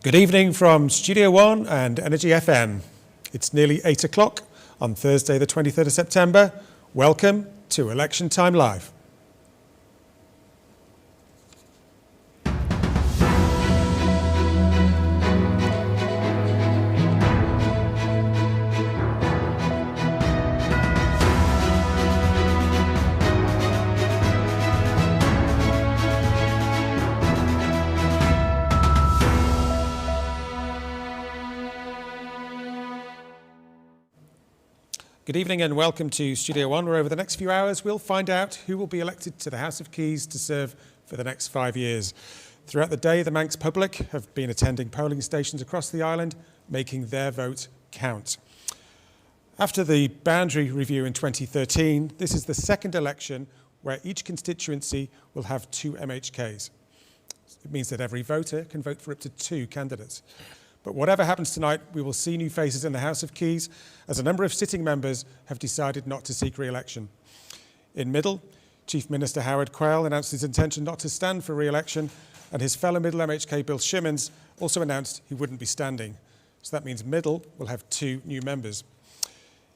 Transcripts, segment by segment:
Good evening from Studio One and Energy FM. It's nearly 8 o'clock on Thursday the 23rd of September. Welcome to Election Time Live. Good evening and welcome to Studio One, where over the next few hours we'll find out who will be elected to the House of Keys to serve for the next 5 years. Throughout the day, the Manx public have been attending polling stations across the island, making their vote count. After the boundary review in 2013, this is the second election where each constituency will have 2 MHKs. It means that every voter can vote for up to 2 candidates. But whatever happens tonight, we will see new faces in the House of Keys, as a number of sitting members have decided not to seek re-election. In Middle, Chief Minister Howard Quayle announced his intention not to stand for re-election, and his fellow Middle MHK Bill Shimmons also announced he wouldn't be standing. So that means Middle will have 2 new members.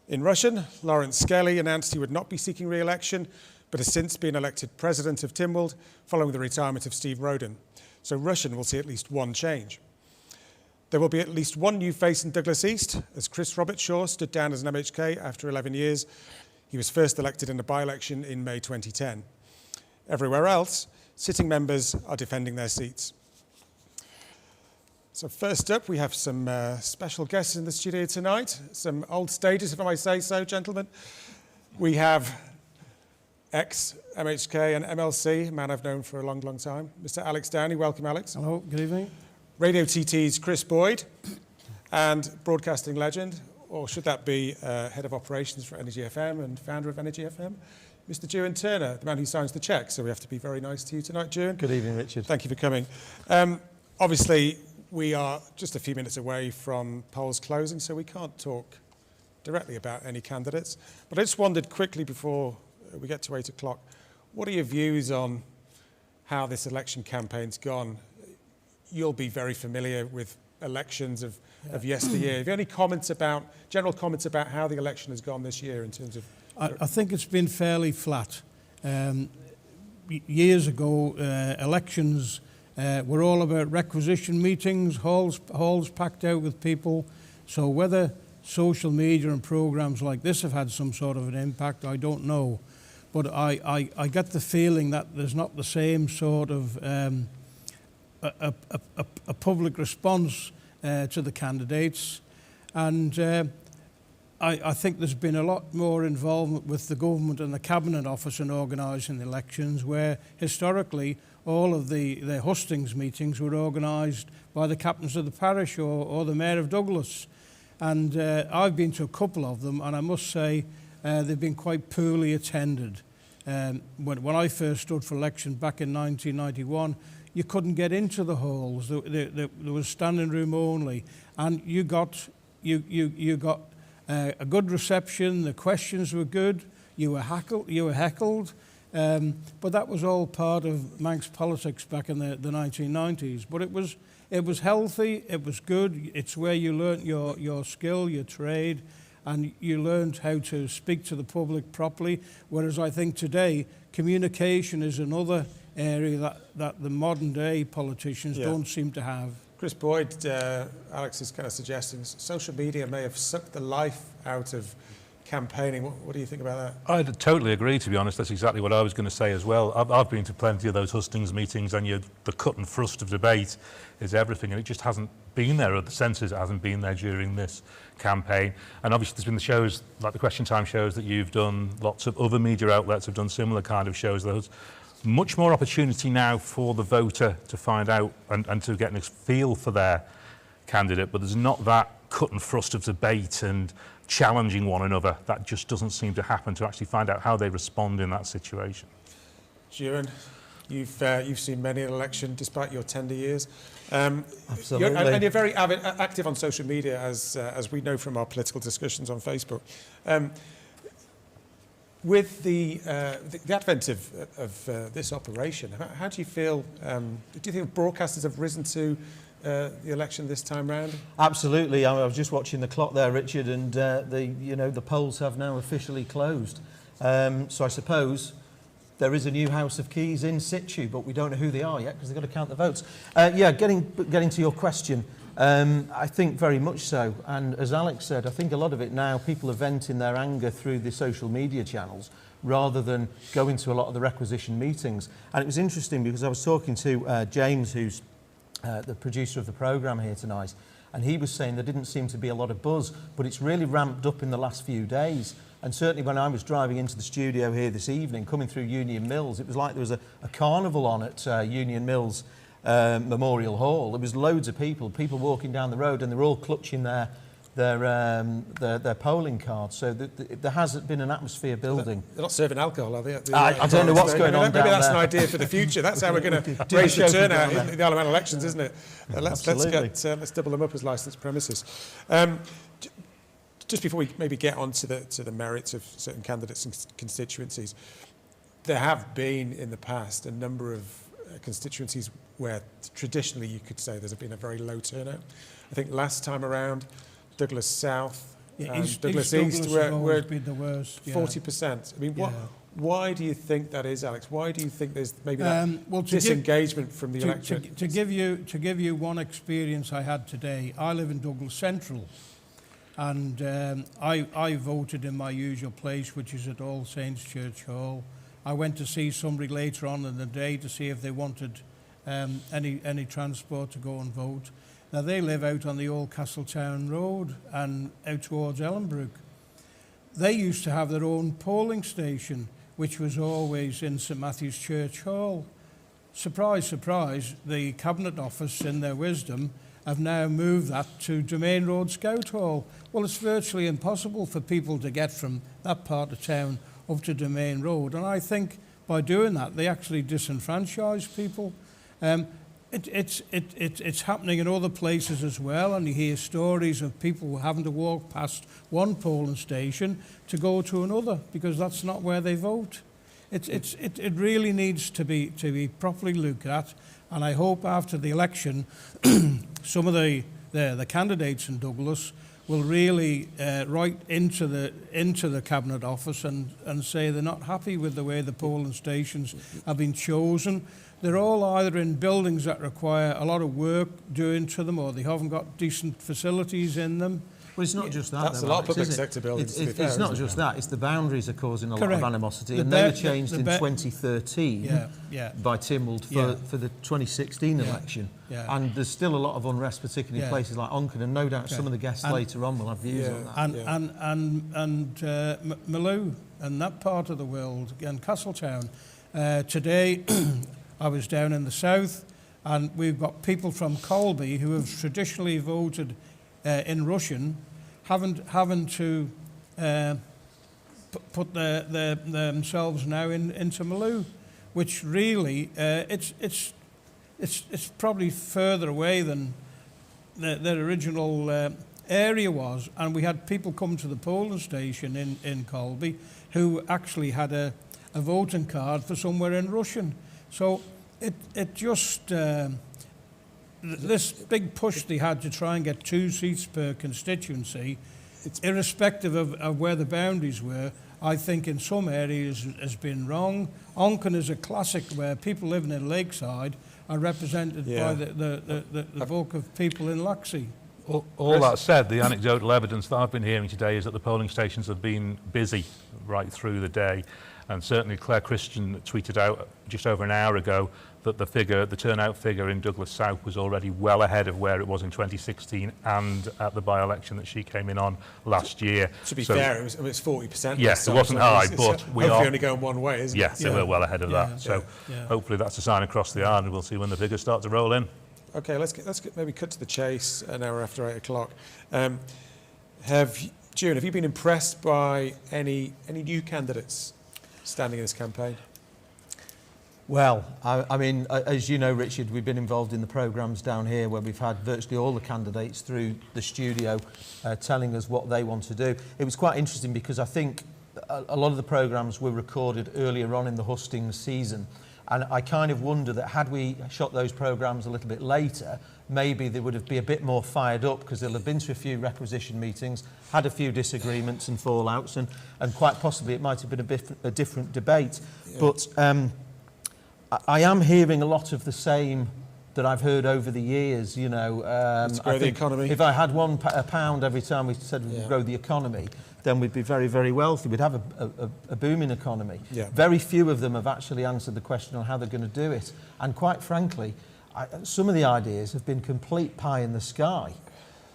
In Rushen, Lawrence Skelly announced he would not be seeking re-election, but has since been elected President of Tynwald following the retirement of Steve Roden. So Rushen will see at least one change. There will be at least one new face in Douglas East, as Chris Robertshaw stood down as an MHK after 11 years. He was first elected in a by-election in May 2010. Everywhere else, sitting members are defending their seats. So first up, we have some special guests in the studio tonight. Some old stages, if I may say so, gentlemen. We have ex-MHK and MLC, a man I've known for a long, long time, Mr. Alex Downey. Welcome, Alex. Hello, good evening. Radio TT's Chris Boyd, and broadcasting legend, or should that be head of operations for Energy FM and founder of Energy FM, Mr. Juan Turner, the man who signs the cheque. So we have to be very nice to you tonight, Juan. Good evening, Richard. Thank you for coming. Obviously, we are just a few minutes away from polls closing, so we can't talk directly about any candidates. But I just wondered quickly before we get to 8 o'clock, what are your views on how this election campaign's gone? You'll be very familiar with elections of yesteryear. Have you any comments about, general comments about how the election has gone this year in terms of... I think it's been fairly flat. Years ago, elections were all about requisition meetings, halls packed out with people. So whether social media and programs like this have had some sort of an impact, I don't know. But I get the feeling that there's not the same sort of... a public response to the candidates, and I think there's been a lot more involvement with the government and the Cabinet Office in organising the elections, where historically all of the hustings meetings were organised by the captains of the parish or the Mayor of Douglas, and I've been to a couple of them, and I must say they've been quite poorly attended. When I first stood for election back in 1991, you couldn't get into the halls. There was standing room only, and you got a good reception. The questions were good. You were heckled, but that was all part of Manx politics back in the 1990s. But it was healthy. It was good. It's where you learnt your skill, your trade, and you learned how to speak to the public properly. Whereas I think today, communication is another area that the modern day politicians don't seem to have. Chris Boyd, Alex is kind of suggesting social media may have sucked the life out of campaigning. What do you think about that? I totally agree, to be honest. That's exactly what I was going to say as well. I've been to plenty of those hustings meetings, and the cut and thrust of debate is everything, and it just hasn't been there, or the sense is it hasn't been there during this campaign. And obviously there's been the shows, like the Question Time shows that you've done, lots of other media outlets have done similar kind of shows. There's much more opportunity now for the voter to find out and to get a feel for their candidate, but there's not that cut and thrust of debate and challenging one another. That just doesn't seem to happen, to actually find out how they respond in that situation. Juan, you've seen many an election despite your tender years. Absolutely. And you're very active on social media, as we know from our political discussions on Facebook. With the advent of this operation, how do you feel? Do you think broadcasters have risen to the election this time round? Absolutely. I was just watching the clock there, Richard, and the polls have now officially closed. So I suppose there is a new House of Keys in situ, but we don't know who they are yet because they've got to count the votes. Getting to your question, I think very much so. And as Alex said, I think a lot of it now, people are venting their anger through the social media channels rather than going to a lot of the requisition meetings. And it was interesting because I was talking to James, who's the producer of the programme here tonight, and he was saying there didn't seem to be a lot of buzz, but it's really ramped up in the last few days. And certainly when I was driving into the studio here this evening, coming through Union Mills, it was like there was a carnival on at Union Mills Memorial Hall. There was loads of people walking down the road, and they were all clutching their polling cards. So there has been an atmosphere building. They're not serving alcohol, are they? I don't know what's going on down there. Maybe that's an idea for the future. That's how we're going to raise the turnout in the Isle of Man elections, isn't it? Let's double them up as licensed premises. Just before we maybe get on to the merits of certain candidates and constituencies, there have been in the past a number of constituencies where traditionally you could say there's been a very low turnout. I think last time around, Douglas South and Douglas East were been the worst, 40%. I mean, why do you think that is, Alex? Why do you think there's maybe that disengagement from the electorate? To give you one experience I had today, I live in Douglas Central. And I voted in my usual place, which is at All Saints Church Hall. I went to see somebody later on in the day to see if they wanted any transport to go and vote. Now, they live out on the old Castletown Road and out towards Ellenbrook. They used to have their own polling station, which was always in St Matthew's Church Hall. Surprise, surprise, the Cabinet Office, in their wisdom, have now moved that to Domain Road Scout Hall. Well, it's virtually impossible for people to get from that part of town up to Domain Road. And I think by doing that, they actually disenfranchise people. It's happening in other places as well, and you hear stories of people having to walk past one polling station to go to another because that's not where they vote. It really needs to be properly looked at, and I hope after the election some of the candidates in Douglas will really write into the Cabinet Office and say they're not happy with the way the polling stations have been chosen. They're all either in buildings that require a lot of work doing to them, or they haven't got decent facilities in them. Well, it's not just that. That's a lot of public sector buildings. It's not just that. It's the boundaries are causing a lot of animosity, and they were changed in 2013 by Tynwald for the 2016 election. Yeah. And there's still a lot of unrest, particularly in places like Onchan, and no doubt some of the guests later on will have views on that. And Maloo and that part of the world, and Castletown. Today, I was down in the south, and we've got people from Colby who have traditionally voted in Russian, having to put themselves now into Maloo, which really it's probably further away than their original area was. And we had people come to the polling station in Colby who actually had a voting card for somewhere in Russian. So it just this big push they had to try and get 2 seats per constituency, irrespective of where the boundaries were, I think in some areas has been wrong. Onchan is a classic where people living in Lakeside are represented by the bulk of people in Laxey. All that said, the anecdotal evidence that I've been hearing today is that the polling stations have been busy right through the day. And certainly Claire Christian tweeted out just over an hour ago that the turnout figure in Douglas South was already well ahead of where it was in 2016 and at the by-election that she came in on last year. To be fair, it was 40%. Yes, it wasn't high, but we are only going one way, isn't it? Yes, we're well ahead of that. So hopefully that's a sign across the yard, and we'll see when the figures start to roll in. Okay, let's maybe cut to the chase an hour after 8 o'clock. June, have you been impressed by any new candidates standing in this campaign? Well, I mean, as you know, Richard, we've been involved in the programmes down here where we've had virtually all the candidates through the studio telling us what they want to do. It was quite interesting because I think a lot of the programmes were recorded earlier on in the hustings season, And I kind of wonder that had we shot those programmes a little bit later, maybe they would have been a bit more fired up, because they'll have been to a few requisition meetings, had a few disagreements and fallouts, and quite possibly it might have been a different debate. Yeah. But I am hearing a lot of the same that I've heard over the years, you know. Grow the economy. If I had a pound every time we said we'd grow the economy, then we'd be very, very wealthy. We'd have a booming economy. Yeah. Very few of them have actually answered the question on how they're going to do it. And quite frankly, some of the ideas have been complete pie in the sky.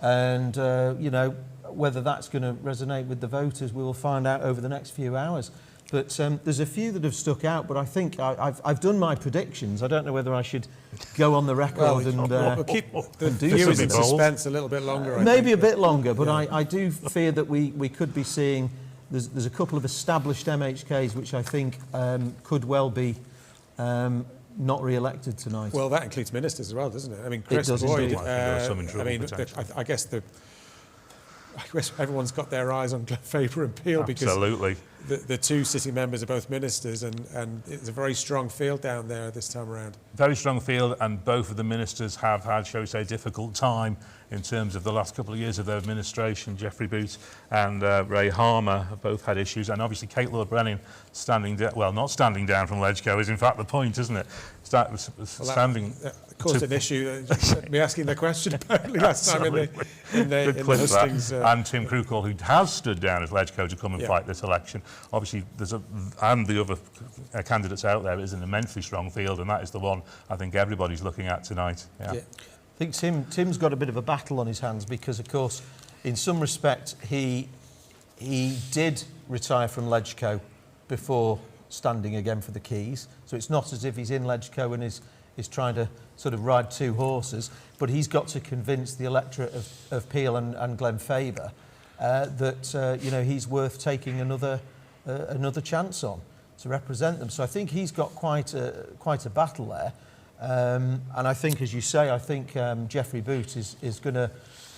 And, you know, whether that's going to resonate with the voters, we will find out over the next few hours. But there's a few that have stuck out, but I think I've done my predictions. I don't know whether I should go on the record we'll keep the viewers in suspense a little bit longer. Maybe a bit longer, but I do fear that we could be seeing, there's a couple of established MHKs which I think could well be not re-elected tonight. Well, that includes ministers as well, doesn't it? I mean, Chris Boyd, I guess everyone's got their eyes on Faber and Peel because the two sitting members are both ministers, and it's a very strong field down there this time around. Very strong field, and both of the ministers have had, shall we say, a difficult time in terms of the last couple of years of their administration. Geoffrey Boot and Ray Harmer have both had issues, and obviously Kate Lord-Brennan not standing down from Ledgeco is in fact the point, isn't it? Standing. That caused an issue. Me asking the question apparently last time in the hustings. And Tim Krukall, who has stood down as Ledgeco to come and fight this election. Obviously, and the other candidates out there is an immensely strong field, and that is the one I think everybody's looking at tonight. Yeah. I think Tim's got a bit of a battle on his hands because, of course, in some respect, he did retire from Ledgeco before standing again for the Keys. So it's not as if he's in Ledgeco and is trying to sort of ride two horses, but he's got to convince the electorate of Peel and Glen Faber that you know, he's worth taking another chance on to represent them. So I think he's got quite a battle there. And I think, as you say, I think Geoffrey Boot is going to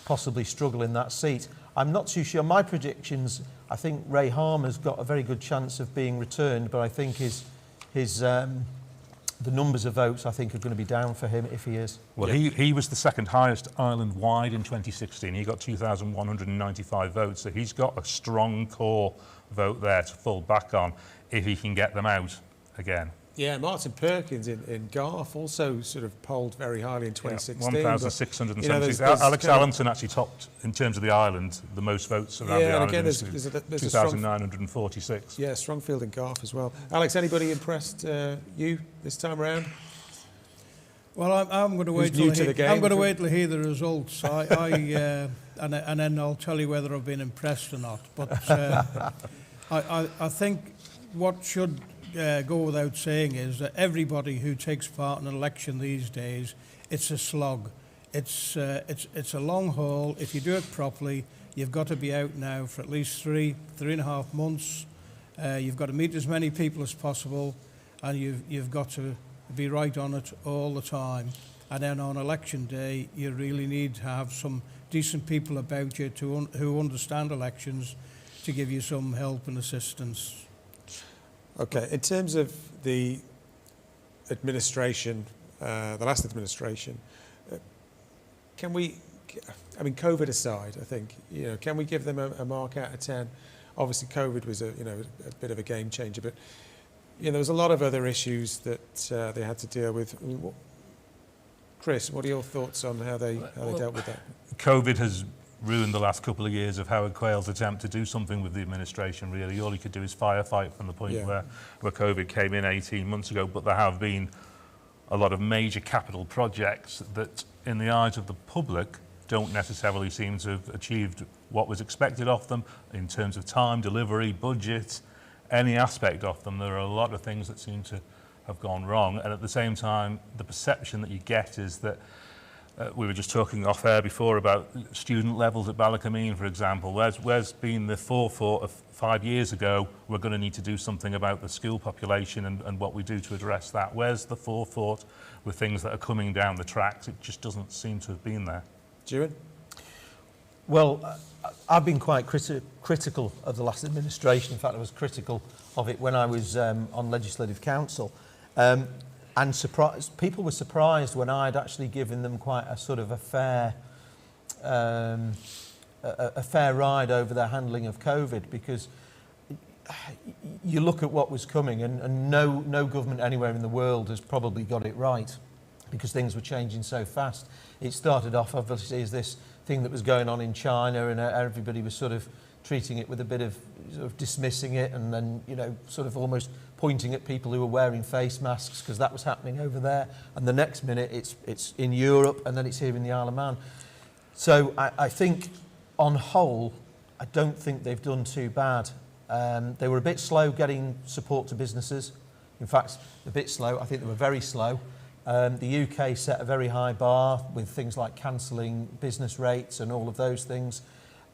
possibly struggle in that seat. I'm not too sure. My predictions, I think Ray Harmer's got a very good chance of being returned, but I think the numbers of votes, I think, are going to be down for him if he is. Well, he was the second highest island-wide in 2016. He got 2,195 votes, so he's got a strong core vote there to fall back on if he can get them out again. Yeah, Martin Perkins in Garth also sort of polled very highly in 2016. 1,670. Alex Allenton actually topped, in terms of the island, the most votes around the island. Again, there's 2,946. Yeah, strong field in Garth as well. Alex, anybody impressed you this time around? Well, I'm going to wait till I hear the results. And then I'll tell you whether I've been impressed or not. But I think what should go without saying is that everybody who takes part in an election these days, it's a slog. It's a long haul. If you do it properly, you've got to be out now for at least 3.5 months. You've got to meet as many people as possible, and you've got to be right on it all the time. And then on election day, you really need to have some decent people about you who understand elections to give you some help and assistance. Okay, in terms of the administration, the last administration, can we, I mean, COVID aside, I think, you know, can we give them a mark out of 10? Obviously, COVID was a bit of a game changer, but you know, there was a lot of other issues that they had to deal with. I mean, Chris, what are your thoughts on how they dealt with that? COVID has ruined the last couple of years of Howard Quayle's attempt to do something with the administration, really. All he could do is firefight from the point where COVID came in 18 months ago, but there have been a lot of major capital projects that, in the eyes of the public, don't necessarily seem to have achieved what was expected of them in terms of time, delivery, budget, any aspect of them. There are a lot of things that seem to have gone wrong, and at the same time, the perception that you get is that we were just talking off air before about student levels at Ballacameen, for example. Where's been the forethought of 5 years ago, we're going to need to do something about the school population and what we do to address that? Where's the forethought with things that are coming down the tracks? It just doesn't seem to have been there. Dewin? Well, I've been quite critical of the last administration. In fact, I was critical of it when I was on Legislative Council. And people were surprised when I'd actually given them quite a sort of a fair ride over their handling of COVID, because you look at what was coming, and no government anywhere in the world has probably got it right, because things were changing so fast. It started off obviously as this thing that was going on in China, and everybody was sort of treating it with a bit of sort of dismissing it, and then, you know, sort of almost pointing at people who were wearing face masks because that was happening over there, and the next minute it's in Europe, and then it's here in the Isle of Man. So I think on whole, I don't think they've done too bad. They were a bit slow getting support to businesses. In fact, a bit slow. I think they were very slow. The UK set a very high bar with things like cancelling business rates and all of those things.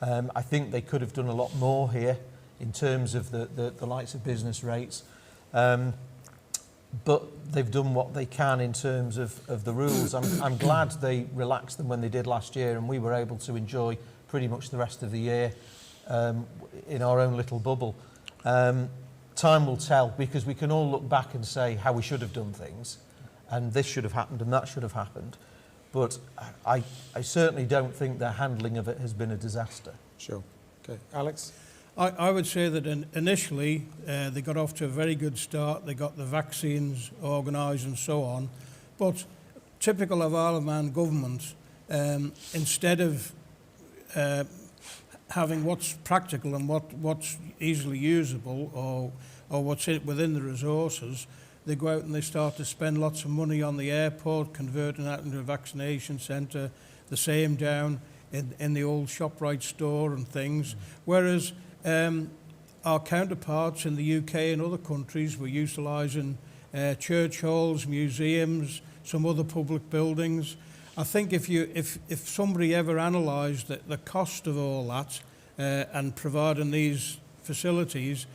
I think they could have done a lot more here in terms of the likes of business rates. But they've done what they can in terms of the rules. I'm glad they relaxed them when they did last year, and we were able to enjoy pretty much the rest of the year in our own little bubble. Time will tell, because we can all look back and say how we should have done things, and this should have happened and that should have happened. But I certainly don't think their handling of it has been a disaster. Sure. Okay. Alex? I would say that initially they got off to a very good start. They got the vaccines organised and so on. But typical of Isle of Man government, instead of having what's practical and what's easily usable or what's within the resources, they go out and they start to spend lots of money on the airport, converting that into a vaccination centre, the same down in the old ShopRite store and things. Whereas our counterparts in the UK and other countries were utilising church halls, museums, some other public buildings. I think if somebody ever analysed the cost of all that and providing these facilities,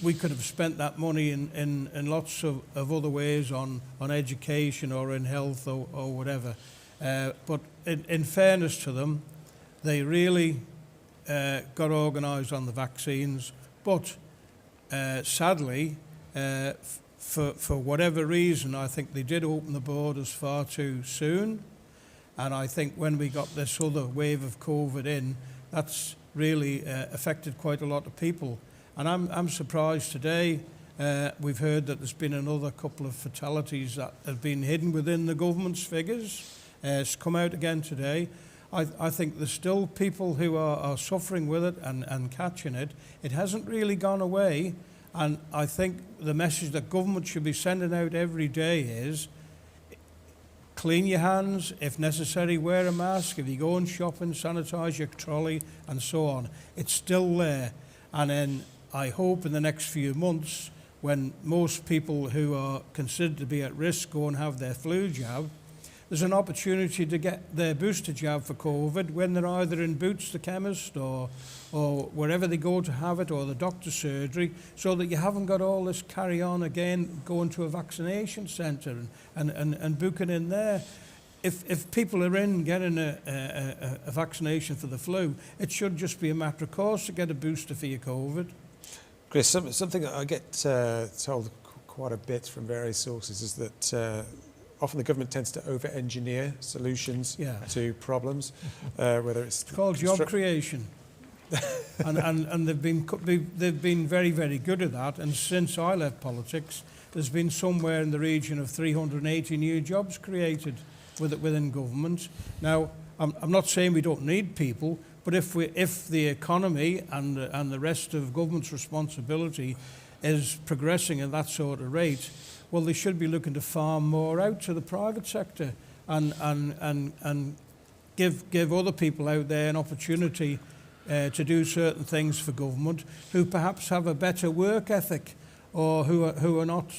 we could have spent that money in lots of other ways on education or in health or whatever. But in fairness to them, they really got organised on the vaccines. But sadly, for whatever reason, I think they did open the borders far too soon. And I think when we got this other wave of COVID in, that's really affected quite a lot of people. And I'm surprised today, we've heard that there's been another couple of fatalities that have been hidden within the government's figures. It's come out again today. I think there's still people who are suffering with it and catching it. It hasn't really gone away. And I think the message that government should be sending out every day is, clean your hands, if necessary, wear a mask. If you go and shopping, sanitise your trolley and so on. It's still there. And then I hope in the next few months, when most people who are considered to be at risk go and have their flu jab, there's an opportunity to get their booster jab for COVID when they're either in Boots, the chemist, or wherever they go to have it, or the doctor's surgery, so that you haven't got all this carry on again, going to a vaccination centre and booking in there. If people are in getting a vaccination for the flu, it should just be a matter of course to get a booster for your COVID. Chris, something that I get told quite a bit from various sources is that often the government tends to over-engineer solutions to problems, whether it's called job creation. and they've been very, very good at that. And since I left politics, there's been somewhere in the region of 380 new jobs created within government. Now, I'm not saying we don't need people, but if the economy and the rest of government's responsibility is progressing at that sort of rate, well, they should be looking to farm more out to the private sector and give other people out there an opportunity to do certain things for government, who perhaps have a better work ethic, or who are not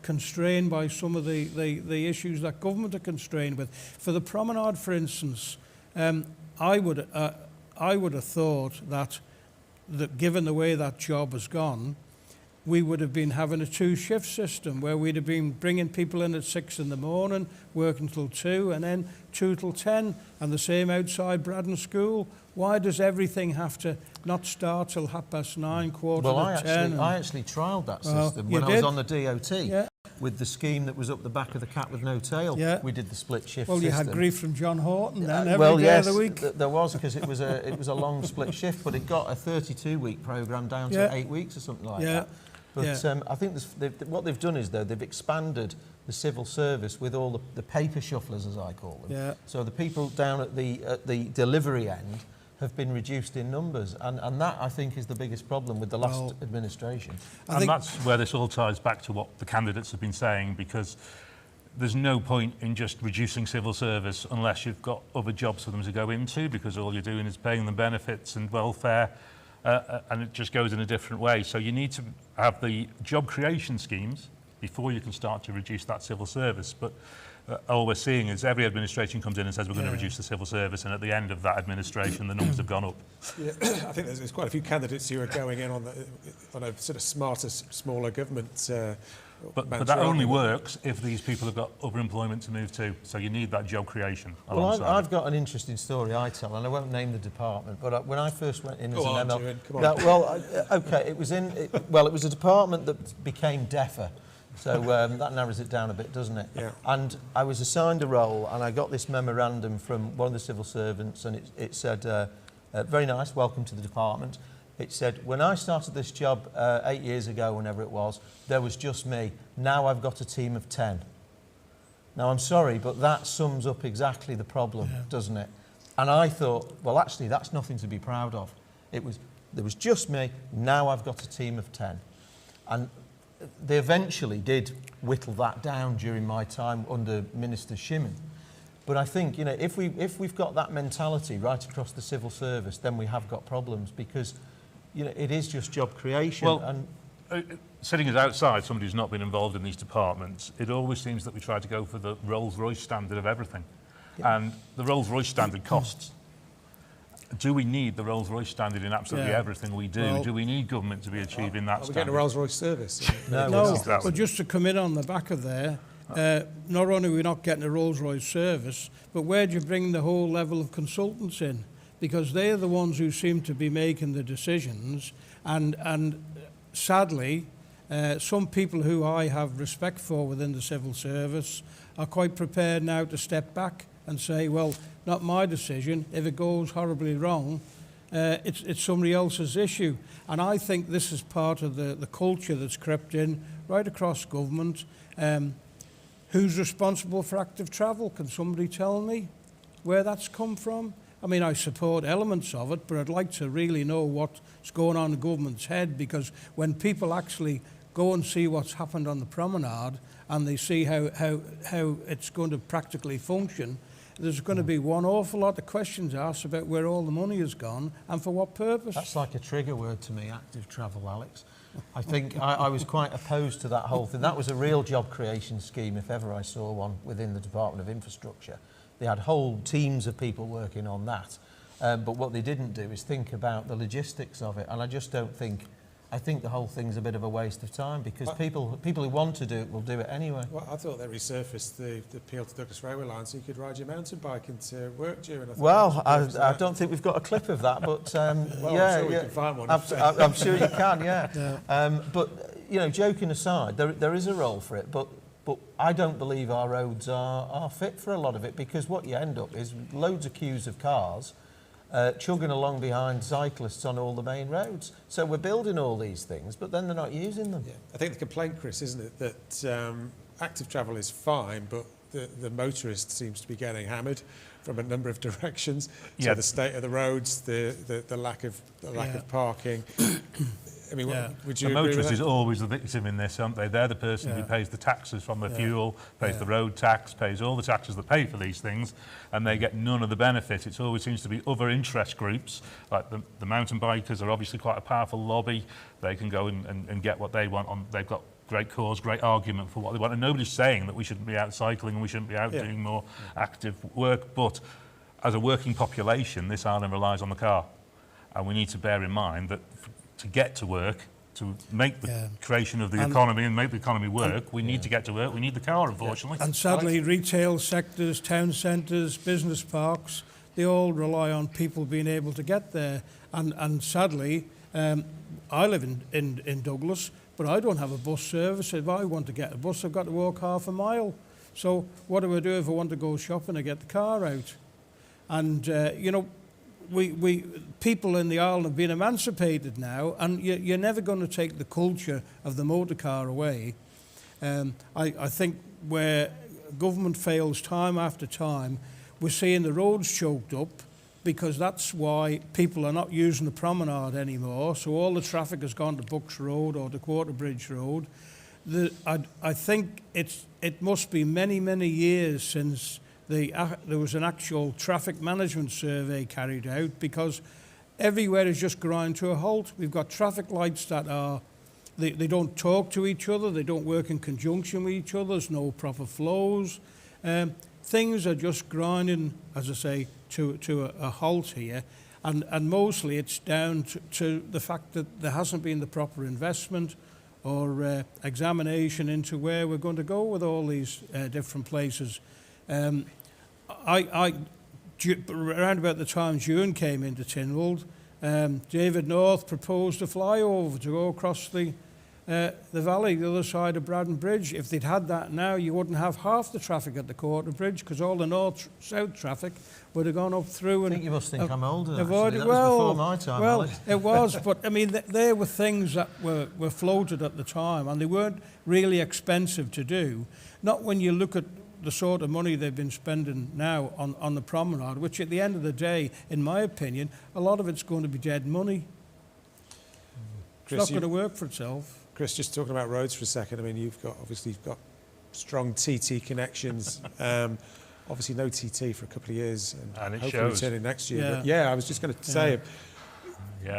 constrained by some of the issues that government are constrained with. For the promenade, for instance, I would have thought that given the way that job has gone, we would have been having a 2-shift system where we'd have been bringing people in at 6 in the morning, working till 2, and then 2 till 10, and the same outside Braddon School. Why does everything have to not start till 9:30, quarter to 10? I actually trialled that system when I was on the DOT. Yeah. with the scheme that was up the back of the cat with no tail. Yeah. We did the split shift Well, you system. had grief from John Horton then every well, day yes, of the week. there was, because it was a long split shift, but it got a 32-week programme down to 8 weeks or something like that. But I think what they've done is, though, they've expanded the civil service with all the paper shufflers, as I call them. Yeah. So the people down at the delivery end have been reduced in numbers, and that, I think, is the biggest problem with the last administration. And that's where this all ties back to what the candidates have been saying, because there's no point in just reducing civil service unless you've got other jobs for them to go into, because all you're doing is paying them benefits and welfare, and it just goes in a different way. So you need to have the job creation schemes before you can start to reduce that civil service. But all we're seeing is every administration comes in and says we're going to reduce the civil service, and at the end of that administration the numbers have gone up. Yeah, I think there's quite a few candidates who are going in on a sort of smarter, smaller government. But that only works if these people have got other employment to move to. So you need that job creation. Well, I've got an interesting story I tell, and I won't name the department, but when I first went in as an ML... Come on. OK, it was a department that became DEFA. So that narrows it down a bit, doesn't it? Yeah. And I was assigned a role, and I got this memorandum from one of the civil servants, and it said, very nice, welcome to the department. It said, when I started this job 8 years ago, whenever it was, there was just me. Now I've got a team of 10. Now, I'm sorry, but that sums up exactly the problem, doesn't it? And I thought, well, actually, that's nothing to be proud of. There was just me. Now I've got a team of 10. And they eventually did whittle that down during my time under Minister Shimon. But I think, you know, if we've got that mentality right across the civil service, then we have got problems, because, you know, it is just job creation. Well, sitting as outside, somebody who's not been involved in these departments, it always seems that we try to go for the Rolls-Royce standard of everything. Yeah. And the Rolls-Royce standard costs. Do we need the Rolls-Royce standard in absolutely everything we do? Well, do we need government to be achieving that standard? Are we getting a Rolls-Royce service? No, but just to come in on the back of there, not only are we not getting a Rolls-Royce service, but where do you bring the whole level of consultants in? Because they're the ones who seem to be making the decisions, and sadly, some people who I have respect for within the civil service are quite prepared now to step back and say, well, not my decision. If it goes horribly wrong, it's somebody else's issue. And I think this is part of the culture that's crept in right across government. Who's responsible for active travel? Can somebody tell me where that's come from? I mean, I support elements of it, but I'd like to really know what's going on in the government's head, because when people actually go and see what's happened on the promenade and they see how it's going to practically function, there's going to be one awful lot of questions asked about where all the money has gone and for what purpose. That's like a trigger word to me, active travel, Alex. I think I was quite opposed to that whole thing. That was a real job creation scheme, if ever I saw one, within the Department of Infrastructure. They had whole teams of people working on that. But what they didn't do is think about the logistics of it. And I just don't think... I think the whole thing's a bit of a waste of time, because people who want to do it will do it anyway. Well, I thought they resurfaced the appeal to Douglas Railway Line so you could ride your mountain bike into work during. I don't think we've got a clip of that, but well, I'm sure we can find one. I'm sure you can, yeah. But you know, joking aside, there is a role for it, but I don't believe our roads are fit for a lot of it, because what you end up is loads of queues of cars chugging along behind cyclists on all the main roads. So we're building all these things, but then they're not using them. Yeah. I think the complaint, Chris, isn't it, that active travel is fine, but the motorist seems to be getting hammered from a number of directions. So the state of the roads, the lack of parking. I mean, would you the agree motorist with that? is always the victim in this, aren't they? They're the person who pays the taxes from the fuel, pays the road tax, pays all the taxes that pay for these things, and they get none of the benefit. It always seems to be other interest groups, like the mountain bikers are obviously quite a powerful lobby. They can go and get what they want. They've got great cause, great argument for what they want, and nobody's saying that we shouldn't be out cycling and we shouldn't be out doing more active work, but as a working population, this island relies on the car, and we need to bear in mind that to get to work, to make the creation of the economy and make the economy work, we need to get to work, we need the car, unfortunately. And sadly, retail sectors, town centres, business parks, they all rely on people being able to get there. And sadly, I live in Douglas. but I don't have a bus service. If I want to get a bus, I've got to walk half a mile. So what do I do if I want to go shopping and get the car out? And, you know, we people in the island have been emancipated now, and you're never going to take the culture of the motor car away. I think where government fails time after time, we're seeing the roads choked up, because that's why people are not using the promenade anymore. So all the traffic has gone to Bucks Road or to Quarterbridge Road. I think it must be many, many years since there was an actual traffic management survey carried out, because everywhere is just grind to a halt. We've got traffic lights that are, they don't talk to each other, they don't work in conjunction with each other, there's no proper flows. Things are just grinding, as I say, to a halt here, and mostly it's down to the fact that there hasn't been the proper investment or examination into where we're going to go with all these different places. Around about the time June came into Tynwald, David North proposed a flyover to go across the valley, the other side of Braddon Bridge. If they'd had that now, you wouldn't have half the traffic at the Quarter Bridge, because all the north-south traffic would have gone up through. I think you must think I'm older, actually. Avoided. That was before my time, well, Alex. It was, but I mean, there were things that were floated at the time, and they weren't really expensive to do. Not when you look at the sort of money they've been spending now on the promenade, which at the end of the day, in my opinion, a lot of it's going to be dead money. Chris, it's not going to work for itself. Chris, just talking about roads for a second, I mean, you've got strong TT connections. Obviously no TT for a couple of years, and it hopefully shows. returning next year. Yeah. But yeah, I was just going to say,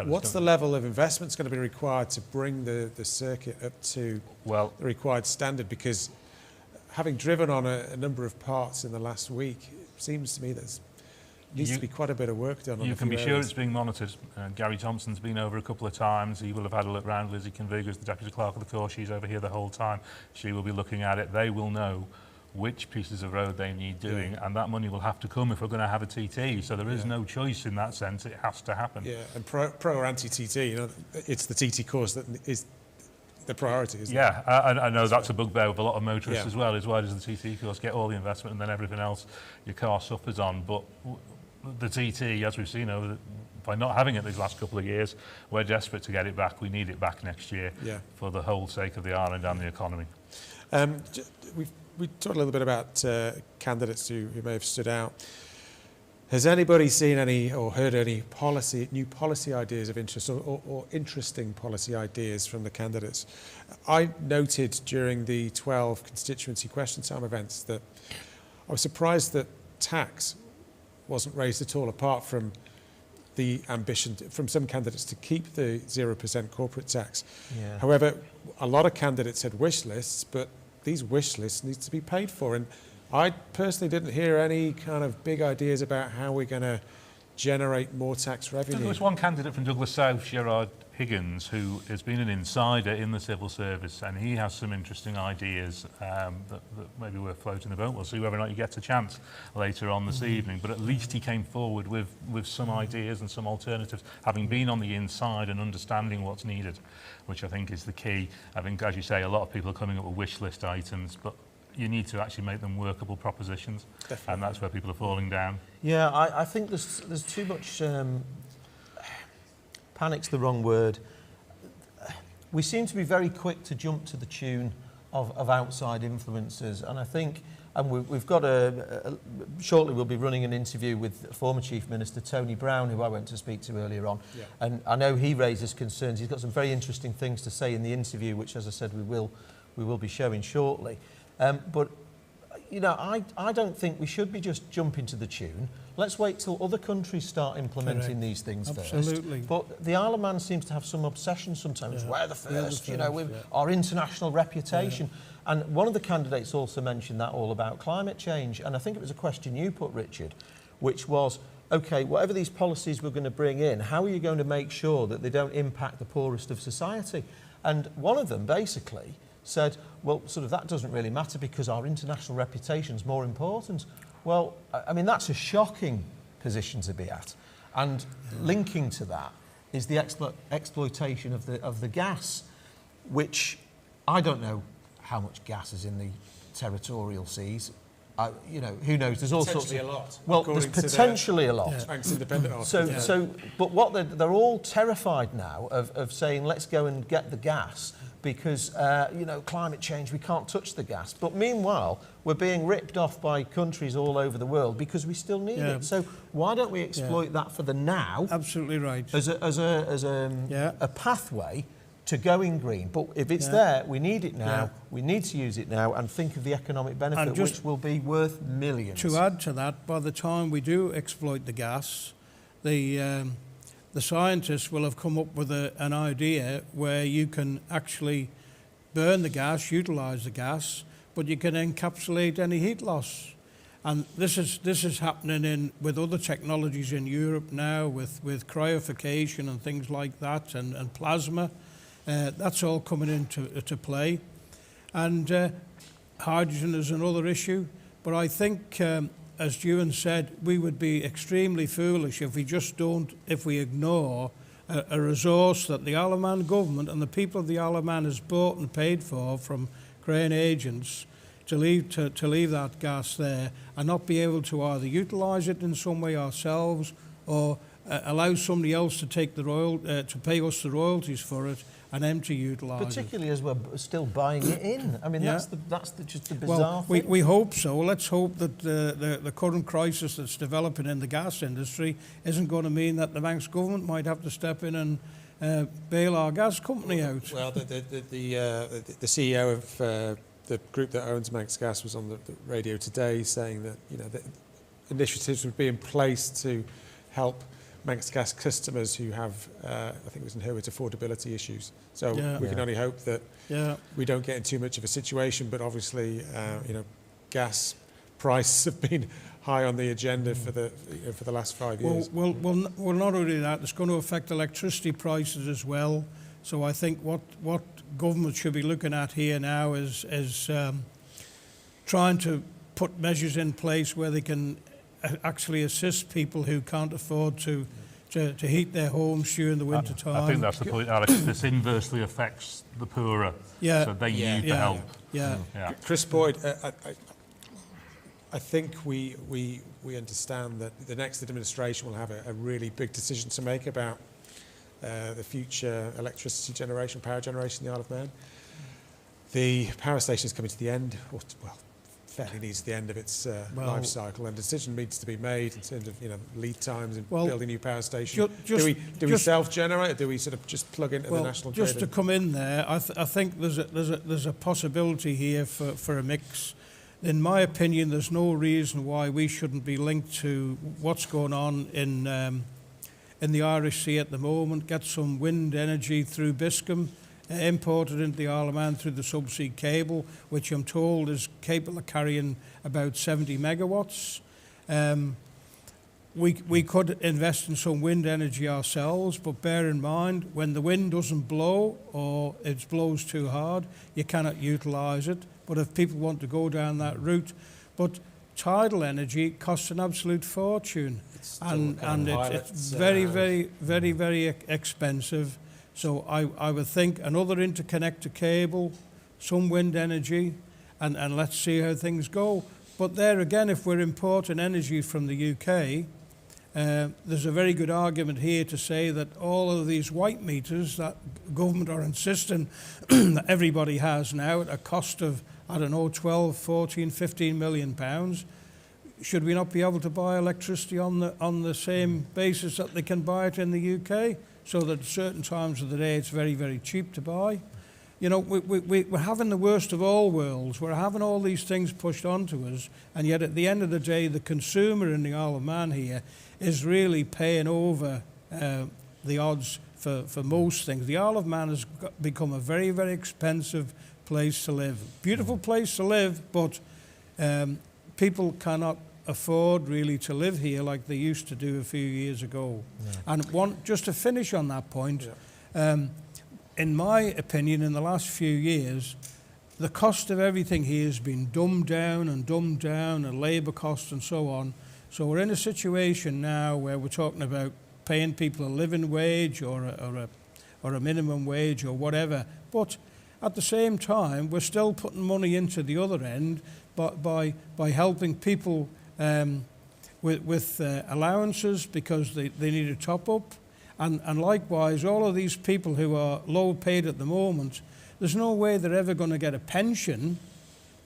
what's the level of investment going to be required to bring the circuit up to the required standard? Because having driven on a number of parts in the last week, it seems to me there's needs to be quite a bit of work done on You a can few be sure areas. it's being monitored. Gary Thompson's been over a couple of times. He will have had a look round. Lizzie Conviga, the Deputy Clerk of the Course, she's over here the whole time. She will be looking at it. They will know which pieces of road they need doing, and that money will have to come if we're going to have a TT. So there is no choice in that sense. It has to happen. Yeah, and pro or anti-TT, you know, it's the TT course that is the priority, isn't it? Yeah, I know that's a bugbear with a lot of motorists Yeah. as well. Is why does the TT course get all the investment and then everything else your car suffers on? But the TT, as we've seen by not having it these last couple of years, we're desperate to get it back. We need it back next year for the whole sake of the island and the economy. We talked a little bit about candidates who may have stood out. Has anybody seen any or heard any new policy ideas of interest or interesting policy ideas from the candidates? I noted during the 12 constituency question time events that I was surprised that tax wasn't raised at all, apart from the ambition from some candidates to keep the 0% corporate tax. Yeah. However, a lot of candidates had wish lists, but these wish lists need to be paid for. And I personally didn't hear any kind of big ideas about how we're going to generate more tax revenue. There was one candidate from Douglas South, Gerard Higgins, who has been an insider in the civil service, and he has some interesting ideas that maybe we're floating the boat. We'll see whether or not he gets a chance later on this evening, but at least he came forward with some ideas and some alternatives, having been on the inside and understanding what's needed, which I think is the key. I think, as you say, a lot of people are coming up with wish list items, but you need to actually make them workable propositions. Definitely. And that's where people are falling down. Yeah, I think there's too much... panic's the wrong word. We seem to be very quick to jump to the tune of outside influences, and I think, and we've got shortly we'll be running an interview with former Chief Minister Tony Brown, who I went to speak to earlier on, and I know he raises concerns. He's got some very interesting things to say in the interview, which, as I said, we will be showing shortly. But you know, I don't think we should be just jumping to the tune. Let's wait till other countries start implementing these things first. Absolutely. But the Isle of Man seems to have some obsession sometimes. We're the first, you know, with our international reputation. And one of the candidates also mentioned that all about climate change. And I think it was a question you put, Richard, which was, OK, whatever these policies we're going to bring in, how are you going to make sure that they don't impact the poorest of society? And one of them basically said, well, sort of that doesn't really matter because our international reputation is more important. Well, I mean, that's a shocking position to be at. And linking to that is the exploitation of the gas. which I don't know how much gas is in the territorial seas. You know, who knows? There's all sorts of... a lot. Well, there's potentially a lot. Manx Independent article. But what they're all terrified now of saying, let's go and get the gas because, you know, climate change, we can't touch the gas. But meanwhile, we're being ripped off by countries all over the world because we still need it. So why don't we exploit that for the now? Absolutely right. As a pathway to going green. But if it's there, we need it now, we need to use it now and think of the economic benefit, which will be worth millions. To add to that, by the time we do exploit the gas, the scientists will have come up with an idea where you can actually burn the gas, utilise the gas, but you can encapsulate any heat loss. And this is happening with other technologies in Europe now, with cryofication and things like that, and plasma. That's all coming into play. And hydrogen is another issue. But I think, as Ewan said, we would be extremely foolish if we ignore a resource that the Isle of Man government and the people of the Isle of Man has bought and paid for from Crane agents to leave that gas there and not be able to either utilise it in some way ourselves or allow somebody else to take to pay us the royalties for it and them to utilise it. Particularly as we're still buying it in. I mean, that's just the bizarre thing. We hope so. Let's hope that the current crisis that's developing in the gas industry isn't going to mean that the Manx government might have to step in and bail our gas company out. Well, the CEO of the group that owns Manx Gas was on the radio today saying that, you know, that initiatives would be in place to help Manx Gas customers who have, I think it was inherent affordability issues. So we can only hope that we don't get in too much of a situation, but obviously, you know, gas prices have been high on the agenda for the last 5 years. Well, not only that, it's going to affect electricity prices as well. So I think what government should be looking at here now is trying to put measures in place where they can actually assist people who can't afford to heat their homes during the winter time. I think that's the point, Alex. This inversely affects the poorer, so they need the help. Chris Boyd, I think we understand that the next administration will have a really big decision to make about the future electricity generation, power generation in the Isle of Man. The power station is coming to the end, fairly needs the end of its life cycle, and a decision needs to be made in terms of, you know, lead times and building a new power station. Do we self-generate, or do we sort of just plug into the national grid? Just to come in there, I think there's a possibility here for a mix. In my opinion, there's no reason why we shouldn't be linked to what's going on in the Irish Sea at the moment. Get some wind energy through Biscombe, imported into the Isle of Man through the subsea cable, which I'm told is capable of carrying about 70 megawatts. We could invest in some wind energy ourselves, but bear in mind, when the wind doesn't blow or it blows too hard, you cannot utilise it. But if people want to go down that route, but tidal energy costs an absolute fortune, and it's very, very, very, very expensive. So I would think another interconnector cable, some wind energy, and let's see how things go. But there again, if we're importing energy from the UK, there's a very good argument here to say that all of these white meters that government are insisting that everybody has now at a cost of, I don't know, 12, 14, 15 million pounds, should we not be able to buy electricity on the same basis that they can buy it in the UK? So that at certain times of the day it's very, very cheap to buy. You know, we're having the worst of all worlds. We're having all these things pushed onto us, and yet at the end of the day, the consumer in the Isle of Man here is really paying over the odds for most things. The Isle of Man has become a very, very expensive place to live. Beautiful place to live, but people cannot afford really to live here like they used to do a few years ago. And just to finish on that point, in my opinion, in the last few years, the cost of everything here has been dumbed down, and labour costs and so on. So we're in a situation now where we're talking about paying people a living wage or a minimum wage or whatever. But At the same time, we're still putting money into the other end by helping people with allowances because they need a top up. And likewise, all of these people who are low paid at the moment, there's no way they're ever going to get a pension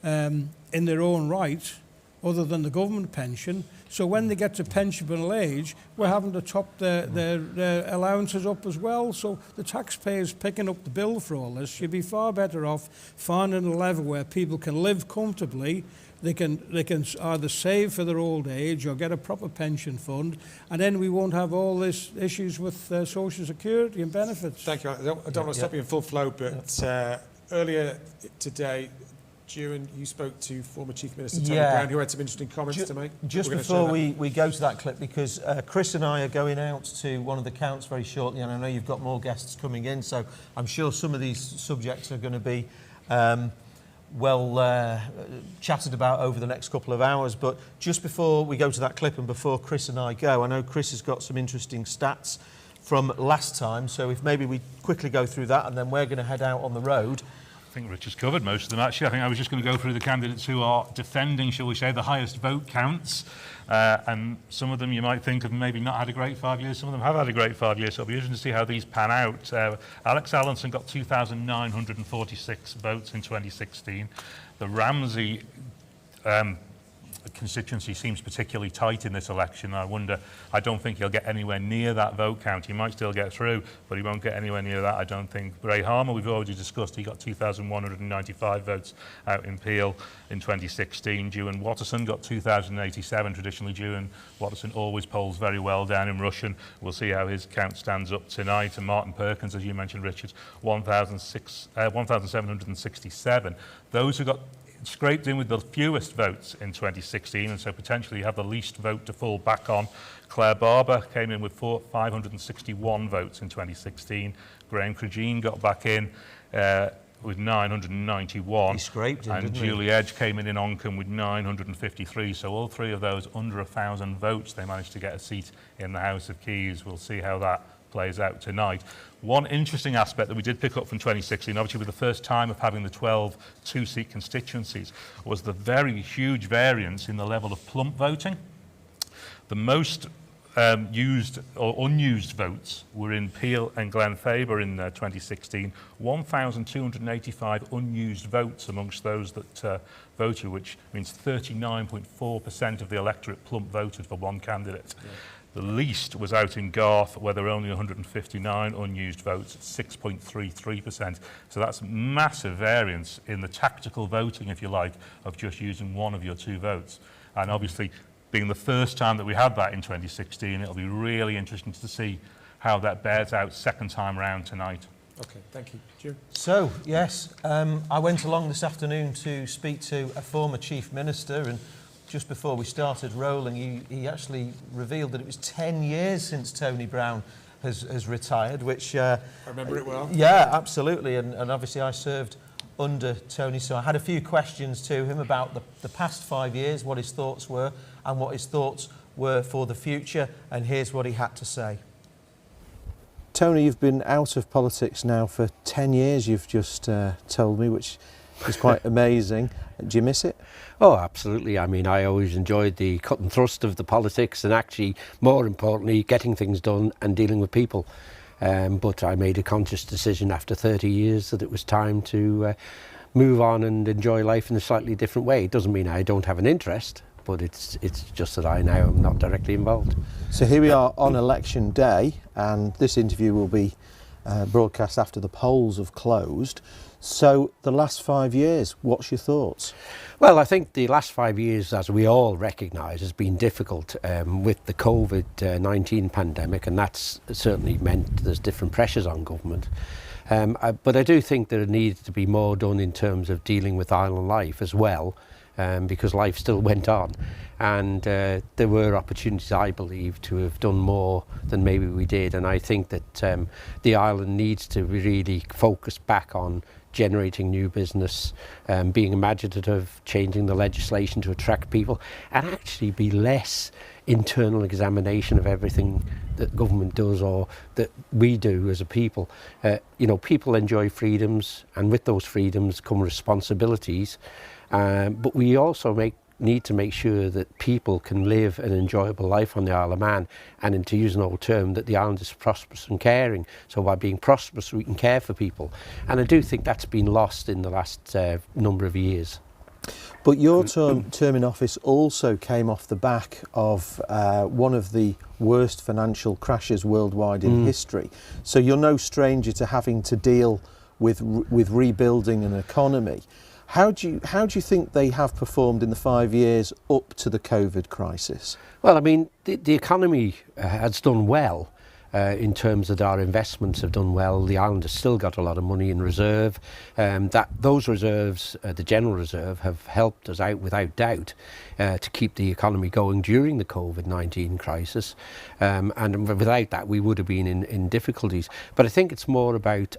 in their own right other than the government pension. So when they get to pensionable age, we're having to top their allowances up as well. So the taxpayers picking up the bill for all this. You'd be far better off finding a level where people can live comfortably. They can either save for their old age or get a proper pension fund, and then we won't have all these issues with Social Security and benefits. Thank you. I don't want to stop you in full flow, but earlier today, Ewan, you spoke to former Chief Minister Tony Brown, who had some interesting comments to make. Just before we go to that clip, because Chris and I are going out to one of the counts very shortly, and I know you've got more guests coming in, so I'm sure some of these subjects are going to be chatted about over the next couple of hours. But just before we go to that clip and before Chris and I go, I know Chris has got some interesting stats from last time, so if maybe we quickly go through that and then we're going to head out on the road. I think Richard's covered most of them, actually. I think I was just going to go through the candidates who are defending, shall we say, the highest vote counts. And some of them you might think have maybe not had a great 5 years. Some of them have had a great 5 years. So it'll be interesting to see how these pan out. Alex Allinson got 2,946 votes in 2016. The Ramsey constituency seems particularly tight in this election. I don't think he'll get anywhere near that vote count. He might still get through, but he won't get anywhere near that, I don't think. Ray Harmer, we've already discussed, he got 2,195 votes out in Peel in 2016. Ewan Watterson got 2,087. Traditionally, Ewan Watterson always polls very well down in Rushen. We'll see how his count stands up tonight. And Martin Perkins, as you mentioned, Richard, 1,767. Those who got scraped in with the fewest votes in 2016, and so potentially have the least vote to fall back on. Claire Barber came in with 561 votes in 2016. Graham Crageen got back in with 991. He scraped in, and Julie Edge came in Oncombe with 953. So all three of those under 1,000 votes, they managed to get a seat in the House of Keys. We'll see how that plays out tonight. One interesting aspect that we did pick up from 2016, obviously with the first time of having the 12 two-seat constituencies, was the very huge variance in the level of plump voting. The most used or unused votes were in Peel and Glenfaber in 2016. 1,285 unused votes amongst those that voted, which means 39.4% of the electorate plump voted for one candidate. Yeah. The least was out in Garth, where there were only 159 unused votes, 6.33%. So that's massive variance in the tactical voting, if you like, of just using one of your two votes. And obviously, being the first time that we had that in 2016, it'll be really interesting to see how that bears out second time round tonight. Okay, thank you. Jim? So, yes, I went along this afternoon to speak to a former Chief Minister, and just before we started rolling, he actually revealed that it was 10 years since Tony Brown has retired, which... I remember it well. Yeah, absolutely, and obviously I served under Tony, so I had a few questions to him about the past 5 years, what his thoughts were, and what his thoughts were for the future, and here's what he had to say. Tony, you've been out of politics now for 10 years, you've just told me, which is quite amazing. Do you miss it? Oh, absolutely. I mean, I always enjoyed the cut and thrust of the politics and actually, more importantly, getting things done and dealing with people. But I made a conscious decision after 30 years that it was time to move on and enjoy life in a slightly different way. It doesn't mean I don't have an interest, but it's just that I now am not directly involved. So here we are on election day, and this interview will be broadcast after the polls have closed. So the last 5 years, what's your thoughts? Well, I think the last 5 years, as we all recognise, has been difficult with the COVID-19 pandemic, and that's certainly meant there's different pressures on government. But I do think there needs to be more done in terms of dealing with island life as well, because life still went on. And there were opportunities, I believe, to have done more than maybe we did. And I think that the island needs to really focus back on generating new business, being imaginative, changing the legislation to attract people, and actually be less internal examination of everything that government does or that we do as a people. People enjoy freedoms, and with those freedoms come responsibilities, but we also need to make sure that people can live an enjoyable life on the Isle of Man, and to use an old term, that the island is prosperous and caring. So by being prosperous, we can care for people. And I do think that's been lost in the last number of years. But your term in office also came off the back of one of the worst financial crashes worldwide in history. So you're no stranger to having to deal with rebuilding an economy. How do you think they have performed in the 5 years up to the COVID crisis? Well, I mean, the economy has done well. In terms of our investments have done well. The island has still got a lot of money in reserve. Those reserves, the General Reserve, have helped us out without doubt to keep the economy going during the COVID-19 crisis. And without that, we would have been in difficulties. But I think it's more about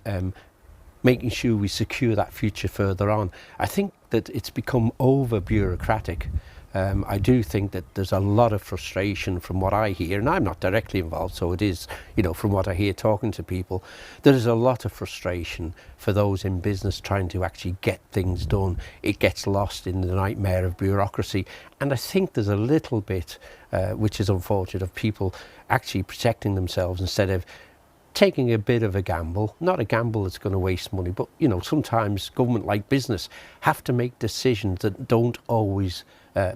making sure we secure that future further on. I think that it's become over-bureaucratic. I do think that there's a lot of frustration from what I hear, and I'm not directly involved, so it is, from what I hear talking to people, there is a lot of frustration for those in business trying to actually get things done. It gets lost in the nightmare of bureaucracy, and I think there's a little bit, which is unfortunate, of people actually protecting themselves instead of taking a bit of a gamble, not a gamble that's going to waste money, but sometimes government, like business, have to make decisions that don't always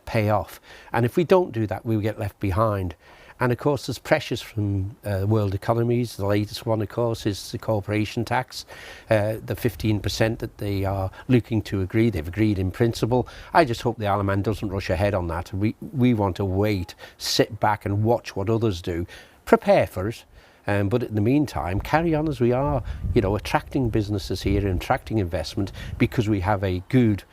pay off. And if we don't do that, we will get left behind. And of course, there's pressures from world economies. The latest one, of course, is the corporation tax, the 15% that they are looking to agree. They've agreed in principle. I just hope the Isle of Man doesn't rush ahead on that. We want to wait, sit back and watch what others do, prepare for it. But in the meantime, carry on as we are, attracting businesses here and attracting investment, because we have a good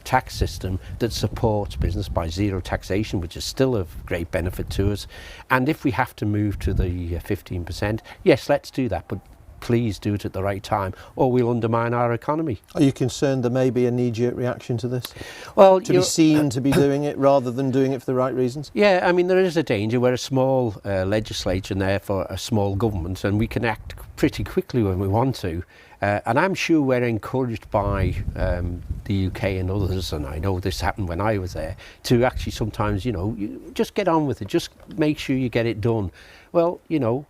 tax system that supports business by zero taxation, which is still of great benefit to us. And if we have to move to the 15%, yes, let's do that, but please do it at the right time, or we'll undermine our economy. Are you concerned there may be a knee-jerk reaction to this? Well, to be seen to be doing it rather than doing it for the right reasons? Yeah, I mean, there is a danger. We're a small legislature and therefore a small government, and we can act pretty quickly when we want to. And I'm sure we're encouraged by the UK and others, and I know this happened when I was there, to actually sometimes, you just get on with it, just make sure you get it done. Well,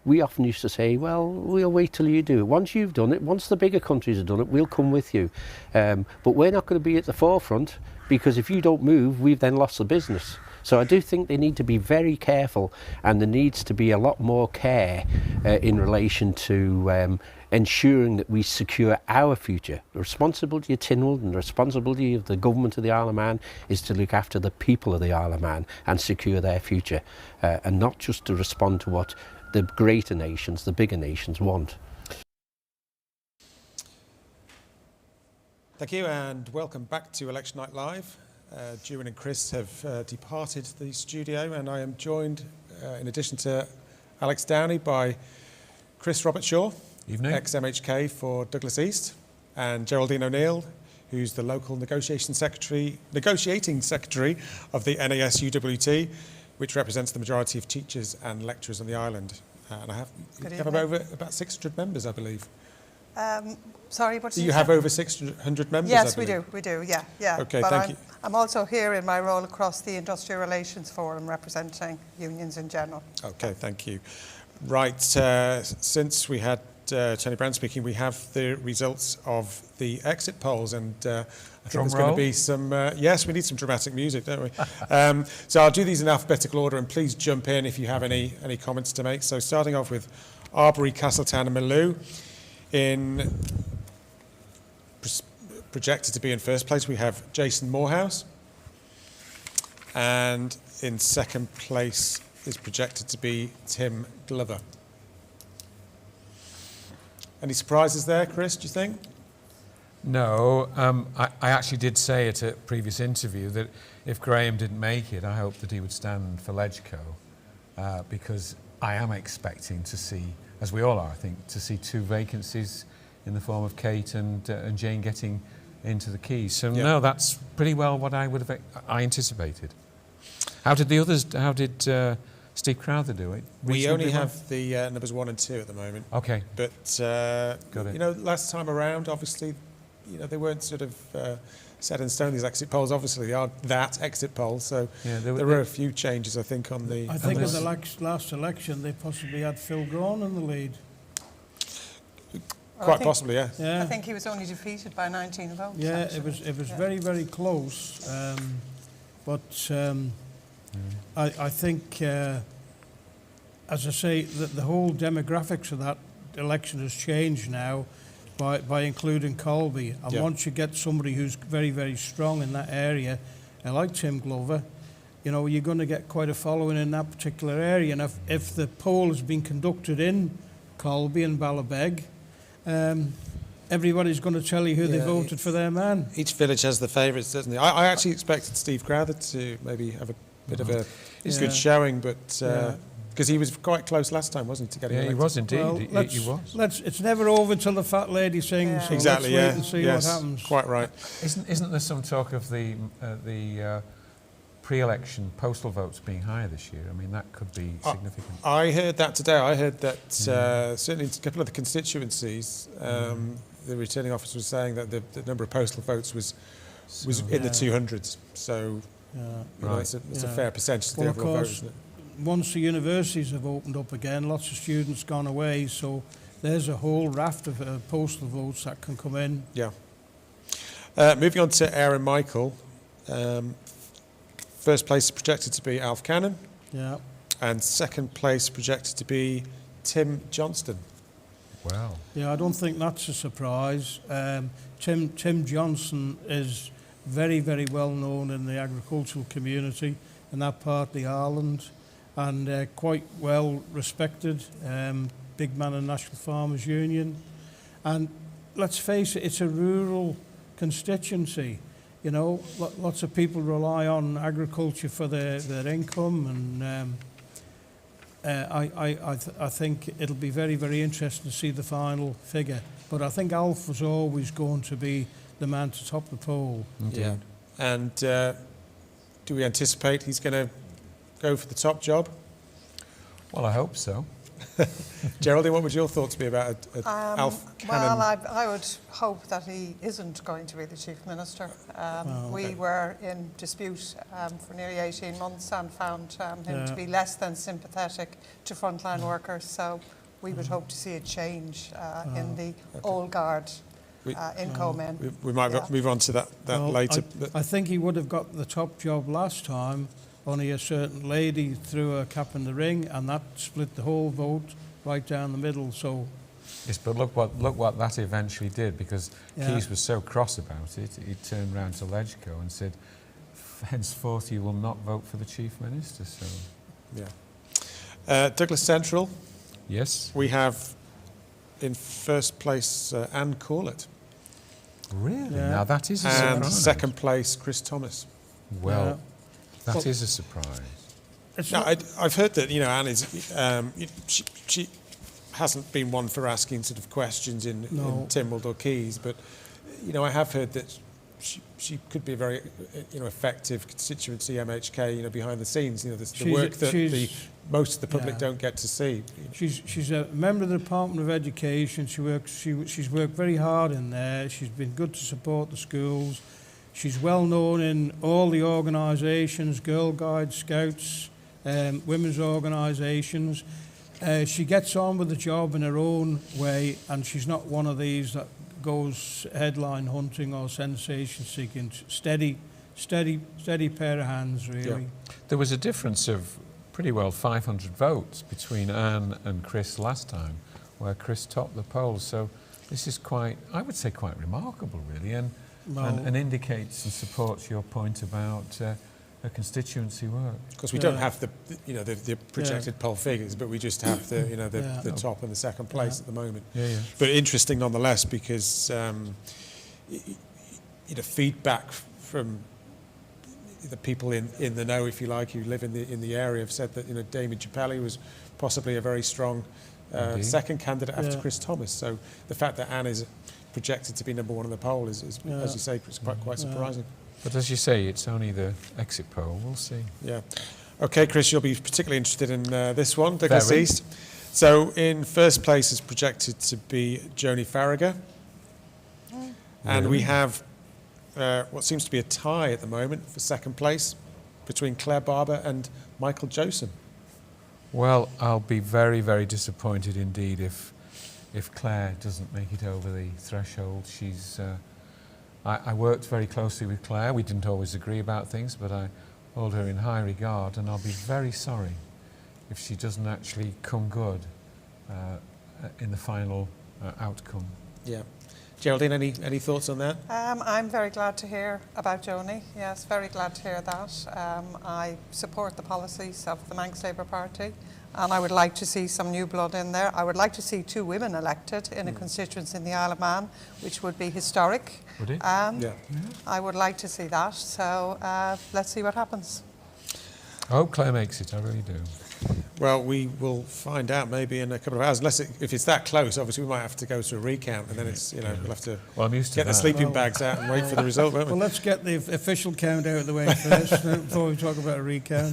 we often used to say, well, we'll wait till you do it. Once you've done it, once the bigger countries have done it, we'll come with you. But we're not going to be at the forefront, because if you don't move, we've then lost the business. So I do think they need to be very careful, and there needs to be a lot more care in relation to ensuring that we secure our future. The responsibility of Tynwald and the responsibility of the government of the Isle of Man is to look after the people of the Isle of Man and secure their future, and not just to respond to what the greater nations, the bigger nations want. Thank you, and welcome back to Election Night Live. Juan and Chris have departed the studio, and I am joined, in addition to Alex Downey, by Chris Robert-Shaw, ex-MHK for Douglas East, and Geraldine O'Neill, who's the local negotiating secretary of the NAS UWT, which represents the majority of teachers and lecturers on the island. And I have over about 600 members, I believe. Sorry, what did you say? Have over 600 members, Yes, we do, yeah. Okay, but thank you. I'm also here in my role across the Industrial Relations Forum, representing unions in general. Okay, thank you. Right, since we had Tony Brown speaking, we have the results of the exit polls, and I think there's going to be some, yes, we need some dramatic music, don't we? So I'll do these in alphabetical order, and please jump in if you have any comments to make. So starting off with Arbury, Castletown and Maloo. Projected to be in first place, we have Jason Morehouse, and in second place is projected to be Tim Glover. Any surprises there, Chris, do you think? No, I actually did say at a previous interview that if Graham didn't make it, I hoped that he would stand for Legco, because I am expecting to see, as we all are, I think, to see two vacancies in the form of Kate and Jane getting into the Keys. So Yeah. no, that's pretty well what I would have anticipated. How did the others? How did Steve Crowther do it? We only Reasonably well? have the numbers 1 and 2 at the moment. Okay. But, Got it. you know, last time around, obviously, you know, they weren't sort of set in stone, these exit polls. Obviously, they are that exit poll. So Yeah, there were a few changes, I think, on the... I think in the last election they possibly had Phil Grawn in the lead. Quite possibly, yeah. Yeah, I think he was only defeated by 19 votes. yeah, actually. it was Yeah. very, very close. But I think, as I say, that the whole demographics of that election has changed now by including Colby. And Yeah. once you get somebody who's very, very strong in that area, like Tim Glover, you know, you're going to get quite a following in that particular area. And if the poll has been conducted in Colby and Ballabeg, everybody's going to tell you who they Yeah, voted for their man. Each village has the favourites, doesn't it? I actually expected Steve Crowther to maybe have a bit of a good showing, but because he was quite close last time, wasn't he, to getting Yeah, he elected? was indeed. Well, he was. It's never over until the fat lady sings. Yeah. So Exactly, let's wait yeah. and see Yes, what happens. quite right. Isn't there some talk of the pre-election postal votes being higher this year? I mean, that could be significant. I heard that today. I heard that certainly in a couple of the constituencies, the returning officer was saying that the number of postal votes was in the 200s. So Yeah. you know, it's a Yeah. fair percentage of the Well, of overall vote, course, isn't it? once the universities have opened up again, lots of students gone away, so there's a whole raft of postal votes that can come in. Yeah. Moving on to Aaron Michael. First place projected to be Alf Cannon, Yeah. and second place projected to be Tim Johnston. Wow. Yeah, I don't think that's a surprise. Tim Johnson is very, very well known in the agricultural community in that part of Ireland, and quite well respected. Big man in National Farmers Union. And let's face it, it's a rural constituency. You know, lots of people rely on agriculture for their income, and I think it'll be very, very interesting to see the final figure. But I think Alf was always going to be the man to top the poll. Yeah. And do we anticipate he's going to go for the top job? Well, I hope so. Geraldine, what would your thoughts be about Alf Cannon? Well, I would hope that he isn't going to be the Chief Minister. We were in dispute for nearly 18 months and found him to be less than sympathetic to frontline workers. So we would hope to see a change in the old guard in Comen. We might move on to that Well, later. I think he would have got the top job last time. Only a certain lady threw a cap in the ring, and that split the whole vote right down the middle. So, Yes, but look what that eventually did, because Yeah. Keys was so cross about it. He turned round to Ledgco and said, henceforth you will not vote for the Chief Minister. So, yeah. Douglas Central, yes. we have in first place Anne Corlett, Really? Yeah. Now that is a and surprise. second place Chris Thomas. Well, that Well- is a surprise. it's Now, not- I've heard that Anne is she hasn't been one for asking sort of questions in Tynwald or Keys, but I have heard that she could be a very effective constituency MHK behind the scenes. The work that most of the public don't get to see. She's a member of the Department of Education. She's worked very hard in there. She's been good to support the schools. She's well known in all the organisations, Girl Guides, Scouts, women's organisations. She gets on with the job in her own way, and she's not one of these that goes headline hunting or sensation seeking. Steady pair of hands, really. Yeah. There was a difference of pretty well 500 votes between Anne and Chris last time, where Chris topped the poll. So this is quite remarkable, really, and indicates and supports your point about her constituency work. Of course, we don't have the projected poll figures, but we just have the top and the second place at the moment. Yeah, yeah. But interesting nonetheless, because feedback from the people in the know, if you like, who live in the area, have said that, you know, Damien Chappelli was possibly a very strong second candidate after Chris Thomas. So the fact that Anne is projected to be number 1 on the poll is as you say, it's quite surprising. But as you say, it's only the exit poll. We'll see. Yeah. Okay, Chris, you'll be particularly interested in this one, Douglas Very. East. So in first place is projected to be Joni Farragher. And we have what seems to be a tie at the moment for second place between Claire Barber and Michael Josem. Well, I'll be very, very disappointed indeed if Claire doesn't make it over the threshold. She's. I worked very closely with Claire. We didn't always agree about things, but I hold her in high regard, and I'll be very sorry if she doesn't actually come good in the final outcome. Yeah. Geraldine, any thoughts on that? I'm very glad to hear about Joni. Yes, very glad to hear that. I support the policies of the Manx Labour Party, and I would like to see some new blood in there. I would like to see 2 women elected in a constituency in the Isle of Man, which would be historic. Would it? Yeah. I would like to see that. So let's see what happens. I hope Claire makes it. I really do. Well, we will find out maybe in a couple of hours. If it's that close, obviously we might have to go to a recount, and then it's, you know, we'll have to Well, I'm used to get the that. sleeping bags out and wait for the result, won't we? Well, let's get the official count out of the way first before we talk about a recount.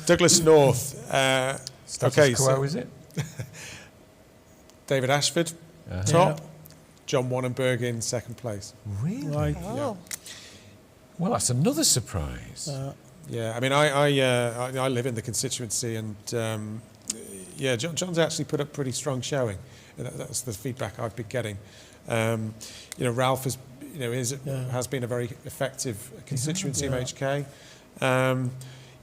Douglas North. Status quo, is it? David Ashford, top. John Wannenberg in second place. Really? Right. Oh. Well, that's another surprise. Yeah, I mean, I live in the constituency, and John's actually put up pretty strong showing. That's the feedback I've been getting. You know, Ralph has, you know, has been a very effective constituency MHK.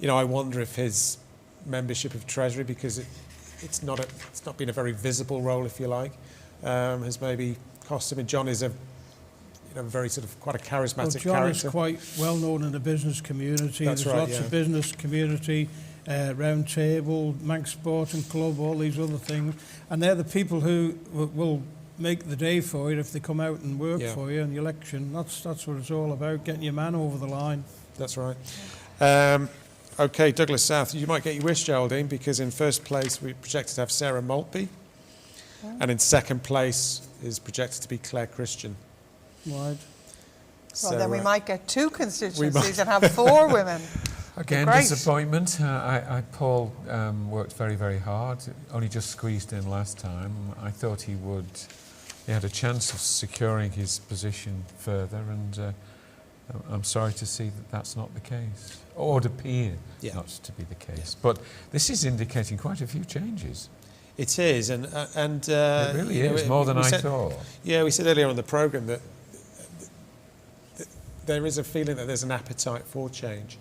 You know, I wonder if his membership of Treasury, because it's not been a very visible role, if you like, has maybe cost him. And John is a very sort of quite a charismatic John character. is quite well known in the business community. That's There's right, lots of business community, Round Table, Manx Sporting Club, all these other things. And they're the people who will make the day for you if they come out and work for you in the election. That's what it's all about, getting your man over the line. That's right. Okay, Douglas South, you might get your wish, Geraldine, because in first place we projected to have Sarah Maltby, and in second place is projected to be Claire Christian. Right. Well, then we might get 2 constituencies and have 4 women. Again, Great. disappointment. Paul worked very, very hard. Only just squeezed in last time. I thought he had a chance of securing his position further, and I'm sorry to see that that's not the case, or would appear not to be the case. But this is indicating quite a few changes. It is, and it really is, more than I thought. Yeah, we said earlier on the programme that there is a feeling that there's an appetite for change.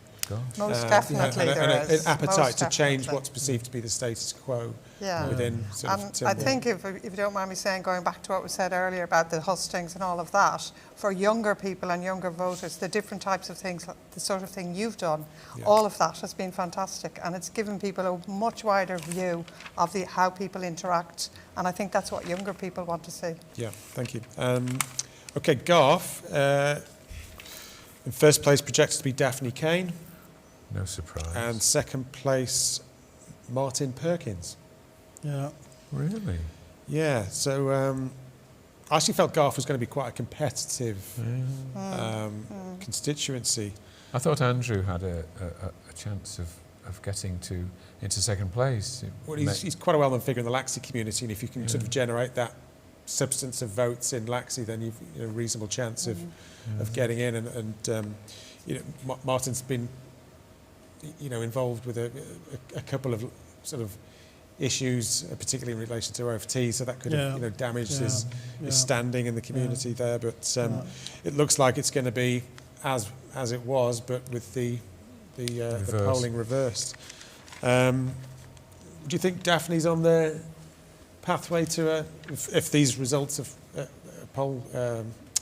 Most definitely there is. An appetite Most to change definitely. what's perceived to be the status quo within sort of And Timor. I think, if you don't mind me saying, going back to what was said earlier about the hustings and all of that, for younger people and younger voters, the different types of things, the sort of thing you've done, all of that has been fantastic, and it's given people a much wider view of how people interact, and I think that's what younger people want to see. Yeah, thank you. Okay, Garth, in first place projected to be Daphne Kane. No surprise. And second place, Martin Perkins. Yeah. Really? Yeah, so I actually felt Garth was going to be quite a competitive constituency. I thought Andrew had a chance of getting into second place. Well, he's quite a well-known figure in the Laxey community, and if you can sort of generate that substance of votes in Laxey, then you've a reasonable chance of getting in. And you know, Martin's been involved with a couple of sort of issues, particularly in relation to OFT, so that could have damaged his standing in the community there. But it looks like it's going to be as it was, but with the polling reversed. Do you think Daphne's on the pathway to if these results of poll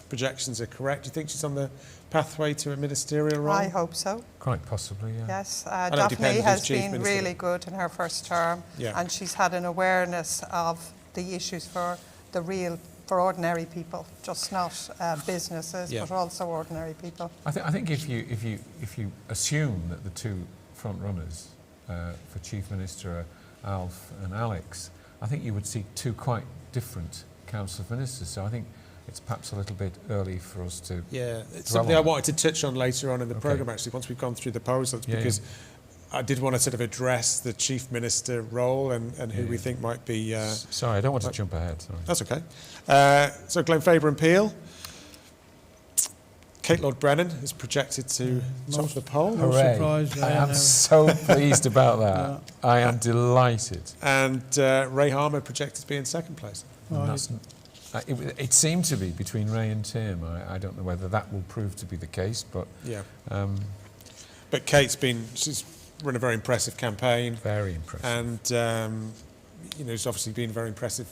projections are correct, do you think she's on the pathway to a ministerial role? I hope so. Quite possibly, yeah. Yes, know it Daphne depends has who's chief been minister. really good in her first term, and she's had an awareness of the issues for the real for ordinary people, just not businesses, Yeah. but also ordinary people. I think if you assume that the two front runners for Chief Minister are Alf and Alex, I think you would see two quite different Council of Ministers. So I think it's perhaps a little bit early for us to. Yeah, it's dwell something I on wanted to touch on later on in the Okay. programme, actually, once we've gone through the poll results, Yeah, because I did want to sort of address the Chief Minister role and who we Yeah. think might be... Sorry, I don't want to jump ahead. Sorry. That's okay. So Glen Faber and Peel. Kate Lord-Brennan is projected to top the poll. No Hooray. surprise there, I am no. so pleased about that. I am delighted. And Ray Harmer projected to be in second place. And that's, it seemed to be between Ray and Tim. I don't know whether that will prove to be the case, but Yeah. But Kate's she's run a very impressive campaign. very impressive. And, she's obviously been a very impressive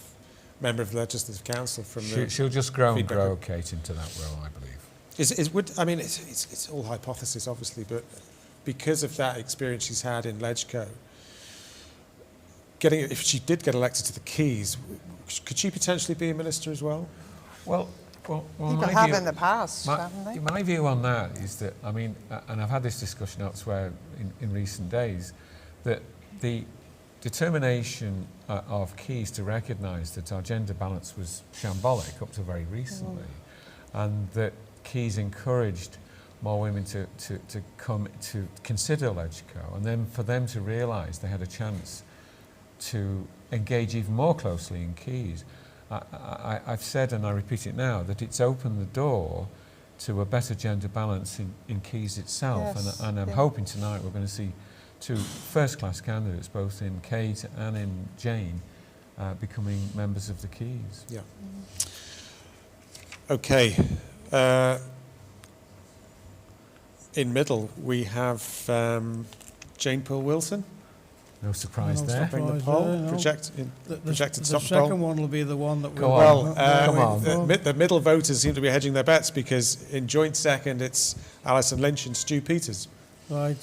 member of the Legislative Council from She'll just grow and feedback. grow Kate into that role, I believe. It's all hypothesis, obviously, but because of that experience she's had in Legco, if she did get elected to the Keys, could she potentially be a minister as well? Well, People my have view, in the past, haven't they? my view on that is that, I mean, and I've had this discussion elsewhere in recent days, that the determination of Keys to recognise that our gender balance was shambolic up to very recently, and that Keys encouraged more women to come to consider Legco, and then for them to realise they had a chance to engage even more closely in Keys. I've said, and I repeat it now, that it's opened the door to a better gender balance in Keys itself. Yes, And I'm hoping tonight we're going to see two first-class candidates, both in Kate and in Jane, becoming members of the Keys. Yeah. Okay. In middle, we have Jane Poole-Wilson. No surprise No there. surprise. Topping the poll, there, no. projected to The top the poll. second one will be the one that Go will... on. Come on. The middle voters seem to be hedging their bets because in joint second it's Alison Lynch and Stu Peters. Right.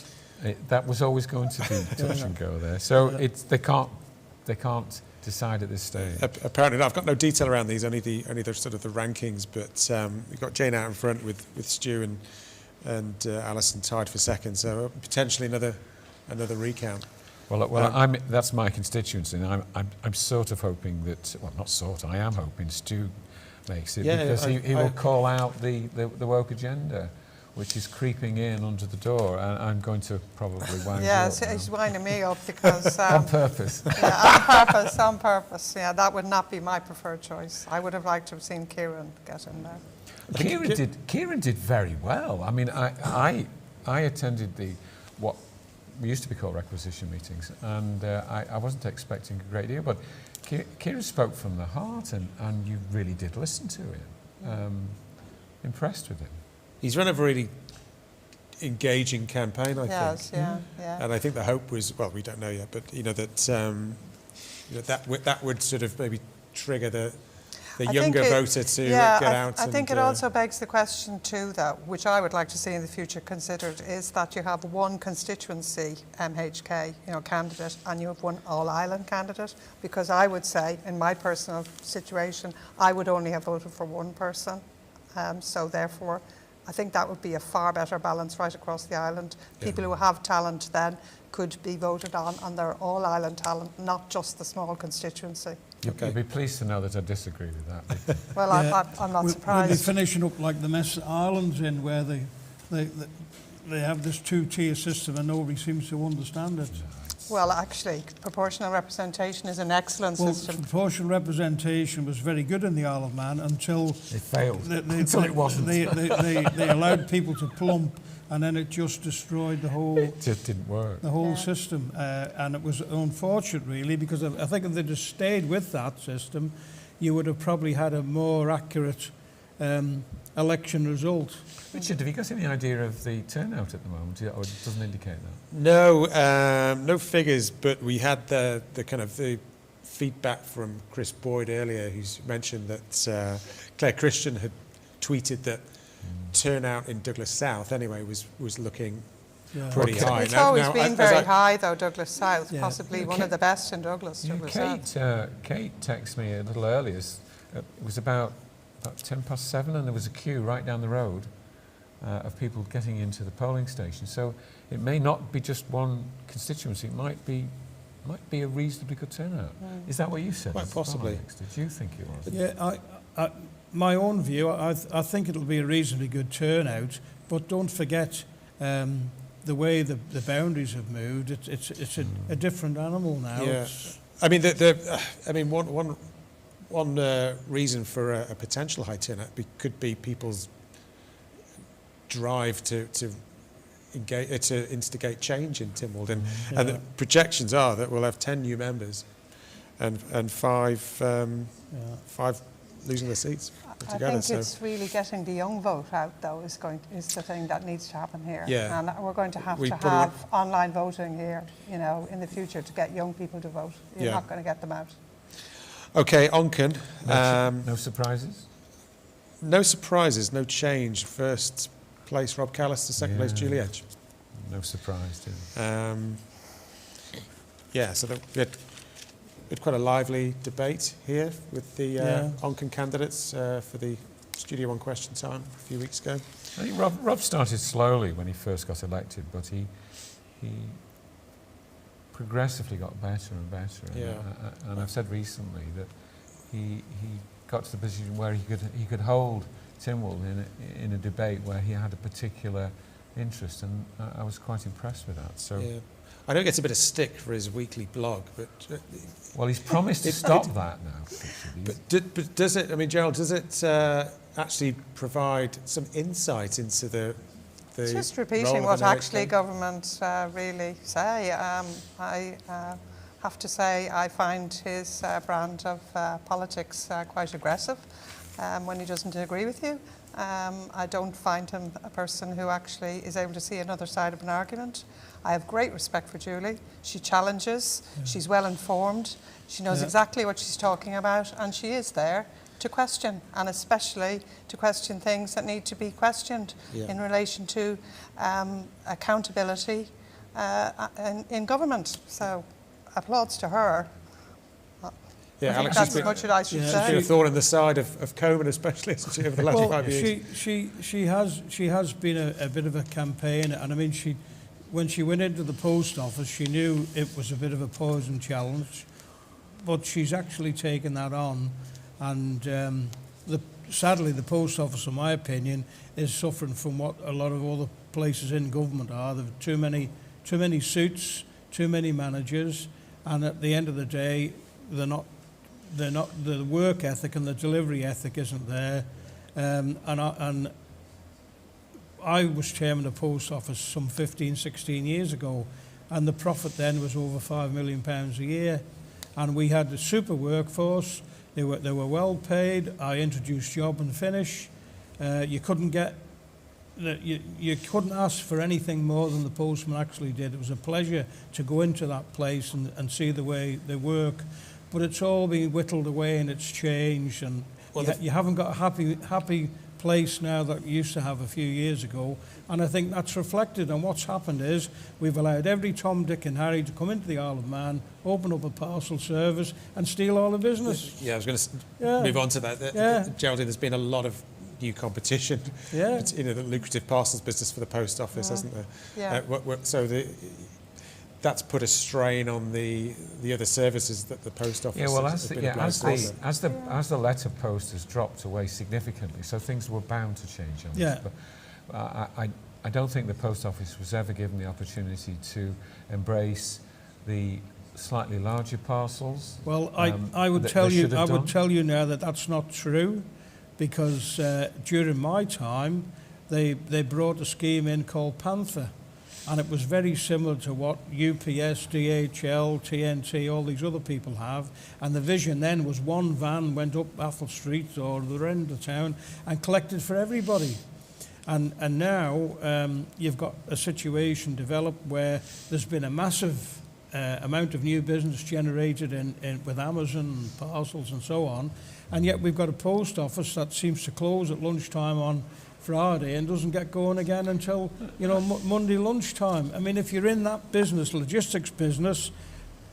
That was always going to be touch and go there. So they can't decide at this stage. Apparently, I've got no detail around these, only the sort of the rankings. But we've got Jane out in front with Stu and Alison tied for second. So potentially another recount. Well, that's my constituency, and I'm sort of hoping that, well, not sort, I am hoping Stu makes it, because he will call out the woke agenda, which is creeping in under the door, and I'm going to probably wind you up. He's winding me up because... on purpose. Yeah, on purpose. Yeah, that would not be my preferred choice. I would have liked to have seen Kieran get in there. Kieran did very well. I mean, I attended what we used to be called requisition meetings, and I wasn't expecting a great deal, but Kieran spoke from the heart, and you really did listen to him. Impressed with him. He's run a really engaging campaign, I think. Yes, yeah. And I think the hope was, well, we don't know yet, but that would sort of maybe trigger the younger voter to get out. I think it also begs the question too, that which I would like to see in the future considered, is that you have one constituency MHK, candidate, and you have one all-island candidate. Because I would say, in my personal situation, I would only have voted for one person. So therefore, I think that would be a far better balance right across the island. People who have talent then could be voted on their all-island talent, not just the small constituency. Okay. You'll be pleased to know that I disagree with that. Well, I'm not We'll be surprised. finishing up like the Mess Islands in, where they have this two-tier system and nobody seems to understand it. Well, actually, proportional representation is an excellent Well, system. proportional representation was very good in the Isle of Man until It failed. Until it wasn't. They allowed people to plump, and then it just destroyed the whole. It just didn't work. The whole system, and it was unfortunate, really, because I think if they'd just stayed with that system, you would have probably had a more accurate election result. Richard, have you got any idea of the turnout at the moment, or it doesn't indicate that? No figures, but we had the kind of the feedback from Chris Boyd earlier, who's mentioned that Claire Christian had tweeted that turnout in Douglas South anyway was looking pretty high. It's always been very high, though, Douglas South, possibly one of the best in Douglas. Kate texted me a little earlier it was about 7:10, and there was a queue right down the road of people getting into the polling station. So it may not be just one constituency. It might be a reasonably good turnout. Is that what you said? Quite possibly. Did you think it was? Yeah, my own view, I think it'll be a reasonably good turnout, but don't forget the way the boundaries have moved. It's a different animal now. Yeah. I mean, one reason for a potential high turnout could be people's drive to engage, to instigate change in Tynwald, and the projections are that we'll have 10 new members, and five losing their seats altogether. I think it's really getting the young vote out, though, is the thing that needs to happen here. Yeah. And we're going to have online voting here, you know, in the future to get young people to vote. You're not going to get them out. Okay, Onken. No surprises? No surprises, no change. First place, Rob Callister. Second place, Julie Edge. No surprise, did it? So we had quite a lively debate here with the Onken candidates for the Studio One question time a few weeks ago. I think Rob started slowly when he first got elected, but he progressively got better and better. And I've said recently that he got to the position where he could hold Tynwald in a debate where he had a particular interest, and I was quite impressed with that. So. Yeah. I know he gets a bit of stick for his weekly blog, but... well, he's promised to stop that now. But does it, I mean, Gerald, does it actually provide some insight into the just repeating what actually government really say. I have to say I find his brand of politics quite aggressive when he doesn't agree with you. I don't find him a person who actually is able to see another side of an argument. I have great respect for Julie. She challenges, she's well informed, she knows exactly what she's talking about, and she is there to question, and especially to question things that need to be questioned in relation to accountability in government. So applauds to her. Yeah, I think Alex, that's as much as I should she's say. been a thorn in the side of Coman, especially over the last 5 years. She has been a bit of a campaigner, and I mean, when she went into the post office, she knew it was a bit of a poison challenge, but she's actually taken that on, and sadly the post office, in my opinion, is suffering from what a lot of other places in government are. There are too many suits, too many managers, and at the end of the day, the work ethic and the delivery ethic isn't there. And I was chairman of the post office some 15, 16 years ago, and the profit then was over £5 million a year. And we had a super workforce. They were well paid. I introduced job and finish. You couldn't ask for anything more than the postman actually did. It was a pleasure to go into that place and see the way they work. But it's all been whittled away and it's changed, and you haven't got a happy place now that you used to have a few years ago. And I think that's reflected. And what's happened is we've allowed every Tom, Dick and Harry to come into the Isle of Man, open up a parcel service and steal all the business. Yeah, I was going to move on to that. Geraldine, there's been a lot of new competition. Yeah. It's, the lucrative parcels business for the post office, hasn't there? Yeah. So that's put a strain on the other services that the post office as the letter post has dropped away significantly, so things were bound to change on this. But I don't think the post office was ever given the opportunity to embrace the slightly larger parcels. Well, I would tell you now that that's not true, because during my time they brought a scheme in called Panther. And it was very similar to what UPS, DHL, TNT, all these other people have. And the vision then was one van went up Athol Street or the end of town and collected for everybody. And now you've got a situation developed where there's been a massive amount of new business generated with Amazon and parcels and so on. And yet we've got a post office that seems to close at lunchtime on Friday and doesn't get going again until Monday lunchtime. I mean, if you're in that business, logistics business,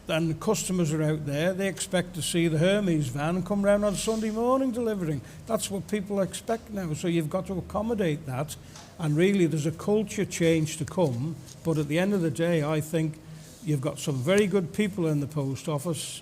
and customers are out there, they expect to see the Hermes van come round on Sunday morning delivering. That's what people expect now. So you've got to accommodate that. And really, there's a culture change to come. But at the end of the day, I think you've got some very good people in the post office,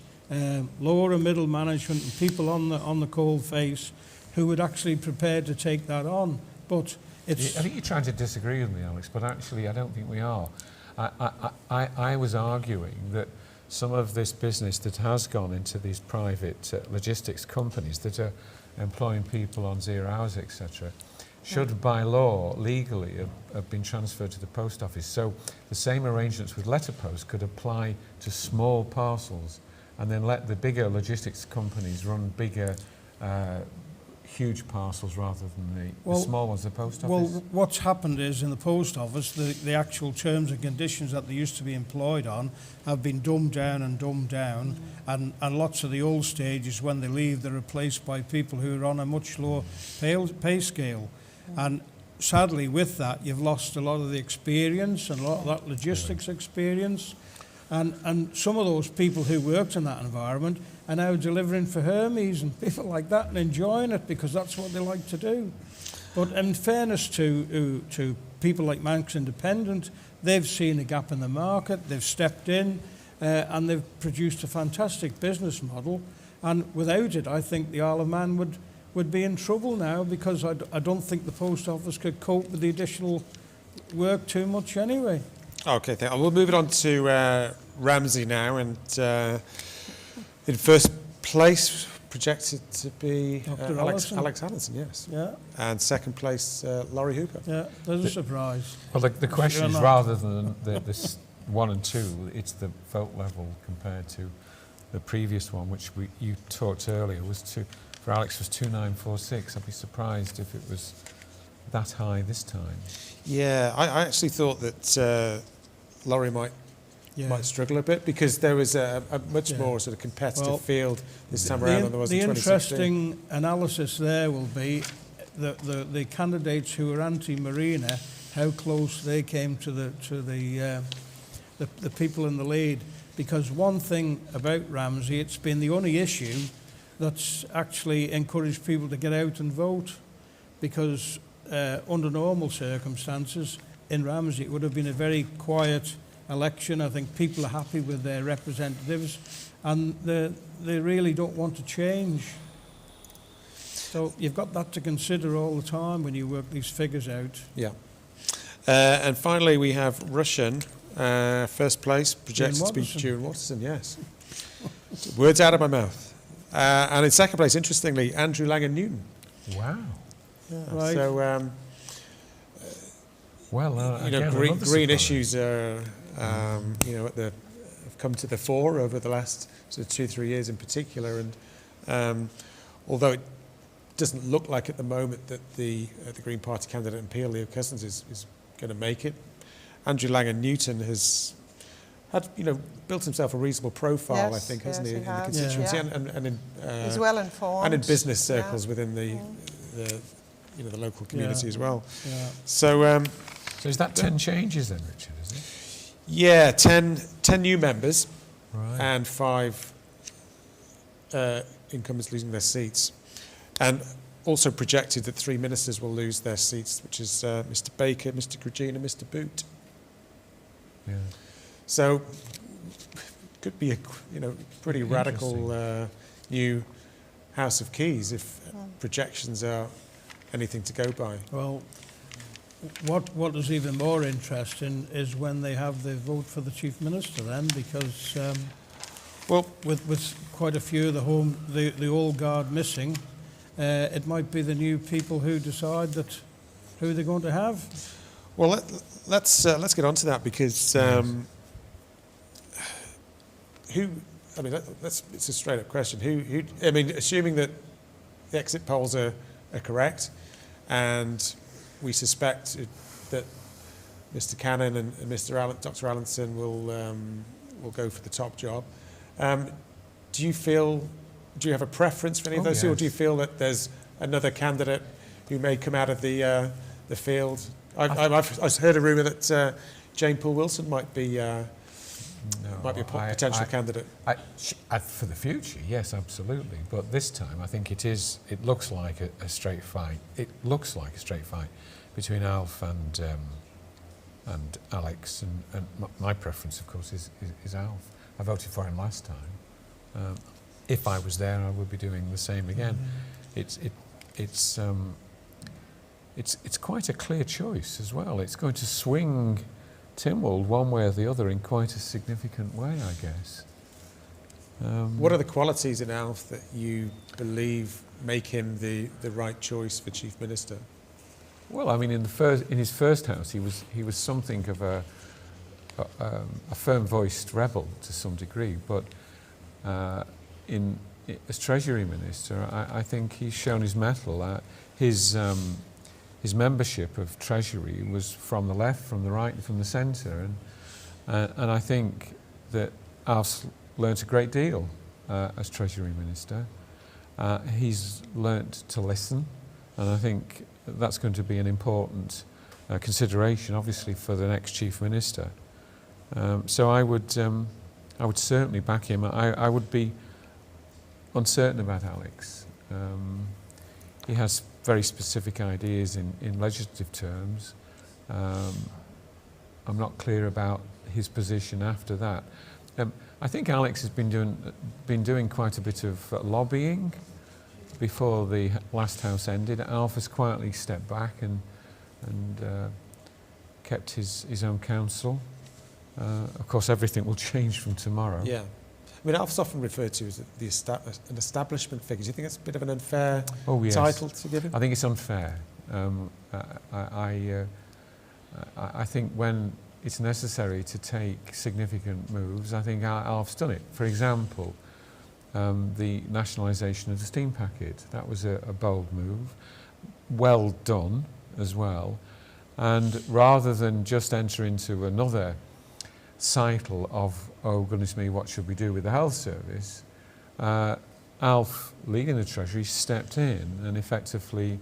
lower and middle management, and people on the cold face who would actually prepared to take that on. But it's... I think you're trying to disagree with me, Alex, but actually I don't think we are. I was arguing that some of this business that has gone into these private logistics companies that are employing people on 0 hours, etc., should by law, legally, have been transferred to the post office. So the same arrangements with letterpost could apply to small parcels, and then let the bigger logistics companies run bigger, huge parcels rather than the small ones, the post office. Well, what's happened is in the post office, the actual terms and conditions that they used to be employed on have been dumbed down, and lots of the old stages, when they leave, they're replaced by people who are on a much lower pay scale. And sadly, with that, you've lost a lot of the experience and a lot of that logistics experience. And some of those people who worked in that environment are now delivering for Hermes and people like that and enjoying it because that's what they like to do. But in fairness to people like Manx Independent, they've seen a gap in the market, they've stepped in, and they've produced a fantastic business model. And without it, I think the Isle of Man would be in trouble now, because I don't think the post office could cope with the additional work too much anyway. Okay, we'll move it on to Ramsey now, and in first place projected to be Alex Allison, yes. Yeah. And second place, Laurie Hooper. Yeah, there's a surprise. Well, the question is, rather than this 1 and 2, it's the vote level compared to the previous one, which you talked earlier, for Alex was 2946. I'd be surprised if it was that high this time. Yeah, I actually thought that Laurie might struggle a bit, because there was a much more sort of competitive field this time around than there was in 2016. The interesting analysis there will be the candidates who were anti-Marina, how close they came to the people in the lead. Because one thing about Ramsey, it's been the only issue that's actually encouraged people to get out and vote, because under normal circumstances in Ramsey it would have been a very quiet election. I think people are happy with their representatives, and they really don't want to change. So you've got that to consider all the time when you work these figures out. Yeah. And finally we have Russian, first place, projected to be June Watterson, yes. Words out of my mouth. And in second place, interestingly, Andrew Langan Newton. Wow. Yeah. Right. So, green issues are, have come to the fore over the last sort of 2-3 years in particular. And although it doesn't look like at the moment that the Green Party candidate in Peel, Leo Cousins, is going to make it, Andrew Langan Newton has had, built himself a reasonable profile, I think, hasn't he, in the constituency, and in he's well informed, and in business circles within the local community as well. Yeah. So is that 10 changes then, Richard? Is it? Yeah, 10 new members, and 5 incumbents losing their seats, and also projected that 3 ministers will lose their seats, which is Mr. Baker, Mr. Grugin, and Mr. Boot. Yeah. So could be a pretty radical new House of Keys if projections are anything to go by. Well, what is even more interesting is when they have the vote for the Chief Minister then, because with quite a few of the old guard missing, it might be the new people who decide who they're going to have. Well, let's get on to that, because it's a straight up question. Who? I mean, assuming that the exit polls are correct, and we suspect that Mr. Cannon and Dr. Allinson will go for the top job. Do you have a preference for any of those two, or do you feel that there's another candidate who may come out of the field? I've heard a rumour that Jane Poole Wilson might be No, Might be a potential candidate. For the future, yes, absolutely. But this time, I think it looks like a straight fight. It looks like a straight fight between Alf and Alex. And my preference, of course, is Alf. I voted for him last time. If I was there, I would be doing the same again. It's quite a clear choice as well. It's going to swing Tynwald one way or the other in quite a significant way, I guess. What are the qualities in Alf that you believe make him the right choice for Chief Minister? Well, I mean, in his first house, he was something of a firm-voiced rebel to some degree, but as Treasury Minister, I think he's shown his mettle. His membership of Treasury was from the left, from the right, and from the centre, and I think that Alf's learnt a great deal as Treasury Minister. He's learnt to listen, and I think that's going to be an important consideration, obviously, for the next Chief Minister. So I would certainly back him. I would be uncertain about Alex. He has very specific ideas in legislative terms. I'm not clear about his position after that. I think Alex has been doing quite a bit of lobbying before the last House ended. Alf has quietly stepped back and kept his own counsel. Of course, everything will change from tomorrow. Yeah. I mean, Alf's often referred to as an establishment figure. Do you think that's a bit of an unfair title to give him? I think it's unfair. I think when it's necessary to take significant moves, I think Alf's done it. For example, the nationalisation of the steam packet. That was a bold move, well done as well. And rather than just enter into another cycle of, oh goodness me, what should we do with the health service, Alf, leading the Treasury, stepped in and effectively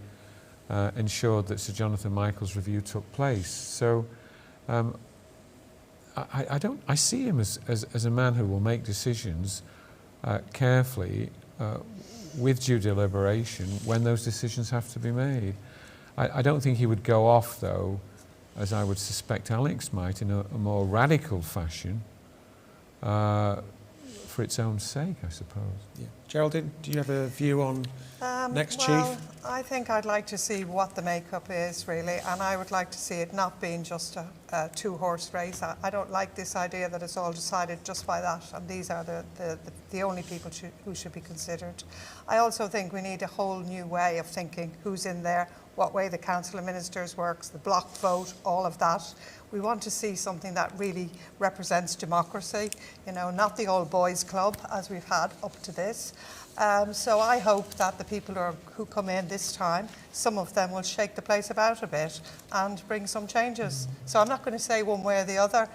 ensured that Sir Jonathan Michael's review took place. So I see him as a man who will make decisions carefully with due deliberation when those decisions have to be made. I don't think he would go off, though, as I would suspect Alex might, in a more radical fashion for its own sake, I suppose. Yeah. Geraldine, do you have a view on next well, Chief? I think I'd like to see what the makeup is, really, and I would like to see it not being just a two-horse race. I don't like this idea that it's all decided just by that, and these are the only people who should be considered. I also think we need a whole new way of thinking who's in there, what way the Council of Ministers works, the block vote, all of that. We want to see something that really represents democracy, you know, not the old boys club as we've had up to this. So I hope that the people who come in this time, some of them will shake the place about a bit and bring some changes. So I'm not going to say one way or the other,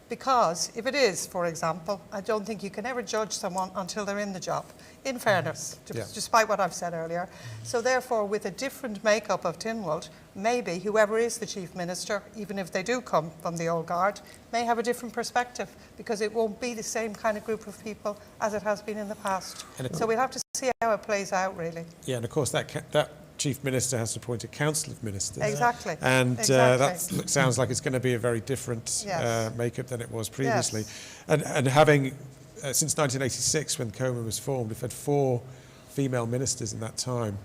because if it is, for example, I don't think you can ever judge someone until they're in the job, in fairness, despite what I've said earlier. So therefore, with a different makeup of Tynwald, maybe whoever is the Chief Minister, even if they do come from the old guard, may have a different perspective, because it won't be the same kind of group of people as it has been in the past. So we'll have to see how it plays out, really. Yeah, and of course that Chief Minister has to appoint a Council of Ministers. Exactly. And that sounds like it's going to be a very different makeup than it was previously. Yes. And having, since 1986, when Coma was formed, we've had 4 female ministers in that time.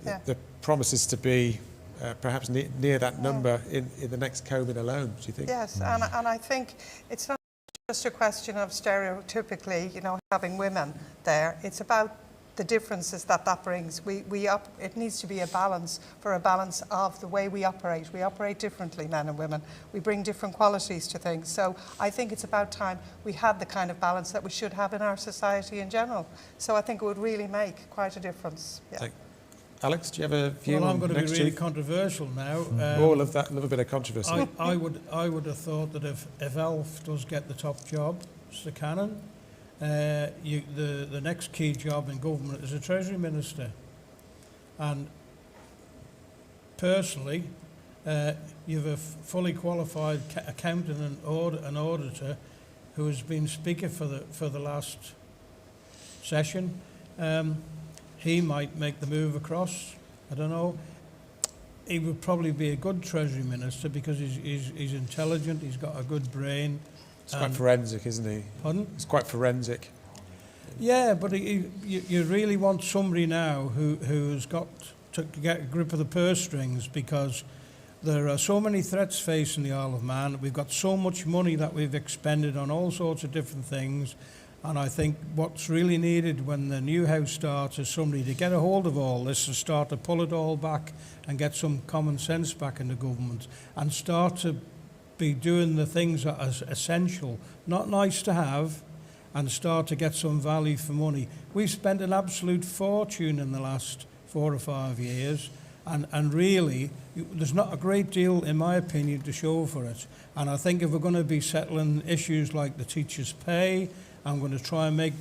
The promise is to be perhaps near that number in the next Coman alone, do you think? Yes, and I think it's not just a question of stereotypically, you know, having women there. It's about the differences that brings. It needs to be a balance of the way we operate. We operate differently, men and women. We bring different qualities to things. So I think it's about time we have the kind of balance that we should have in our society in general. So I think it would really make quite a difference. Yeah. Alex, do you have a view on Well, I'm going to be next really Chief? controversial now. All of that, a little bit of controversy. I would have thought that if Alf does get the top job, Sir Cannon, the next key job in government is a Treasury Minister. And personally, you have a fully qualified accountant and auditor who has been Speaker for the last session. He might make the move across. I don't know. He would probably be a good Treasury Minister because he's intelligent, he's got a good brain. It's quite forensic, isn't he? Pardon? It's quite forensic. Yeah, but you really want somebody now who's got to get a grip of the purse strings, because there are so many threats facing the Isle of Man. We've got so much money that we've expended on all sorts of different things. And I think what's really needed when the new House starts is somebody to get a hold of all this and start to pull it all back and get some common sense back in the government and start to be doing the things that are essential, not nice to have, and start to get some value for money. We've spent an absolute fortune in the last 4 or 5 years, and really there's not a great deal, in my opinion, to show for it. And I think if we're going to be settling issues like the teachers' pay, I'm going to try and make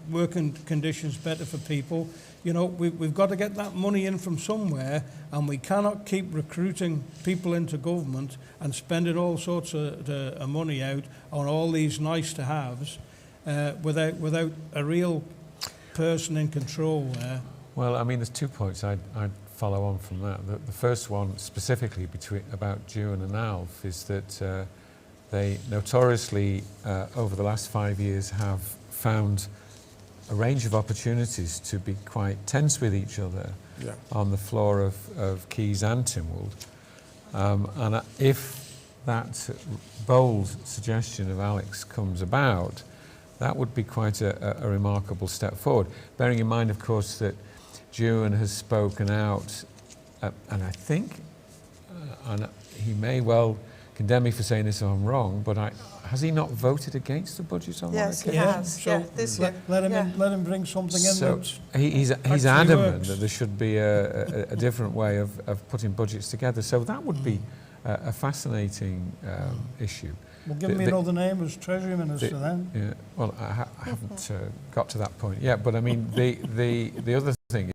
working conditions better for people. You know, we've got to get that money in from somewhere, and we cannot keep recruiting people into government and spending all sorts of money out on all these nice-to-haves without a real person in control there. Well, I mean, there's 2 points I'd follow on from that. The first one, specifically about June and Alf, is that they notoriously, over the last 5 years, have found a range of opportunities to be quite tense with each other on the floor of Keys and Tynwald. And if that bold suggestion of Alex comes about, that would be quite a remarkable step forward. Bearing in mind, of course, that June has spoken out, and I think, and he may well condemn me for saying this if I'm wrong, but has he not voted against the budget on Yes, one he occasion? has. So This year. let him bring something in So that he's actually adamant works. that there should be a different way of putting budgets together. So that would be a fascinating issue. Well, give me another name as Treasury Minister then. Yeah, well, I haven't got to that point yet, but I mean, the other thing is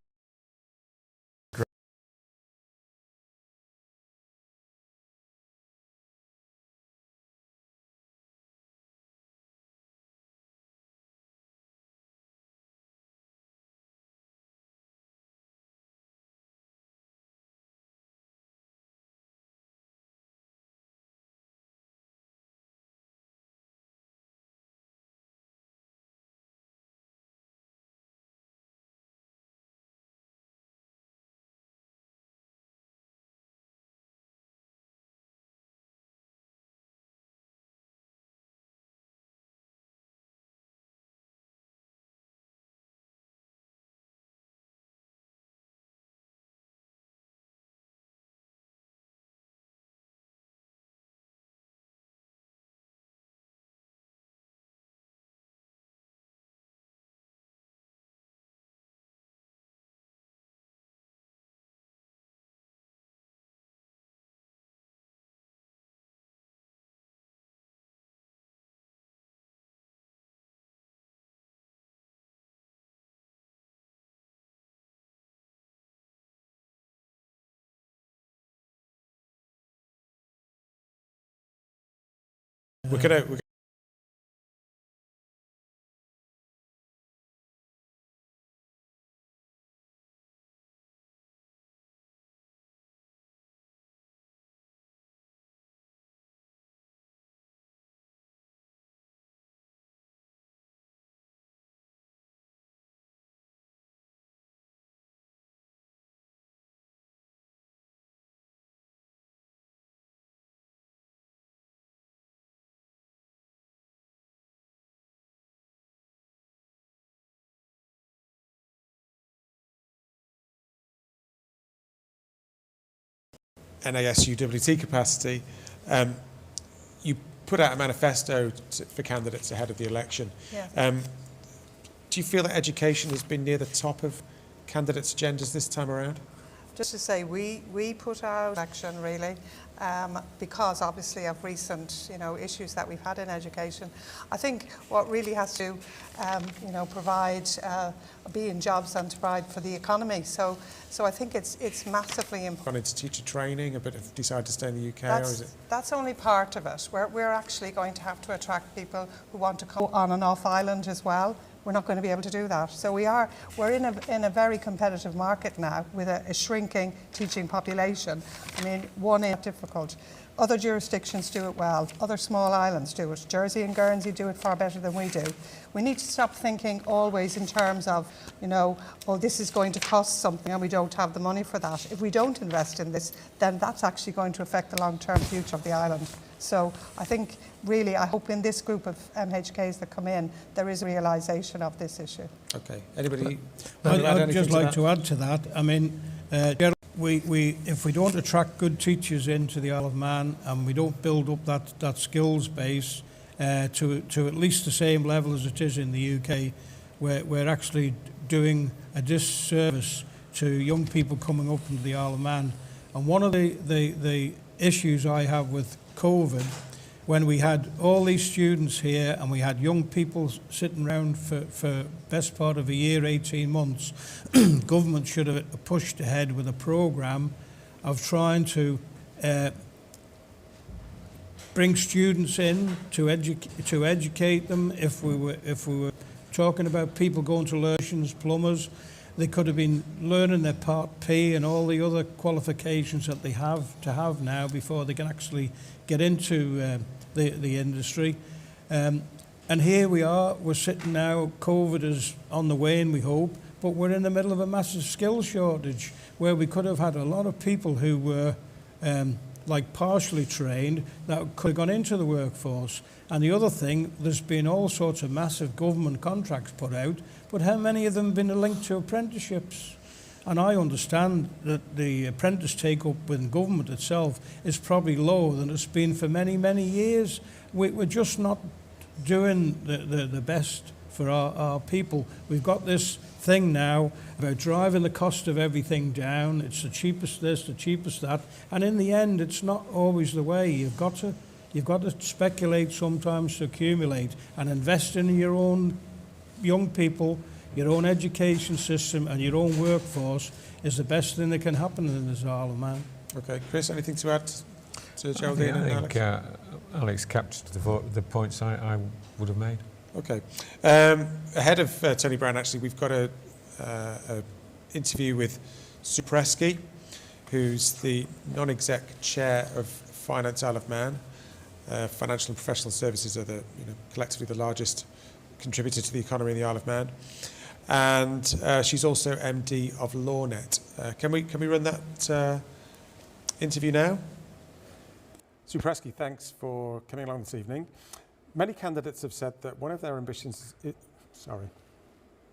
We're going to NASUWT capacity, you put out a manifesto for candidates ahead of the election. Yeah. Do you feel that education has been near the top of candidates' agendas this time around? Just to say, we put out action really because obviously of recent issues that we've had in education. I think what really has to provide be in jobs and to provide for the economy. So I think it's massively important. Gone into teacher training, but have decided to stay in the UK, or is it? That's only part of it. We're actually going to have to attract people who want to come on and off island as well. We're not going to be able to do that. So we're in a very competitive market now with a shrinking teaching population. I mean, one is difficult. Other jurisdictions do it well. Other small islands do it. Jersey and Guernsey do it far better than we do. We need to stop thinking always in terms of, oh, this is going to cost something and we don't have the money for that. If we don't invest in this, then that's actually going to affect the long-term future of the island. So I think really, I hope in this group of MHKs that come in, there is a realisation of this issue. Okay. Anybody? I'd just like to add to that. I mean, if we don't attract good teachers into the Isle of Man and we don't build up that skills base to at least the same level as it is in the UK, we're actually doing a disservice to young people coming up into the Isle of Man. And one of the issues I have with COVID, when we had all these students here and we had young people sitting around for best part of a year, 18 months, government should have pushed ahead with a programme of trying to bring students in to educate them. If we were talking about people going to electricians, plumbers, they could have been learning their Part P and all the other qualifications that they have to have now before they can actually get into the industry. And here we are, we're sitting now, COVID is on the wane, we hope, but we're in the middle of a massive skills shortage where we could have had a lot of people who were partially trained that could have gone into the workforce. And the other thing, there's been all sorts of massive government contracts put out, but how many of them have been linked to apprenticeships? And I understand that the apprentice take-up within government itself is probably lower than it's been for many, many years. We're just not doing the best for our people. We've got this thing now about driving the cost of everything down. It's the cheapest this, the cheapest that. And in the end, it's not always the way. You've got to speculate sometimes to accumulate and invest in your own young people. Your own education system and your own workforce is the best thing that can happen in this Isle of Man. Okay, Chris, anything to add to Geraldine and Alex? I think Alex captured the points I would have made. Okay. Ahead of Tony Brown, actually, we've got a interview with Sue Presky, who's the non-exec chair of Finance Isle of Man. Financial and professional services are collectively the largest contributor to the economy in the Isle of Man. And she's also MD of LawNet. Can we run that interview now? Sue Presky, thanks for coming along this evening. Many candidates have said that one of their ambitions is... Sorry.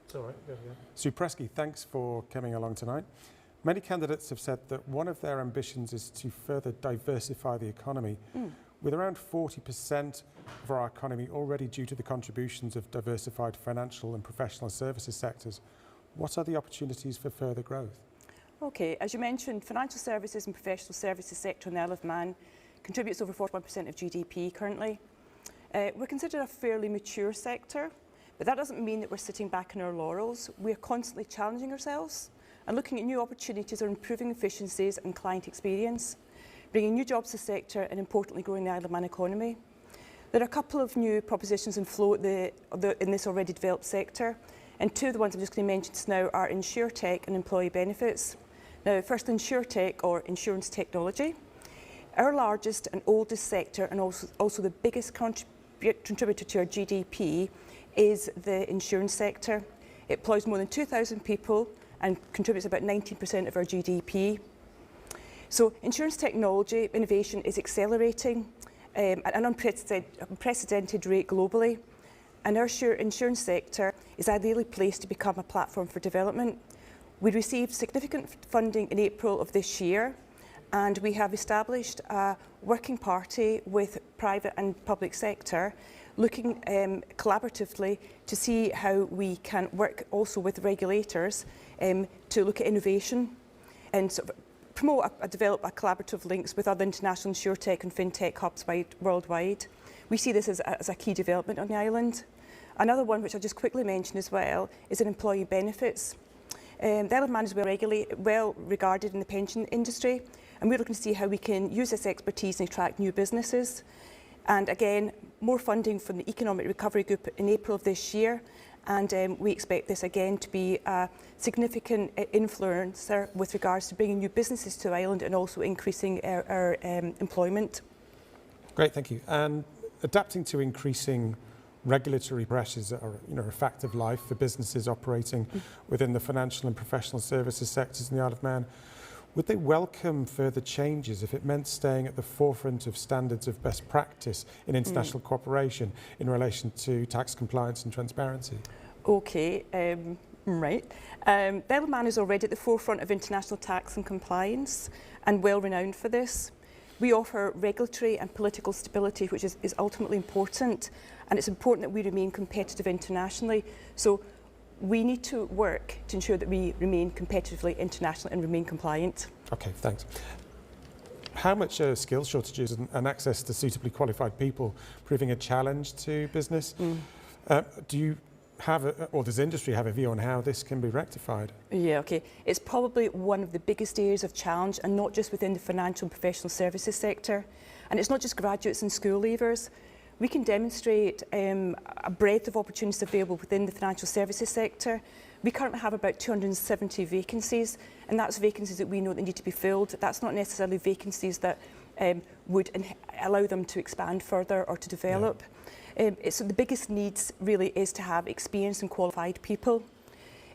It's all right. Sue Presky, thanks for coming along tonight. Many candidates have said that one of their ambitions is to further diversify the economy. With around 40% of our economy already due to the contributions of diversified financial and professional services sectors, what are the opportunities for further growth? Okay, as you mentioned, financial services and professional services sector in the Isle of Man contributes over 41% of GDP currently. We're considered a fairly mature sector, but that doesn't mean that we're sitting back on our laurels. We're constantly challenging ourselves and looking at new opportunities or improving efficiencies and client experience, bringing new jobs to the sector and importantly growing the Isle of Man economy. There are a couple of new propositions in flow in this already developed sector, and two of the ones I'm just going to mention now are InsurTech and employee benefits. Now, first, InsurTech or insurance technology. Our largest and oldest sector and also the biggest contributor to our GDP is the insurance sector. It employs more than 2,000 people and contributes about 19% of our GDP. So insurance technology innovation is accelerating at an unprecedented rate globally, and our insurance sector is ideally placed to become a platform for development. We received significant funding in April of this year, and we have established a working party with private and public sector looking collaboratively to see how we can work also with regulators to look at innovation. and sort of promote develop a collaborative links with other international insurtech and fintech hubs worldwide. We see this as a key development on the island. Another one, which I'll just quickly mention as well, is in employee benefits. The Isle of Man is well regarded in the pension industry, and we're looking to see how we can use this expertise and attract new businesses. And again, more funding from the Economic Recovery Group in April of this year, and we expect this again to be a significant influencer with regards to bringing new businesses to Ireland and also increasing our employment. Great, thank you. And adapting to increasing regulatory pressures that are, a fact of life for businesses operating within the financial and professional services sectors in the Isle of Man, would they welcome further changes if it meant staying at the forefront of standards of best practice in international cooperation in relation to tax compliance and transparency? Okay, right. The Isle of Man is already at the forefront of international tax and compliance and well renowned for this. We offer regulatory and political stability, which is ultimately important, and it's important that we remain competitive internationally. So we need to work to ensure that we remain competitively international and remain compliant. Okay, thanks. How much are skills shortages and access to suitably qualified people proving a challenge to business? Do you have, or does industry have a view on how this can be rectified? Yeah, okay. It's probably one of the biggest areas of challenge, and not just within the financial and professional services sector. And it's not just graduates and school leavers. We can demonstrate a breadth of opportunities available within the financial services sector. We currently have about 270 vacancies, and that's vacancies that we know that need to be filled. That's not necessarily vacancies that would allow them to expand further or to develop. So the biggest needs really is to have experienced and qualified people.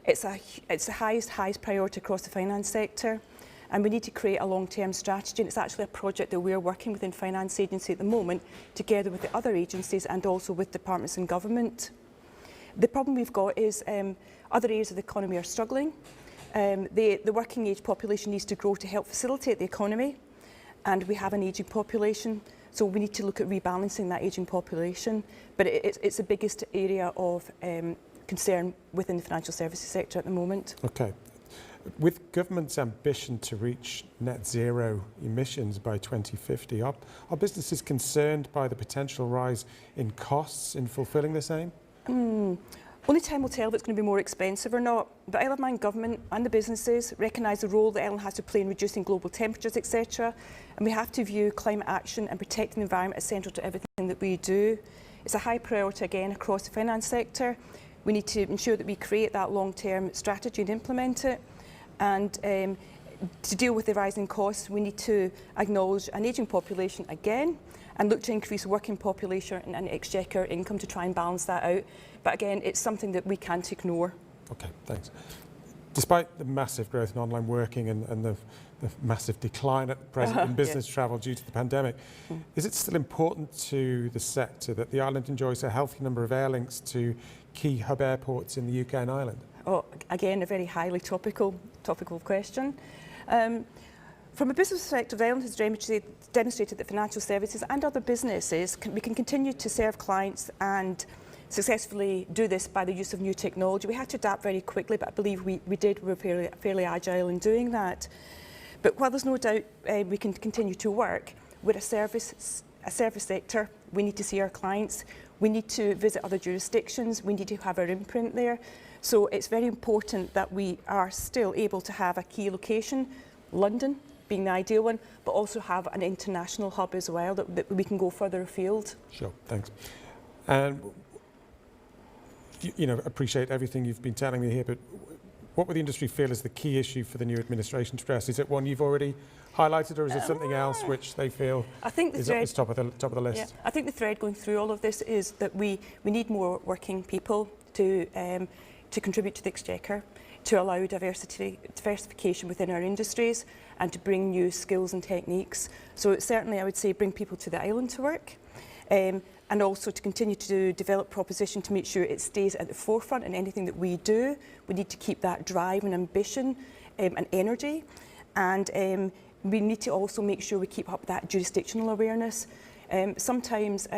It's the highest priority across the finance sector, and we need to create a long-term strategy, and it's actually a project that we're working within Finance Agency at the moment, together with the other agencies and also with departments in government. The problem we've got is other areas of the economy are struggling. The working age population needs to grow to help facilitate the economy, and we have an ageing population, so we need to look at rebalancing that ageing population. But it's the biggest area of concern within the financial services sector at the moment. Okay. With government's ambition to reach net zero emissions by 2050, are businesses concerned by the potential rise in costs in fulfilling this aim? Only time will tell if it's going to be more expensive or not. The Isle of Man government and the businesses recognise the role that Ireland has to play in reducing global temperatures, etc. And we have to view climate action and protecting the environment as central to everything that we do. It's a high priority again across the finance sector. We need to ensure that we create that long-term strategy and implement it. And to deal with the rising costs, we need to acknowledge an ageing population again and look to increase working population and exchequer income to try and balance that out. But again, it's something that we can't ignore. Okay, thanks. Despite the massive growth in online working and the massive decline at present in business travel due to the pandemic, is it still important to the sector that the island enjoys a healthy number of air links to key hub airports in the UK and Ireland? Oh, again, a very highly topical question. From a business perspective, Ireland has demonstrated that financial services and other businesses we can continue to serve clients and successfully do this by the use of new technology. We had to adapt very quickly, but I believe we did. We were fairly agile in doing that. But while there's no doubt we can continue to work, we're a service sector. We need to see our clients. We need to visit other jurisdictions. We need to have our imprint there. So it's very important that we are still able to have a key location, London being the ideal one, but also have an international hub as well that we can go further afield. Sure, thanks. And appreciate everything you've been telling me here, but what would the industry feel is the key issue for the new administration to address? Is it one you've already highlighted, or is it something else which they feel is at the top of the list? Yeah, I think the thread going through all of this is that we need more working people to contribute to the exchequer, to allow diversification within our industries and to bring new skills and techniques. So certainly I would say bring people to the island to work, and also to continue to develop proposition to make sure it stays at the forefront in anything that we do. We need to keep that drive and ambition and energy, and we need to also make sure we keep up that jurisdictional awareness. Sometimes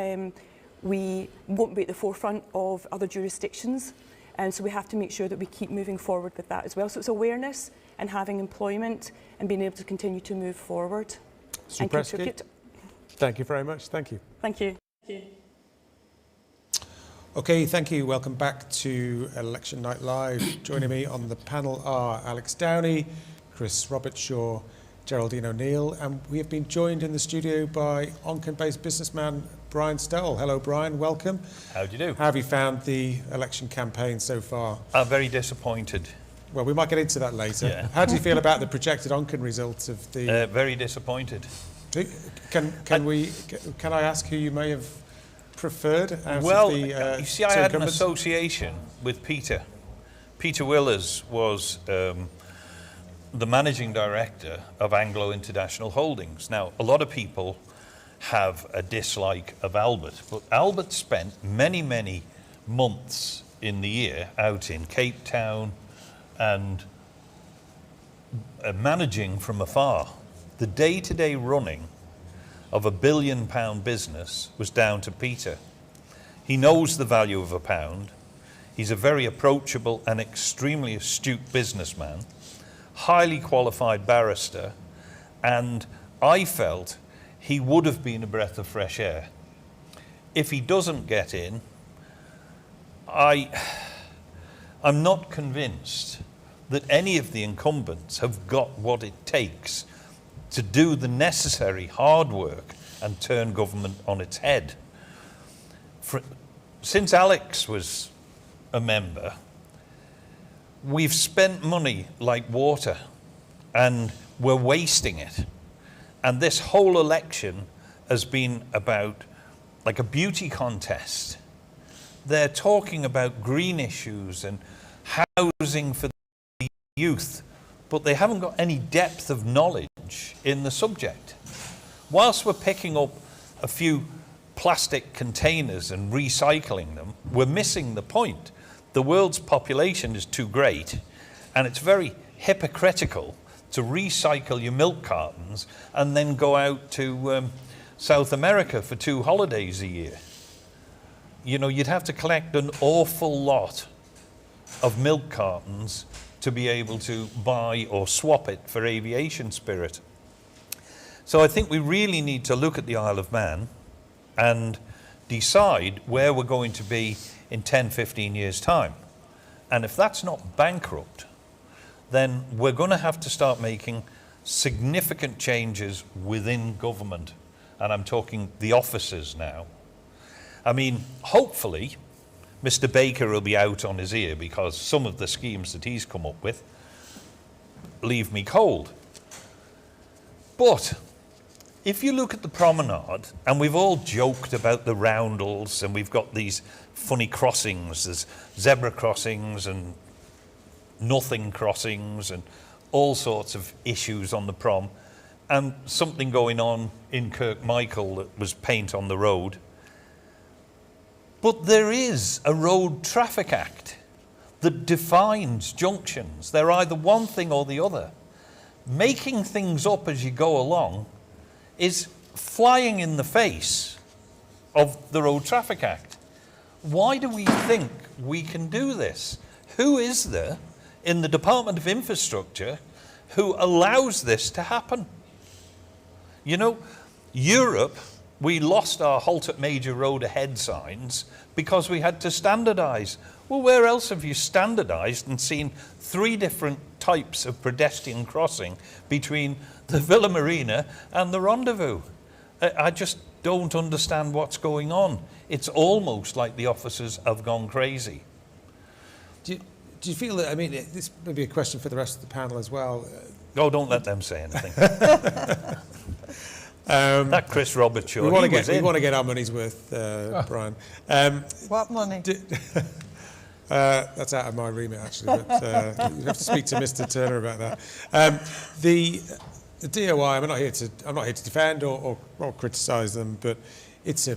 we won't be at the forefront of other jurisdictions, And so we have to make sure that we keep moving forward with that as well. So it's awareness and having employment and being able to continue to move forward and contribute. Thank you very much. Thank you. Thank you. Okay, thank you. Welcome back to Election Night Live. Joining me on the panel are Alex Downey, Chris Robertshaw, Geraldine O'Neill, and we have been joined in the studio by Onchan-based businessman Brian Stoll. Hello, Brian. Welcome. How do you do? How have you found the election campaign so far? I'm very disappointed. Well, we might get into that later. Yeah. How do you feel about the projected Onchan results of the? Very disappointed. Can I ask who you may have preferred out Well, of the you see, I had an association with Peter. Peter Willers was the managing director of Anglo International Holdings. Now, a lot of people have a dislike of Albert, but Albert spent many, many months in the year out in Cape Town and managing from afar. The day-to-day running of a £1 billion business was down to Peter. He knows the value of a pound. He's a very approachable and extremely astute businessman, highly qualified barrister, and I felt he would have been a breath of fresh air. If he doesn't get in, I'm not convinced that any of the incumbents have got what it takes to do the necessary hard work and turn government on its head. Since Alex was a member, we've spent money like water and we're wasting it. And this whole election has been about like a beauty contest. They're talking about green issues and housing for the youth, but they haven't got any depth of knowledge in the subject. Whilst we're picking up a few plastic containers and recycling them, we're missing the point. The world's population is too great, and it's very hypocritical to recycle your milk cartons and then go out to South America for 2 holidays a year. You know, you'd have to collect an awful lot of milk cartons to be able to buy or swap it for aviation spirit. So I think we really need to look at the Isle of Man and decide where we're going to be in 10, 15 years' time. And if that's not bankrupt, then we're going to have to start making significant changes within government. And I'm talking the offices now. I mean, hopefully, Mr. Baker will be out on his ear, because some of the schemes that he's come up with leave me cold. But if you look at the promenade, and we've all joked about the roundels, and we've got these funny crossings, there's zebra crossings and nothing crossings and all sorts of issues on the prom, and something going on in Kirkmichael that was paint on the road. But there is a Road Traffic Act that defines junctions. They're either one thing or the other. Making things up as you go along is flying in the face of the Road Traffic Act. Why do we think we can do this? Who is there in the Department of Infrastructure who allows this to happen? You know, Europe, we lost our halt at major road ahead signs because we had to standardise. Well, where else have you standardised and seen 3 different types of pedestrian crossing between the Villa Marina and the Rendezvous? I just don't understand what's going on. It's almost like the officers have gone crazy. Do you feel that, I mean, this may be a question for the rest of the panel as well. Oh, don't let them say anything. That Chris Robertshaw, we want to get our money's worth, Brian. What money? That's out of my remit, actually, but you have to speak to Mr. Turner about that. The DOI, I'm not here to defend or criticise them, but it's a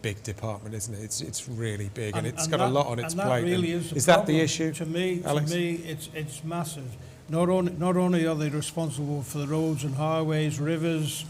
big department, isn't it? It's really big, and it's got a lot on its plate. That really is that the issue? To me, it's massive. Not only are they responsible for the roads and highways, rivers.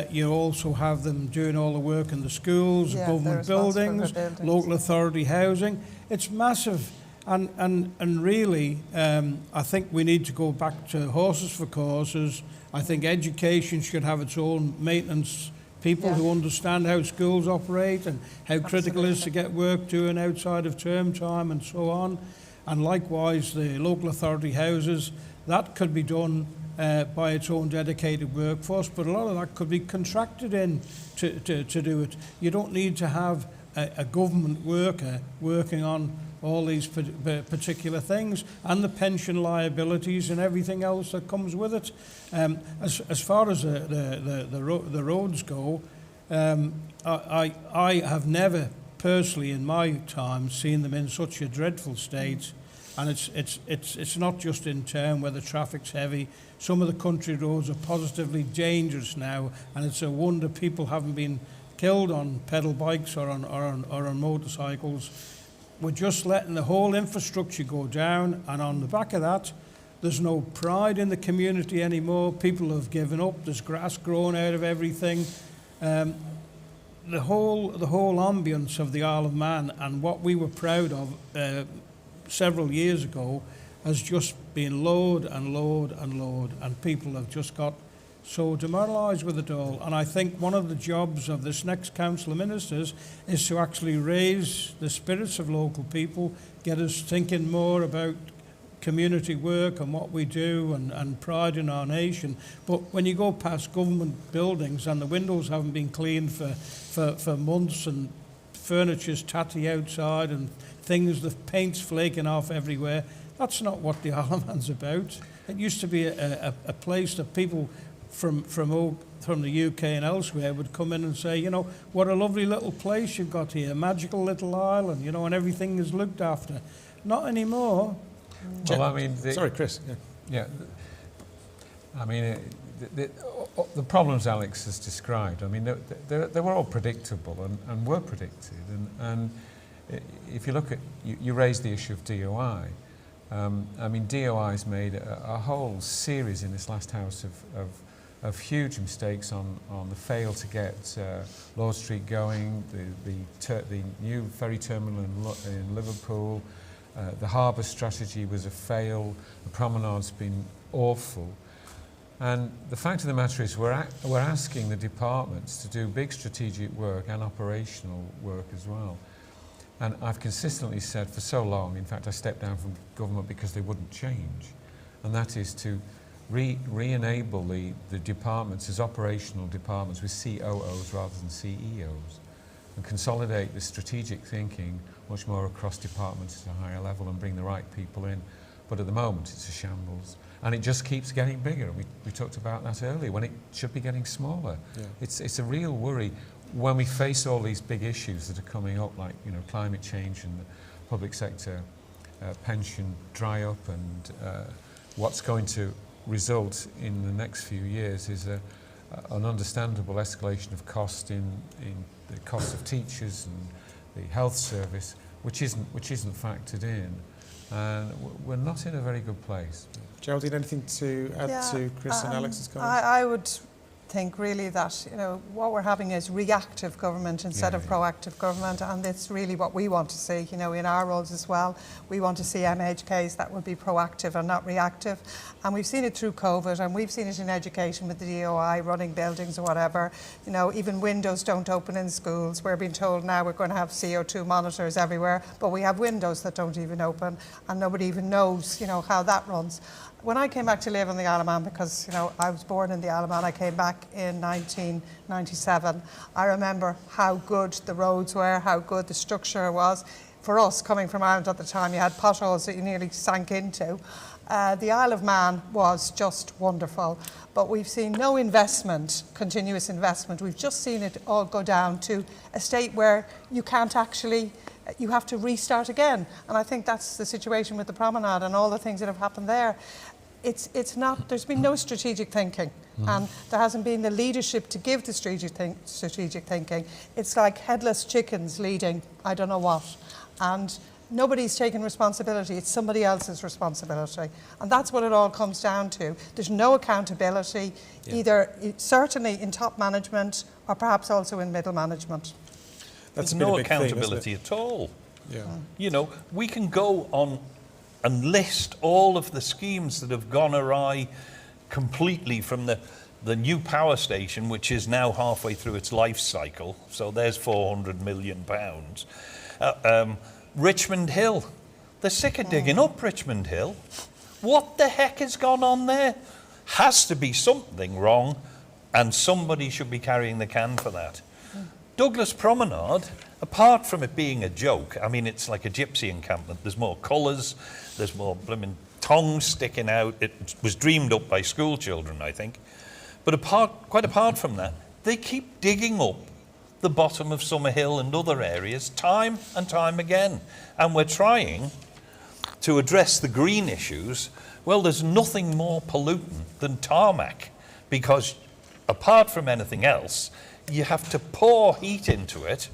You also have them doing all the work in the schools, government buildings, local authority housing. It's massive, And really, I think we need to go back to horses for courses. I think education should have its own maintenance people who understand how schools operate and how critical it is to get work doing outside of term time and so on. And likewise, the local authority houses, that could be done by its own dedicated workforce, but a lot of that could be contracted in to do it. You don't need to have a government worker working on all these particular things and the pension liabilities and everything else that comes with it. As far as the roads go, I have never personally in my time seen them in such a dreadful state. And it's not just in town where the traffic's heavy. Some of the country roads are positively dangerous now, and it's a wonder people haven't been killed on pedal bikes or on motorcycles. We're just letting the whole infrastructure go down, and on the back of that, there's no pride in the community anymore. People have given up. There's grass growing out of everything. The whole ambience of the Isle of Man and what we were proud of several years ago has just been lowered and lowered and lowered, and people have just got so demoralised with it all. And I think one of the jobs of this next Council of Ministers is to actually raise the spirits of local people, get us thinking more about community work and what we do and pride in our nation. But when you go past government buildings and the windows haven't been cleaned for months and furniture's tatty outside and things, the paint's flaking off everywhere, that's not what the Isle of Man's about. It used to be a place that people from the UK and elsewhere would come in and say, you know, what a lovely little place you've got here, magical little island, you know, and everything is looked after. Not anymore. Well, I mean... Sorry, Chris. Yeah. I mean, the problems Alex has described, I mean, they were all predictable and were predicted. And if you look at... You raised the issue of DOI. I mean, DOI's made a whole series in this last House of huge mistakes on the fail to get Lord Street going, the new ferry terminal in Liverpool, the harbour strategy was a fail, the promenade's been awful. And the fact of the matter is we're asking the departments to do big strategic work and operational work as well. And I've consistently said for so long, in fact I stepped down from government because they wouldn't change, and that is to re-enable the departments as operational departments with COOs rather than CEOs, and consolidate the strategic thinking much more across departments at a higher level and bring the right people in. But at the moment it's a shambles, and it just keeps getting bigger. We talked about that earlier, when it should be getting smaller. Yeah. It's a real worry when we face all these big issues that are coming up, like, you know, climate change and the public sector pension dry up, and what's going to result in the next few years is an understandable escalation of cost in the cost of teachers and the health service, which isn't factored in, and we're not in a very good place. Geraldine, anything to add to Chris and Alex's comments? I would think really that, you know, what we're having is reactive government instead of proactive government, and it's really what we want to see, you know, in our roles as well. We want to see MHKs that would be proactive and not reactive, and we've seen it through COVID, and we've seen it in education with the DOI running buildings or whatever. You know, even windows don't open in schools. We're being told now we're going to have CO2 monitors everywhere, but we have windows that don't even open, and nobody even knows, you know, how that runs. When I came back to live on the Isle of Man, because, you know, I was born in the Isle of Man, I came back in 1997. I remember how good the roads were, how good the structure was. For us, coming from Ireland at the time, you had potholes that you nearly sank into. The Isle of Man was just wonderful, but we've seen no investment, continuous investment. We've just seen it all go down to a state where you can't actually, you have to restart again. And I think that's the situation with the promenade and all the things that have happened there. It's not, there's been no strategic thinking, and there hasn't been the leadership to give the strategic thinking. It's like headless chickens leading I don't know what, and nobody's taking responsibility. It's somebody else's responsibility, and that's what it all comes down to. There's no accountability, either certainly in top management or perhaps also in middle management. There's no accountability at all. Yeah. You know, we can go on and list all of the schemes that have gone awry completely, from the new power station, which is now halfway through its life cycle. So there's £400 million. Richmond Hill. They're sick of digging up Richmond Hill. What the heck has gone on there? Has to be something wrong, and somebody should be carrying the can for that. Douglas Promenade, apart from it being a joke, I mean, it's like a gypsy encampment. There's more colours, there's more blooming tongues sticking out. It was dreamed up by school children, I think. But quite apart from that, they keep digging up the bottom of Summerhill and other areas time and time again. And we're trying to address the green issues. Well, there's nothing more pollutant than tarmac, because apart from anything else, you have to pour heat into it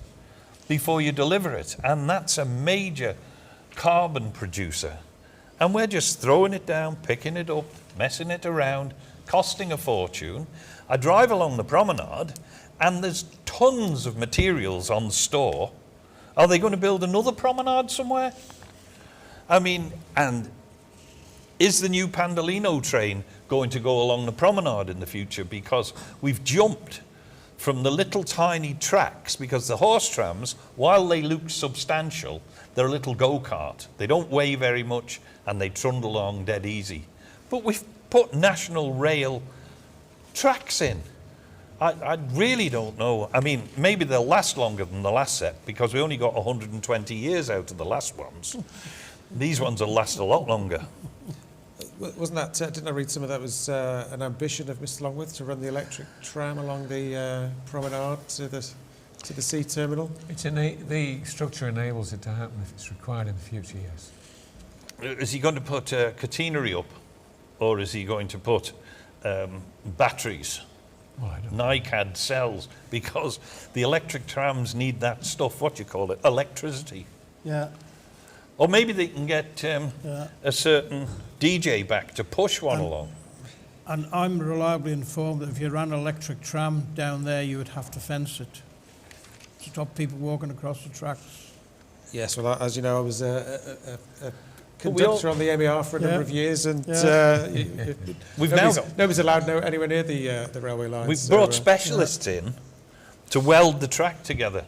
before you deliver it. And that's a major carbon producer. And we're just throwing it down, picking it up, messing it around, costing a fortune. I drive along the promenade and there's tons of materials on store. Are they going to build another promenade somewhere? I mean, and is the new Pandolino train going to go along the promenade in the future? Because we've jumped from the little tiny tracks, because the horse trams, while they look substantial, they're a little go-kart. They don't weigh very much and they trundle along dead easy. But we've put national rail tracks in. I really don't know. I mean, maybe they'll last longer than the last set, because we only got 120 years out of the last ones. These ones will last a lot longer. Wasn't that, didn't I read some of that was an ambition of Mr Longworth to run the electric tram along the promenade to the sea terminal? The structure enables it to happen if it's required in the future, yes. Is he going to put catenary up, or is he going to put batteries? Well, I don't know. NiCad cells, because the electric trams need that stuff, what do you call it, electricity. Yeah. Or maybe they can get a certain DJ back to push one along. And I'm reliably informed that if you ran an electric tram down there, you would have to fence it to stop people walking across the tracks. Yes, well, as you know, I was a conductor on the MER for a number of years, and nobody's allowed anywhere near the railway lines. We've brought specialists in to weld the track together.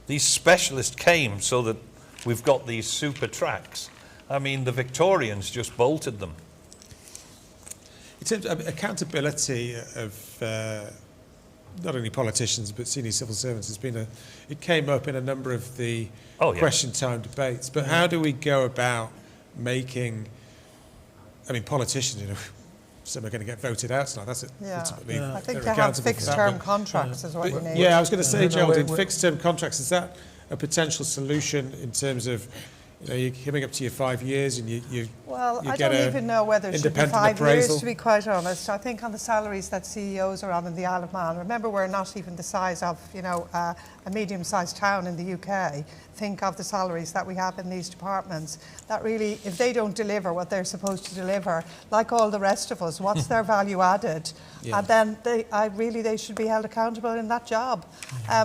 These specialists came so that we've got these super tracks. I mean, the Victorians just bolted them. In terms of accountability of not only politicians but senior civil servants, it came up in a number of the question time debates. But how do we go about making? I mean, politicians, you know, some are going to get voted out tonight. That's it. Ultimately, I think to have fixed-term contracts is what you need. Yeah, I was going to say, Geraldine, fixed-term contracts, is that a potential solution in terms of, you know, you're coming up to your 5 years and you I get don't even know whether it should be 5 appraisal. years, to be quite honest. I think on the salaries that CEOs are on in the Isle of Man, remember we're not even the size of, you know, a medium-sized town in the UK. Think of the salaries that we have in these departments. That really, if they don't deliver what they're supposed to deliver, like all the rest of us, what's their value added? Yeah. And then they should be held accountable in that job.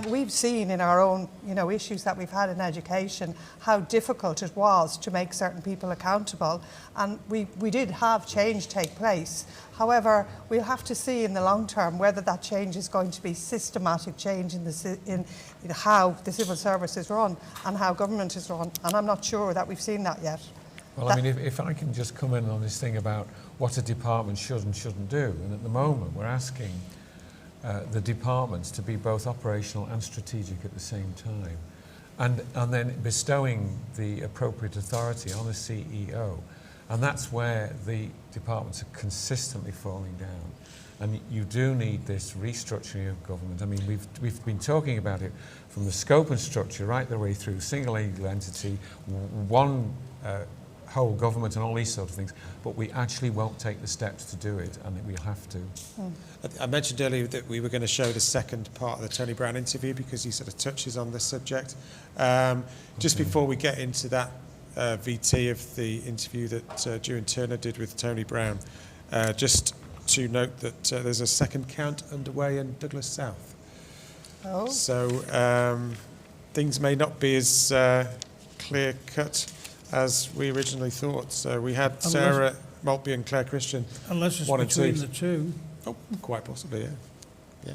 We've seen in our own, you know, issues that we've had in education how difficult it was to make certain people accountable, and we did have change take place. However, we'll have to see in the long term whether that change is going to be systematic change in how the civil service is run and how government is run, and I'm not sure that we've seen that yet. Well, I mean, if I can just come in on this thing about what a department should and shouldn't do, and at the moment we're asking the departments to be both operational and strategic at the same time, and then bestowing the appropriate authority on a CEO. And that's where the departments are consistently falling down. And you do need this restructuring of government. I mean, we've been talking about it from the scope and structure right the way through, single legal entity, one whole government and all these sort of things, but we actually won't take the steps to do it, and we'll have to. I mentioned earlier that we were going to show the second part of the Tony Brown interview because he sort of touches on this subject. Just before we get into that VT of the interview that Ewan Turner did with Tony Brown, just to note that there's a second count underway in Douglas South. So things may not be as clear cut as we originally thought. So we had Sarah Maltby and Claire Christian. Unless it's 1 and 2. between the two. Oh, quite possibly, yeah. Yeah.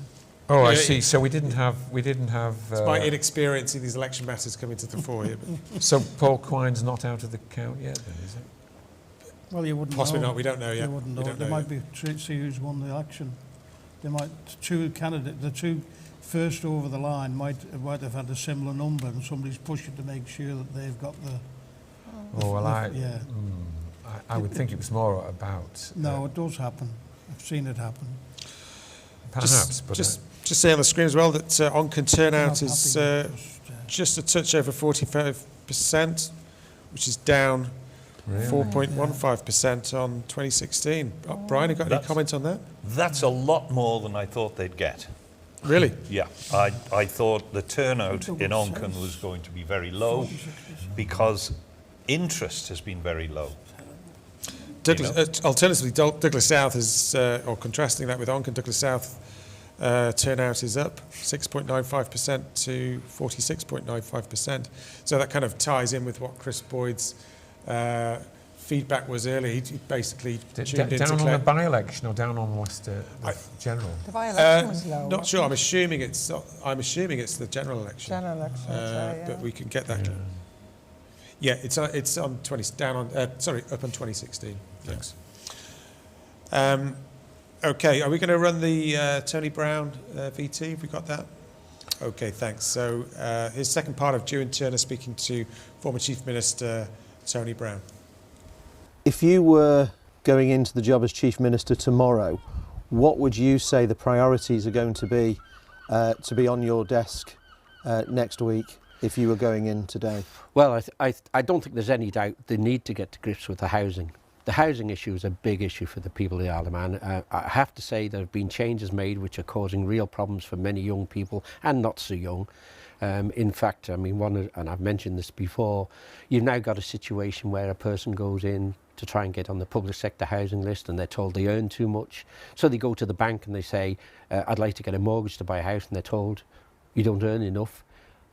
Oh, I Yeah, see. So we didn't have. It's my inexperience in these election matters coming to the fore here. But So Paul Quine's not out of the count yet, then, is it? Well, you wouldn't possibly know. not. We don't know yet. You wouldn't We know. don't They know might yet. be see who's won the election. They might the two first over the line might have had a similar number, and somebody's pushing to make sure that they've got the. Oh well, I would think it was more about. No, it does happen. I've seen it happen. Perhaps, but just say on the screen as well that Onken turnout is just a touch over 45%, which is down really? 4.15% on 2016. Oh, Brian, you got any comment on that? That's a lot more than I thought they'd get. Really? Yeah, I thought the turnout in Onken was going to be very low because interest has been very low. Douglas, alternatively, Douglas South is, or contrasting that with Onken, Douglas South turnout is up 6.95% to 46.95%. So that kind of ties in with what Chris Boyd's feedback was earlier. He basically tuned into down on Claire. the by-election or down on the general? The by-election was low. Not sure. I'm assuming it's the general election. General election, yeah. But we can get that. Yeah, it's on 20 down on up on 2016. Thanks. Okay, are we going to run the Tony Brown VT? Have we got that? Okay, thanks. So his second part of Dewan Turner speaking to former Chief Minister Tony Brown. If you were going into the job as Chief Minister tomorrow, what would you say the priorities are going to be on your desk next week if you were going in today? Well, I don't think there's any doubt the need to get to grips with the housing. The housing issue is a big issue for the people of the Isle of Man. I have to say there have been changes made which are causing real problems for many young people and not so young. In fact, I mean, and I've mentioned this before, you've now got a situation where a person goes in to try and get on the public sector housing list and they're told they earn too much. So they go to the bank and they say, I'd like to get a mortgage to buy a house, and they're told, you don't earn enough.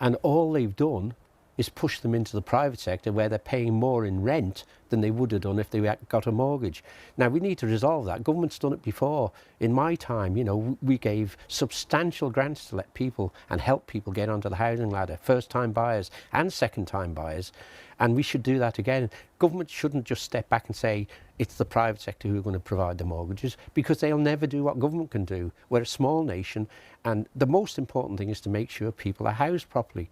And all they've done is push them into the private sector where they're paying more in rent than they would have done if they got a mortgage. Now, we need to resolve that. Government's done it before. In my time, you know, we gave substantial grants to let people and help people get onto the housing ladder, first-time buyers and second-time buyers, and we should do that again. Government shouldn't just step back and say it's the private sector who are going to provide the mortgages, because they'll never do what government can do. We're a small nation, and the most important thing is to make sure people are housed properly.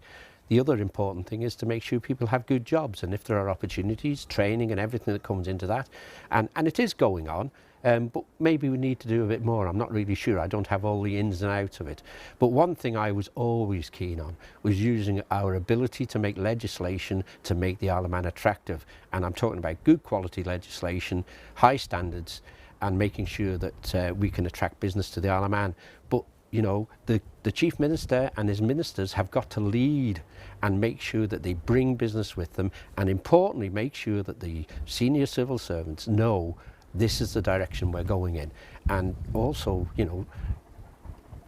The other important thing is to make sure people have good jobs, and if there are opportunities, training and everything that comes into that, and it is going on, but maybe we need to do a bit more. I'm not really sure. I don't have all the ins and outs of it. But one thing I was always keen on was using our ability to make legislation to make the Isle of Man attractive. And I'm talking about good quality legislation, high standards, and making sure that we can attract business to the Isle of Man. But you know, the Chief Minister and his ministers have got to lead and make sure that they bring business with them, and importantly make sure that the senior civil servants know this is the direction we're going in. And also, you know,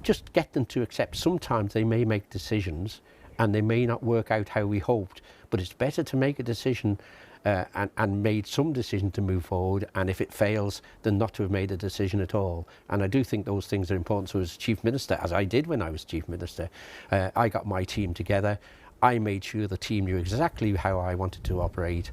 just get them to accept sometimes they may make decisions and they may not work out how we hoped, but it's better to make a decision and made some decision to move forward, and if it fails, then not to have made a decision at all. And I do think those things are important. So as Chief Minister, as I did when I was Chief Minister, I got my team together. I made sure the team knew exactly how I wanted to operate.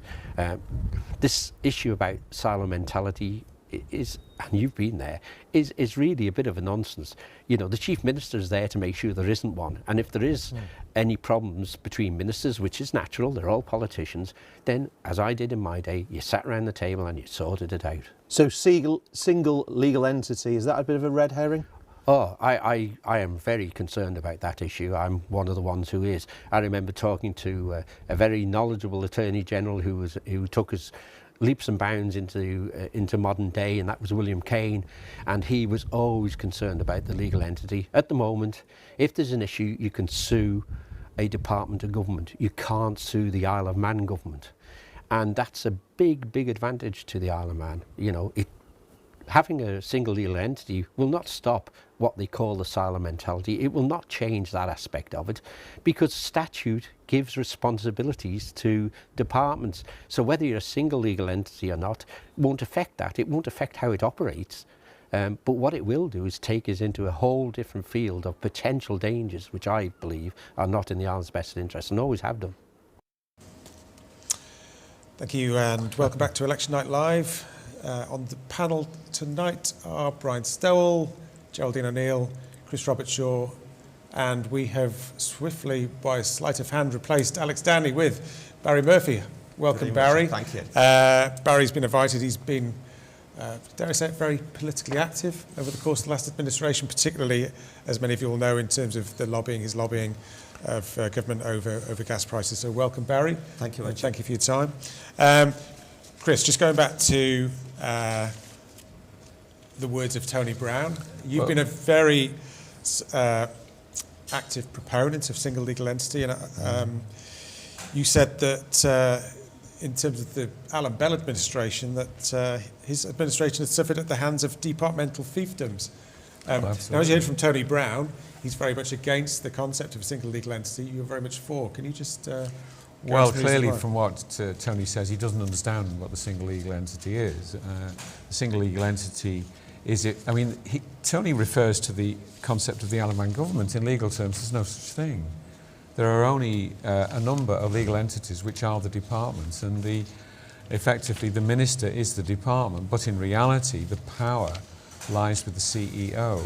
This issue about silo mentality is, and you've been there, is really a bit of a nonsense. You know, the Chief Minister is there to make sure there isn't one. And if there is any problems between ministers, which is natural, they're all politicians, then, as I did in my day, you sat around the table and you sorted it out. So single legal entity, is that a bit of a red herring? Oh, I am very concerned about that issue. I'm one of the ones who is. I remember talking to a very knowledgeable Attorney General who took us leaps and bounds into modern day, and that was William Kane, and he was always concerned about the legal entity. At the moment, if there's an issue, you can sue a department of government. You can't sue the Isle of Man government, and that's a big advantage to the Isle of Man. You know, having a single legal entity will not stop what they call the silo mentality. It will not change that aspect of it, because statute gives responsibilities to departments. So whether you're a single legal entity or not won't affect that. It won't affect how it operates. But what it will do is take us into a whole different field of potential dangers, which I believe are not in the island's best interest and always have done. Thank you, and welcome back to Election Night Live. On the panel tonight are Brian Stowell, Geraldine O'Neill, Chris Robertshaw, and we have swiftly, by sleight of hand, replaced Alex Downey with Barry Murphy. Welcome, Barry. Thank you. Barry's been invited. He's been, dare I say it, very politically active over the course of the last administration, particularly, as many of you will know, in terms of the lobbying, his lobbying of government over gas prices. So welcome, Barry. Thank you, Richard. Thank you for your time. Chris, just going back to the words of Tony Brown, you've been a very active proponent of single legal entity, and you said that in terms of the Alan Bell administration, that his administration had suffered at the hands of departmental fiefdoms. Now, as you heard from Tony Brown, he's very much against the concept of a single legal entity. You're very much for. Can you just... Well, clearly from what Tony says, he doesn't understand what the single legal entity is. The single legal entity is it. I mean, Tony refers to the concept of the Alaman government. In legal terms, there's no such thing. There are only a number of legal entities which are the departments, and effectively the minister is the department, but in reality the power lies with the CEO.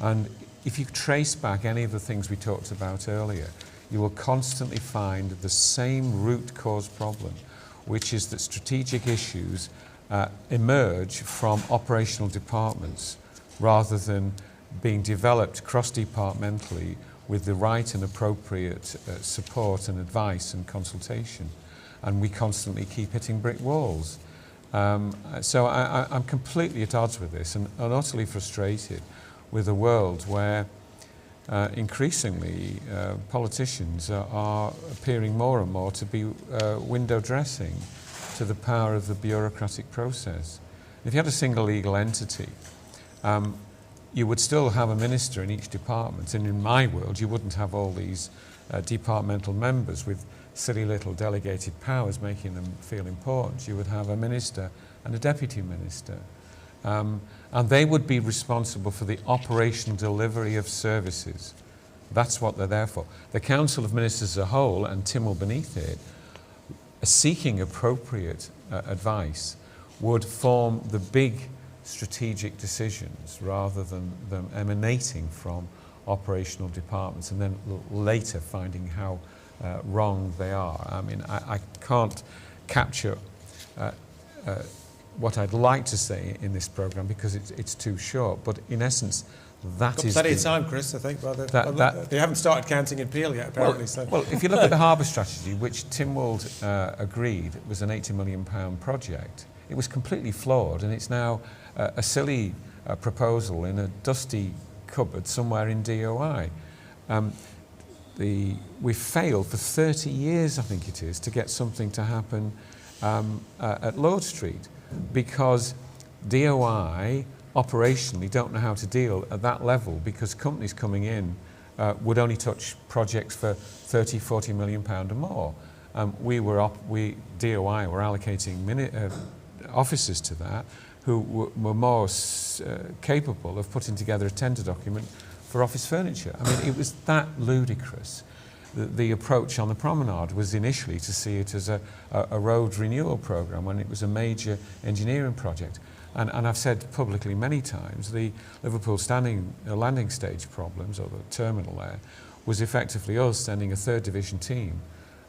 And if you trace back any of the things we talked about earlier, you will constantly find the same root cause problem, which is that strategic issues emerge from operational departments rather than being developed cross-departmentally with the right and appropriate support and advice and consultation. And we constantly keep hitting brick walls. So I'm completely at odds with this and utterly frustrated with a world where increasingly politicians are appearing more and more to be window dressing to the power of the bureaucratic process. If you had a single legal entity, you would still have a minister in each department, and in my world you wouldn't have all these departmental members with silly little delegated powers making them feel important. You would have a minister and a deputy minister. And they would be responsible for the operational delivery of services. That's what they're there for. The Council of Ministers as a whole, and Tymel beneath it, seeking appropriate advice, would form the big strategic decisions rather than them emanating from operational departments and then later finding how wrong they are. I mean, I can't capture what I'd like to say in this programme because it's too short, but in essence that is... plenty of time, Chris, I think. They haven't started counting in Peel yet, apparently. Well, if you look at the harbour strategy, which Tynwald agreed was an £80 million project, it was completely flawed, and it's now a silly proposal in a dusty cupboard somewhere in DOI. We've failed for 30 years, I think it is, to get something to happen at Lord Street, because DOI operationally don't know how to deal at that level, because companies coming in would only touch projects for 30, 40 million pound or more. DOI were allocating officers to that who were more capable of putting together a tender document for office furniture. I mean, it was that ludicrous. The approach on the promenade was initially to see it as a road renewal programme when it was a major engineering project. And I've said publicly many times, the Liverpool landing stage problems, or the terminal there, was effectively us sending a third division team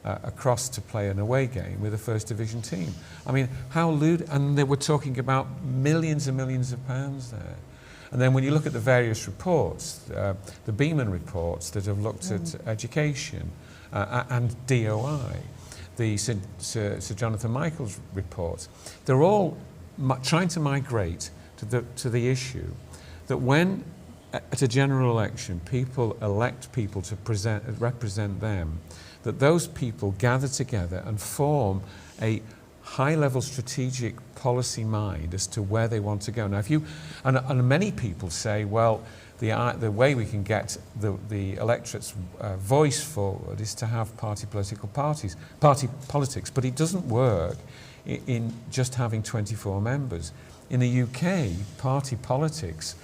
across to play an away game with a first division team. I mean, and they were talking about millions and millions of pounds there. And then when you look at the various reports, the Beeman reports that have looked at education and DOI, the Sir Jonathan Michaels reports, they're all trying to migrate to the issue that when at a general election people elect people to represent them, that those people gather together and form a high-level strategic policy mind as to where they want to go. Now, if you, and many people say, well, the way we can get the electorate's voice forward is to have party politics, but it doesn't work in just having 24 members. In the UK, party politics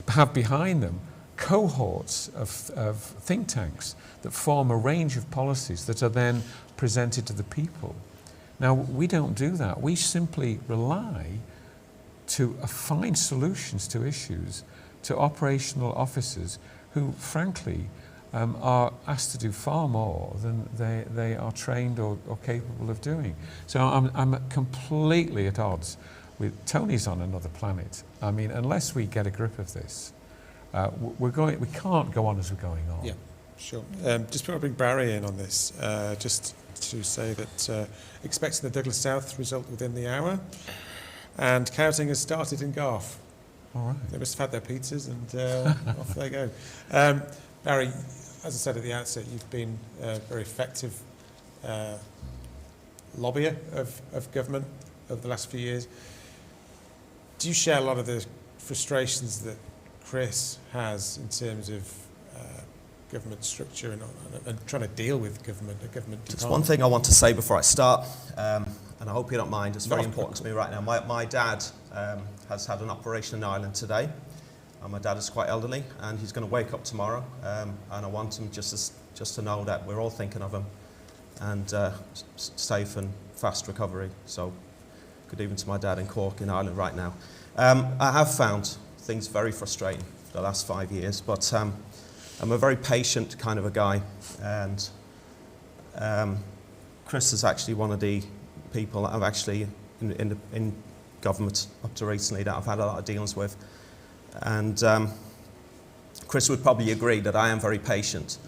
have behind them cohorts of think tanks that form a range of policies that are then presented to the people. Now, we don't do that. We simply rely to find solutions to issues to operational officers who, frankly, are asked to do far more than they are trained or capable of doing. So I'm completely at odds with Tony's on another planet. I mean, unless we get a grip of this, we can't go on as we're going on. Yeah, sure. Just before I bring Barry in on this, just to say that expecting the Douglas South result within the hour, and counting has started in Garth. All right. They must have had their pizzas and off they go. Barry, as I said at the outset, you've been a very effective lobbyer of government over the last few years. Do you share a lot of the frustrations that Chris has in terms of government structure and trying to deal with government, a government Just department? one thing I want to say before I start, and I hope you don't mind, it's very important to me right now. My dad has had an operation in Ireland today, and my dad is quite elderly, and he's going to wake up tomorrow, and I want him just to know that we're all thinking of him, and safe and fast recovery. So good evening to my dad in Cork in Ireland right now. I have found things very frustrating for the last 5 years, but I'm a very patient kind of a guy, and Chris is actually one of the people that I've actually in government up to recently that I've had a lot of dealings with, and Chris would probably agree that I am very patient,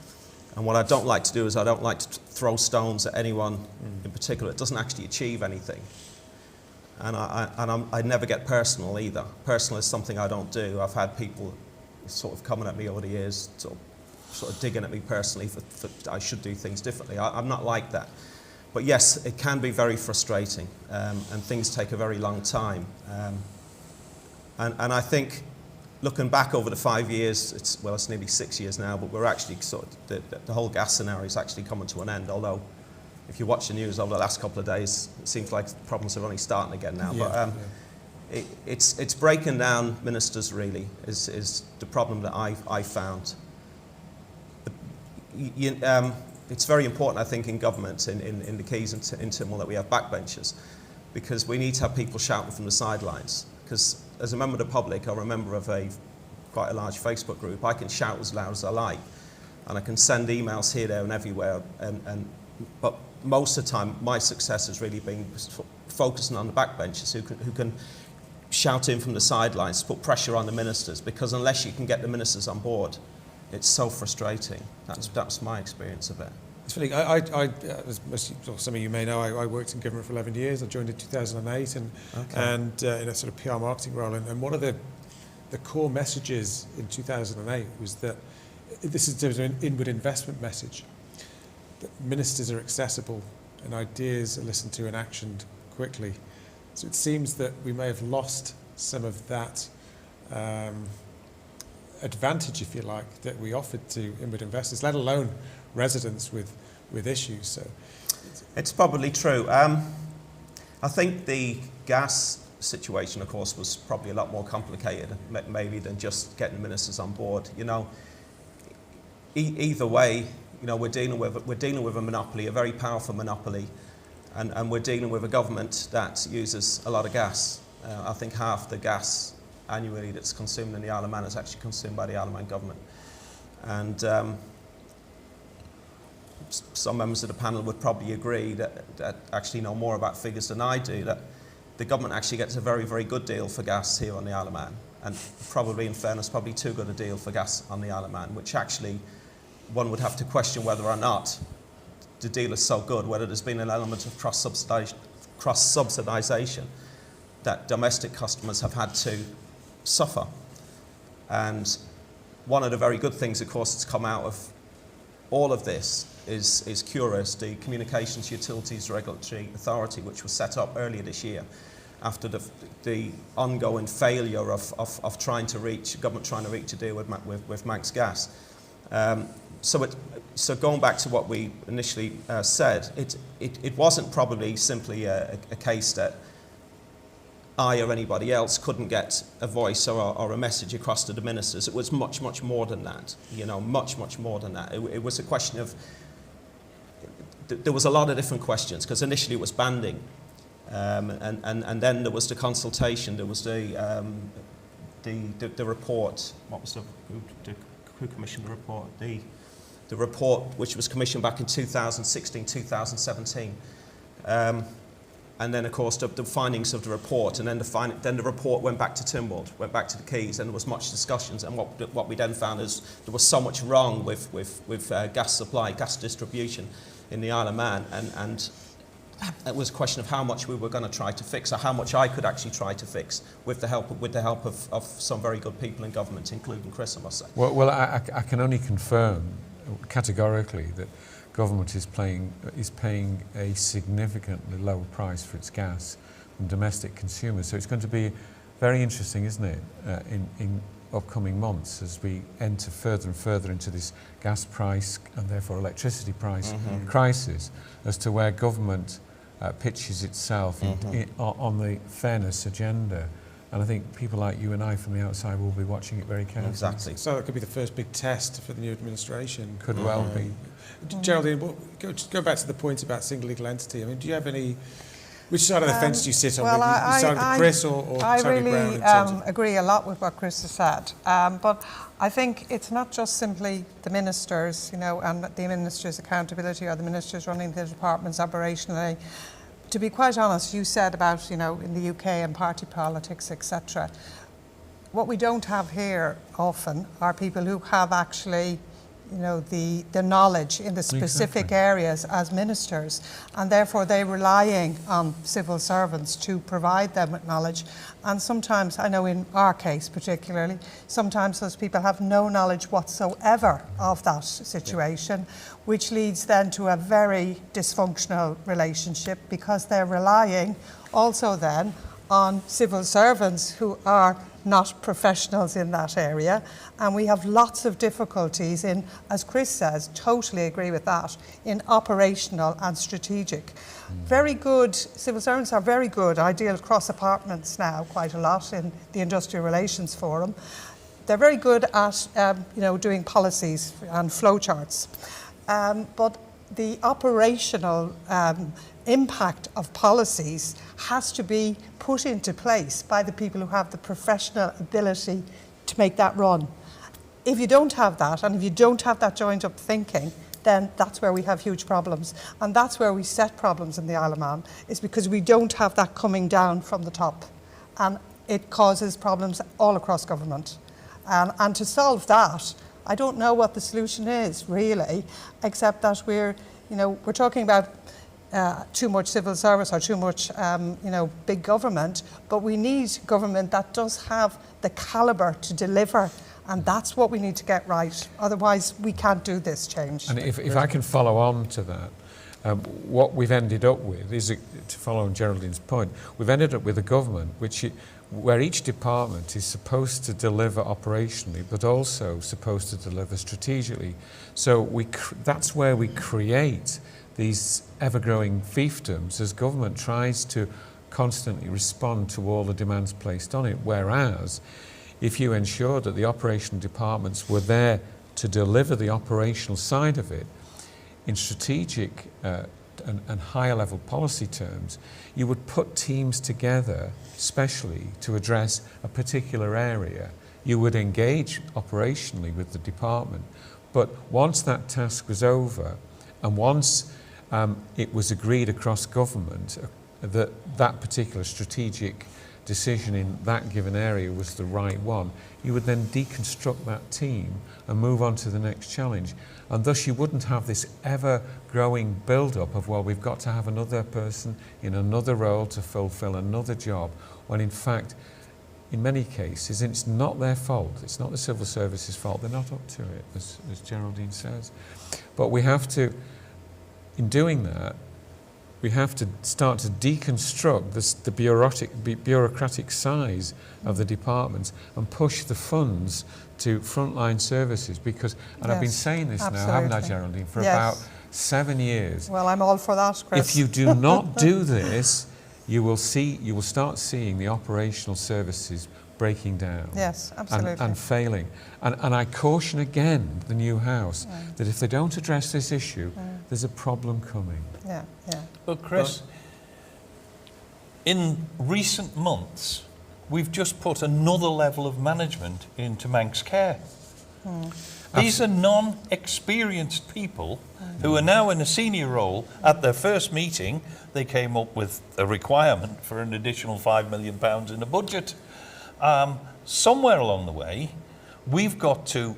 and what I don't like to do is I don't like to throw stones at anyone in particular. It doesn't actually achieve anything, and I never get personal either. Personal is something I don't do. I've had people sort of coming at me over the years, sort of digging at me personally for I should do things differently. I'm not like that. But yes, it can be very frustrating, and things take a very long time. And I think, looking back over the 5 years, it's nearly 6 years now, but we're actually the whole gas scenario is actually coming to an end, although if you watch the news over the last couple of days, it seems like problems are only starting again now. Yeah, but it's breaking down ministers, really, is the problem that I found. It's very important, I think, in government, in the Keys and in Tynwald, that we have backbenchers, because we need to have people shouting from the sidelines. Because as a member of the public, or a member of quite a large Facebook group, I can shout as loud as I like, and I can send emails here, there, and everywhere. But most of the time, my success has really been focusing on the backbenchers who can shout in from the sidelines, put pressure on the ministers, because unless you can get the ministers on board, it's so frustrating. That's my experience of it. It's funny, as some of you may know, I worked in government for 11 years. I joined in 2008 and in a sort of PR marketing role. And one of the core messages in 2008 was that this is an inward investment message, that ministers are accessible and ideas are listened to and actioned quickly. So it seems that we may have lost some of that advantage, if you like, that we offered to inward investors, let alone residents with issues. So it's probably true. I think the gas situation, of course, was probably a lot more complicated, maybe, than just getting ministers on board. You know, either way, you know, we're dealing with a monopoly, a very powerful monopoly, and we're dealing with a government that uses a lot of gas. I think half the gas annually that's consumed in the Isle of Man is actually consumed by the Isle of Man government. And some members of the panel would probably agree that actually know more about figures than I do, that the government actually gets a very, very good deal for gas here on the Isle of Man. And probably, in fairness, probably too good a deal for gas on the Isle of Man, which actually one would have to question whether or not the deal is so good, whether there's been an element of cross-subsidisation that domestic customers have had to suffer. And one of the very good things, of course, that's come out of all of this is curious. The Communications Utilities Regulatory Authority, which was set up earlier this year, after the ongoing failure of trying to reach, government trying to reach a deal with Manx Gas. So going back to what we initially said, it wasn't probably simply a case that I or anybody else couldn't get a voice or a message across to the ministers. It was much, much more than that, you know, much, much more than that. It was a question of, there was a lot of different questions, because initially it was banding, and then there was the consultation, there was the report, what was who commissioned the report? The report which was commissioned back in 2016, 2017. And then, of course, the findings of the report, and then the report went back to Tynwald, went back to the Keys, and there was much discussions. And what we then found is there was so much wrong with gas supply, gas distribution in the Isle of Man, and it was a question of how much we were going to try to fix, or how much I could actually try to fix with the help of some very good people in government, including Chris, I must say. Well, I can only confirm categorically that government is paying a significantly lower price for its gas than domestic consumers. So it's going to be very interesting, isn't it, in upcoming months as we enter further and further into this gas price and therefore electricity price crisis, as to where government pitches itself on the fairness agenda. And I think people like you and I from the outside will be watching it very carefully. Exactly. So it could be the first big test for the new administration. Could well be. Geraldine, just go back to the point about single legal entity. I mean, do you have any... Which side of the fence do you sit on? Well, you side with Chris or Tony Brown? I really agree a lot with what Chris has said. But I think it's not just simply the ministers, you know, and the ministers' accountability, or the ministers running the departments operationally. To be quite honest, you said about, you know, in the UK and party politics, etc. What we don't have here often are people who have actually, you know, the knowledge in the specific areas as ministers, and therefore they're relying on civil servants to provide them with knowledge. And sometimes, I know in our case particularly, sometimes those people have no knowledge whatsoever of that situation, which leads then to a very dysfunctional relationship, because they're relying also then on civil servants who are not professionals in that area. And we have lots of difficulties in, as Chris says, totally agree with that, in operational and strategic. Very good, civil servants are very good. I deal across departments now quite a lot in the Industrial Relations Forum. They're very good at you know, doing policies and flowcharts. But the operational impact of policies has to be put into place by the people who have the professional ability to make that run. If you don't have that, and if you don't have that joined up thinking, then that's where we have huge problems. And that's where we set problems in the Isle of Man, is because we don't have that coming down from the top. And it causes problems all across government. And to solve that, I don't know what the solution is, really, except that we're talking about too much civil service or too much, big government, but we need government that does have the calibre to deliver, and that's what we need to get right. Otherwise, we can't do this change. And if I can follow on to that, what we've ended up with is, to follow on Geraldine's point, we've ended up with a government where each department is supposed to deliver operationally, but also supposed to deliver strategically. So that's where we create these ever-growing fiefdoms as government tries to constantly respond to all the demands placed on it. Whereas, if you ensure that the operational departments were there to deliver the operational side of it, in strategic and higher level policy terms, you would put teams together specially to address a particular area. You would engage operationally with the department. But once that task was over, and once it was agreed across government that that particular strategic decision in that given area was the right one, you would then deconstruct that team and move on to the next challenge. And thus you wouldn't have this ever-growing build-up of, well, we've got to have another person in another role to fulfill another job, when in fact, in many cases, it's not their fault, it's not the civil service's fault, they're not up to it, as Geraldine says. But we have to in doing that, we have to start to deconstruct the bureaucratic size of the departments and push the funds to frontline services because, and I've been saying this now, haven't I, Geraldine, for about 7 years. Well, I'm all for that, Chris. If you do not do this, you will start seeing the operational services breaking down. Yes, absolutely. And failing. And I caution again the new House that if they don't address this issue, there's a problem coming. Yeah. But Chris, in recent months, we've just put another level of management into Manx Care. These are non-experienced people who are now in a senior role. At their first meeting, they came up with a requirement for an additional £5 million in the budget. Somewhere along the way, we've got to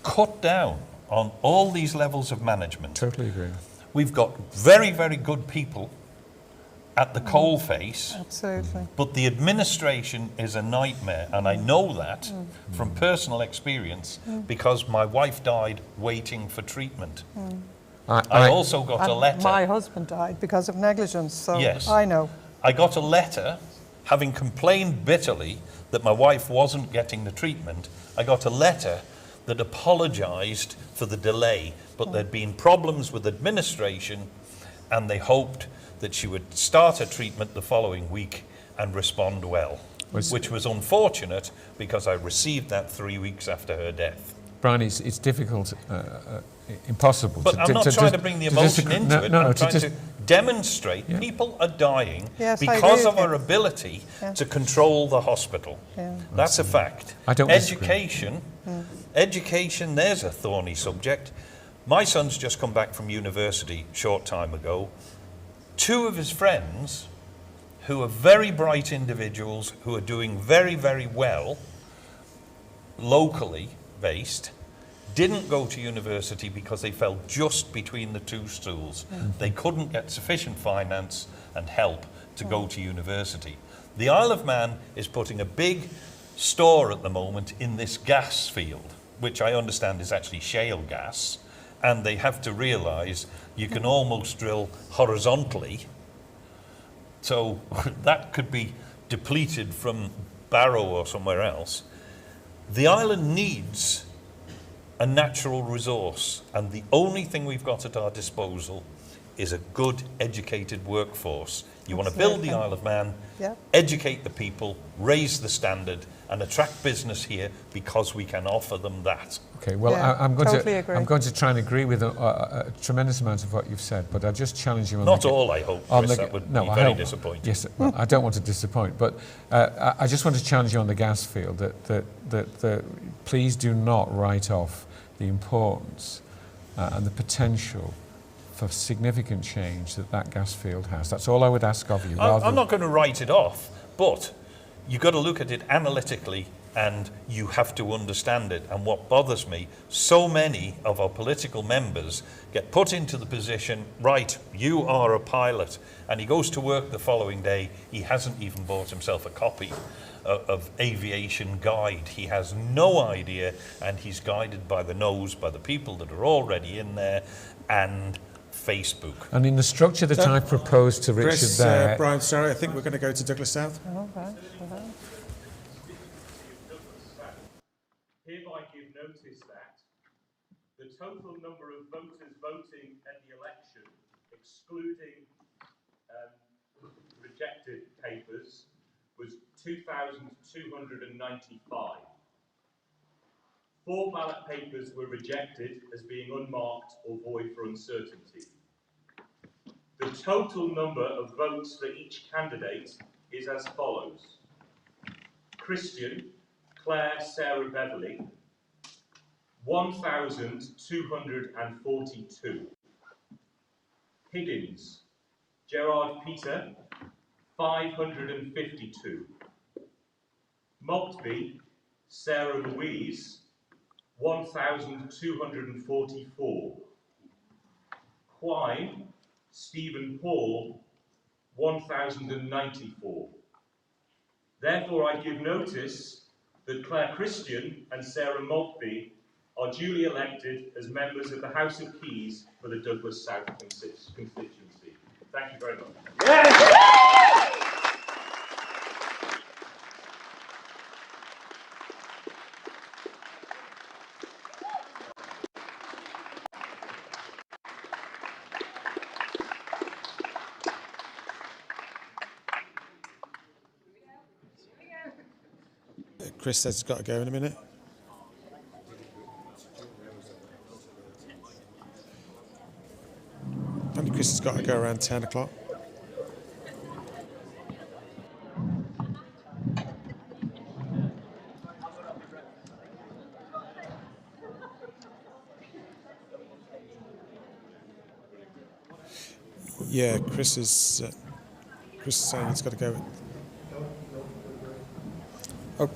cut down on all these levels of management. Totally agree. We've got very, very good people at the coalface. Absolutely. But the administration is a nightmare, and I know that from personal experience because my wife died waiting for treatment. I also got a letter. My husband died because of negligence, so yes. I know. I got a letter, having complained bitterly that my wife wasn't getting the treatment. I got a letter that apologised for the delay, but there'd been problems with administration, and they hoped that she would start her treatment the following week and respond well, which was unfortunate because I received that 3 weeks after her death. Brian, it's difficult, impossible. But I'm not trying to bring the emotion into it. I'm trying to demonstrate people are dying because of our ability to control the hospital. That's a fact. I don't Education, there's a thorny subject. My son's just come back from university a short time ago. 2 of his friends, who are very bright individuals, who are doing very, very well, locally based, didn't go to university because they fell just between the 2 stools. They couldn't get sufficient finance and help to go to university. The Isle of Man is putting a big store at the moment in this gas field, which I understand is actually shale gas, and they have to realise you can almost drill horizontally, so that could be depleted from Barrow or somewhere else. The island needs a natural resource, and the only thing we've got at our disposal is a good educated workforce. You want to build the Isle of Man, educate the people, raise the standard, and attract business here because we can offer them that. Okay, well, I'm going to try and agree with a tremendous amount of what you've said, but I just challenge you on Not all, I hope, Chris, that would be very disappointing. Yes, well, I don't want to disappoint, but I just want to challenge you on the gas field that please do not write off the importance and the potential for significant change that gas field has. That's all I would ask of you. I'm not going to write it off, but you've got to look at it analytically and you have to understand it. And what bothers me, so many of our political members get put into the position, right, you are a pilot, and he goes to work the following day, he hasn't even bought himself a copy of Aviation Guide. He has no idea, and he's guided by the nose, by the people that are already in there, and Facebook. And in the structure that I proposed to Richard Chris, there... Brian, sorry, I think we're going to go to Douglas South. Hereby give notice that the total number of voters voting at the election, excluding rejected papers, was 2,295. 4 ballot papers were rejected as being unmarked or void for uncertainty. The total number of votes for each candidate is as follows: Christian, Claire Sarah Beverley, 1,242. Higgins, Gerard Peter, 552. Maltby, Sarah Louise, 1,244. Quine, Stephen Paul, 1,094. Therefore, I give notice that Claire Christian and Sarah Maltby are duly elected as members of the House of Keys for the Douglas South constituency. Thank you very much. Chris says he's got to go in a minute. Apparently Chris has got to go around 10 o'clock. Yeah, Chris is saying he's got to go. Oh,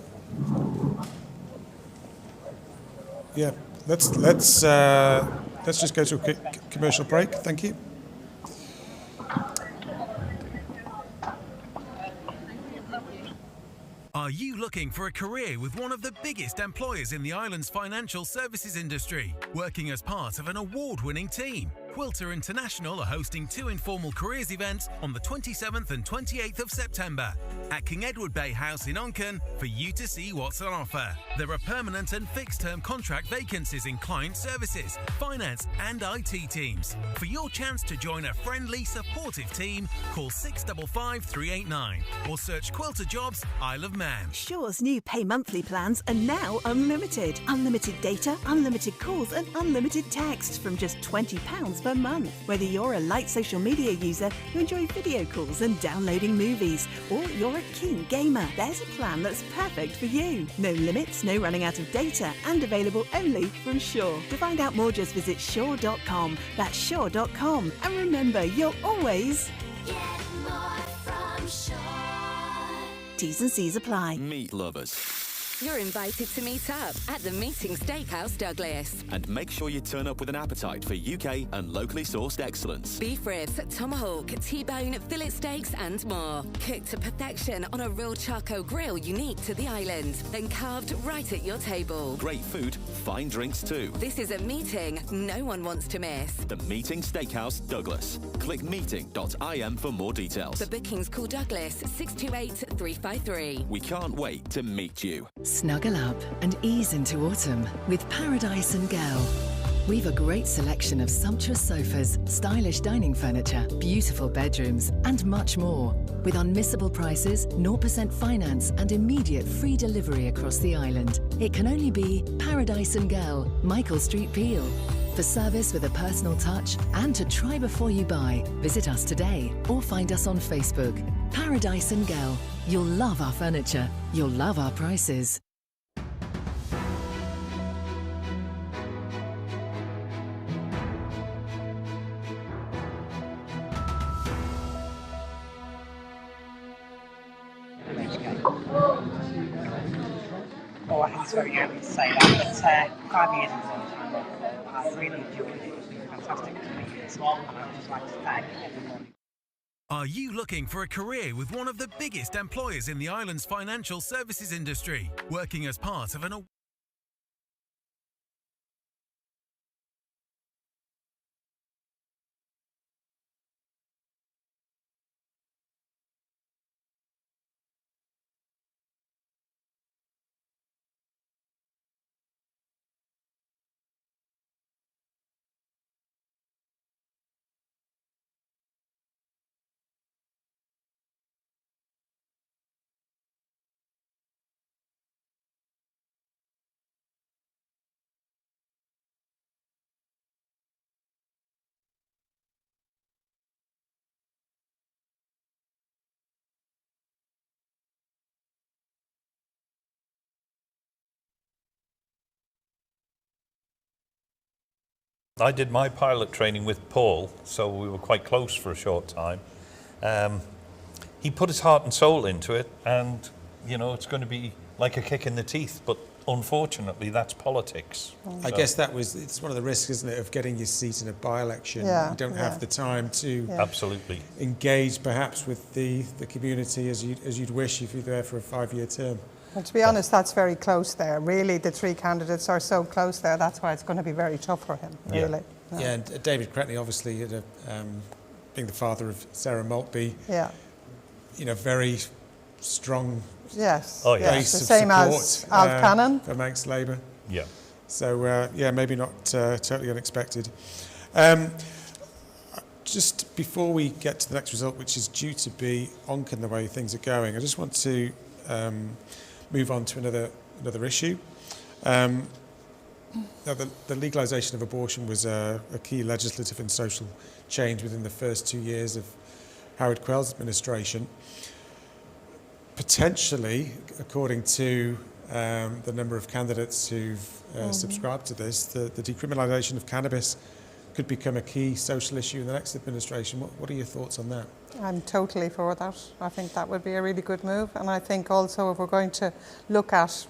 yeah. Let's just go to a quick commercial break. Thank you. Are you looking for a career with one of the biggest employers in the island's financial services industry, working as part of an award-winning team? Quilter International are hosting 2 informal careers events on the 27th and 28th of September at King Edward Bay House in Onken for you to see what's on offer. There are permanent and fixed-term contract vacancies in client services, finance and IT teams. For your chance to join a friendly, supportive team, call 655 389 or search Quilter Jobs Isle of Man. Shore's new pay monthly plans are now unlimited. Unlimited data, unlimited calls and unlimited text from just £20 per month. Whether you're a light social media user who enjoy video calls and downloading movies, or you're a keen gamer, there's a plan that's perfect for you. No limits, no running out of data, and available only from Shore. To find out more, just visit shore.com. That's shore.com. And remember, you'll always get more from Shore. T's and C's apply. Meat lovers. You're invited to meet up at the Meeting Steakhouse Douglas. And make sure you turn up with an appetite for UK and locally sourced excellence. Beef ribs, tomahawk, T-bone, fillet steaks and more. Cooked to perfection on a real charcoal grill unique to the island. Then carved right at your table. Great food, fine drinks too. This is a meeting no one wants to miss. The Meeting Steakhouse Douglas. Click meeting.im for more details. For bookings, call Douglas 628 353. We can't wait to meet you. Snuggle up and ease into autumn with Paradise & Girl. We've a great selection of sumptuous sofas, stylish dining furniture, beautiful bedrooms, and much more. With unmissable prices, 0% finance, and immediate free delivery across the island. It can only be Paradise & Girl, Michael Street, Peel. For service with a personal touch and to try before you buy, visit us today or find us on Facebook. Paradise & Girl. You'll love our furniture. You'll love our prices. Oh, I think it's very early to say that, but 5 years is a long time. I've really enjoyed it. It's been fantastic to meet you this morning, and I'd just like to thank everyone. Are you looking for a career with one of the biggest employers in the island's financial services industry, working as part of an I did my pilot training with Paul, so we were quite close for a short time. He put his heart and soul into it, and, you know, it's going to be like a kick in the teeth, but unfortunately that's politics. I guess it's one of the risks, isn't it, of getting your seat in a by-election. Yeah, you don't have the time to absolutely engage perhaps with the community as you'd wish if you're there for a 5-year term. And to be honest, that's very close there. Really, the three candidates are so close there. That's why it's going to be very tough for him, really. Yeah, and David Cretney, obviously, being the father of Sarah Maltby, very strong base of the same support as Al Cannon for Manx Labour. Yeah. So, maybe not totally unexpected. Just before we get to the next result, which is due to be Onken the way things are going, I just want to move on to another issue. Now, the legalisation of abortion was a key legislative and social change within the first 2 years of Howard Quell's administration. Potentially, according to the number of candidates who've subscribed to this, the decriminalisation of cannabis could become a key social issue in the next administration. What are your thoughts on that? I'm totally for that. I think that would be a really good move, and I think also if we're going to look at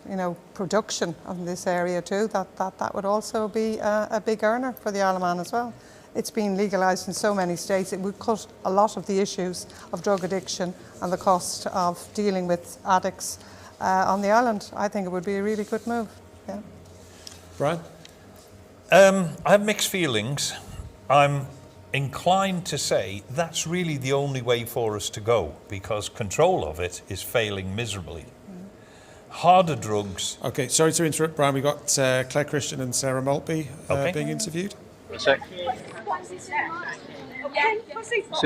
production in this area too, that would also be a big earner for the Isle of Man as well. It's been legalised in so many states. It would cut a lot of the issues of drug addiction and the cost of dealing with addicts on the island. I think it would be a really good move. Yeah. Brian? I have mixed feelings. I'm inclined to say that's really the only way for us to go, because control of it is failing miserably. Harder drugs. Okay, sorry to interrupt, Brian. We've got Claire Christian and Sarah Maltby being interviewed. So,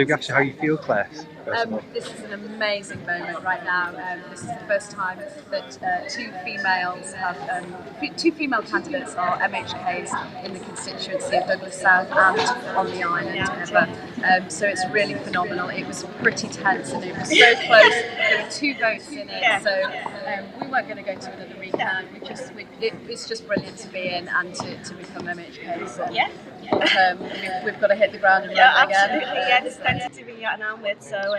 Gasha, how you feel, Claire? This is an amazing moment right now. This is the first time that two female candidates are MHKs in the constituency of Douglas South and on the island ever. So it's really phenomenal. It was pretty tense and it was so close. There were 2 votes in it, so we weren't going to go to another recount. It's just brilliant to be in and to become MHKs. But, we've got to hit the ground and run again. Absolutely. Yeah, there's plenty to be getting on with. So,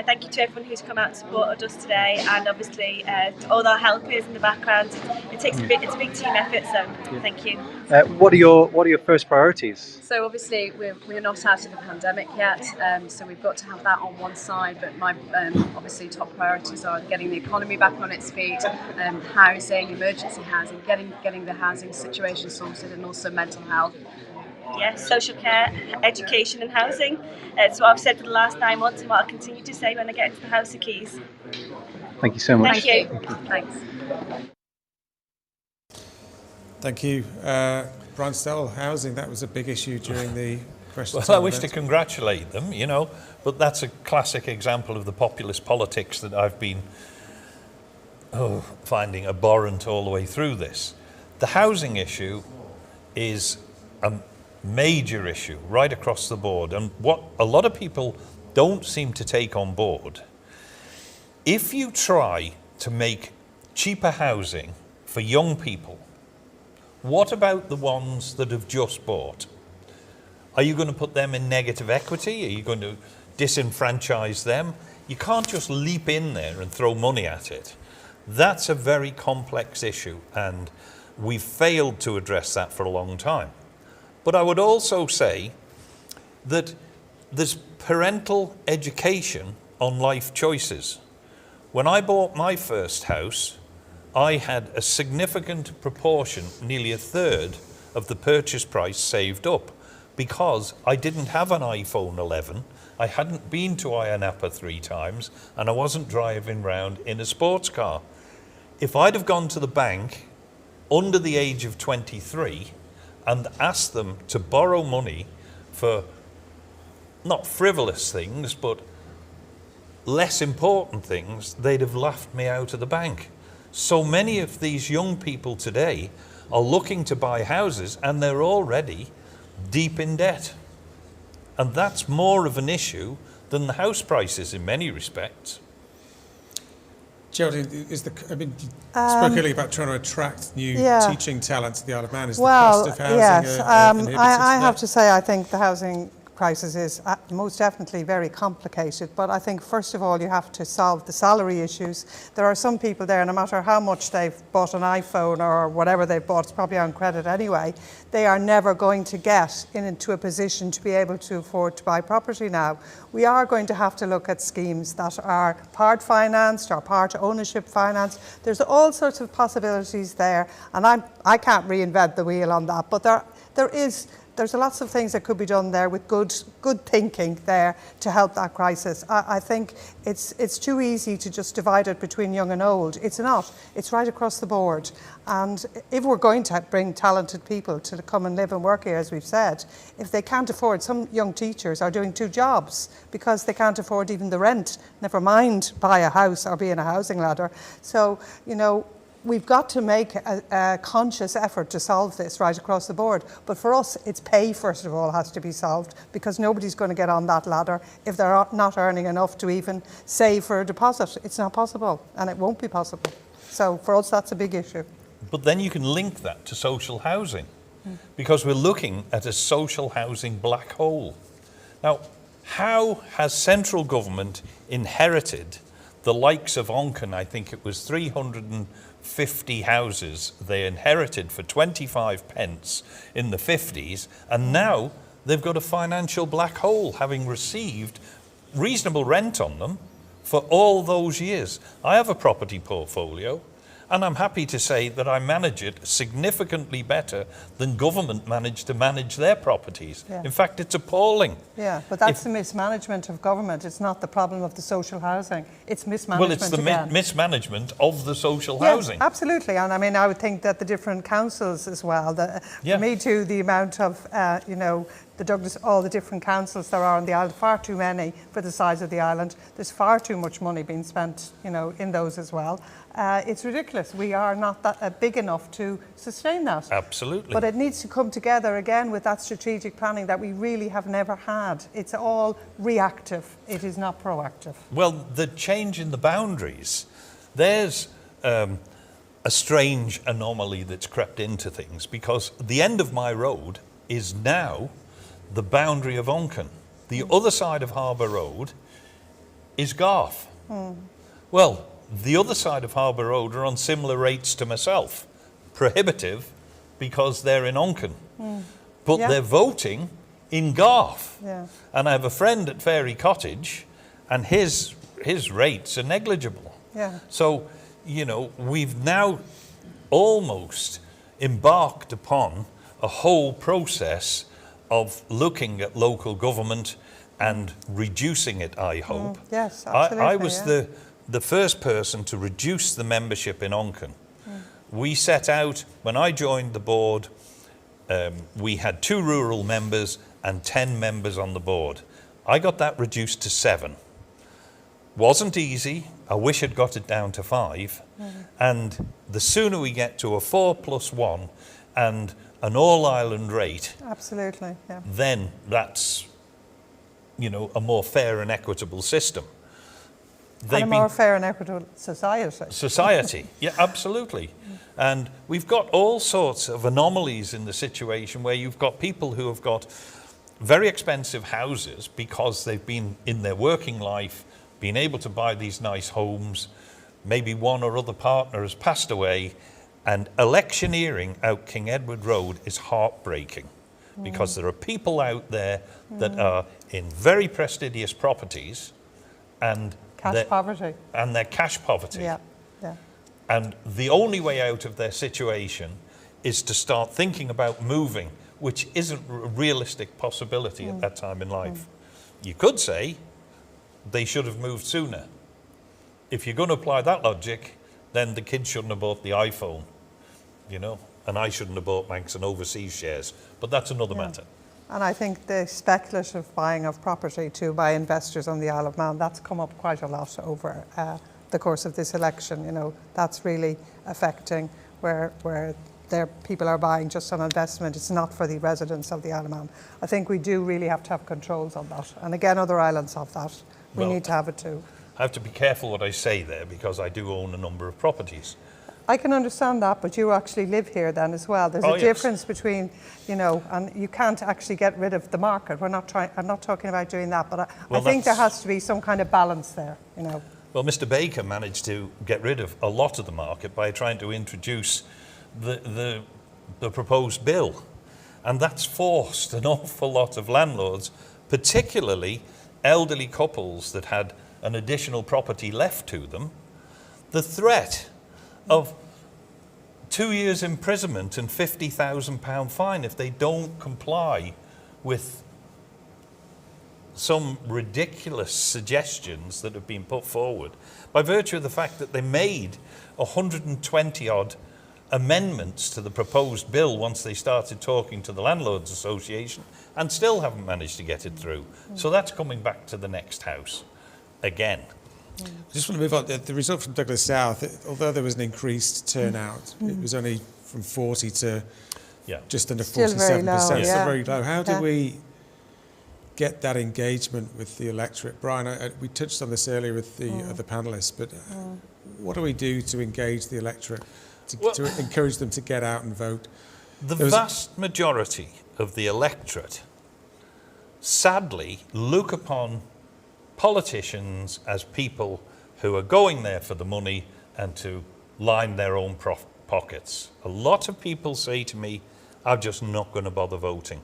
thank you to everyone who's come out and supported us today, and obviously to all our helpers in the background. It's a big team effort. So, thank you. What are your first priorities? So obviously we're not out of the pandemic yet, so we've got to have that on one side. But my obviously top priorities are getting the economy back on its feet, housing, emergency housing, getting the housing situation sorted, and also mental health. Yes, social care, education and housing. It's what I've said for the last 9 months and what I'll continue to say when I get into the House of Keys. Thank you so much. Thank you. Thanks. Thank you. Brian Stowell, housing, that was a big issue during the question time. Well, I wish to congratulate them, but that's a classic example of the populist politics that I've been finding abhorrent all the way through this. The housing issue is a major issue right across the board, and what a lot of people don't seem to take on board, if you try to make cheaper housing for young people, what about the ones that have just bought? Are you going to put them in negative equity? Are you going to disenfranchise them? You can't just leap in there and throw money at it. That's a very complex issue, and we've failed to address that for a long time. But I would also say that there's parental education on life choices. When I bought my first house, I had a significant proportion, nearly a third of the purchase price saved up, because I didn't have an iPhone 11, I hadn't been to Ayia Napa 3 times, and I wasn't driving round in a sports car. If I'd have gone to the bank under the age of 23 and asked them to borrow money for not frivolous things, but less important things, they'd have laughed me out of the bank. So many of these young people today are looking to buy houses and they're already deep in debt. And that's more of an issue than the house prices in many respects. Geraldine, you spoke earlier about trying to attract new teaching talent to the Isle of Man. Is the well, cost of housing yes. an inhibitor I have to say I think the housing crisis is most definitely very complicated, but I think first of all you have to solve the salary issues. There are some people there, no matter how much they've bought an iPhone or whatever they've bought, it's probably on credit anyway, they are never going to get into a position to be able to afford to buy property now. We are going to have to look at schemes that are part financed or part ownership finance. There's all sorts of possibilities there, and I can't reinvent the wheel on that, but there's lots of things that could be done there with good thinking there to help that crisis. I think it's too easy to just divide it between young and old. It's not. It's right across the board. And if we're going to bring talented people to come and live and work here, as we've said, if they can't afford, some young teachers are doing 2 jobs because they can't afford even the rent, never mind buy a house or be in a housing ladder. So, we've got to make a conscious effort to solve this right across the board. But for us, it's pay, first of all, has to be solved, because nobody's going to get on that ladder if they're not earning enough to even save for a deposit. It's not possible, and it won't be possible. So for us, that's a big issue. But then you can link that to social housing, because we're looking at a social housing black hole. Now, how has central government inherited the likes of Onken? I think it was 350 houses they inherited for 25 pence in the 50s, and now they've got a financial black hole, having received reasonable rent on them for all those years. I have a property portfolio, and I'm happy to say that I manage it significantly better than government managed to manage their properties. Yeah. In fact, it's appalling. Yeah, but that's the mismanagement of government. It's not the problem of the social housing. It's mismanagement. Well, it's the mismanagement of the social housing. Yes, absolutely. And I mean, I would think that the different councils as well, for me too, the amount of, the Douglas, all the different councils there are on the island, far too many for the size of the island. There's far too much money being spent, in those as well. It's ridiculous. We are not that big enough to sustain that. Absolutely. But it needs to come together again with that strategic planning that we really have never had. It's all reactive. It is not proactive. Well, the change in the boundaries, there's a strange anomaly that's crept into things, because the end of my road is now the boundary of Onken. The other side of Harbour Road is Garth. Well, the other side of Harbour Road are on similar rates to myself. Prohibitive, because they're in Onken. But they're voting in Garth. Yeah. And I have a friend at Fairy Cottage, and his rates are negligible. Yeah. So, we've now almost embarked upon a whole process of looking at local government and reducing it, I hope. Yes, absolutely. I was the first person to reduce the membership in Onken. We set out, when I joined the board, we had 2 rural members and 10 members on the board. I got that reduced to 7. Wasn't easy. I wish I'd got it down to 5. And the sooner we get to a 4+1 and an all-island rate, absolutely, yeah, then that's, a more fair and equitable system. And a more fair and equitable society. Society, yeah, absolutely. And we've got all sorts of anomalies in the situation where you've got people who have got very expensive houses because they've been in their working life, been able to buy these nice homes, maybe one or other partner has passed away, and electioneering out King Edward Road is heartbreaking, because there are people out there that are in very prestigious properties and cash poverty. And they're cash poverty. Yeah, yeah. And the only way out of their situation is to start thinking about moving, which isn't a realistic possibility at that time in life. You could say they should have moved sooner. If you're going to apply that logic, then the kids shouldn't have bought the iPhone, and I shouldn't have bought Manx and overseas shares. But that's another matter. And I think the speculative buying of property too by investors on the Isle of Man, that's come up quite a lot over the course of this election. That's really affecting where people are buying just on investment. It's not for the residents of the Isle of Man. I think we do really have to have controls on that. And again, other islands have that. We need to have it too. I have to be careful what I say there, because I do own a number of properties. I can understand that, but you actually live here then as well. There's a difference between, you know, and you can't actually get rid of the market. I'm not talking about doing that, but I think there has to be some kind of balance there, you know. Well, Mr. Baker managed to get rid of a lot of the market by trying to introduce the proposed bill. And that's forced an awful lot of landlords, particularly elderly couples that had an additional property left to them, the threat of 2 years imprisonment and £50,000 fine if they don't comply with some ridiculous suggestions that have been put forward by virtue of the fact that they made 120 odd amendments to the proposed bill once they started talking to the Landlords Association and still haven't managed to get it through. So that's coming back to the next House again. I just want to move on. The result from Douglas South, although there was an increased turnout, it was only from 40 to just under 47%. Still very low. How do we get that engagement with the electorate? Brian, we touched on this earlier with the other panellists, but what do we do to engage the electorate, to encourage them to get out and vote? The vast majority of the electorate sadly look upon politicians as people who are going there for the money and to line their own pockets. A lot of people say to me, I'm just not going to bother voting.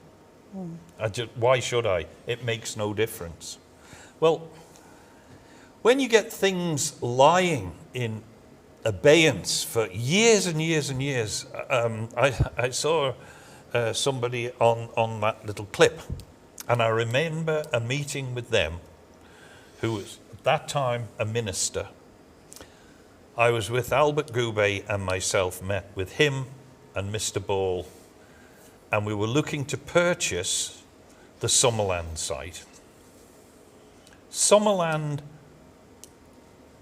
Why should I? It makes no difference. Well, when you get things lying in abeyance for years and years and years, I saw somebody on that little clip, and I remember a meeting with them who was at that time a minister. I was with Albert Goubet and myself, met with him and Mr. Ball, and we were looking to purchase the Summerland site. Summerland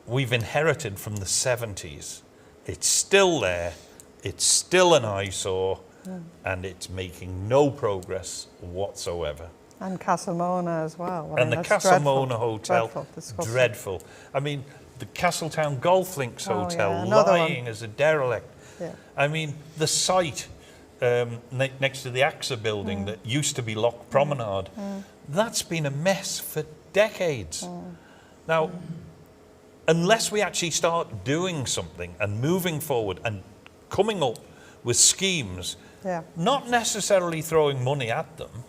we've inherited from the 70s. It's still there, it's still an eyesore, and it's making no progress whatsoever. And Castlemona as well. And the Castlemona Hotel, dreadful. I mean, the Castletown Golf Links Hotel, lying as a derelict. Yeah. I mean, the site next to the AXA building that used to be Loch Promenade, that's been a mess for decades. Now, unless we actually start doing something and moving forward and coming up with schemes, not necessarily throwing money at them,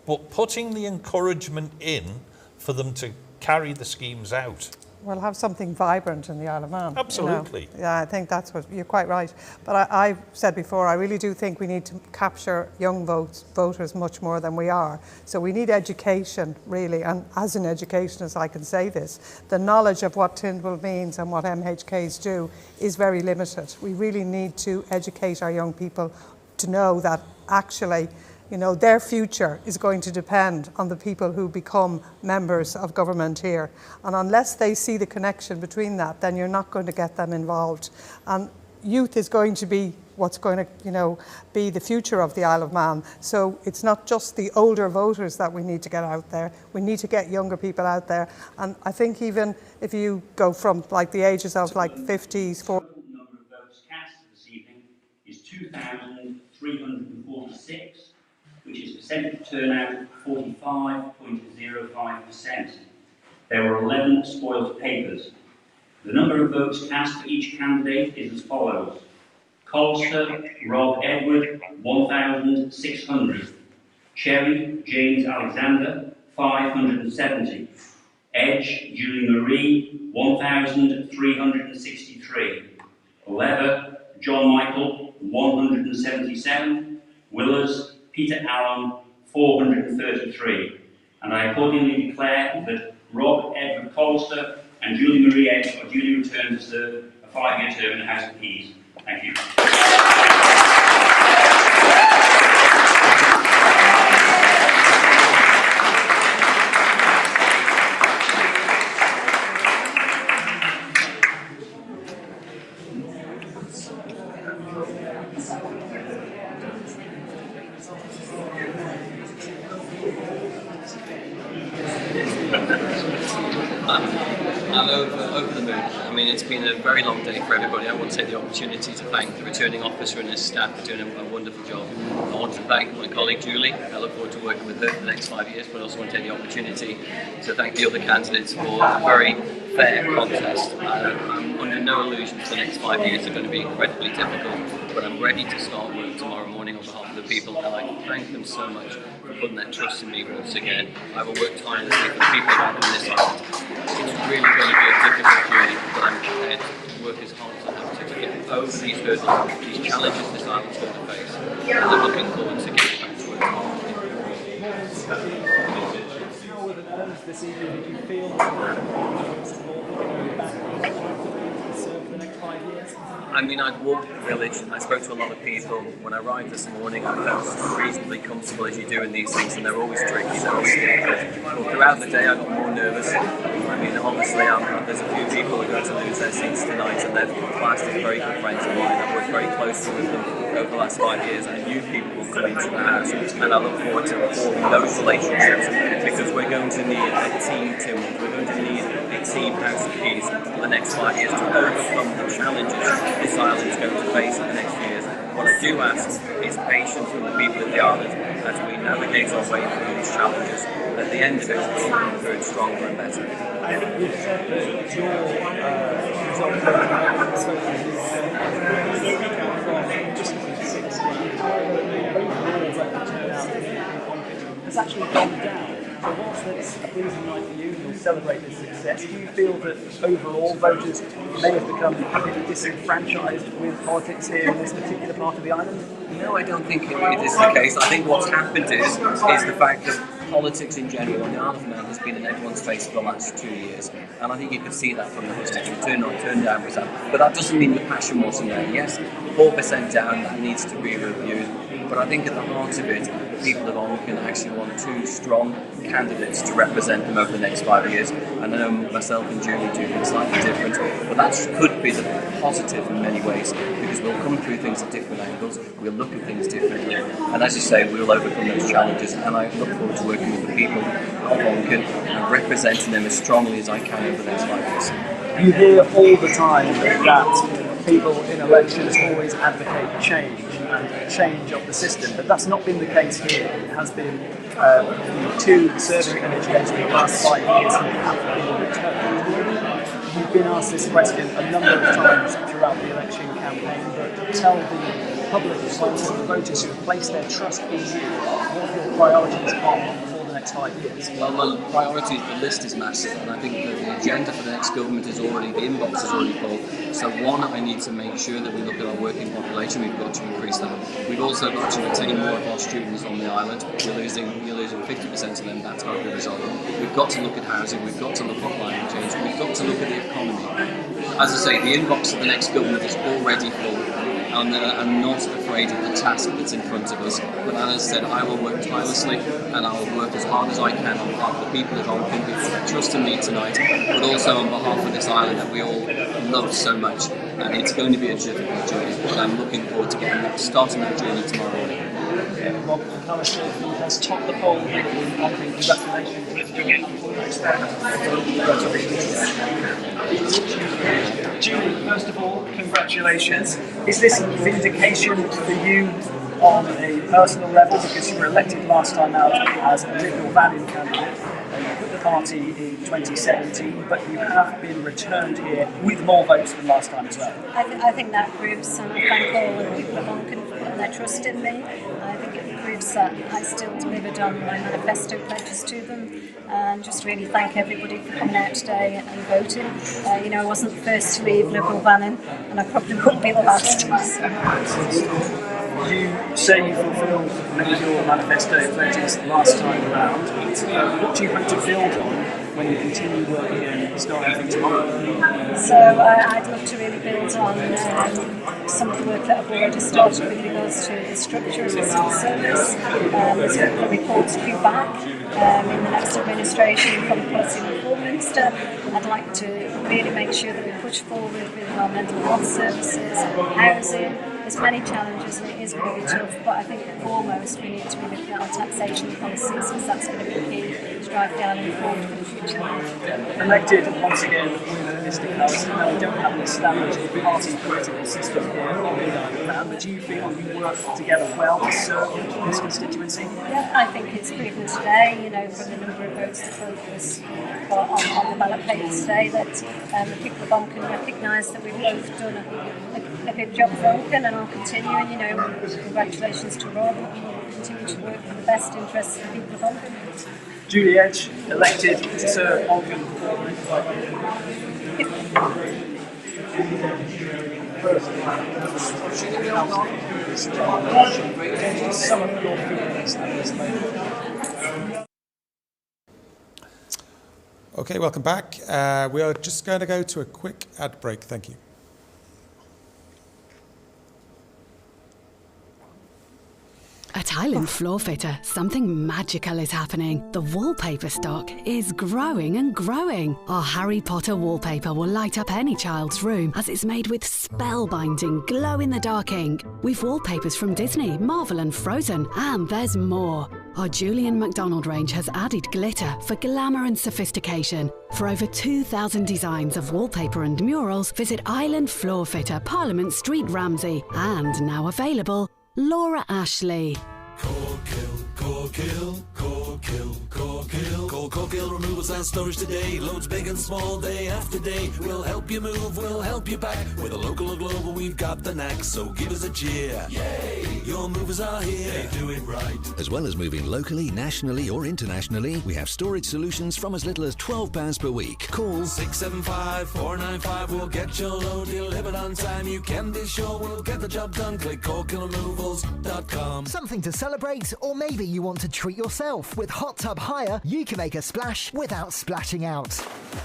but putting the encouragement in for them to carry the schemes out. We'll have something vibrant in the Isle of Man. Absolutely. You know? Yeah, I think that's what, you're quite right. But I've said before, I really do think we need to capture young voters much more than we are. So we need education, really, and as an educationist I can say this, the knowledge of what Tyndall means and what MHKs do is very limited. We really need to educate our young people to know that actually, you know, their future is going to depend on the people who become members of government here. And unless they see the connection between that, then you're not going to get them involved. And youth is going to be what's going to, you know, be the future of the Isle of Man. So it's not just the older voters that we need to get out there. We need to get younger people out there. And I think even if you go from like the ages of like 50s, 40s. The total number of votes cast this evening is 2,346. Which is percentage turnout of 45.05%. There were 11 spoiled papers. The number of votes cast for each candidate is as follows. Colster, Rob Edward, 1,600. Cherry, James Alexander, 570. Edge, Julie Marie, 1,363. Leather, John Michael, 177. Willers, Peter Allen, 433. And I accordingly declare that Rob Edward Colster and Julie Marie Edge are duly returned to serve a 5-year term in the House of Keys. Thank you. I'm over the moon. I mean, it's been a very long day for everybody. I want to take the opportunity to thank the returning officer and his staff for doing a wonderful job. I want to thank my colleague Julie. I look forward to working with her for the next 5 years, but I also want to take the opportunity to thank the other candidates for a very fair contest. I'm under no illusion the next 5 years are going to be incredibly difficult, but I'm ready to start work tomorrow morning on behalf of the people, and I thank them so much for putting their trust in me once again. I will work tirelessly for the people around on this island. It's really going to be a difficult journey, but I'm prepared to work as hard as I have to get over these hurdles, these challenges this island's going to face, and I'm looking forward to getting back to work tomorrow. How were the nerves this evening? Did you feel serve for the next 5 years? I mean, I'd walked the village and I spoke to a lot of people. When I arrived this morning, I felt reasonably comfortable as you do in these things, and they're always tricky, they're always difficult. But throughout the day, I got more nervous. I mean, obviously, there's a few people who are going to lose their seats tonight, and they're classed as very good friends of mine. I've worked very closely with them over the last 5 years, and new people will come into the house, and I look forward to forming those relationships, because we're going to need a team Tynwald, we're going to need a team House of Keys for the next 5 years to overcome the challenges this island is going to face in the next few years. What I do ask is patience from the people of the island as we navigate our way through these challenges. At the end of it, we'll come through stronger and better. You've said that your result has actually gone down. So whilst it's a pleasing night for you and you'll celebrate this success, do you feel that overall voters may have become a bit disenfranchised with politics here in this particular part of the island? No, I don't think it is the case. I think what's happened is the fact that politics in general on the Isle of Man has been in everyone's face for the last 2 years, and I think you could see that from the constituent turn down was that. But that doesn't mean the passion wasn't there. Yes, 4% down, that needs to be reviewed. But I think at the heart of it, the people of Onken actually want two strong candidates to represent them over the next 5 years. And I know myself and Julie do things slightly different, but that could be the positive in many ways, because we'll come through things at different angles, we'll look at things differently, and as you say, we'll overcome those challenges. And I look forward to working with the people of Onken and representing them as strongly as I can over the next 5 years. You hear all the time that people in elections always advocate change and change of the system, but that's not been the case here. It has been two serving in education for the last 5 years who have been returned. You've been asked this question a number of times throughout the election campaign, but tell the public as well as the voters who have placed their trust in you what your priorities are for the next 5 years. Well, the priorities, the list is massive, and I think that the agenda for the next government is already, the inbox is already full. So one, I need to make sure that we look at our working population. We've got to increase that. We've also got to retain more of our students on the island. You're losing 50% of them. That's not the result. We've got to look at housing. We've got to look at climate change. We've got to look at the economy. As I say, the inbox of the next government is already full. And I'm not afraid of the task that's in front of us. But as I said, I will work tirelessly, and I will work as hard as I can on behalf of the people of Onken who put their trust in me tonight, but also on behalf of this island that we all love so much. And it's going to be a difficult journey, but I'm looking forward to starting that journey tomorrow morning. Rob McAllister has topped the poll. Congratulations. Julie, first of all, congratulations. Is this vindication for you on a personal level, because you were elected last time out as a Liberal Bannon candidate? You put the party in 2017, but you have been returned here with more votes than last time as well. I think that proves, and I thank all the people of Onken for putting their trust in me. I think it proves that I still delivered on my manifesto pledges to them, and just really thank everybody for coming out today and voting. I wasn't the first to leave Liberal Bannon, and I probably wouldn't be the last. You say you fulfilled many of your manifesto pledges last time around. What do you hope to build on when you continue working and start anything tomorrow? So I'd love to really build on some of the work that I've already started with regards to the structure of the civil service. There's a report due back in the next administration from the Policy and Reform Minister. I'd like to really make sure that we push forward with our mental health services, housing. There's many challenges and it is going to be tough, but I think foremost we need to be looking at our taxation policies, because that's going to be key to drive the island forward for the future. Elected once again with a Mystic House. Now, we don't have an established party political system here on the Isle of Man, but do you feel you work together well to serve this constituency? Yeah, I think it's proven today, you know, from the number of votes that both of us got on the ballot paper today, that the people of Onken recognise that we've both done a good job for Onken and are continuing. You know, congratulations to Rob, and we'll continue to work for the best interests of the people of Onken. Julie Edge, elected to serve Onken for 5 some of your feelings at this moment. Okay, welcome back. We are just going to go to a quick ad break. Thank you. At Island Floor Fitter, something magical is happening. The wallpaper stock is growing and growing. Our Harry Potter wallpaper will light up any child's room as it's made with spellbinding, glow-in-the-dark ink. We've wallpapers from Disney, Marvel and Frozen, and there's more. Our Julian MacDonald range has added glitter for glamour and sophistication. For over 2,000 designs of wallpaper and murals, visit Island Floor Fitter, Parliament Street, Ramsey. And now available, Laura Ashley. Corkill. Call Corkill Removals and Storage today. Loads big and small, day after day. We'll help you move, we'll help you pack. With a local or global, we've got the knack. So give us a cheer. Yay! Your movers are here. They do it right. As well as moving locally, nationally or internationally, we have storage solutions from as little as £12 per week. Call 675-495. We'll get your load delivered on time. You can be sure we'll get the job done. Click CorkillRemovals.com. Something to celebrate, or maybe you want to treat yourself. With Hot Tub Hire, you can make a splash without splashing out.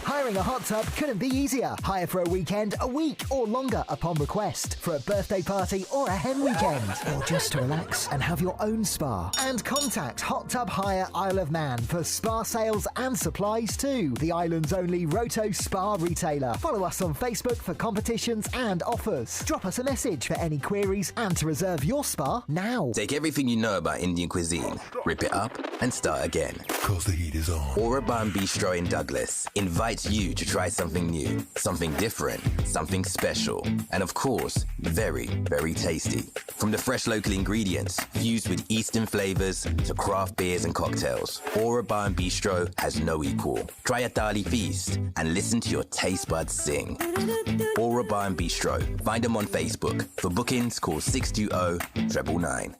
Hiring a hot tub couldn't be easier. Hire for a weekend, a week, or longer upon request. For a birthday party or a hen weekend. Or just to relax and have your own spa. And contact Hot Tub Hire Isle of Man for spa sales and supplies too. The island's only Roto Spa retailer. Follow us on Facebook for competitions and offers. Drop us a message for any queries and to reserve your spa now. Take everything you know about Indian cuisine, rip it up, and start again. Cause the heat is on. Oraban Bistro in Douglas invites you to try something new, something different, something special, and of course, very, very tasty. From the fresh local ingredients, fused with Eastern flavors, to craft beers and cocktails, Oraban Bistro has no equal. Try a thali feast and listen to your taste buds sing. Oraban Bistro. Find them on Facebook. For bookings, call 620-999.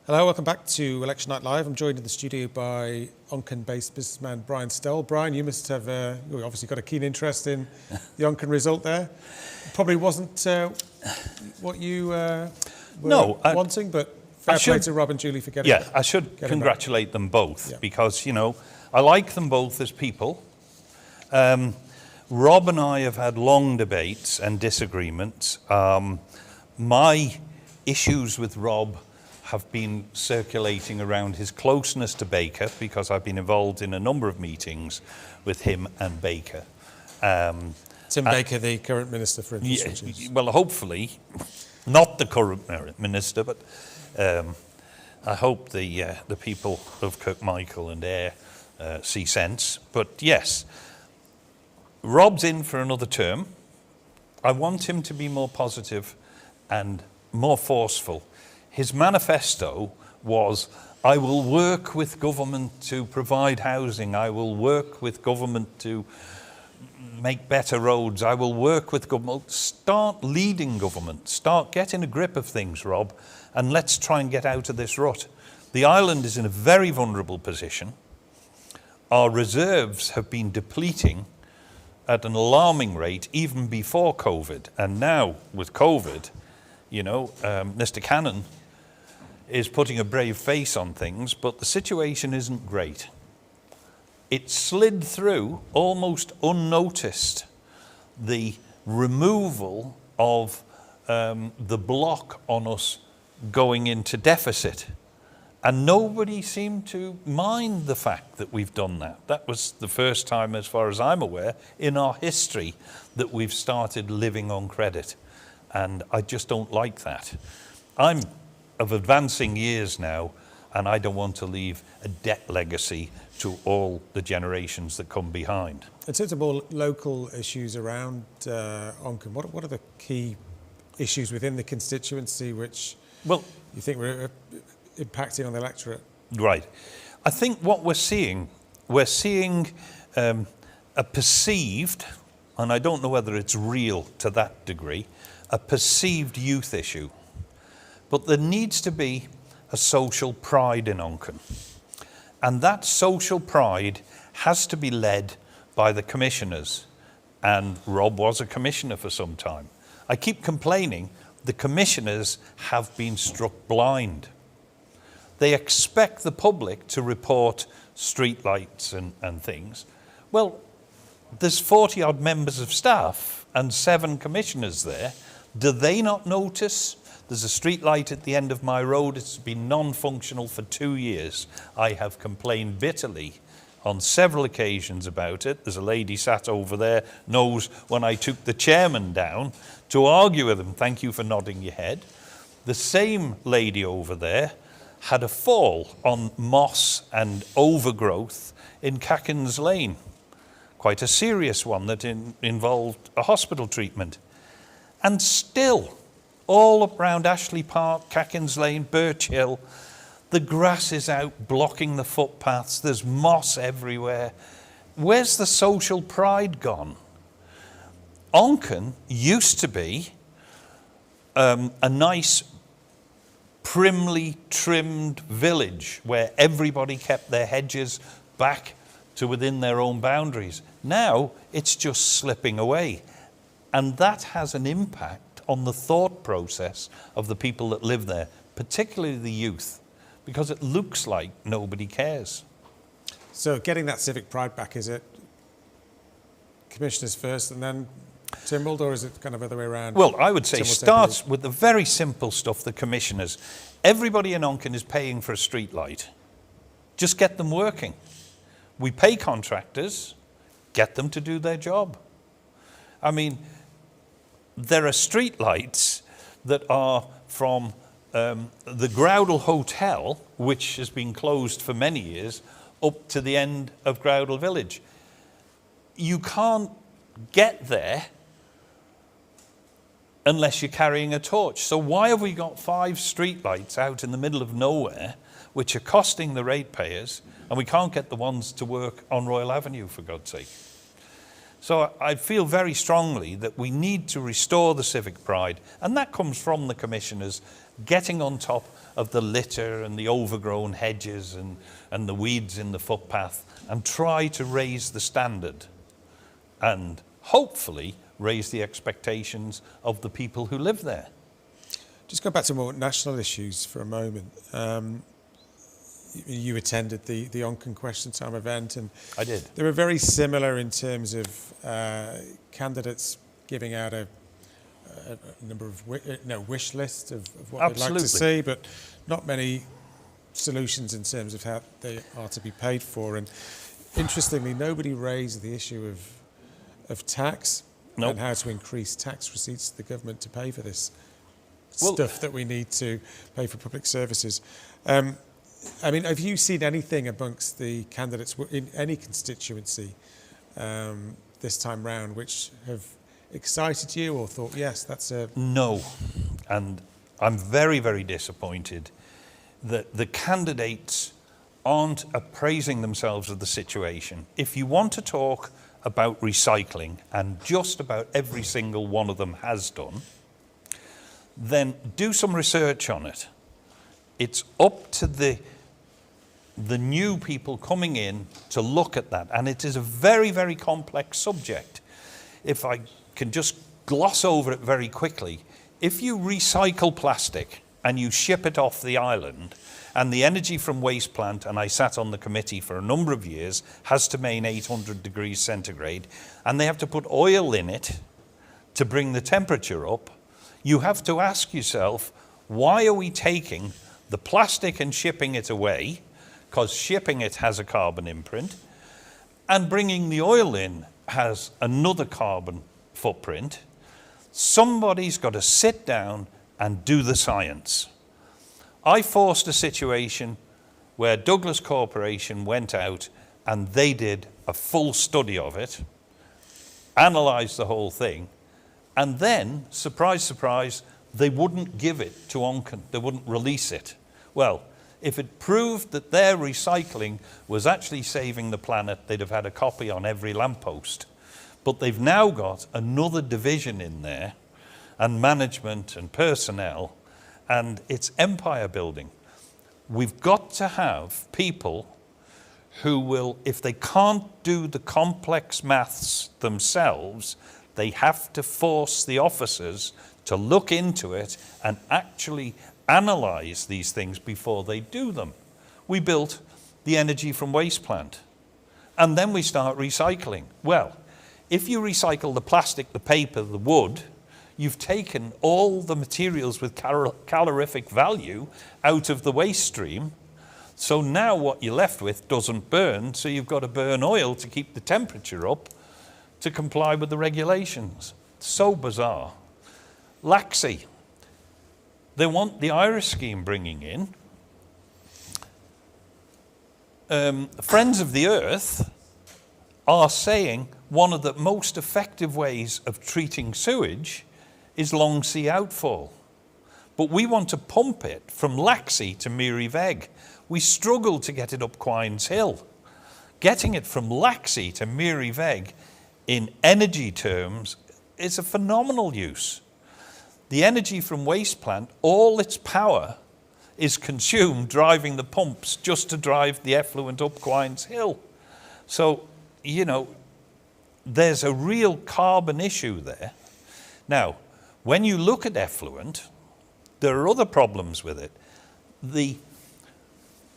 Hello, welcome back to Election Night Live. I'm joined in the studio by Onken-based businessman Brian Stell. Brian, you must have you obviously got a keen interest in the Onken result there. Probably wasn't what you were wanting, but fair play to Rob and Julie for getting it. Yeah, I should congratulate them both because, you know, I like them both as people. Rob and I have had long debates and disagreements. My issues with Rob have been circulating around his closeness to Baker, because I've been involved in a number of meetings with him and Baker. Tim Baker, the current Minister for Infrastructure. Well, hopefully, not the current Minister, but I hope the people of Kirkmichael and Ayr see sense. But yes, Rob's in for another term. I want him to be more positive and more forceful. His manifesto was, I will work with government to provide housing. I will work with government to make better roads. I will work with government. Start leading government. Start getting a grip of things, Rob, and let's try and get out of this rut. The island is in a very vulnerable position. Our reserves have been depleting at an alarming rate even before COVID. And now with COVID, you know, Mr. Cannon is putting a brave face on things, but the situation isn't great. It slid through almost unnoticed, the removal of the block on us going into deficit. And nobody seemed to mind the fact that we've done that. That was the first time, as far as I'm aware, in our history that we've started living on credit. And I just don't like that. I'm of advancing years now, and I don't want to leave a debt legacy to all the generations that come behind. In terms of more local issues around Onchan, what are the key issues within the constituency which you think were impacting on the electorate? Right. I think what we're seeing a perceived, and I don't know whether it's real to that degree, a perceived youth issue. But there needs to be a social pride in Onchan. And that social pride has to be led by the commissioners. And Rob was a commissioner for some time. I keep complaining the commissioners have been struck blind. They expect the public to report streetlights and things. Well, there's 40 odd members of staff and 7 commissioners there. Do they not notice? There's a street light at the end of my road. It's been non-functional for 2 years. I have complained bitterly on several occasions about it. There's a lady sat over there, knows when I took the chairman down to argue with him. Thank you for nodding your head. The same lady over there had a fall on moss and overgrowth in Cackins Lane. Quite a serious one that involved a hospital treatment. And still, all around Ashley Park, Cackins Lane, Birch Hill, the grass is out blocking the footpaths. There's moss everywhere. Where's the social pride gone? Onchan used to be a nice, primly trimmed village where everybody kept their hedges back to within their own boundaries. Now it's just slipping away. And that has an impact on the thought process of the people that live there, particularly the youth, because it looks like nobody cares. So getting that civic pride back, is it commissioners first and then Tynwald, or is it kind of other way around? Well, I would say starts with the very simple stuff, the commissioners. Everybody in Onchan is paying for a street light. Just get them working. We pay contractors, get them to do their job. I mean, there are street lights that are from the Groudle Hotel, which has been closed for many years, up to the end of Groudle Village. You can't get there unless you're carrying a torch. So why have we got 5 street lights out in the middle of nowhere, which are costing the ratepayers, and we can't get the ones to work on Royal Avenue, for God's sake? So I feel very strongly that we need to restore the civic pride, and that comes from the commissioners getting on top of the litter and the overgrown hedges and the weeds in the footpath, and try to raise the standard and hopefully raise the expectations of the people who live there. Just go back to more national issues for a moment. You attended the Onchan Question Time event, and I did. They were very similar in terms of candidates giving out a number of wish lists of what they'd like to see, but not many solutions in terms of how they are to be paid for. And interestingly, nobody raised the issue of tax and how to increase tax receipts to the government to pay for this stuff that we need to pay for public services. I mean, have you seen anything amongst the candidates in any constituency this time round which have excited you or thought, yes, that's a... No, and I'm very, very disappointed that the candidates aren't appraising themselves of the situation. If you want to talk about recycling, and just about every single one of them has done, then do some research on it. It's up to the new people coming in to look at that, and it is a very, very complex subject. If I can just gloss over it very quickly, if you recycle plastic and you ship it off the island, and the energy from waste plant, and I sat on the committee for a number of years, has to remain 800 degrees centigrade, and they have to put oil in it to bring the temperature up, you have to ask yourself, why are we taking the plastic and shipping it away, because shipping it has a carbon imprint, and bringing the oil in has another carbon footprint. Somebody's got to sit down and do the science. I forced a situation where Douglas Corporation went out and they did a full study of it, analysed the whole thing, and then, surprise, surprise, they wouldn't give it to Onken. They wouldn't release it. Well, if it proved that their recycling was actually saving the planet, they'd have had a copy on every lamppost. But they've now got another division in there, and management and personnel, and it's empire building. We've got to have people who will, if they can't do the complex maths themselves, they have to force the officers to look into it and actually analyse these things before they do them. We built the energy from waste plant, and then we start recycling. Well, if you recycle the plastic, the paper, the wood, you've taken all the materials with calorific value out of the waste stream. So now what you're left with doesn't burn, so you've got to burn oil to keep the temperature up to comply with the regulations. So bizarre. Laxey. They want the Irish scheme bringing in. Friends of the Earth are saying one of the most effective ways of treating sewage is long sea outfall. But we want to pump it from Laxey to Miriveg. We struggle to get it up Quines Hill. Getting it from Laxey to Miriveg in energy terms is a phenomenal use. The energy from waste plant, all its power is consumed driving the pumps just to drive the effluent up Quines Hill. So, you know, there's a real carbon issue there. Now, when you look at effluent, there are other problems with it. The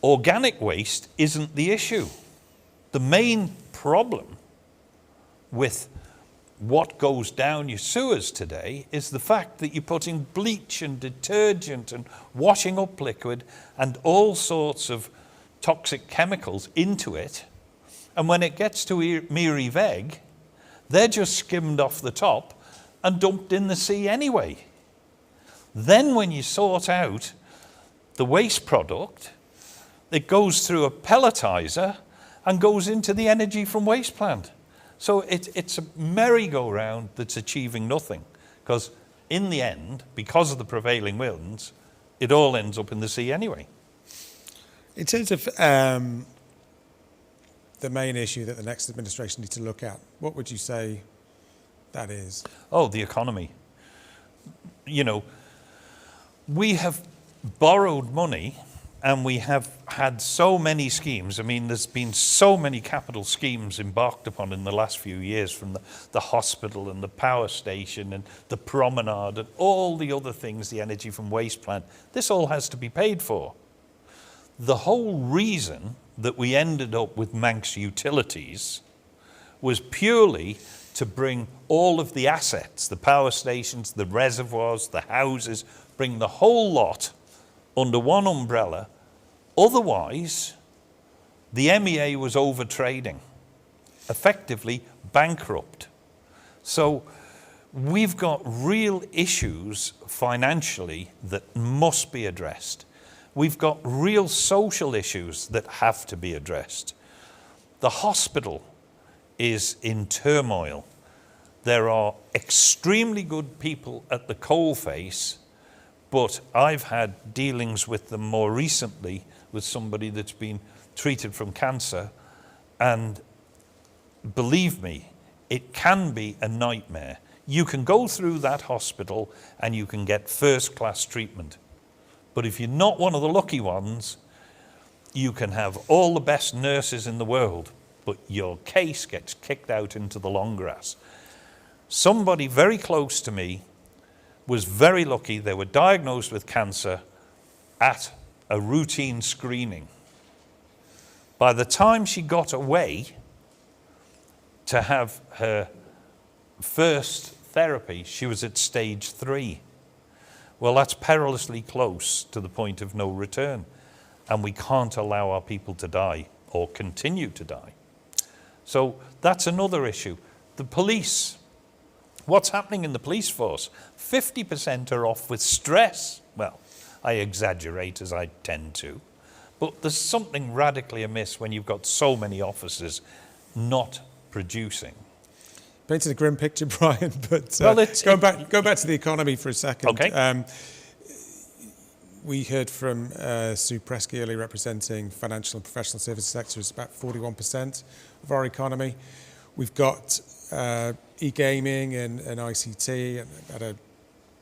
organic waste isn't the issue. The main problem with what goes down your sewers today is the fact that you're putting bleach and detergent and washing up liquid and all sorts of toxic chemicals into it. And when it gets to Miriveg, they're just skimmed off the top and dumped in the sea anyway. Then when you sort out the waste product, it goes through a pelletizer and goes into the energy from waste plant. So it's a merry-go-round that's achieving nothing, because in the end, because of the prevailing winds, it all ends up in the sea anyway. In terms of the main issue that the next administration needs to look at, what would you say that is? Oh, the economy. You know, we have borrowed money and we have had so many schemes. I mean, there's been so many capital schemes embarked upon in the last few years, from the hospital and the power station and the promenade and all the other things, the energy from waste plant. This all has to be paid for. The whole reason that we ended up with Manx Utilities was purely to bring all of the assets, the power stations, the reservoirs, the houses, bring the whole lot under one umbrella. Otherwise, the MEA was overtrading, effectively bankrupt. So we've got real issues financially that must be addressed. We've got real social issues that have to be addressed. The hospital is in turmoil. There are extremely good people at the coalface, but I've had dealings with them more recently with somebody that's been treated from cancer, and believe me, it can be a nightmare. You can go through that hospital and you can get first-class treatment. But if you're not one of the lucky ones, you can have all the best nurses in the world, but your case gets kicked out into the long grass. Somebody very close to me was very lucky. They were diagnosed with cancer at a routine screening. By the time she got away to have her first therapy, she was at stage 3. Well, that's perilously close to the point of no return. And we can't allow our people to die or continue to die. So that's another issue. The police. What's happening in the police force? 50% are off with stress. Well, I exaggerate as I tend to. But there's something radically amiss when you've got so many officers not producing. Painted a grim picture, Brian, but well, go back to the economy for a second. Okay. We heard from Sue Presky earlier, representing financial and professional services sector. It's about 41% of our economy. We've got e-gaming and ICT at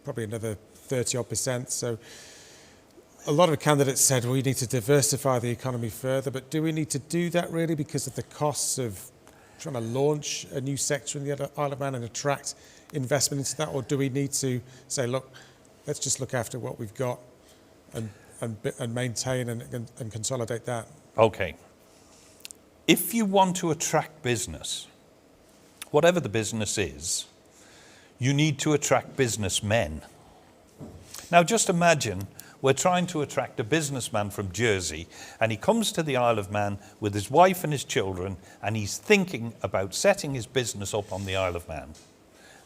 probably another 30-odd%. So a lot of candidates said, well, we need to diversify the economy further, but do we need to do that really because of the costs of trying to launch a new sector in the Isle of Man and attract investment into that? Or do we need to say, look, let's just look after what we've got and maintain and consolidate that? Okay. If you want to attract business, whatever the business is, you need to attract businessmen. Now just imagine we're trying to attract a businessman from Jersey, and he comes to the Isle of Man with his wife and his children, and he's thinking about setting his business up on the Isle of Man.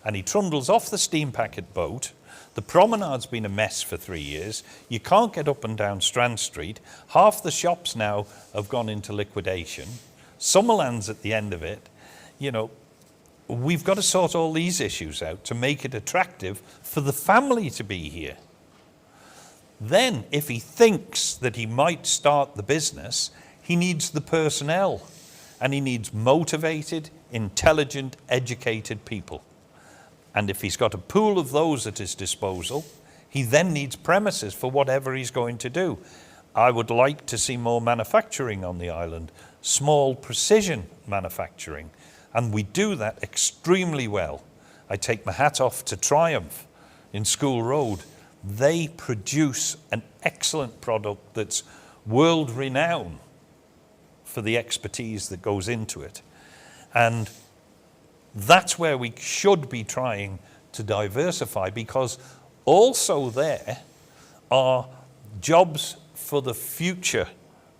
And he trundles off the steam packet boat. The promenade's been a mess for 3 years. You can't get up and down Strand Street. Half the shops now have gone into liquidation. Summerland's at the end of it. You know, we've got to sort all these issues out to make it attractive for the family to be here. Then, if he thinks that he might start the business, he needs the personnel, and he needs motivated, intelligent, educated people. And if he's got a pool of those at his disposal, he then needs premises for whatever he's going to do. I would like to see more manufacturing on the island, small precision manufacturing, and we do that extremely well. I take my hat off to Triumph in School Road. They produce an excellent product that's world-renowned for the expertise that goes into it. And that's where we should be trying to diversify, because also there are jobs for the future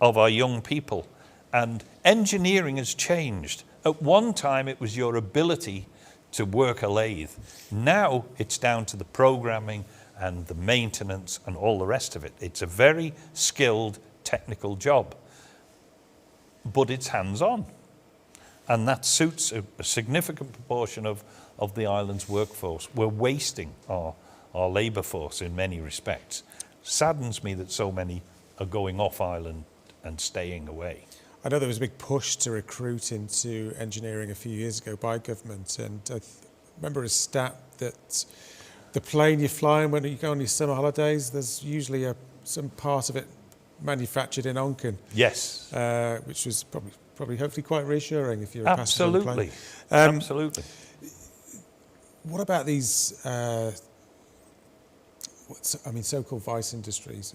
of our young people. And engineering has changed. At one time, it was your ability to work a lathe. Now it's down to the programming and the maintenance and all the rest of it. It's a very skilled technical job, but it's hands-on. And that suits a significant proportion of the island's workforce. We're wasting our labour force in many respects. Saddens me that so many are going off island and staying away. I know there was a big push to recruit into engineering a few years ago by government, and I remember a stat that the plane you're flying when you go on your summer holidays, there's usually some part of it manufactured in Onken. Yes. Which was probably hopefully quite reassuring if you're a passenger on the plane. Absolutely. What about these, so-called vice industries?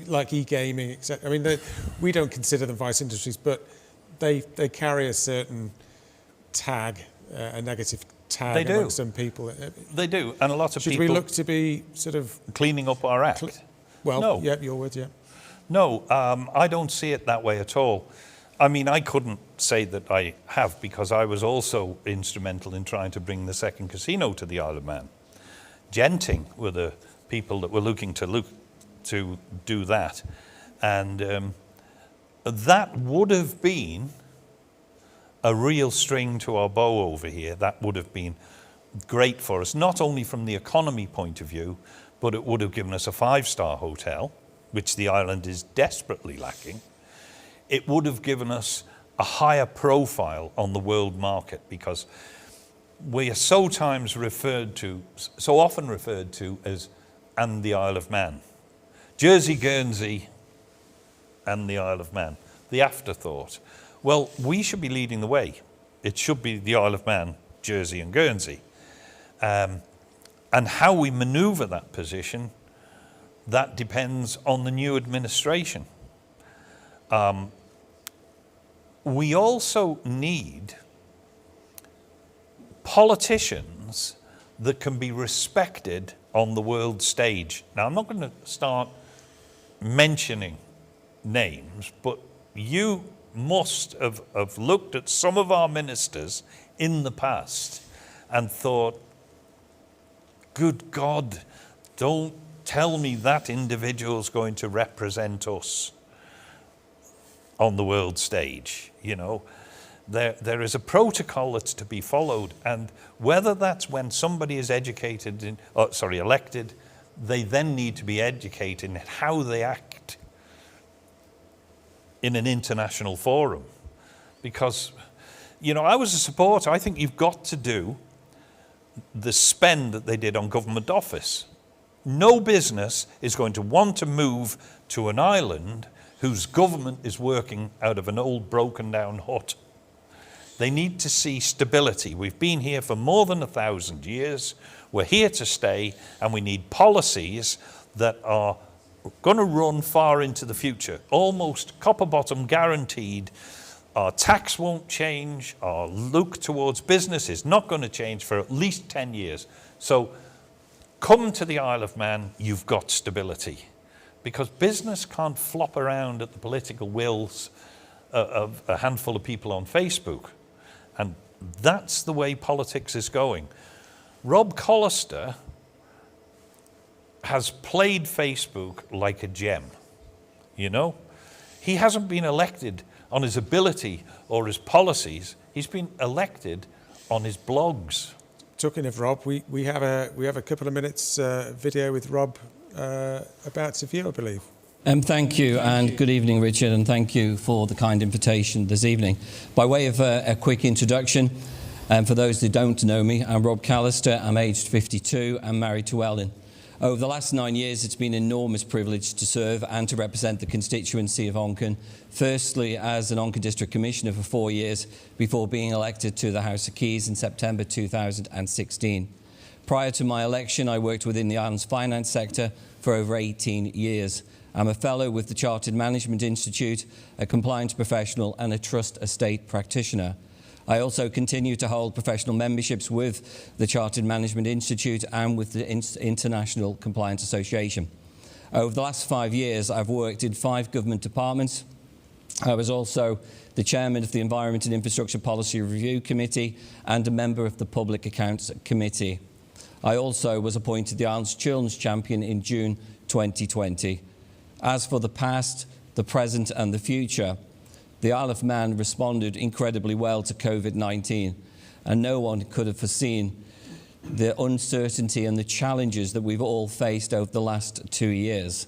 Like e-gaming, etc. I mean, we don't consider them vice industries, but they carry a certain tag, a negative tag among some people. They do, and a lot of people... Should we look to be sort of... cleaning up our act? No. Yeah, your word, yeah. No, I don't see it that way at all. I mean, I couldn't say that I have, because I was also instrumental in trying to bring the second casino to the Isle of Man. Genting were the people that were looking to do that. And that would have been a real string to our bow over here. That would have been great for us, not only from the economy point of view, but it would have given us a 5-star hotel, which the island is desperately lacking. It would have given us a higher profile on the world market, because we are so often referred to as and the Isle of Man. Jersey, Guernsey, and the Isle of Man, the afterthought. Well, we should be leading the way. It should be the Isle of Man, Jersey and Guernsey. And how we manoeuvre that position, that depends on the new administration. We also need politicians that can be respected on the world stage. Now, I'm not going to start mentioning names, but you must have looked at some of our ministers in the past and thought, good God, don't tell me that individual's going to represent us on the world stage. You know, there is a protocol that's to be followed, and whether that's when somebody is elected, they then need to be educated in how they act in an international forum. Because, you know, I was a supporter. I think you've got to do the spend that they did on government office. No business is going to want to move to an island whose government is working out of an old broken down hut. They need to see stability. We've been here for more than 1,000 years. We're here to stay, and we need policies that are going to run far into the future, almost copper bottom guaranteed. Our tax won't change. Our look towards business is not going to change for at least 10 years. So come to the Isle of Man, you've got stability. Because business can't flop around at the political wills of a handful of people on Facebook. And that's the way politics is going. Rob Collister has played Facebook like a gem, you know? He hasn't been elected on his ability or his policies. He's been elected on his blogs. Talking of Rob, we have a couple of minutes video with Rob about to view, I believe. Thank you, and good evening, Richard, and thank you for the kind invitation this evening. By way of a quick introduction, for those who don't know me, I'm Rob Callister. I'm aged 52 and married to Ellen. Over the last 9 years, it's been an enormous privilege to serve and to represent the constituency of Onken, firstly as an Onken District Commissioner for 4 years before being elected to the House of Keys in September 2016. Prior to my election, I worked within the island's finance sector for over 18 years. I'm a fellow with the Chartered Management Institute, a compliance professional and a trust estate practitioner. I also continue to hold professional memberships with the Chartered Management Institute and with the International Compliance Association. Over the last 5 years, I've worked in 5 government departments. I was also the chairman of the Environment and Infrastructure Policy Review Committee and a member of the Public Accounts Committee. I also was appointed the Island's Children's Champion in June 2020. As for the past, the present and the future, the Isle of Man responded incredibly well to COVID-19, and no one could have foreseen the uncertainty and the challenges that we've all faced over the last 2 years.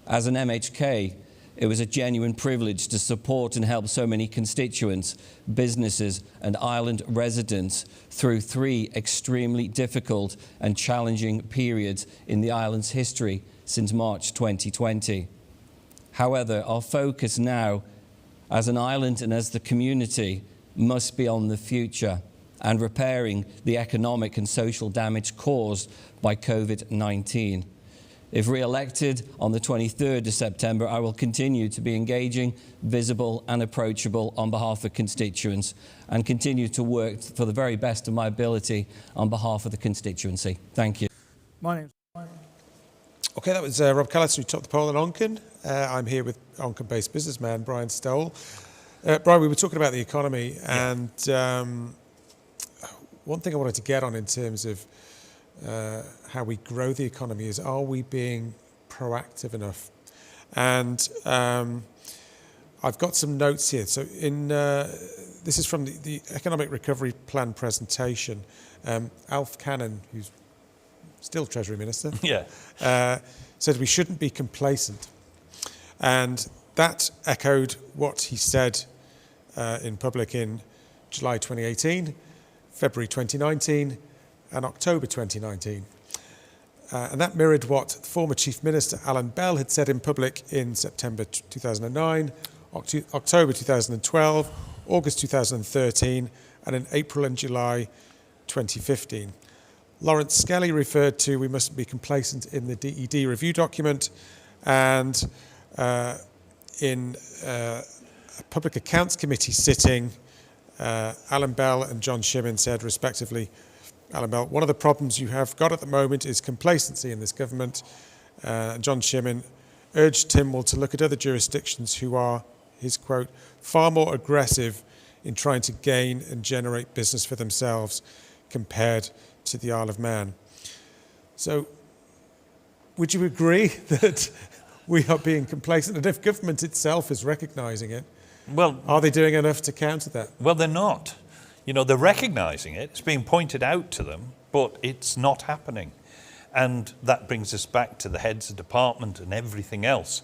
As an MHK, it was a genuine privilege to support and help so many constituents, businesses and island residents through 3 extremely difficult and challenging periods in the island's history since March 2020. However, our focus now as an island and as the community must be on the future and repairing the economic and social damage caused by COVID-19. If re-elected on the 23rd of September, I will continue to be engaging, visible and approachable on behalf of constituents and continue to work for the very best of my ability on behalf of the constituency. Thank you. My name's Okay, that was Rob Callister, who topped the poll in Onken. I'm here with Onken-based businessman Brian Stowell. Brian, we were talking about the economy, and one thing I wanted to get on in terms of how we grow the economy is, are we being proactive enough? And I've got some notes here. So this is from the Economic Recovery Plan presentation. Alf Cannon, who's still Treasury Minister, said we shouldn't be complacent. And that echoed what he said in public in July 2018, February 2019, and October 2019. And that mirrored what former Chief Minister Alan Bell had said in public in September 2009, October 2012, August 2013, and in April and July 2015. Lawrence Skelly referred to we mustn't be complacent in the DED review document, and in a Public Accounts Committee sitting, Alan Bell and John Shimmin said, respectively, Alan Bell, one of the problems you have got at the moment is complacency in this government. John Shimmin urged Tynwald to look at other jurisdictions who are, his quote, far more aggressive in trying to gain and generate business for themselves compared to the Isle of Man. So, would you agree that we are being complacent? And if government itself is recognising it, well, are they doing enough to counter that? Well, they're not. You know, they're recognising it, it's being pointed out to them, but it's not happening. And that brings us back to the heads of department and everything else.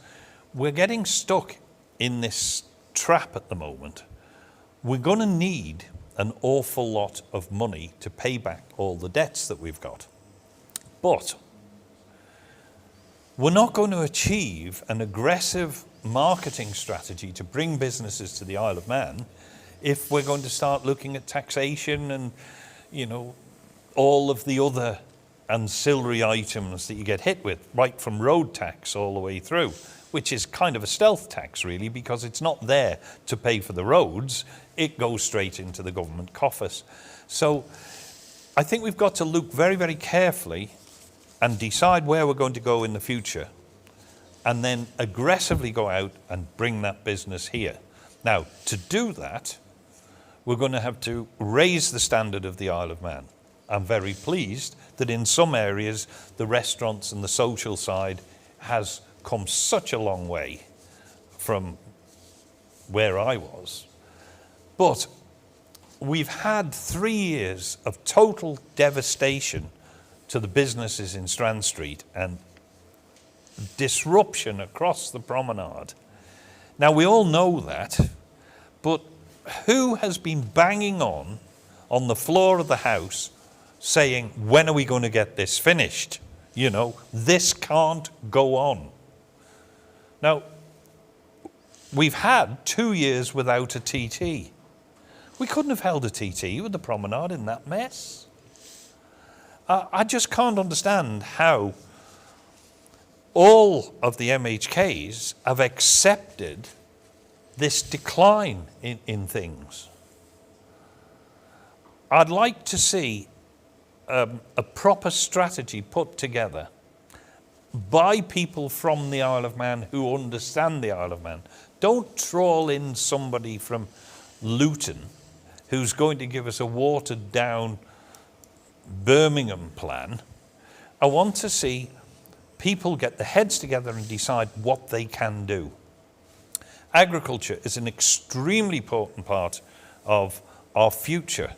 We're getting stuck in this trap at the moment. We're going to need an awful lot of money to pay back all the debts that we've got. But we're not going to achieve an aggressive marketing strategy to bring businesses to the Isle of Man if we're going to start looking at taxation and, you know, all of the other ancillary items that you get hit with, right from road tax all the way through, which is kind of a stealth tax really, because it's not there to pay for the roads, it goes straight into the government coffers. So I think we've got to look very, very carefully and decide where we're going to go in the future, and then aggressively go out and bring that business here. Now, to do that, we're going to have to raise the standard of the Isle of Man. I'm very pleased that in some areas, the restaurants and the social side has come such a long way from where I was. But we've had 3 years of total devastation to the businesses in Strand Street and disruption across the promenade. Now, we all know that, but who has been banging on the floor of the House saying, when are we going to get this finished? You know, this can't go on. Now, we've had 2 years without a TT. We couldn't have held a TT with the promenade in that mess. I just can't understand how all of the MHKs have accepted this decline in things. I'd like to see a proper strategy put together by people from the Isle of Man who understand the Isle of Man. Don't trawl in somebody from Luton who's going to give us a watered down Birmingham plan. I want to see people get their heads together and decide what they can do. Agriculture is an extremely important part of our future.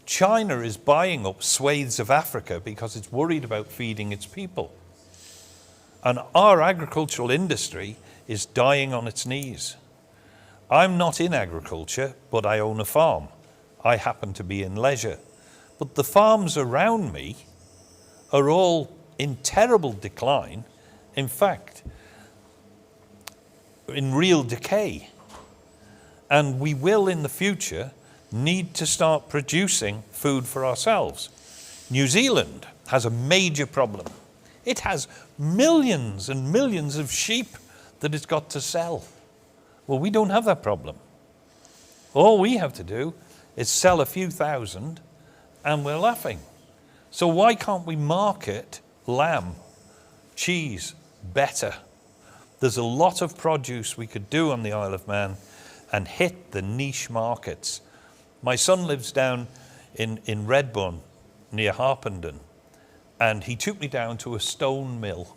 China is buying up swathes of Africa because it's worried about feeding its people. And our agricultural industry is dying on its knees. I'm not in agriculture, but I own a farm. I happen to be in leisure. But the farms around me are all in terrible decline. In fact, in real decay. And we will in the future need to start producing food for ourselves. New Zealand has a major problem. It has millions and millions of sheep that it's got to sell. Well, we don't have that problem. All we have to do is sell a few thousand and we're laughing. So why can't we market lamb, cheese better? There's a lot of produce we could do on the Isle of Man and hit the niche markets. My son lives down in Redbourne, near Harpenden, and he took me down to a stone mill.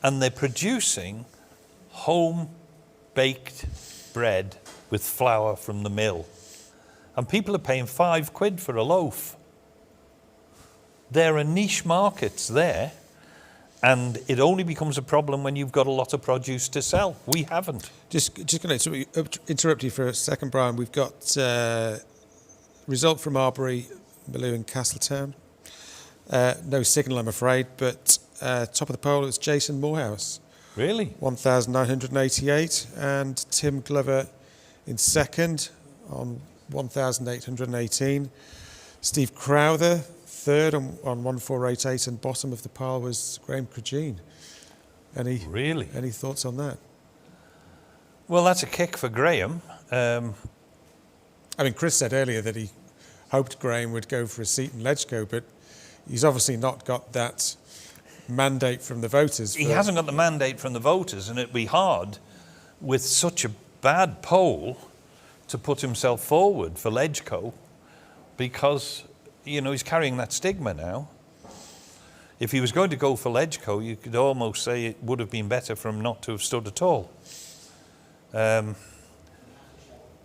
And they're producing home-baked bread with flour from the mill. And people are paying £5 for a loaf. There are niche markets there, and it only becomes a problem when you've got a lot of produce to sell. We haven't. Just going to interrupt you for a second, Brian. We've got result from Arbury, Maloo and Castletown. No signal, I'm afraid, but top of the poll is Jason Morehouse. Really? 1,988, and Tim Glover in second on 1,818. Steve Crowther third on 1,488, and bottom of the pile was Graham Crageen. Any thoughts on that? Well, that's a kick for Graham. I mean, Chris said earlier that he hoped Graham would go for a seat in Ledgeco, but he's obviously not got that mandate from the voters. He hasn't got the mandate from the voters, and it'd be hard with such a bad poll to put himself forward for Ledgeco because, he's carrying that stigma now. If he was going to go for Ledgeco, you could almost say it would have been better for him not to have stood at all.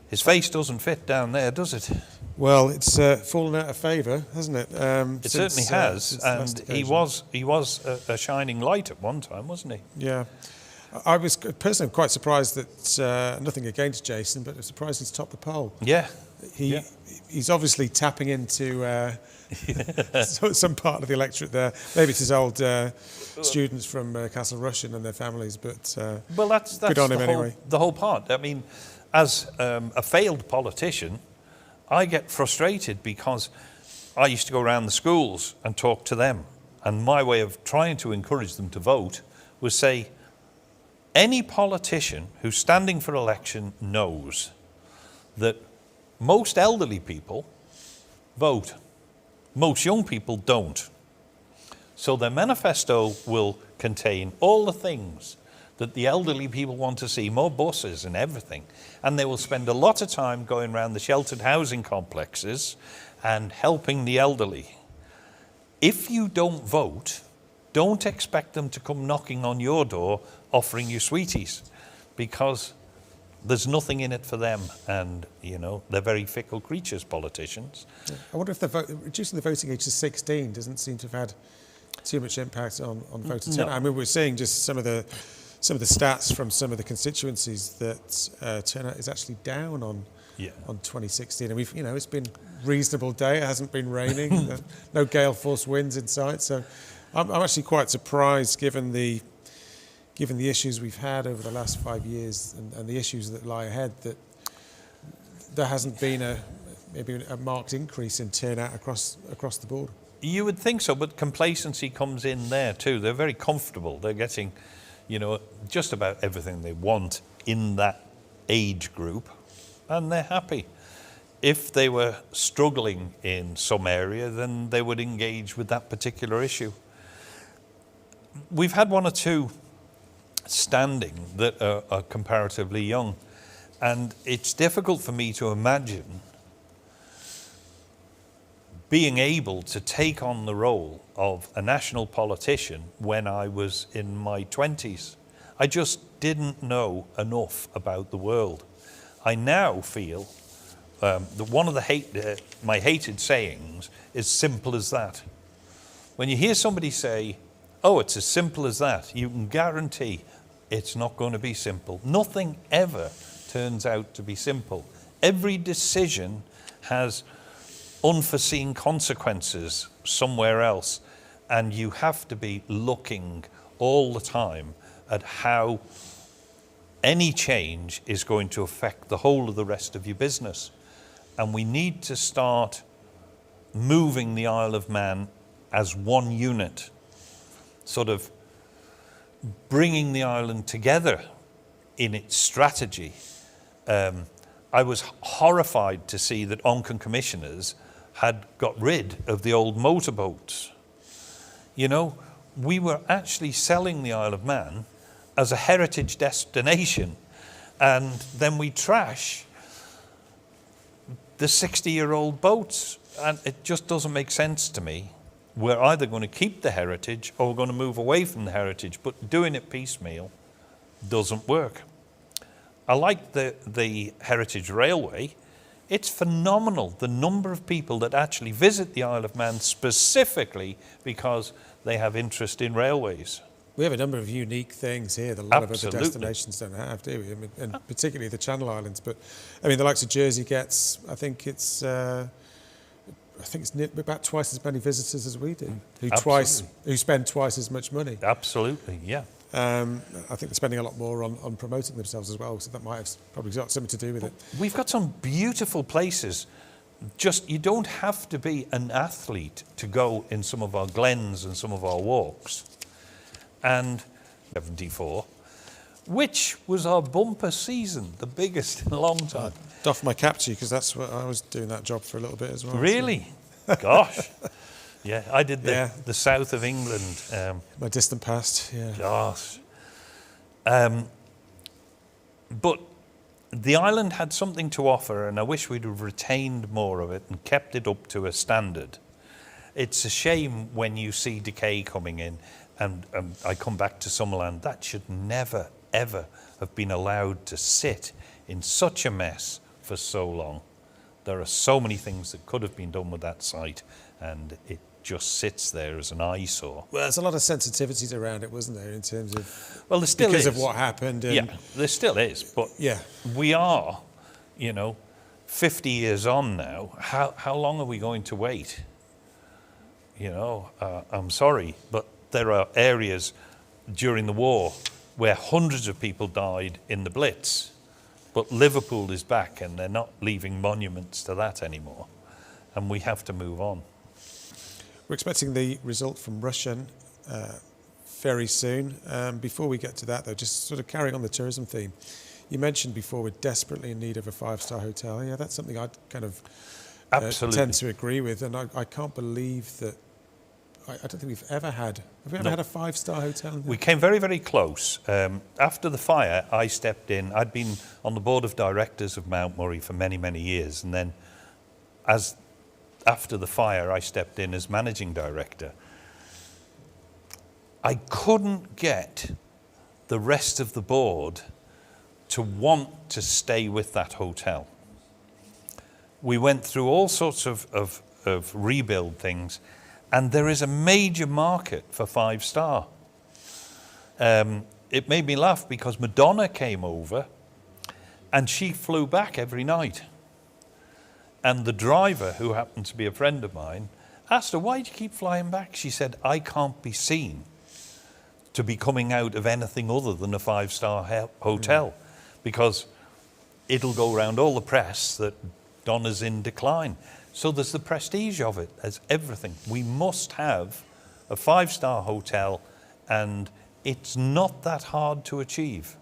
His face doesn't fit down there, does it? Well, it's fallen out of favour, hasn't it? It certainly has, and he was a shining light at one time, wasn't he? Yeah. I was personally quite surprised that, nothing against Jason, but I was surprised he's topped the poll. Yeah. He's obviously tapping into some part of the electorate there. Maybe it's his old students from Castle Rushen and their families, but well, that's good on him anyway. The whole part. I mean, as a failed politician, I get frustrated because I used to go around the schools and talk to them. And my way of trying to encourage them to vote was say, any politician who's standing for election knows that most elderly people vote. Most young people don't. So their manifesto will contain all the things that the elderly people want to see, more buses and everything. And they will spend a lot of time going around the sheltered housing complexes and helping the elderly. If you don't vote, don't expect them to come knocking on your door offering you sweeties, because there's nothing in it for them. And, they're very fickle creatures, politicians. Yeah. I wonder if reducing the voting age to 16 doesn't seem to have had too much impact on voter turnout. I mean, we're seeing just some of the stats from some of the constituencies that turnout is actually down on 2016, and we've it's been a reasonable day. It hasn't been raining, no gale force winds in sight. So I'm actually quite surprised, given the issues we've had over the last 5 years and the issues that lie ahead, that there hasn't been maybe a marked increase in turnout across the board. You would think so, but complacency comes in there too. They're very comfortable. They're getting just about everything they want in that age group, and they're happy. If they were struggling in some area, then they would engage with that particular issue. We've had one or two standing that are comparatively young, and it's difficult for me to imagine being able to take on the role of a national politician when I was in my 20s. I just didn't know enough about the world. I now feel that one of my hated sayings is simple as that. When you hear somebody say, oh, it's as simple as that, you can guarantee it's not going to be simple. Nothing ever turns out to be simple. Every decision has unforeseen consequences somewhere else, and you have to be looking all the time at how any change is going to affect the whole of the rest of your business. And we need to start moving the Isle of Man as one unit, sort of bringing the island together in its strategy. I was horrified to see that Oncan commissioners had got rid of the old motorboats. We were actually selling the Isle of Man as a heritage destination, and then we trash the 60-year-old boats, and it just doesn't make sense to me. We're either going to keep the heritage or we're going to move away from the heritage, but doing it piecemeal doesn't work. I like the Heritage Railway. It's phenomenal, the number of people that actually visit the Isle of Man specifically because they have interest in railways. We have a number of unique things here that a lot of other destinations don't have, do we? I mean, and particularly the Channel Islands. But I mean, the likes of Jersey gets, I think it's about twice as many visitors as we do, who spend twice as much money. Absolutely, yeah. I think they're spending a lot more on promoting themselves as well, so that might have probably got something to do with it. We've got some beautiful places. Just, you don't have to be an athlete to go in some of our glens and some of our walks. And 74, which was our bumper season, the biggest in a long time. doff my cap to you, because that's what I was doing that job for a little bit as well. Really? So. Gosh. Yeah, I did the south of England. My distant past, yeah. Gosh. But the island had something to offer, and I wish we'd have retained more of it and kept it up to a standard. It's a shame when you see decay coming in, and I come back to Summerland. That should never, ever have been allowed to sit in such a mess for so long. There are so many things that could have been done with that site, and it just sits there as an eyesore. Well, there's a lot of sensitivities around it, wasn't there, in terms of... Well, there still because is. of what happened. And yeah, there still is. But we are, 50 years on now. How long are we going to wait? I'm sorry, but there are areas during the war where hundreds of people died in the Blitz. But Liverpool is back, and they're not leaving monuments to that anymore. And we have to move on. We're expecting the result from Russian very soon. Before we get to that, though, just sort of carrying on the tourism theme, you mentioned before we're desperately in need of a 5-star hotel. Yeah, that's something I'd kind of tend to agree with, and I can't believe that. I don't think we've ever had. Have we ever had a 5-star hotel? We came very, very close. After the fire, I stepped in. I'd been on the board of directors of Mount Murray for many, many years, and then after the fire, I stepped in as managing director. I couldn't get the rest of the board to want to stay with that hotel. We went through all sorts of rebuild things, and there is a major market for 5-star. It made me laugh because Madonna came over and she flew back every night. And the driver, who happened to be a friend of mine, asked her, why do you keep flying back? She said, I can't be seen to be coming out of anything other than a 5-star hotel, because it'll go around all the press that Donna's in decline. So there's the prestige of it, there's everything. We must have a 5-star hotel, and it's not that hard to achieve.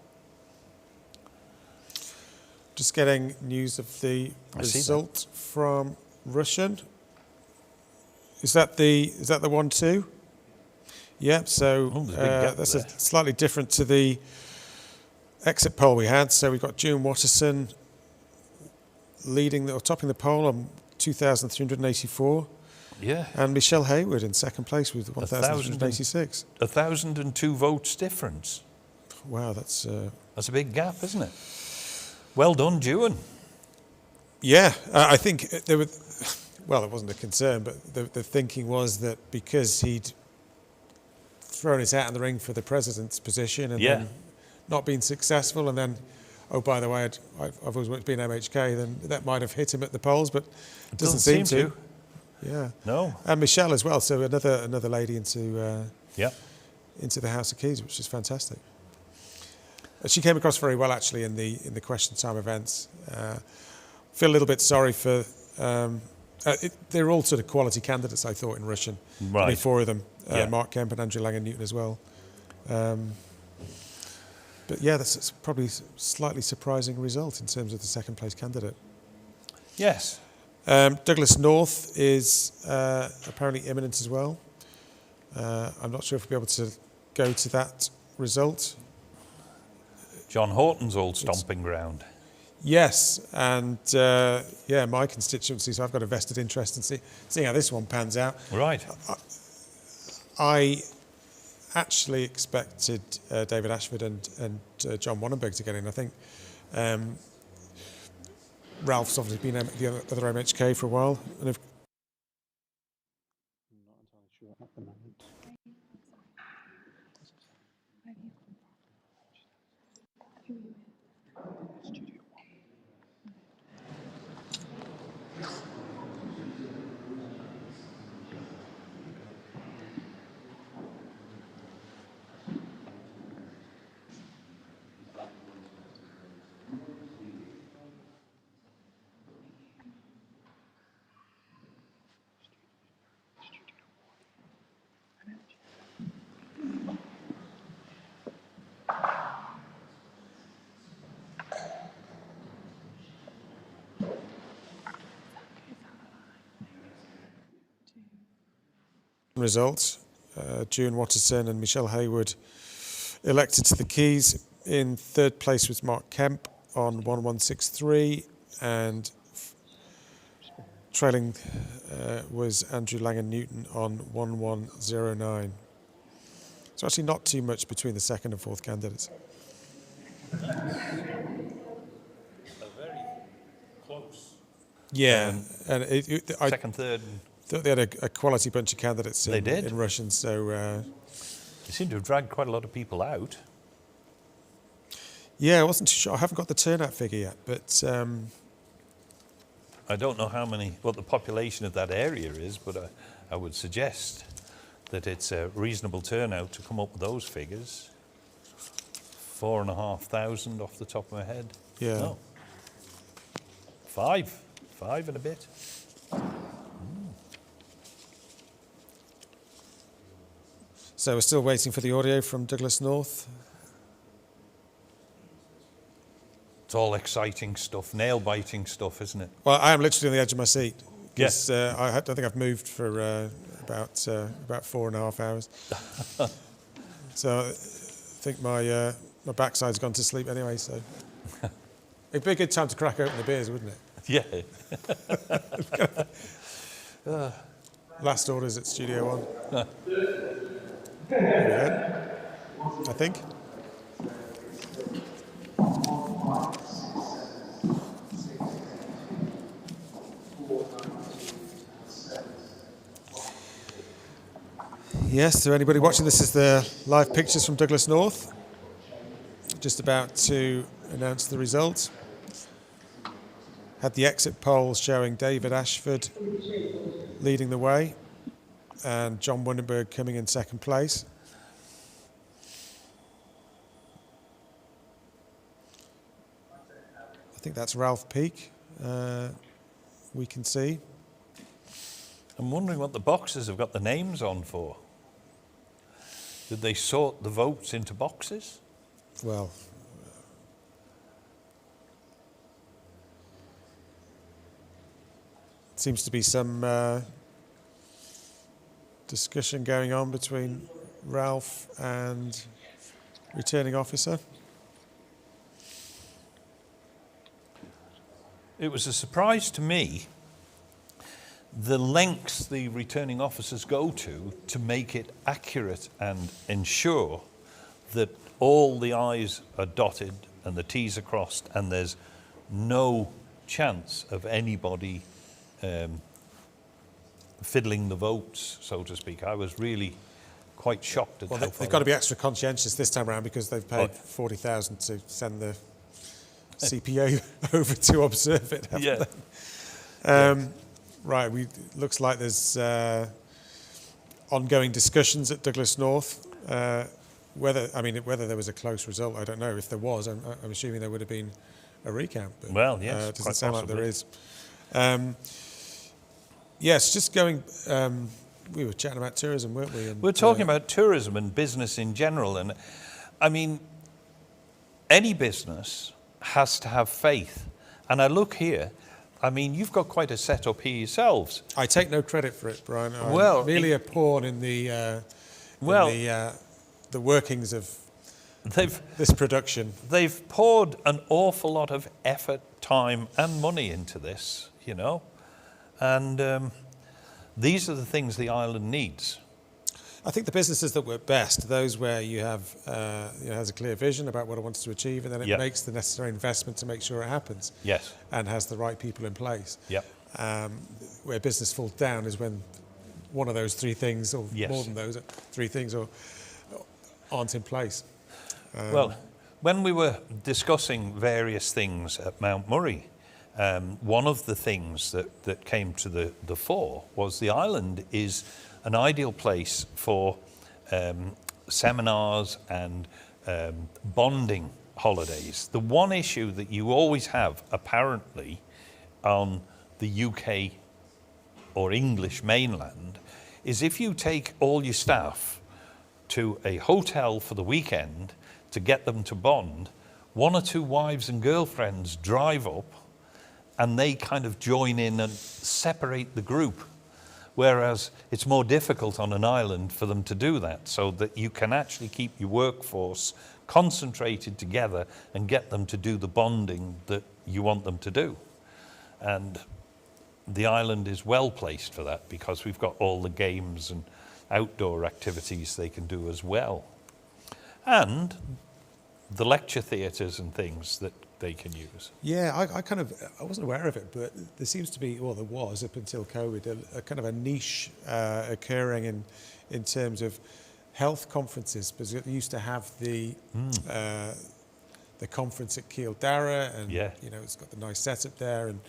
Just getting news of the result from Russian. Is that the 1-2? Yep. So that's slightly different to the exit poll we had. So we've got June Watterson leading or topping the poll on 2,384. Yeah. And Michelle Hayward in second place with 1,386. 1,002 votes difference. Wow, that's a big gap, isn't it? Well done, June. Yeah, I think there were. Well, it wasn't a concern, but the thinking was that because he'd thrown his hat in the ring for the president's position and then not been successful, and then, oh, by the way, I've always wanted to be in MHK, then that might have hit him at the polls, but it doesn't seem to. Yeah. No. And Michelle as well, so another lady into the House of Keys, which is fantastic. She came across very well, actually, in the question time events. Feel a little bit sorry for. They're all sort of quality candidates, I thought, in Russian. Right. Only 4 of them: Mark Kemp and Andrew Langan-Newton as well. But yeah, that's probably a slightly surprising result in terms of the second place candidate. Yes. Douglas North is apparently imminent as well. I'm not sure if we'll be able to go to that result. John Horton's old stomping ground. Yes, and my constituency, so I've got a vested interest in seeing how this one pans out. Right. I actually expected David Ashford and John Wannenberg to get in. I think Ralph's obviously been at the other MHK for a while. And if I'm not entirely sure at the moment. result. June Watterson and Michelle Hayward elected to the Keys. In third place was Mark Kemp on 1163, and trailing was Andrew Langan-Newton on 1109. So actually not too much between the second and fourth candidates. Very close. Yeah, and second, third. Thought they had a quality bunch of candidates in Russian, so... They seem to have dragged quite a lot of people out. Yeah, I wasn't too sure. I haven't got the turnout figure yet, but... I don't know what the population of that area is, but I would suggest that it's a reasonable turnout to come up with those figures. 4,500 off the top of my head. Yeah. No. 5 and a bit. So we're still waiting for the audio from Douglas North. It's all exciting stuff, nail-biting stuff, isn't it? Well, I am literally on the edge of my seat. Yes. I don't think I've moved for about 4.5 hours. So I think my backside's gone to sleep anyway. So it'd be a good time to crack open the beers, wouldn't it? Yeah. Last orders at Studio One. There we go, I think. Yes, so anybody watching this is the live pictures from Douglas North. Just about to announce the results. Had the exit polls showing David Ashford leading the way and John Wundenberg coming in second place. I think that's Ralph Peake, we can see. I'm wondering what the boxes have got the names on for. Did they sort the votes into boxes? Well, seems to be some discussion going on between Ralph and returning officer. It was a surprise to me the lengths the returning officers go to make it accurate and ensure that all the I's are dotted and the T's are crossed and there's no chance of anybody fiddling the votes, so to speak. I was really quite shocked at how they've got to be extra conscientious this time around because they've paid 40,000 to send the CPA over to observe it. Yeah. Right, looks like there's ongoing discussions at Douglas North. Whether there was a close result, I don't know. If there was, I'm assuming there would have been a recount. But, well, yes, it doesn't sound possibly. like there is. Yes, just going. We were chatting about tourism, weren't we? And, we're talking about tourism and business in general, and I mean, any business has to have faith. And I look here. I mean, you've got quite a setup here yourselves. I take no credit for it, Brian. I'm merely a pawn in the workings of this production. They've poured an awful lot of effort, time, and money into this, you know, and these are the things the island needs. I think the businesses that work best, those where you have has a clear vision about what it wants to achieve, and then it makes the necessary investment to make sure it happens. Yes. And has the right people in place. Yep. Where business falls down is when one of those three things, or more than those three things, aren't in place. Well, when we were discussing various things at Mount Murray, one of the things that came to the fore was the island is an ideal place for seminars and bonding holidays. The one issue that you always have, apparently, on the UK or English mainland is if you take all your staff to a hotel for the weekend to get them to bond, one or two wives and girlfriends drive up and they kind of join in and separate the group. Whereas it's more difficult on an island for them to do that, so that you can actually keep your workforce concentrated together and get them to do the bonding that you want them to do. And the island is well placed for that because we've got all the games and outdoor activities they can do as well. And the lecture theatres and things that they can use. Yeah, I wasn't aware of it, but there seems to be, well, there was up until COVID, a kind of a niche occurring in terms of health conferences, because it used to have the conference at Keeldara, and you know, it's got the nice setup there, and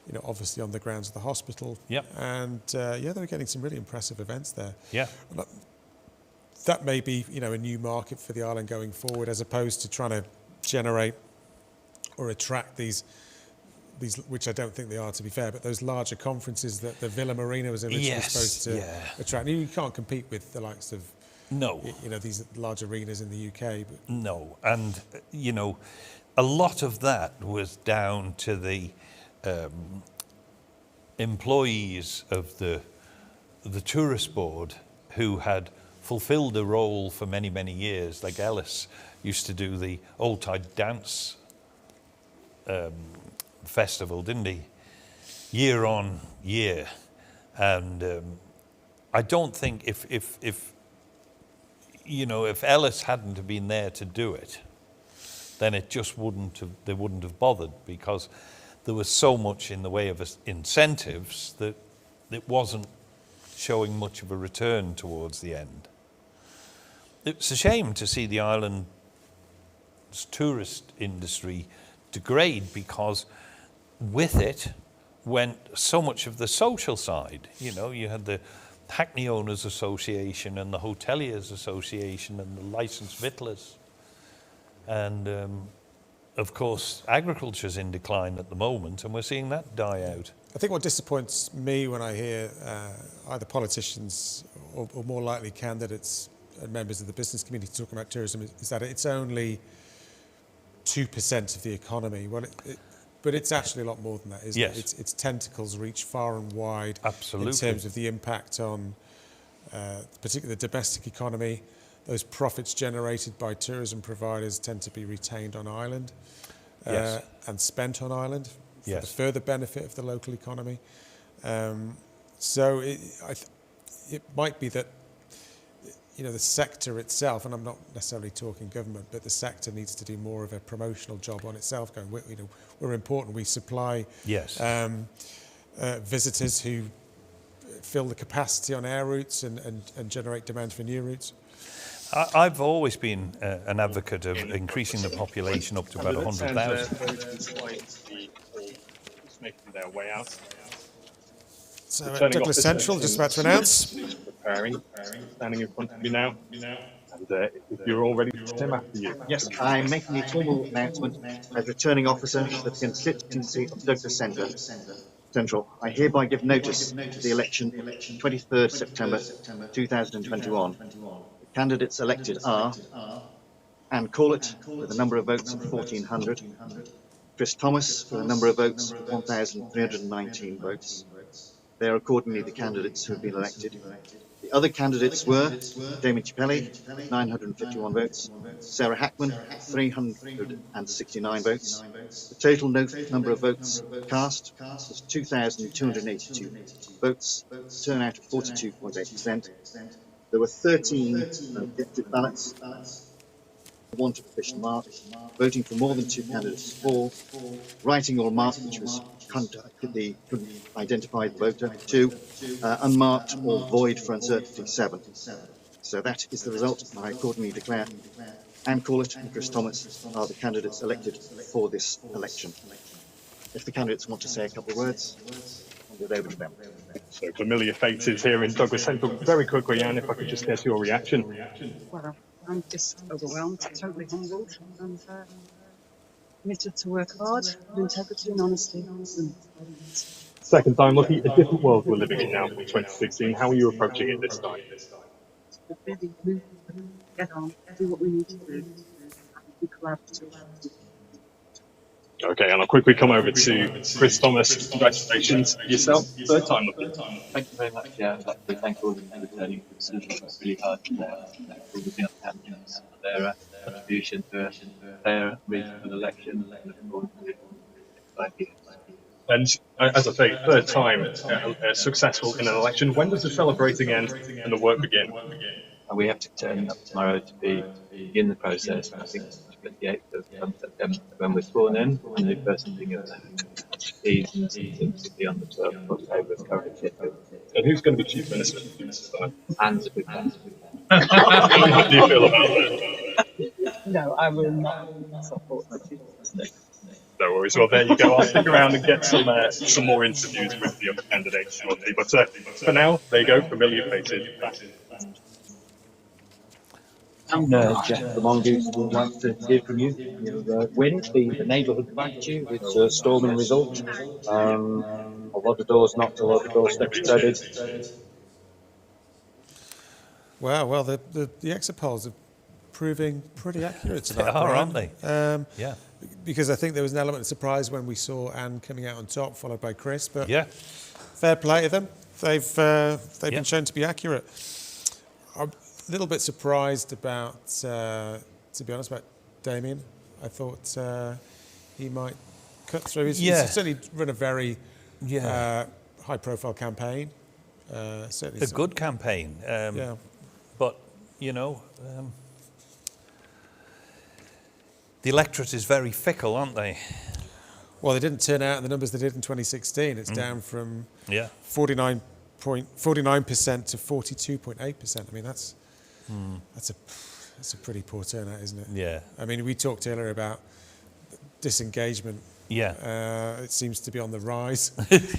you know, obviously on the grounds of the hospital. Yep. And yeah, they were getting some really impressive events there. Yeah. And that may be, you know, a new market for the island going forward, as opposed to trying to generate or attract these, which I don't think they are, to be fair, but those larger conferences that the Villa Marina was originally supposed to attract. You can't compete with the likes of, you know, these large arenas in the UK. But. No, and you know, a lot of that was down to the employees of the tourist board who had fulfilled a role for many, many years. Like Ellis used to do the Old Tide Dance festival, didn't he? Year on year. And I don't think if you know, if Ellis hadn't have been there to do it, then it just they wouldn't have bothered, because there was so much in the way of incentives that it wasn't showing much of a return towards the end. It's a shame to see the island's tourist industry degrade, because with it went so much of the social side. You know, you had the Hackney Owners Association and the Hoteliers Association and the licensed victuallers. And of course, agriculture's in decline at the moment, and we're seeing that die out. I think what disappoints me when I hear either politicians or more likely candidates and members of the business community talking about tourism is that it's only 2% of the economy. Well, but it's actually a lot more than that, isn't it? Its tentacles reach far and wide. Absolutely. In terms of the impact on particularly the domestic economy. Those profits generated by tourism providers tend to be retained on island and spent on island for the further benefit of the local economy. So it might be that, you know, the sector itself, and I'm not necessarily talking government, but the sector needs to do more of a promotional job on itself. Going, you know, we're important. We supply visitors who fill the capacity on air routes and generate demand for new routes. I've always been an advocate of increasing the population up to about 100,000. Making their way out. So Douglas Central, just about to announce. Preparing, standing in front of me now. And if you're all ready, Tim, after you. Yes, I'm making the formal announcement as returning officer for the Constituency of Douglas Central. I hereby give notice to the election 23rd September 2021. The candidates elected are Anne Corlett with a number of votes of 1,400, Chris Thomas with a number of votes of 1,319 votes. They are accordingly the candidates who have been elected. The other candidates were Damien Chipelli, 951 votes, Sarah Hackman, 369 votes. The total number of votes cast was 2,282 votes, turnout of 42.8%. There were 13 gifted ballots, one to official mark, voting for more than two candidates for, writing or marked, which was couldn't identify the voter, 2, unmarked or void for uncertainty, 7. So that is the result. I accordingly declare Anne Corlett and Chris Thomas are the candidates elected for this election. If the candidates want to say a couple of words, I'll give it over to them. So familiar faces here in Douglas Central. Very quickly, Anne, if I could just get your reaction. Well, I'm just overwhelmed, totally humbled, and committed to work hard with integrity and honesty. Second time, looking at a different world we're living in now from 2016. How are you approaching it this time? Really move, get on, do what we need to do, and be collaborative. Okay, and I'll quickly come over to Chris Thomas. Congratulations yourself, third time. Thank you very much. Yeah, I'd like to thank all of you for returning. It's really hard for all the other candidates for their contribution to a fair, reasonable election. And look forward to the next 5 years. And as I say, third time successful in an election. When does the celebrating end and the work begin? We have to turn up tomorrow to begin the process. I think it's the 28th of September when we're sworn in, and the first thing of these symptoms will be on the 12th of October as current schedule. And who's going to be Chief Minister this time? Hands a big hand. What do you feel about that? No, I will not support my Chief Minister. No worries. Well, there you go. I'll stick around and get some more interviews with the other candidates shortly. But for now, there you go. Familiar faces. I'm Jeff the Mongoose. Would like to hear from you. You win. The neighbourhood backed you. It's a storming result. A lot of doors knocked, a lot of doorsteps treaded. Wow. Well, the exit polls are proving pretty accurate tonight. They are, Brian. aren't they? Yeah. Because I think there was an element of surprise when we saw Anne coming out on top, followed by Chris. But yeah, fair play to them. They've been shown to be accurate. I'm a little bit surprised about, to be honest, about Damien. I thought he might cut through. He's certainly run a very high-profile campaign. Certainly a good campaign. But you know. The electorate is very fickle, aren't they? Well, they didn't turn out in the numbers they did in 2016. It's down from 49% to 42.8%. I mean, that's a pretty poor turnout, isn't it? Yeah. I mean, we talked earlier about disengagement. Yeah. It seems to be on the rise.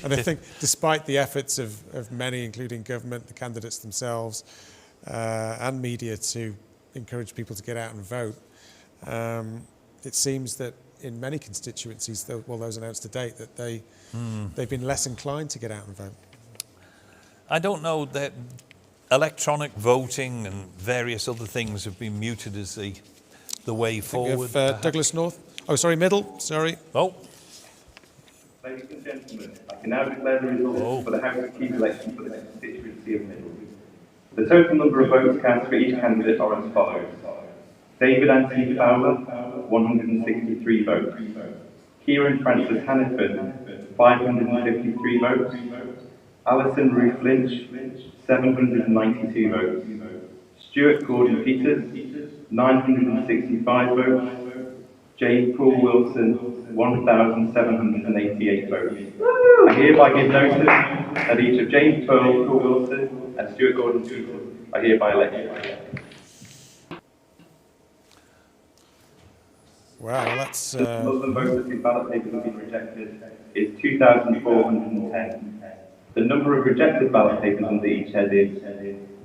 And I think despite the efforts of many, including government, the candidates themselves, and media to encourage people to get out and vote, it seems that in many constituencies, those announced to date, that they've been less inclined to get out and vote. I don't know that electronic voting and various other things have been mooted as the way forward. Douglas North. Oh, sorry, Middle. Sorry. Oh. Ladies and gentlemen, I can now declare the results for the House of Keys election for the constituency of Middle. The total number of votes cast for each candidate are as follows. David Anthony Fowler, 163 votes. Kieran Francis Hanniford, 553 votes. Alison Ruth Lynch, 792 votes. Stuart Gordon Peters, 965 votes. James Paul Wilson, 1,788 votes. I hereby give notice that each of James Paul Wilson and Stuart Gordon Peters are hereby elected. Wow, that's... The Muslim votes whose ballot papers have been rejected is 2,410. The number of rejected ballot papers under each head is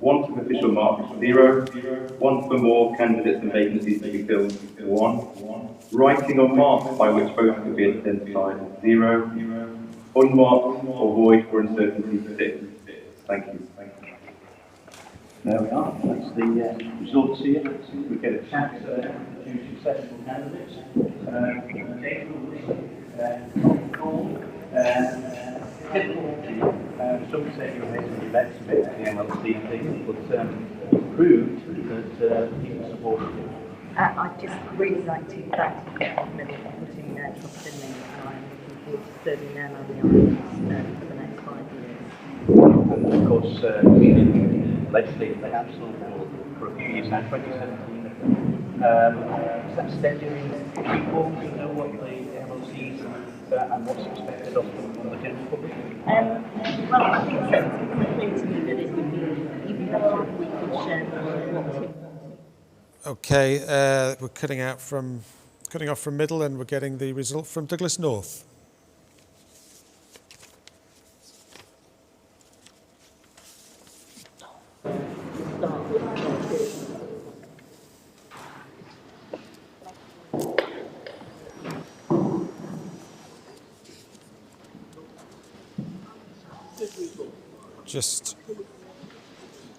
1 for official marks, 0, 1 for more candidates and vacancies to be filled, 1, writing or marks by which votes could be identified, 0, unmarked or void for uncertainty, 6. Thank you. There we are, that's the results here. We get a chance to two successful candidates. Some say you're making the best of it, the MLC thing, but proved that people supported you. I'd just really like to thank Middle for putting trust in me, and I'm looking forward to serving them and the islands for the next 5 years. And of course, being in legislative council for a few years now, 2017. Is that steadying people? Do you know what the MLCs and what's expected of them from the general public? Well, I think so. It's clear to me that it would be even better if we could share what Okay, we're cutting off from Middle, and we're getting the result from Douglas North.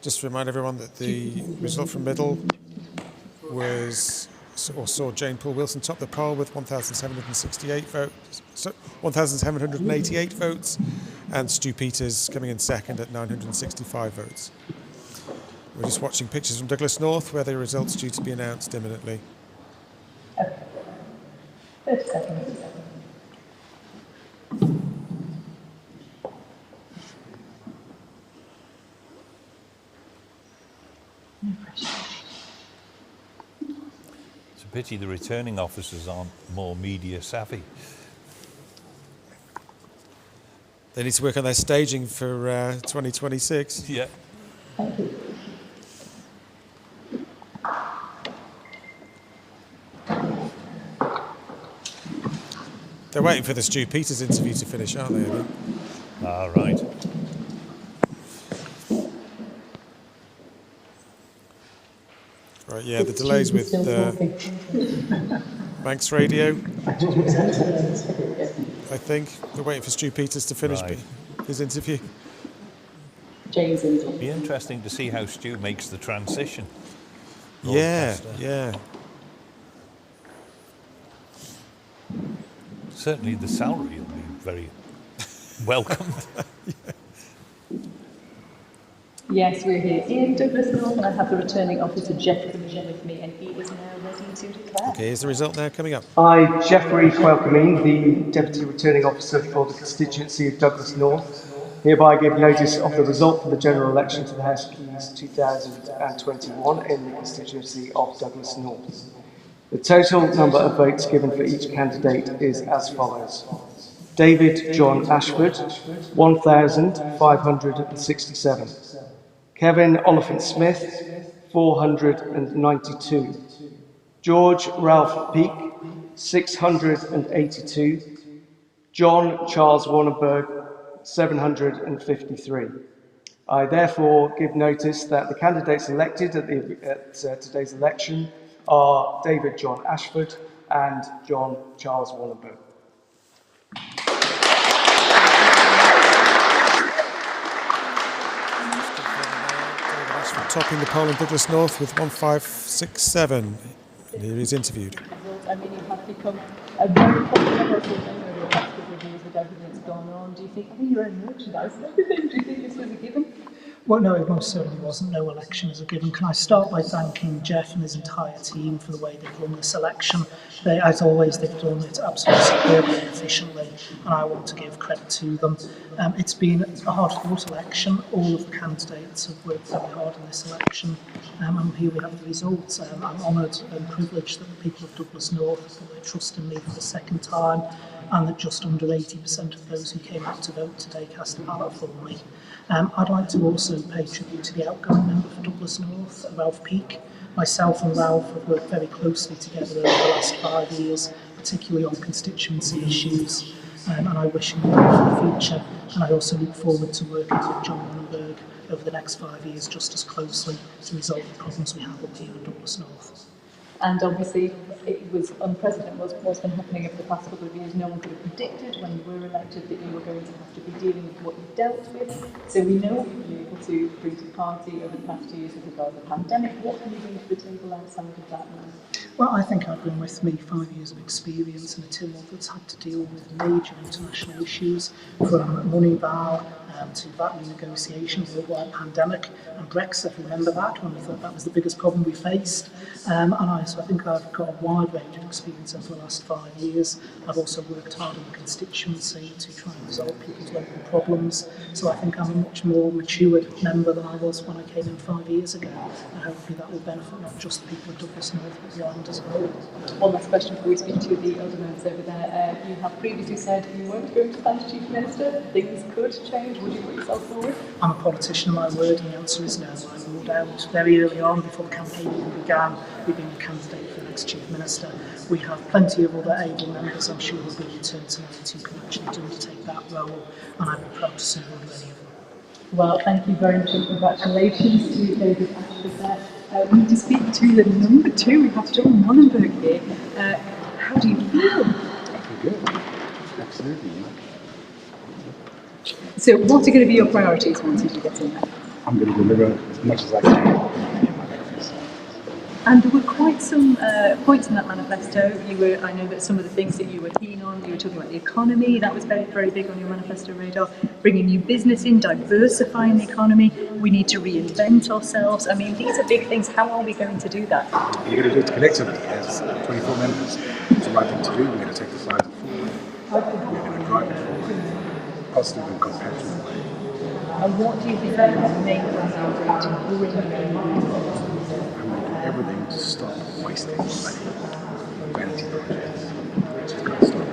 Just to remind everyone that the result from Middle was saw Jane Poole Wilson top the poll with 1,768 votes, 1,788 votes, and Stu Peters coming in second at 965 votes. We're just watching pictures from Douglas North, where the results due to be announced imminently. 30 seconds. No pressure. It's a pity the returning officers aren't more media savvy. They need to work on their staging for 2026. Yeah. Thank you. They're waiting for the Stu Peters interview to finish, aren't they? I think? Ah, right. Right, yeah, the delays with Manx Radio. I think they're waiting for Stu Peters to finish his interview. James interview. Be interesting to see how Stu makes the transition. Yeah, yeah. Certainly the salary will be very welcomed. Yes, we're here in Douglas North, and I have the returning officer Jeffrey with me, and he is now ready to declare. Okay, here's the result now coming up. I, Jeffrey Welcoming, the Deputy Returning Officer for the constituency of Douglas North, hereby give notice of the result for the general election to the House of Keys 2021 in the constituency of Douglas North. The total number of votes given for each candidate is as follows. David John Ashford, 1,567. Kevin Oliphant Smith, 492. George Ralph Peake, 682. John Charles Warrenberg, 753. I therefore give notice that the candidates elected at today's election are David John Ashford and John Charles Wallenberg. Topping the poll in Douglas North with 1,567. And here he's interviewed. I mean, you have become a very popular person over the past couple of years with everything that's gone on. Do you think, I mean, your own merchandise and everything, do you think this was a given? Well, no, it most certainly wasn't. No election is a given. Can I start by thanking Jeff and his entire team for the way they've run this election? They, as always, they've done it absolutely superbly and efficiently, and I want to give credit to them. It's been a hard-fought election. All of the candidates have worked very hard in this election, and here we have the results. I'm honoured and privileged that the people of Douglas North have put their trust in me for the second time, and that just under 80% of those who came out to vote today cast a ballot for me. I'd like to also pay tribute to the outgoing member for Douglas North, Ralph Peake. Myself and Ralph have worked very closely together over the last 5 years, particularly on constituency issues, and I wish him well for the future. And I also look forward to working with John Warrenberg over the next 5 years just as closely to resolve the problems we have up here in Douglas North. And obviously, it was unprecedented what's been happening over the past couple of years. No one could have predicted when you were elected that you were going to have to be dealing with what you've dealt with. So we know what you've been able to bring to the party over the past 2 years with regard to the pandemic. What can you bring to the table outside of that now? Well, I think I bring with me 5 years of experience in a team that's had to deal with major international issues, from money vow to VAT renegotiation, the worldwide pandemic and Brexit. Remember that, when we thought that was the biggest problem we faced. So I think I've got a wide range of experience over the last 5 years. I've also worked hard in the constituency to try and resolve people's local problems. So I think I'm a much more matured member than I was when I came in 5 years ago. And hopefully that will benefit not just the people of Douglas North, but beyond as well. One last question before we speak to the other members over there. You have previously said you weren't going to stand as Chief Minister. Things could change. Would you put yourself forward? I'm a politician, my word, and the answer is no. I ruled out very early on, before the campaign even began, with being a candidate for the next Chief Minister. We have plenty of other able members, I'm sure, who will be returned tonight who can actually undertake that role, and I'd be proud to serve under any of them. Well, thank you very much and congratulations to David Ashford there. We need to speak to the number 2. We have John Wallenberg here. How do you feel? Good. Absolutely. So what are going to be your priorities once you get in there? I'm going to deliver as much as I can. And there were quite some points in that manifesto. I know that some of the things that you were keen on, you were talking about the economy, that was very, very big on your manifesto radar, bringing new business in, diversifying the economy, we need to reinvent ourselves. I mean, these are big things. How are we going to do that? You're going to do it collectively as 24 members. It's the right thing to do. We're going to take the slides forward. We're going to drive it forward, positive and compassionate way. And what do you think are the main things that are going to bring in? Everything to stop wasting money. Vanity projects. Just got to stop.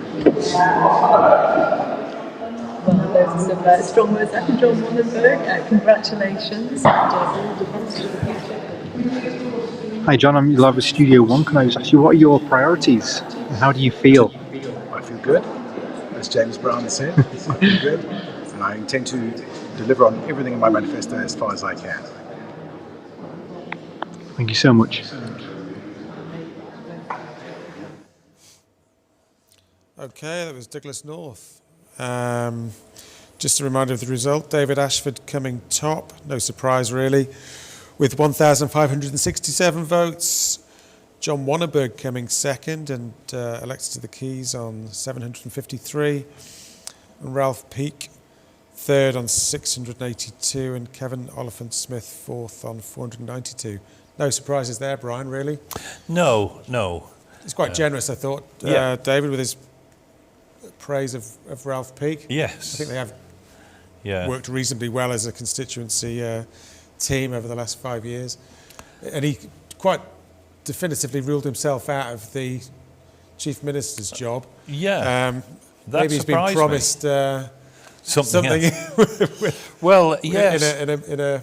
Well, those are some strong words there from John Wallenberg. Congratulations and all the best for the future. Hi John, I'm live with Studio One. Can I just ask you, what are your priorities and how do you feel? I feel good, as James Brown said. I feel good, and I intend to deliver on everything in my manifesto as far as I can. Thank you so much. Okay, that was Douglas North. Just a reminder of the result. David Ashford coming top, no surprise really, with 1,567 votes. John Wanneberg coming second and elected to the Keys on 753. And Ralph Peake third on 682, and Kevin Oliphant-Smith fourth on 492. No surprises there, Brian, really? No. It's quite generous, I thought, David, with his praise of Ralph Peake. Yes. I think they have worked reasonably well as a constituency team over the last 5 years. And he quite definitively ruled himself out of the Chief Minister's job. Yeah. Maybe he's been promised something well, yes. in a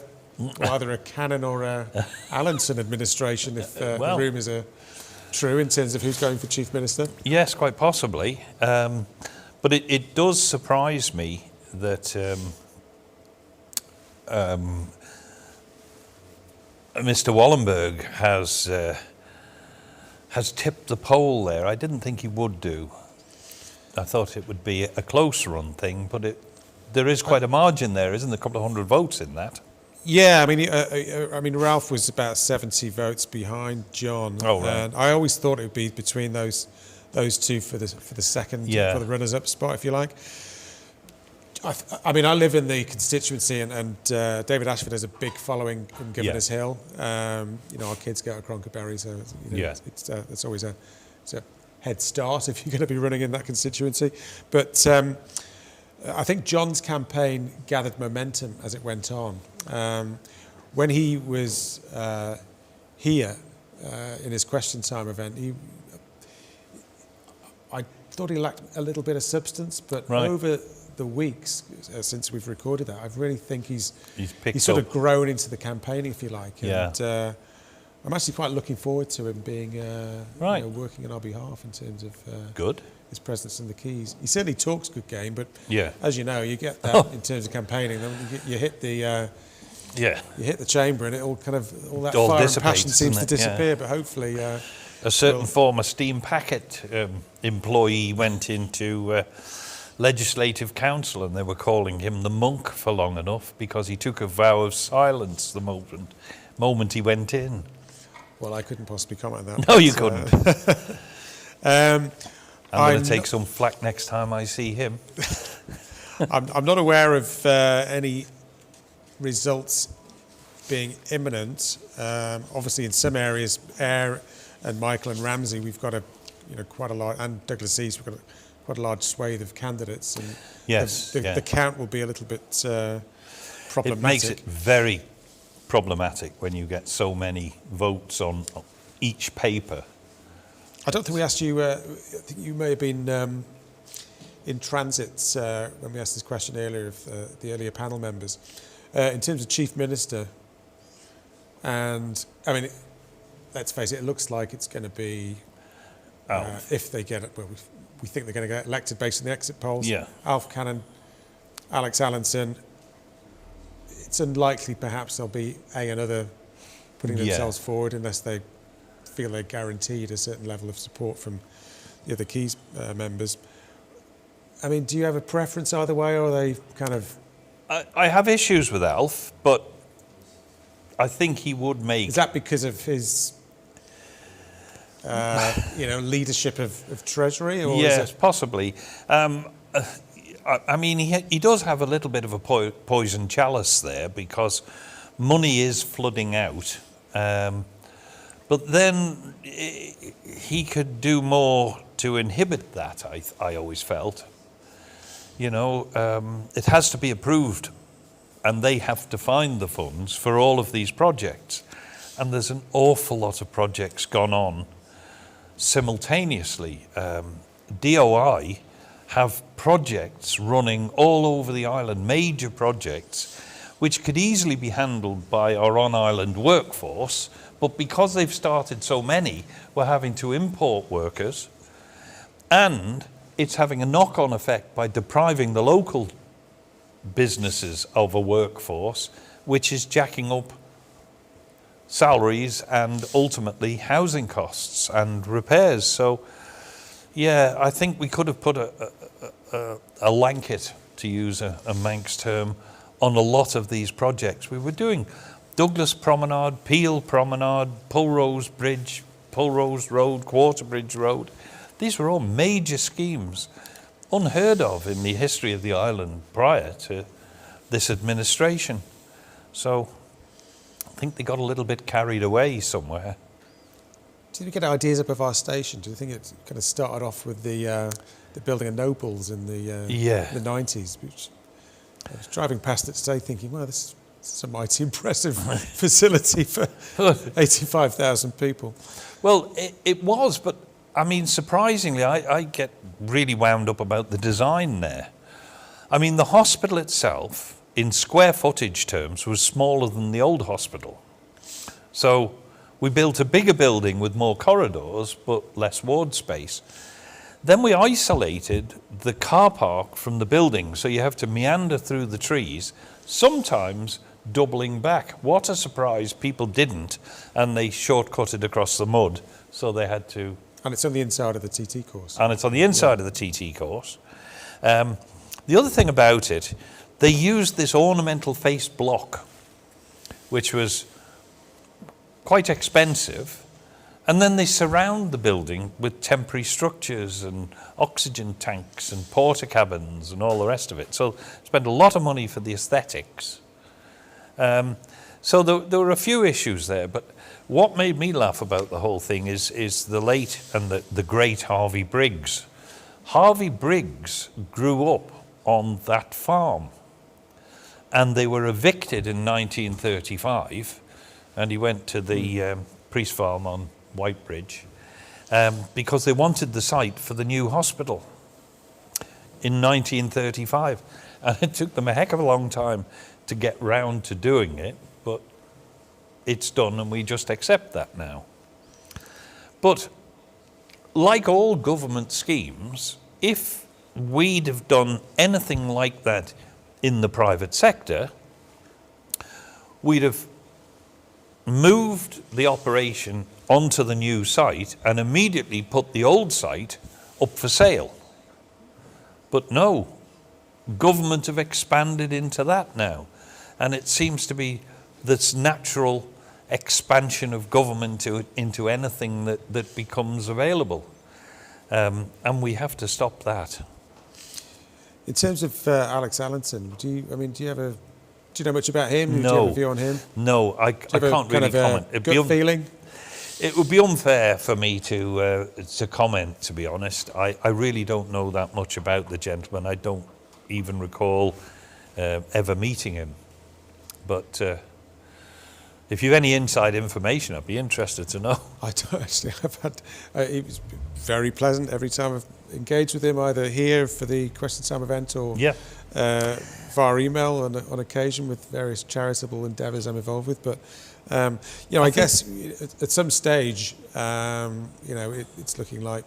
either a Cannon or a Allinson administration, if the rumours are true in terms of who's going for Chief Minister. Yes, quite possibly. But it does surprise me that Mr. Wallenberg has tipped the poll there. I didn't think he would do. I thought it would be a close run thing, but there is quite a margin there, isn't there? A couple of hundred votes in that. Yeah, I mean, Ralph was about 70 votes behind John. Oh, right. And I always thought it would be between those two for the second, for the runners-up spot, if you like. I mean, I live in the constituency, and David Ashford has a big following in Governor's Hill. Our kids go to Cronkerberry, so it's always a head start if you're going to be running in that constituency. But I think John's campaign gathered momentum as it went on. When he was here in his question time event, I thought he lacked a little bit of substance, but over the weeks since we've recorded that, I really think he's sort of grown into the campaign, if you like. And I'm actually quite looking forward to him being working on our behalf in terms of his presence in the Keys. He certainly talks good game, but as you know, you get that in terms of campaigning. You hit the you hit the chamber, and all that fire and passion seems to disappear. But hopefully, a certain former steam packet employee went into Legislative Council, and they were calling him the monk for long enough because he took a vow of silence the moment he went in. Well, I couldn't possibly comment on that. No, you couldn't. I'm going to take some flack next time I see him. I'm not aware of any results being imminent. Obviously, in some areas, Eyre and Michael and Ramsey, we've got quite a lot, and Douglas East, we've got quite a large swathe of candidates. And the count will be a little bit problematic. It makes it very problematic when you get so many votes on each paper. I don't think we asked you, I think you may have been in transit when we asked this question earlier of the earlier panel members. In terms of Chief Minister, and I mean, let's face it, it looks like it's going to be, if they get it, well, we think they're going to get elected based on the exit polls. Alf Cannon, Alex Allinson. It's unlikely perhaps there'll be another putting themselves forward unless they feel they're guaranteed a certain level of support from the other Keys members. I mean, do you have a preference either way, or are they kind of... I have issues with Alf, but I think he would make... Is that because of his leadership of Treasury? Or yes, is it... possibly. I mean, he does have a little bit of a poison chalice there, because money is flooding out. But then he could do more to inhibit that, I always felt. It has to be approved, and they have to find the funds for all of these projects. And there's an awful lot of projects gone on simultaneously. DOI have projects running all over the island, major projects, which could easily be handled by our on-island workforce, but because they've started so many, we're having to import workers, and it's having a knock-on effect by depriving the local businesses of a workforce, which is jacking up salaries and ultimately housing costs and repairs. So, yeah, I think we could have put a blanket, to use a Manx term, on a lot of these projects. We were doing Douglas Promenade, Peel Promenade, Pulrose Bridge, Pulrose Road, Quarterbridge Road. These were all major schemes, unheard of in the history of the island prior to this administration. So I think they got a little bit carried away somewhere. Did we get ideas up of our station? Do you think it kind of started off with the building of Nobles in the 90s? Which I was driving past it today thinking, well, this is a mighty impressive facility for 85,000 people. Well, it was, but I mean, surprisingly, I get really wound up about the design there. I mean, the hospital itself, in square footage terms, was smaller than the old hospital. So we built a bigger building with more corridors, but less ward space. Then we isolated the car park from the building, so you have to meander through the trees, sometimes doubling back. What a surprise, people didn't, and they shortcutted across the mud, so they had to... And it's on the inside of the TT course. And it's on the inside of the TT course. The other thing about it, they used this ornamental face block, which was quite expensive, and then they surround the building with temporary structures and oxygen tanks and porta cabins and all the rest of it. So spent a lot of money for the aesthetics. So there were a few issues there, but what made me laugh about the whole thing is the late and the great Harvey Briggs. Harvey Briggs grew up on that farm, and they were evicted in 1935, and he went to the Priest Farm on Whitebridge because they wanted the site for the new hospital in 1935, and it took them a heck of a long time to get round to doing it, but it's done and we just accept that now. But like all government schemes, if we'd have done anything like that in the private sector, we'd have moved the operation onto the new site and immediately put the old site up for sale. But no, government have expanded into that now, and it seems to be this natural expansion of government into anything that becomes available, and we have to stop that. In terms of Alex Allenton, do you know much about him? No. Do you have a view on him? No, I can't really comment. Gut feeling? It would be unfair for me to comment, to be honest. I really don't know that much about the gentleman. I don't even recall ever meeting him. But if you have any inside information, I'd be interested to know. I don't actually. He was very pleasant every time I've engaged with him, either here for the Question Time event or via email on occasion with various charitable endeavours I'm involved with. But I guess at some stage, it's looking like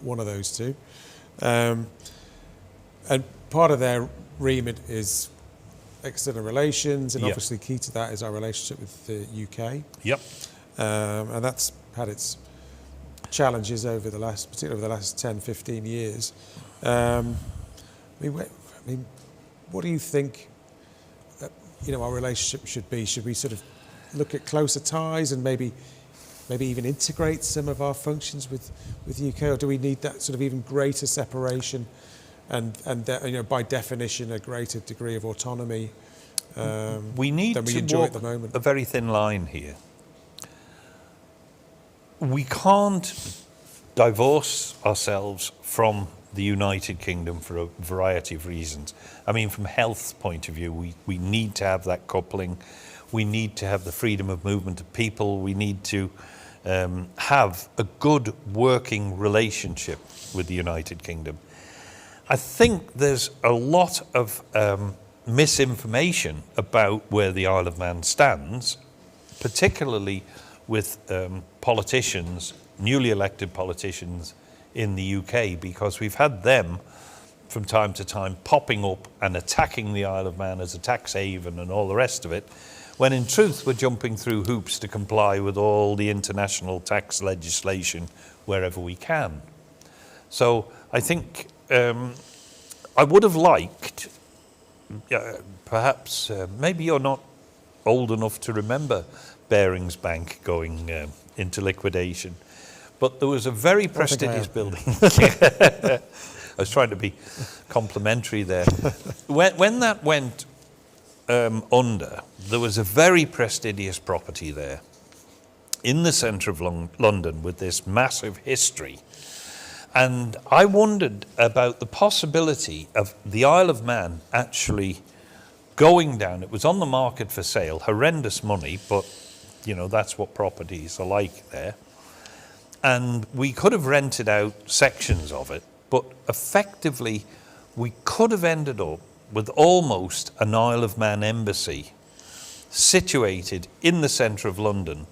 one of those two, and part of their remit is external relations, and obviously key to that is our relationship with the UK. Yep. And that's had its challenges particularly over the last 10, 15 years. What do you think our relationship should be? Should we sort of look at closer ties and maybe maybe even integrate some of our functions with the UK, or do we need that sort of even greater separation and by definition a greater degree of autonomy we need than we to enjoy walk at the moment? a very thin line here. We can't divorce ourselves from the United Kingdom for a variety of reasons. I mean, from health's point of view, we need to have that coupling. We need to have the freedom of movement of people. We need to have a good working relationship with the United Kingdom. I think there's a lot of misinformation about where the Isle of Man stands, particularly with politicians, newly elected politicians in the UK, because we've had them from time to time popping up and attacking the Isle of Man as a tax haven and all the rest of it, when in truth we're jumping through hoops to comply with all the international tax legislation wherever we can. So I think I would have liked, perhaps, maybe you're not old enough to remember Barings Bank going into liquidation, but there was a very prestigious building. I was trying to be complimentary there. When that went under, there was a very prestigious property there in the centre of London with this massive history. And I wondered about the possibility of the Isle of Man actually going down. It was on the market for sale, horrendous money, but that's what properties are like there. And we could have rented out sections of it, but effectively we could have ended up with almost an Isle of Man embassy situated in the centre of London,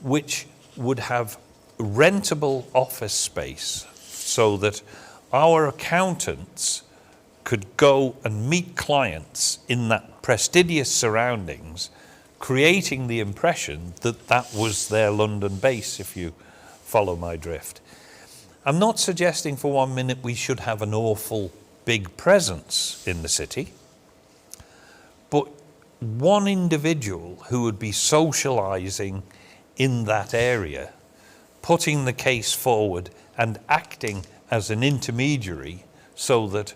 which would have rentable office space so that our accountants could go and meet clients in that prestigious surroundings, creating the impression that that was their London base, if you follow my drift. I'm not suggesting for 1 minute we should have an awful big presence in the city, but one individual who would be socialising in that area, putting the case forward and acting as an intermediary so that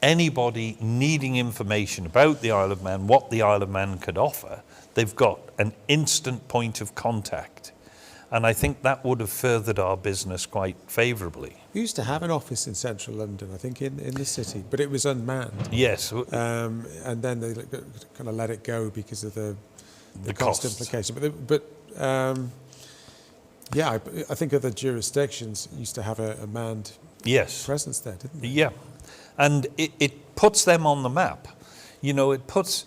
anybody needing information about the Isle of Man, what the Isle of Man could offer, they've got an instant point of contact. And I think that would have furthered our business quite favourably. We used to have an office in central London, I think, in the city, but it was unmanned. Yes. And then they kind of let it go because of the cost implication. I think other jurisdictions used to have a manned presence there, didn't they? Yeah. And it puts them on the map. It puts...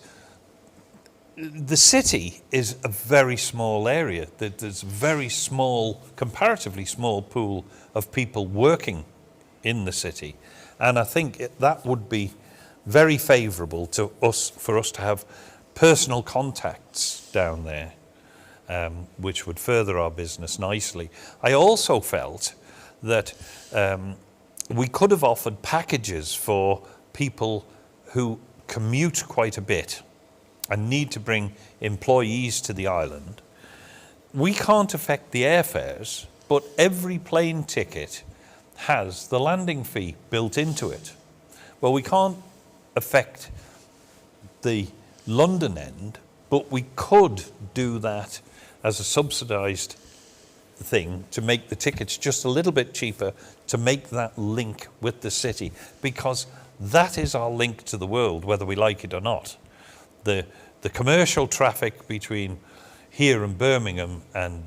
The city is a very small area. There's a very small, comparatively small pool of people working in the city. And I think that would be very favourable to us, for us to have personal contacts down there, which would further our business nicely. I also felt that we could have offered packages for people who commute quite a bit and need to bring employees to the island. We can't affect the airfares, but every plane ticket has the landing fee built into it. Well, we can't affect the London end, but we could do that as a subsidised thing to make the tickets just a little bit cheaper, to make that link with the city, because that is our link to the world, whether we like it or not. The commercial traffic between here and Birmingham and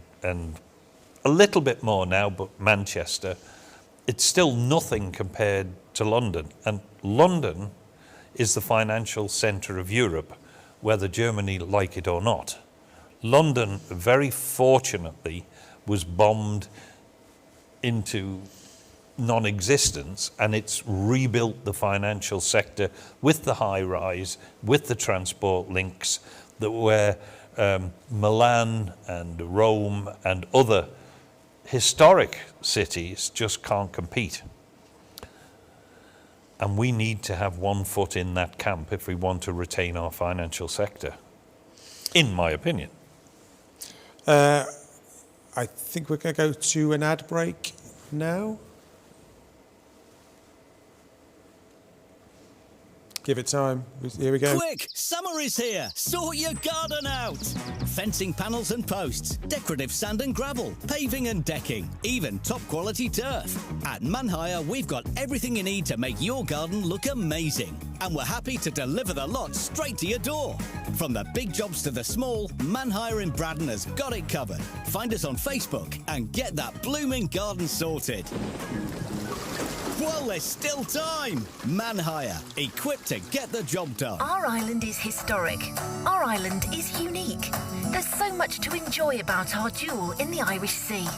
a little bit more now, but Manchester, it's still nothing compared to London. And London is the financial centre of Europe, whether Germany like it or not. London, very fortunately, was bombed into non-existence, and it's rebuilt the financial sector with the high rise, with the transport links that where Milan and Rome and other historic cities just can't compete. And we need to have one foot in that camp if we want to retain our financial sector, in my opinion. I think we're going to go to an ad break now. Give it time. Here we go. Quick! Summer is here! Sort your garden out! Fencing panels and posts, decorative sand and gravel, paving and decking, even top quality turf. At Manhire, we've got everything you need to make your garden look amazing. And we're happy to deliver the lot straight to your door. From the big jobs to the small, Manhire in Braddon has got it covered. Find us on Facebook and get that blooming garden sorted. Well, there's still time. Manhire, equipped to get the job done. Our island is historic. Our island is unique. There's so much to enjoy about our jewel in the Irish Sea.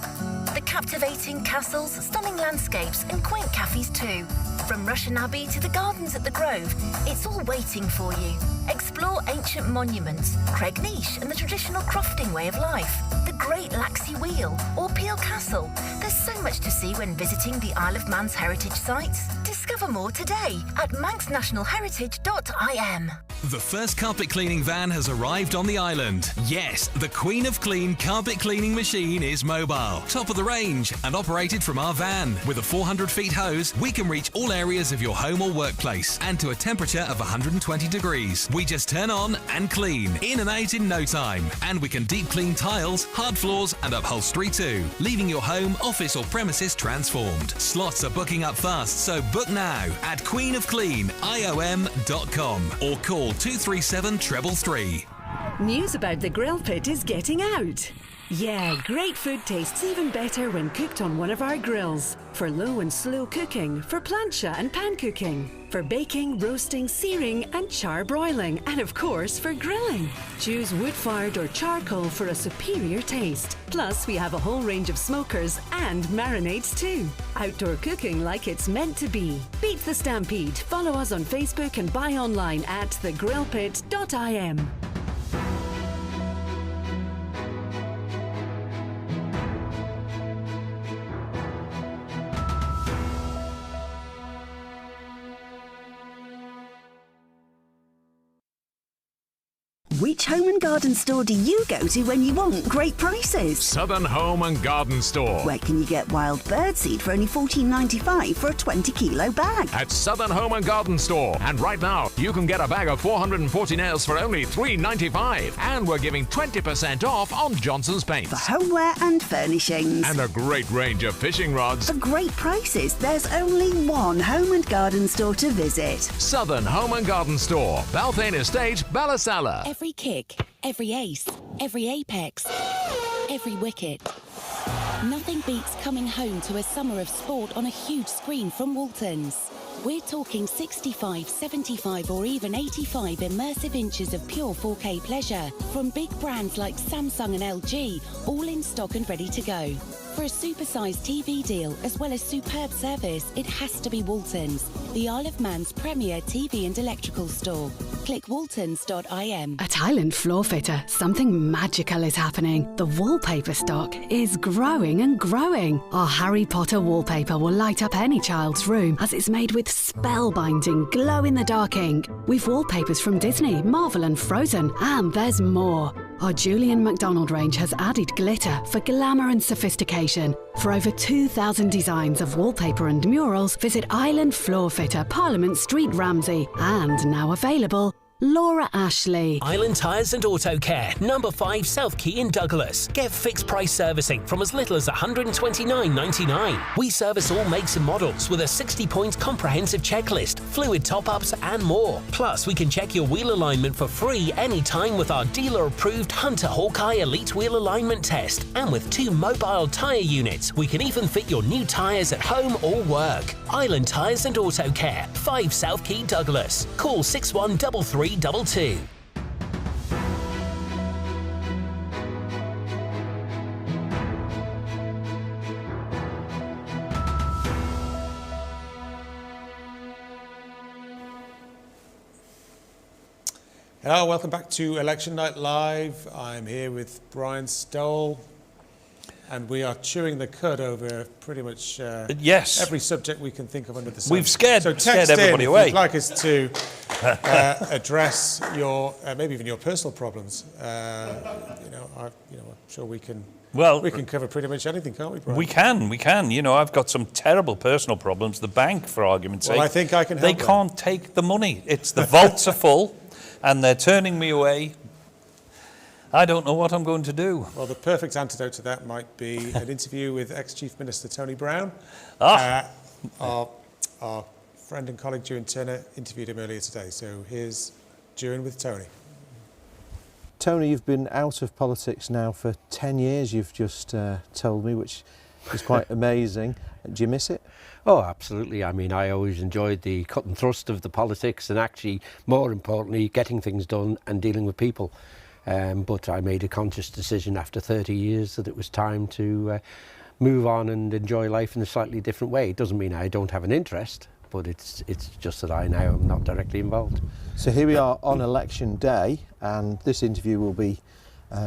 The captivating castles, stunning landscapes and quaint cafes too. From Russian Abbey to the gardens at the Grove, it's all waiting for you. Explore ancient monuments, Craignish and the traditional crofting way of life, the Great Laxey Wheel or Peel Castle. There's so much to see when visiting the Isle of Man's heritage sites. Discover more today at manxnationalheritage.im. The first carpet cleaning van has arrived on the island. Yes, the Queen of Clean carpet cleaning machine is mobile, top of the range, and operated from our van. With a 400 feet hose, we can reach all areas of your home or workplace and to a temperature of 120 degrees. We just turn on and clean, in and out in no time. And we can deep clean tiles, hard floors, and upholstery too, leaving your home, office, or premises transformed. Slots are booking up fast, so book now at queenofcleaniom.com or call 237 333. News about the grill pit is getting out. Yeah, great food tastes even better when cooked on one of our grills. For low and slow cooking, for plancha and pan cooking, for baking, roasting, searing and char broiling, and of course for grilling. Choose wood-fired or charcoal for a superior taste. Plus, we have a whole range of smokers and marinades too. Outdoor cooking like it's meant to be. Beat the stampede. Follow us on Facebook and buy online at thegrillpit.im. Which home and garden store do you go to when you want great prices? Southern Home and Garden Store. Where can you get wild bird seed for only $14.95 for a 20-kilo bag? At Southern Home and Garden Store. And right now, you can get a bag of 440 nails for only $3.95. And we're giving 20% off on Johnson's paints. For homeware and furnishings. And a great range of fishing rods. For great prices, there's only one home and garden store to visit. Southern Home and Garden Store. Balthane Estate, Ballasalla. Every kick, every ace, every apex, every wicket. Nothing beats coming home to a summer of sport on a huge screen from Waltons. We're talking 65, 75 or even 85 immersive inches of pure 4K pleasure from big brands like Samsung and LG, all in stock and ready to go. For a supersized TV deal as well as superb service, it has to be Waltons, the Isle of Man's premier TV and electrical store. Click waltons.im. At Island Floor Fitter, something magical is happening. The wallpaper stock is growing and growing. Our Harry Potter wallpaper will light up any child's room as it's made with spellbinding, glow-in-the-dark ink. We've wallpapers from Disney, Marvel and Frozen, and there's more. Our Julian MacDonald range has added glitter for glamour and sophistication. For over 2,000 designs of wallpaper and murals, visit Island Floor Fitter, Parliament Street, Ramsey. And now available, Laura Ashley. Island Tyres and Auto Care, number 5 South Quay in Douglas. Get fixed price servicing from as little as $129.99. We service all makes and models with a 60-point comprehensive checklist, fluid top-ups and more. Plus, we can check your wheel alignment for free anytime with our dealer-approved Hunter Hawkeye Elite Wheel Alignment Test. And with 2 mobile tyre units, we can even fit your new tyres at home or work. Island Tyres and Auto Care, 5 South Quay, Douglas. Call 613322. Hello, welcome back to Election Night Live. I'm here with Brian Stoll, and we are chewing the cud over pretty much yes, every subject we can think of under the sun. We've scared so everybody in away. If you'd like us to address your maybe even your personal problems. I'm sure we can. Well, we can cover pretty much anything, can't we, Brian? We can. You know, I've got some terrible personal problems. The bank, for argument's sake. Well, I think I can help. They can't take the money. It's the vaults are full, and they're turning me away. I don't know what I'm going to do. Well, the perfect antidote to that might be an interview with ex-Chief Minister Tony Brown. Our friend and colleague Duane Turner interviewed him earlier today. So here's Duane with Tony. Tony, you've been out of politics now for 10 years, you've just told me, which is quite amazing. Do you miss it? Oh, absolutely. I mean, I always enjoyed the cut and thrust of the politics and actually, more importantly, getting things done and dealing with people. But I made a conscious decision after 30 years that it was time to move on and enjoy life in a slightly different way. It doesn't mean I don't have an interest, but it's just that I now am not directly involved. So here we are on election day, and this interview will be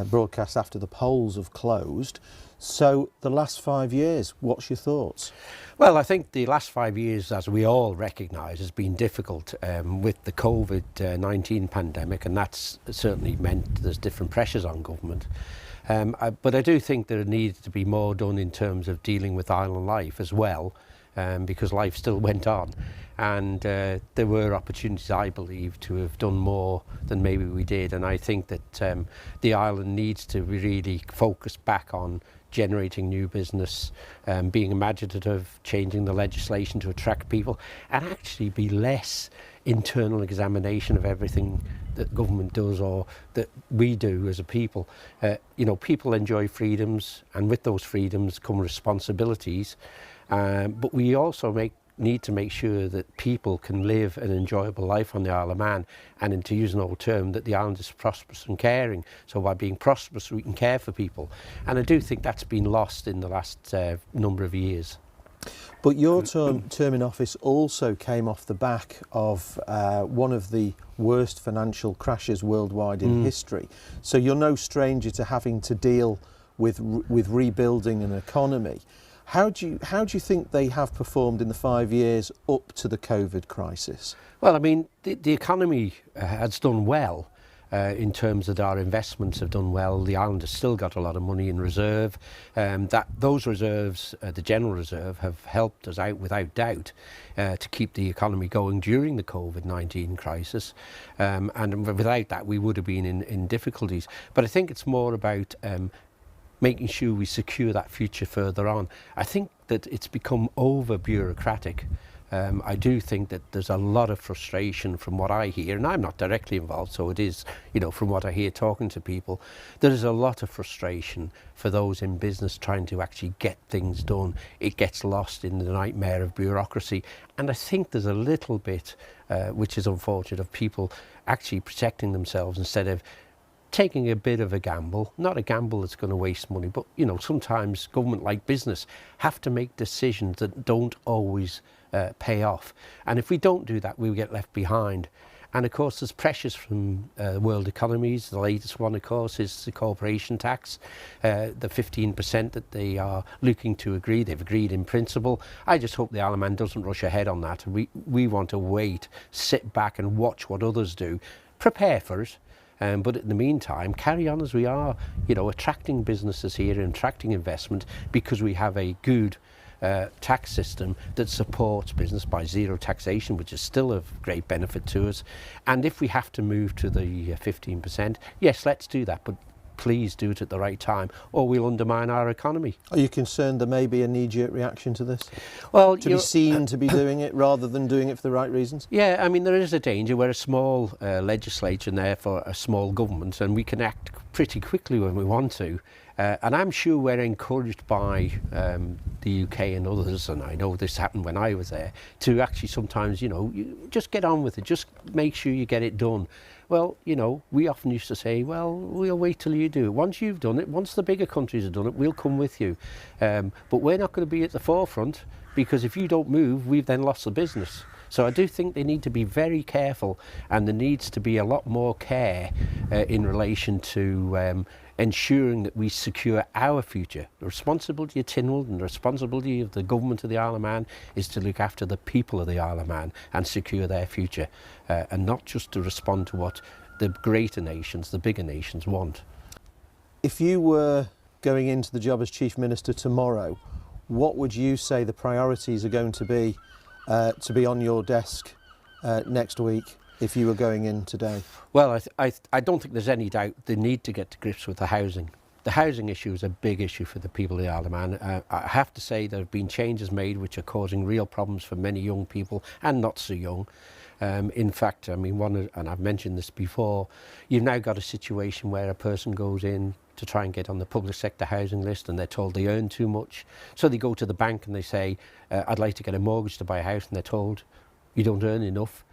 broadcast after the polls have closed. So the last 5 years, what's your thoughts? Well, I think the last 5 years, as we all recognise, has been difficult with the COVID-19 pandemic, and that's certainly meant there's different pressures on government. But I do think there needs to be more done in terms of dealing with island life as well, because life still went on. And there were opportunities, I believe, to have done more than maybe we did. And I think that the island needs to really focus back on generating new business, being imaginative, changing the legislation to attract people, and actually be less internal examination of everything that government does or that we do as a people. People enjoy freedoms, and with those freedoms come responsibilities. But we also need to make sure that people can live an enjoyable life on the Isle of Man, and to use an old term, that the island is prosperous and caring. So by being prosperous, we can care for people. And I do think that's been lost in the last number of years. But your term in office also came off the back of one of the worst financial crashes worldwide in history. So you're no stranger to having to deal with rebuilding an economy. How do you think they have performed in the 5 years up to the COVID crisis? Well, I mean, the economy has done well in terms of our investments have done well. The island has still got a lot of money in reserve. Those reserves, the General Reserve, have helped us out without doubt to keep the economy going during the COVID-19 crisis. And without that, we would have been in difficulties. But I think it's more about making sure we secure that future further on. I think that it's become over bureaucratic. I do think that there's a lot of frustration from what I hear, and I'm not directly involved, so it is, from what I hear talking to people, there is a lot of frustration for those in business trying to actually get things done. It gets lost in the nightmare of bureaucracy, and I think there's a little bit, which is unfortunate, of people actually protecting themselves instead of taking a bit of a gamble, not a gamble that's going to waste money, but sometimes government, like business, have to make decisions that don't always pay off. And if we don't do that, we'll get left behind. And of course, there's pressures from world economies. The latest one, of course, is the corporation tax, the 15% that they are looking to agree. They've agreed in principle. I just hope the Isle of Man doesn't rush ahead on that. We want to wait, sit back and watch what others do, prepare for it. But in the meantime, carry on as we are, attracting businesses here and attracting investment, because we have a good tax system that supports business by zero taxation, which is still of great benefit to us. And if we have to move to the 15%, yes, let's do that. But please do it at the right time, or we'll undermine our economy. Are you concerned there may be a knee-jerk reaction to this? Well, to be seen to be doing it rather than doing it for the right reasons? Yeah, I mean, there is a danger. We're a small legislature and therefore a small government, and we can act pretty quickly when we want to. And I'm sure we're encouraged by the UK and others, and I know this happened when I was there, to actually sometimes, you just get on with it, just make sure you get it done. Well, we often used to say, well, we'll wait till you do it. Once you've done it, once the bigger countries have done it, we'll come with you. But we're not going to be at the forefront, because if you don't move, we've then lost the business. So I do think they need to be very careful, and there needs to be a lot more care in relation to ensuring that we secure our future. The responsibility of Tynwald and the responsibility of the government of the Isle of Man is to look after the people of the Isle of Man and secure their future, and not just to respond to what the greater nations, the bigger nations want. If you were going into the job as Chief Minister tomorrow, what would you say the priorities are going to be on your desk next week if you were going in today? Well, I don't think there's any doubt the need to get to grips with the housing. The housing issue is a big issue for the people of the Isle of Man. I have to say there have been changes made which are causing real problems for many young people and not so young. In fact, I mean, and I've mentioned this before, you've now got a situation where a person goes in to try and get on the public sector housing list and they're told they earn too much. So they go to the bank and they say, I'd like to get a mortgage to buy a house, and they're told, you don't earn enough.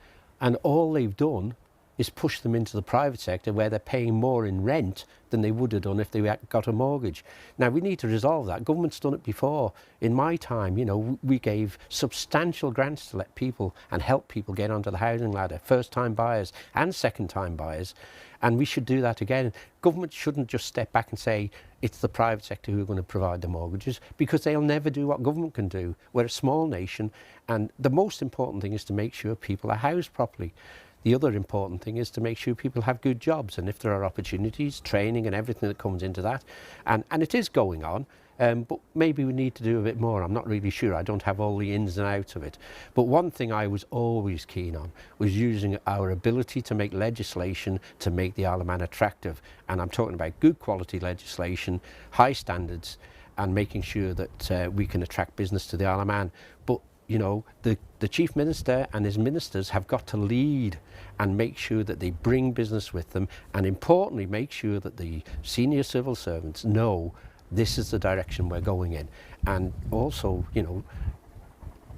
And all they've done is push them into the private sector where they're paying more in rent than they would have done if they got a mortgage. Now, we need to resolve that. Government's done it before. In my time, you know, we gave substantial grants to let people and help people get onto the housing ladder, first-time buyers and second-time buyers, and we should do that again. Government shouldn't just step back and say it's the private sector who are going to provide the mortgages, because they'll never do what government can do. We're a small nation, and the most important thing is to make sure people are housed properly. The other important thing is to make sure people have good jobs, and if there are opportunities, training and everything that comes into that, and it is going on, but maybe we need to do a bit more. I'm not really sure. I don't have all the ins and outs of it. But one thing I was always keen on was using our ability to make legislation to make the Isle of Man attractive. And I'm talking about good quality legislation, high standards, and making sure that we can attract business to the Isle of Man. But you know, the Chief Minister and his ministers have got to lead and make sure that they bring business with them, and importantly make sure that the senior civil servants know this is the direction we're going in. And also, you know,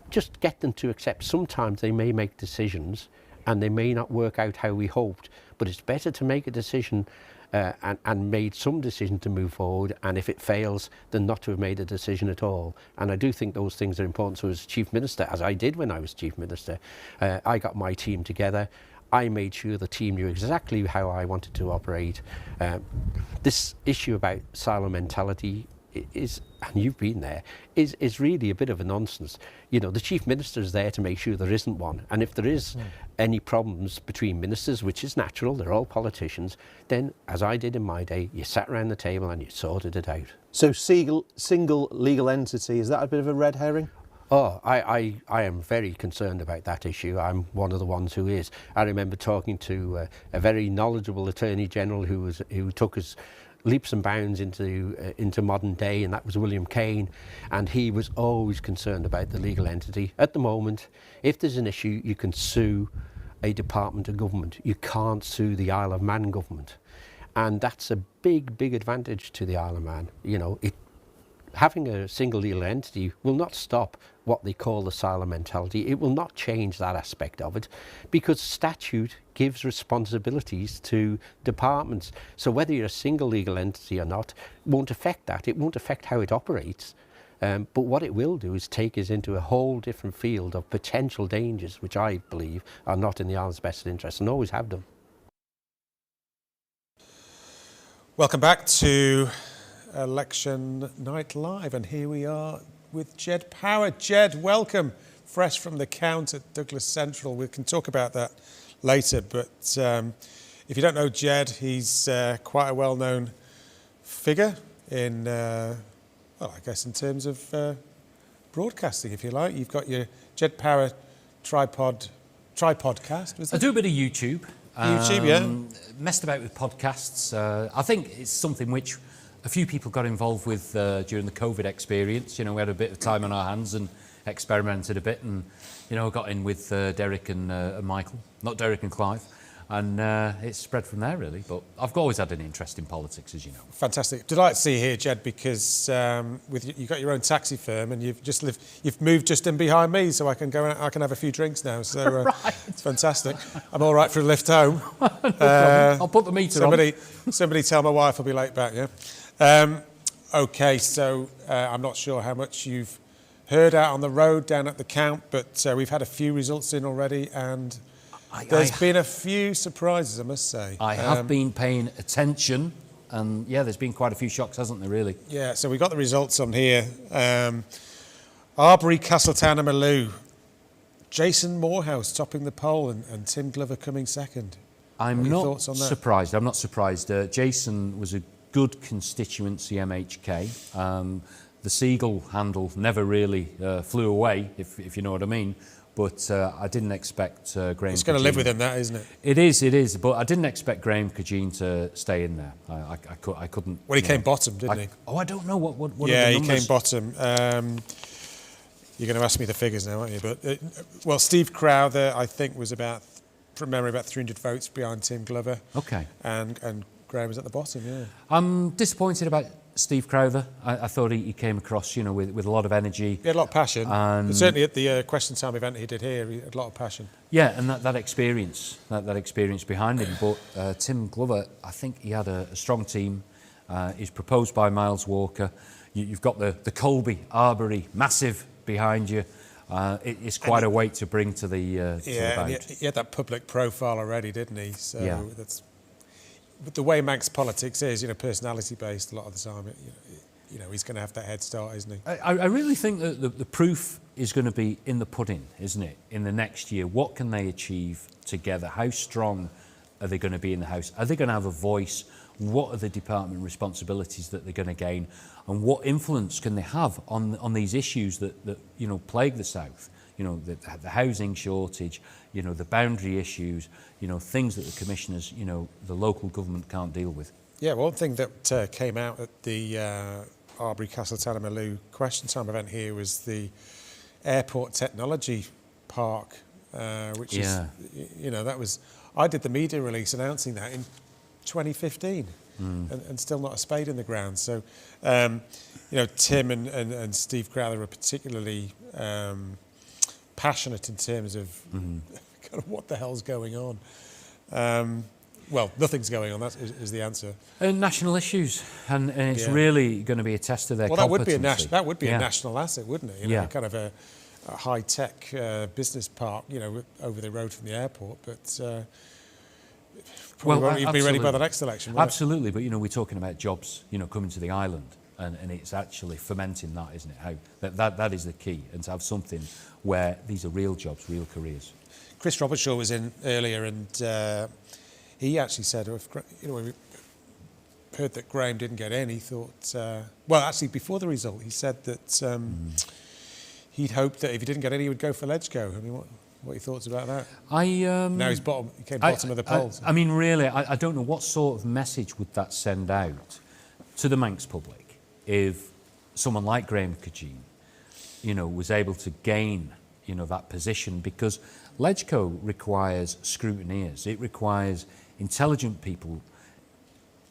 just get them to accept sometimes they may make decisions and they may not work out how we hoped, but it's better to make a decision and made some decision to move forward, and if it fails, then not to have made a decision at all. And I do think those things are important. So as Chief Minister, as I did when I was Chief Minister, I got my team together. I made sure the team knew exactly how I wanted to operate. This issue about silo mentality is, and you've been there, is really a bit of a nonsense. You know, the Chief Minister is there to make sure there isn't one. And if there is any problems between ministers, which is natural, they're all politicians, then, as I did in my day, you sat around the table and you sorted it out. So single legal entity, is that a bit of a red herring? Oh, I am very concerned about that issue. I'm one of the ones who is. I remember talking to a very knowledgeable Attorney General who took us leaps and bounds into modern day, and that was William Kane, and he was always concerned about the legal entity. At the moment, if there's an issue, you can sue a department of government. You can't sue the Isle of Man government, and that's a big advantage to the Isle of Man. You know, having a single legal entity will not stop what they call the silo mentality. It will not change that aspect of it, because statute gives responsibilities to departments. So whether you're a single legal entity or not won't affect that. It won't affect how it operates. But what it will do is take us into a whole different field of potential dangers, which I believe are not in the Island's best interest and always have done. Welcome back to Election Night Live, and here we are with Jed Power. Jed, welcome, fresh from the count at Douglas Central. We can talk about that later, but if you don't know Jed, he's quite a well-known figure in, well, I guess in terms of broadcasting, if you like. You've got your Jed Power tripodcast, was it? I do a bit of YouTube. YouTube, yeah. Messed about with podcasts. I think it's something which a few people got involved with during the COVID experience. You know, we had a bit of time on our hands and experimented a bit, and you know, got in with Derek and Michael, not Derek and Clive, and it's spread from there really. But I've always had an interest in politics, as you know. Fantastic. Delighted to see you here, Jed, because you've got your own taxi firm, and you've moved just in behind me, so I can go out, I can have a few drinks now. So right. It's fantastic. I'm all right for a lift home. I'll put the meter on. Somebody tell my wife I'll be late back. Yeah. Okay, so I'm not sure how much you've heard out on the road down at the count, but we've had a few results in already, and there's been a few surprises, I must say. I have been paying attention And yeah, there's been quite a few shocks, hasn't there, really? Yeah, so we got the results on here. Arbury, Castletown and Maloo. Jason Morehouse topping the poll and Tim Glover coming second. I'm not surprised. I'm not surprised. Jason was a good constituency MHK. The Seagull handle never really flew away, if you know what I mean. But I didn't expect Graham. It's going to live within that, isn't it? It is. But I didn't expect Graham Kajin to stay in there. I couldn't. Well, he came bottom, didn't he? Oh, I don't know what. Yeah, are the he numbers? came bottom. You're going to ask me the figures now, aren't you? But well, Steve Crowther, I think, was about, from memory, about 300 votes behind Tim Glover. Okay. And Graham was at the bottom. Yeah. I'm disappointed about Steve Crowther. I thought he came across, with a lot of energy. He had a lot of passion. But certainly at the question time event he did here, he had a lot of passion. Yeah, and that experience, that experience behind him. But Tim Glover, I think he had a strong team. He's proposed by Miles Walker. You've got the Colby, Arbury, massive behind you. It's quite a weight to bring to the bout. And he had that public profile already, didn't he? So yeah. But the way Manx politics is, personality based a lot of the time. He's going to have that head start, isn't he? I really think that the proof is going to be in the pudding, isn't it? In the next year, what can they achieve together? How strong are they going to be in the House? Are they going to have a voice? What are the department responsibilities that they're going to gain? And what influence can they have on these issues that plague the South? The housing shortage, the boundary issues, things that the commissioners, the local government can't deal with. Yeah, one thing that came out at the Arbury, Castletown and Maloo question time event here was the Airport Technology Park, which is, that was, I did the media release announcing that in 2015 and still not a spade in the ground. So, Tim and Steve Crowther are particularly passionate in terms of kind of what the hell's going on. Well, nothing's going on, that is the answer. National issues, and it's really going to be a test of their competency. That would be a national asset, wouldn't it? Kind of a high-tech business park, over the road from the airport, but probably won't even be ready by the next election. Absolutely, but we're talking about jobs, coming to the island, and it's actually fomenting that, isn't it? How that is the key, and to have something where these are real jobs, real careers. Chris Robertshaw was in earlier, and he actually said, when we heard that Graham didn't get in, he thought, actually before the result, he said that he'd hoped that if he didn't get in, he would go for Ledgco. I mean, what are your thoughts about that? Now he's bottom. He came bottom of the polls. I mean, really, I don't know what sort of message would that send out to the Manx public if someone like Graham Kajin, was able to gain, that position, because Ledgco requires scrutineers. It requires intelligent people.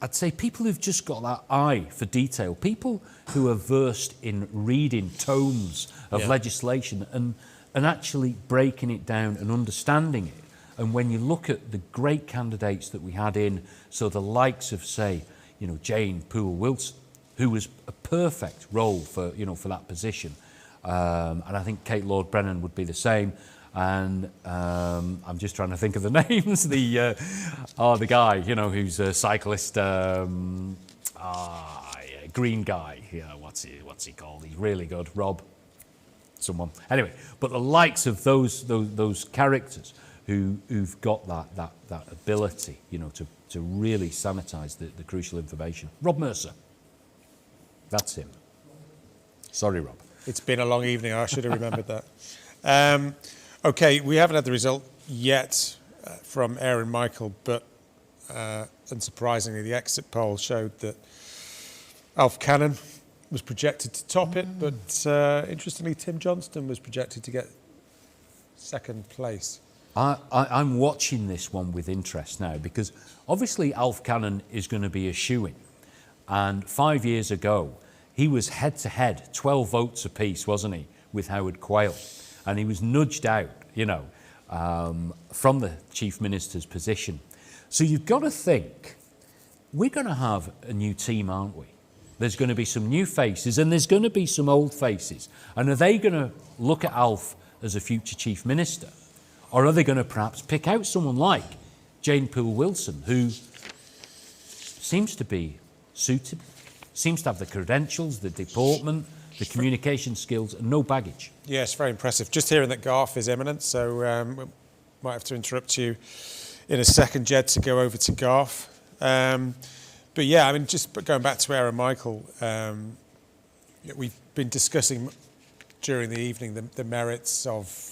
I'd say people who've just got that eye for detail, people who are versed in reading tomes of legislation and actually breaking it down and understanding it. And when you look at the great candidates that we had in, so the likes of, say, Jane Poole-Wilson, who was a perfect role for, for that position. And I think Kate Lord-Brennan would be the same. And I'm just trying to think of the names. The guy, who's a cyclist, green guy. Yeah, what's he called? He's really good. Rob, someone. Anyway, but the likes of those characters who've got that ability, to really sanitise the crucial information. Rob Mercer. That's him. Sorry, Rob. It's been a long evening. I should have remembered that. OK, we haven't had the result yet from Aaron Michael, but unsurprisingly, the exit poll showed that Alf Cannon was projected to top it, but interestingly, Tim Johnston was projected to get second place. I'm watching this one with interest now, because obviously Alf Cannon is going to be a shoo-in. And 5 years ago, he was head-to-head, 12 votes apiece, wasn't he, with Howard Quayle. And he was nudged out, from the Chief Minister's position. So you've got to think, we're going to have a new team, aren't we? There's going to be some new faces and there's going to be some old faces. And are they going to look at Alf as a future Chief Minister? Or are they going to perhaps pick out someone like Jane Poole-Wilson, who seems to be suitable. Seems to have the credentials, the deportment, the communication skills, and no baggage. Yes, very impressive. Just hearing that Garth is imminent, so we might have to interrupt you in a second, Jed, to go over to Garth. But yeah, I mean, just going back to Aaron Michael, we've been discussing during the evening the merits of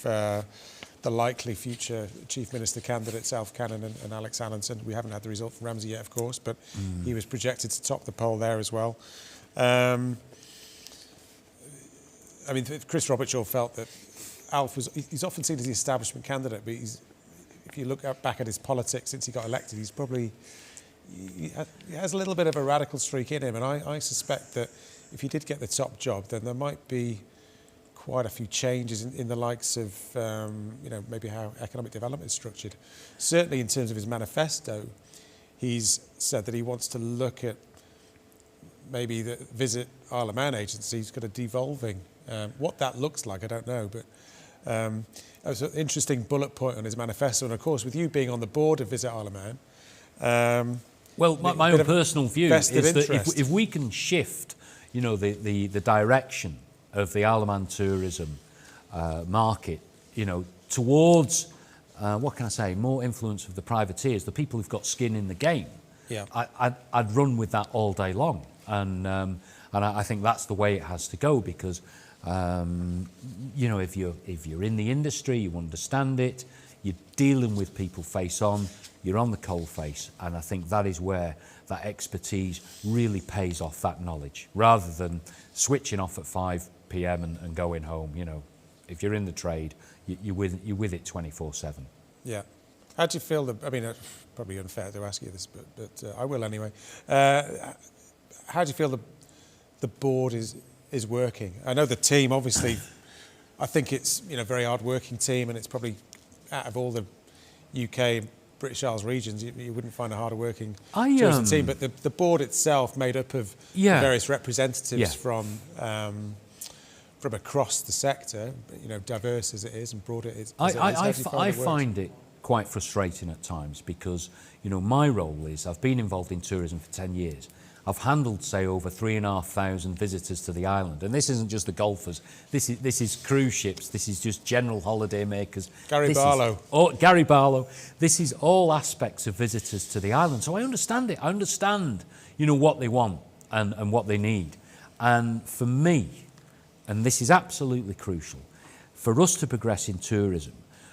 the likely future Chief Minister candidates, Alf Cannon and Alex Allinson. We haven't had the result from Ramsey yet, of course, but he was projected to top the poll there as well. I mean, Chris Robertshaw felt that Alf he's often seen as the establishment candidate, but if you look back at his politics since he got elected, he has a little bit of a radical streak in him, and I suspect that if he did get the top job, then there might be quite a few changes in the likes of, maybe how economic development is structured. Certainly in terms of his manifesto, he's said that he wants to look at maybe the Visit Isle of Man agency. He's got a devolving. What that looks like, I don't know, but that was an interesting bullet point on his manifesto. And of course, with you being on the board of Visit Isle of Man, well, my own personal view is that if we can shift, the direction of the Isle of Man tourism market, towards what can I say, more influence of the privateers, the people who've got skin in the game. Yeah, I'd run with that all day long, and I think that's the way it has to go, because if you're in the industry, you understand it, you're dealing with people face on, you're on the coal face, and I think that is where that expertise really pays off, that knowledge, rather than switching off at 5 p.m. and going home. If you're in the trade, you're with it 24/7. Yeah. How do you feel? I mean, it's probably unfair to ask you this, but I will anyway. How do you feel the board is working? I know the team, obviously. I think it's a very hard-working team, and it's probably out of all the UK, British Isles regions, you wouldn't find a harder working chosen team. But the board itself, made up of various representatives from across the sector, diverse as it is and broad it is. I find it quite frustrating at times, because my role is, I've been involved in tourism for 10 years. I've handled, say, over 3,500 visitors to the island, and this isn't just the golfers. This is cruise ships. This is just general holiday makers. Gary Barlow. Gary Barlow. This is all aspects of visitors to the island. So I understand it. I understand, what they want and what they need. And for me, and this is absolutely crucial, for us to progress in tourism,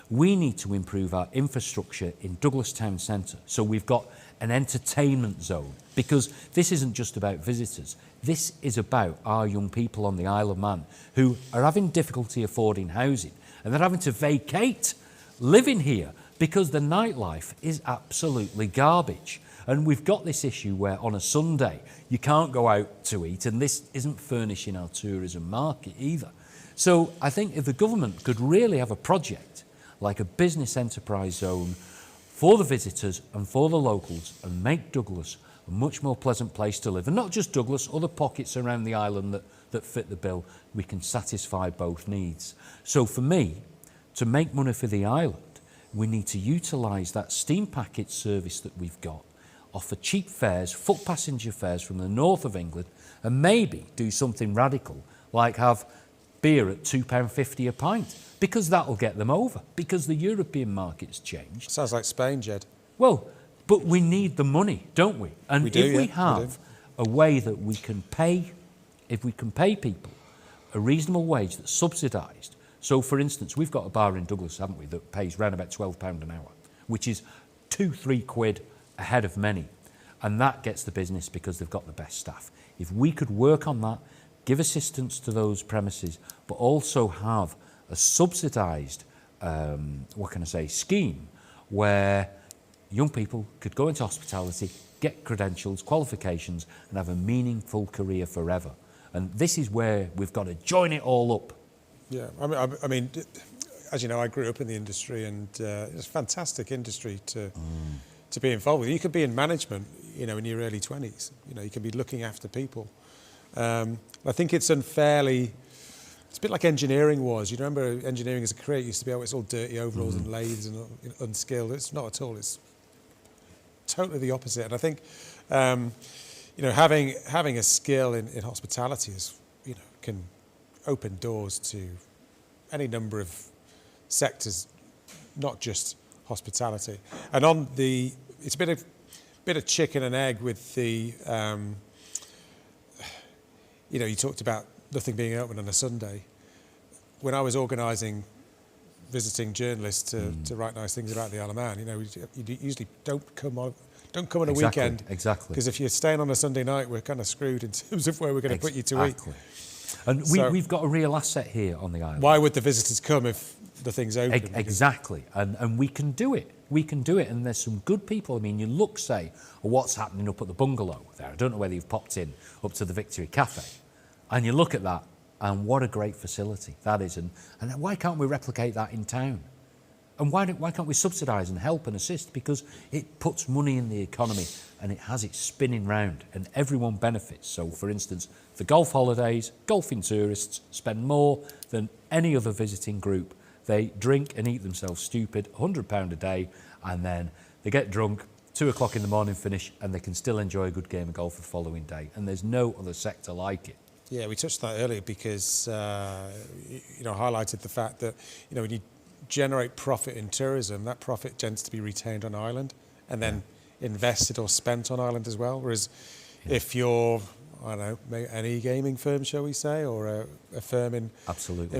we need to improve our infrastructure in Douglas Town Centre. So we've got an entertainment zone, because this isn't just about visitors. This is about our young people on the Isle of Man who are having difficulty affording housing, and they're having to vacate living here because the nightlife is absolutely garbage. And we've got this issue where on a Sunday you can't go out to eat, and this isn't furnishing our tourism market either. So I think if the government could really have a project like a business enterprise zone for the visitors and for the locals, and make Douglas a much more pleasant place to live, and not just Douglas, other pockets around the island that fit the bill, we can satisfy both needs. So for me, to make money for the island, we need to utilise that steam package service that we've got, offer cheap fares, foot passenger fares from the north of England, and maybe do something radical, like have beer at £2.50 a pint, because that'll get them over, because the European market's changed. Sounds like Spain, Jed. Well, but we need the money, don't we? And if we have a way that we can pay, if we can pay people a reasonable wage that's subsidised. So, for instance, we've got a bar in Douglas, haven't we, that pays around about £12 an hour, which is £2-3 ahead of many. And that gets the business because they've got the best staff. If we could work on that, give assistance to those premises, but also have a subsidised, scheme where young people could go into hospitality, get credentials, qualifications, and have a meaningful career forever. And this is where we've got to join it all up. Yeah, I mean, as you know, I grew up in the industry, and it's a fantastic industry to be involved with. You could be in management, in your early 20s. You can be looking after people. I think it's unfairly. It's a bit like engineering was. You remember engineering as a career used to be, it's all dirty overalls and lathes and unskilled. It's not at all. It's totally the opposite. And I think, you know, having a skill in hospitality is, you know, can open doors to any number of sectors, not just hospitality. And on the, it's a bit of chicken and egg with the, you know, you talked about nothing being open on a Sunday. When I was organising visiting journalists to write nice things about the Isle of Man, you know, you usually don't come on a weekend. Exactly. Because if you're staying on a Sunday night, we're kind of screwed in terms of where we're going to put you to eat. And we've got a real asset here on the island. Why would the visitors come if the thing's open? Exactly. And we can do it. We can do it. And there's some good people. I mean, you look, say, what's happening up at the bungalow there. I don't know whether you've popped in up to the Victory Cafe. And you look at that, and what a great facility that is. And why can't we replicate that in town? And why can't we subsidise and help and assist? Because it puts money in the economy and it has it spinning round and everyone benefits. So, for instance, the golf holidays, golfing tourists spend more than any other visiting group. They drink and eat themselves stupid, £100 a day, and then they get drunk, 2 o'clock in the morning finish, and they can still enjoy a good game of golf the following day. And there's no other sector like it. Yeah, we touched on that earlier because, you know, highlighted the fact that, you know, when you generate profit in tourism, that profit tends to be retained on island and then invested or spent on island as well. Whereas if you're, I don't know, maybe an e-gaming firm, shall we say, or a firm in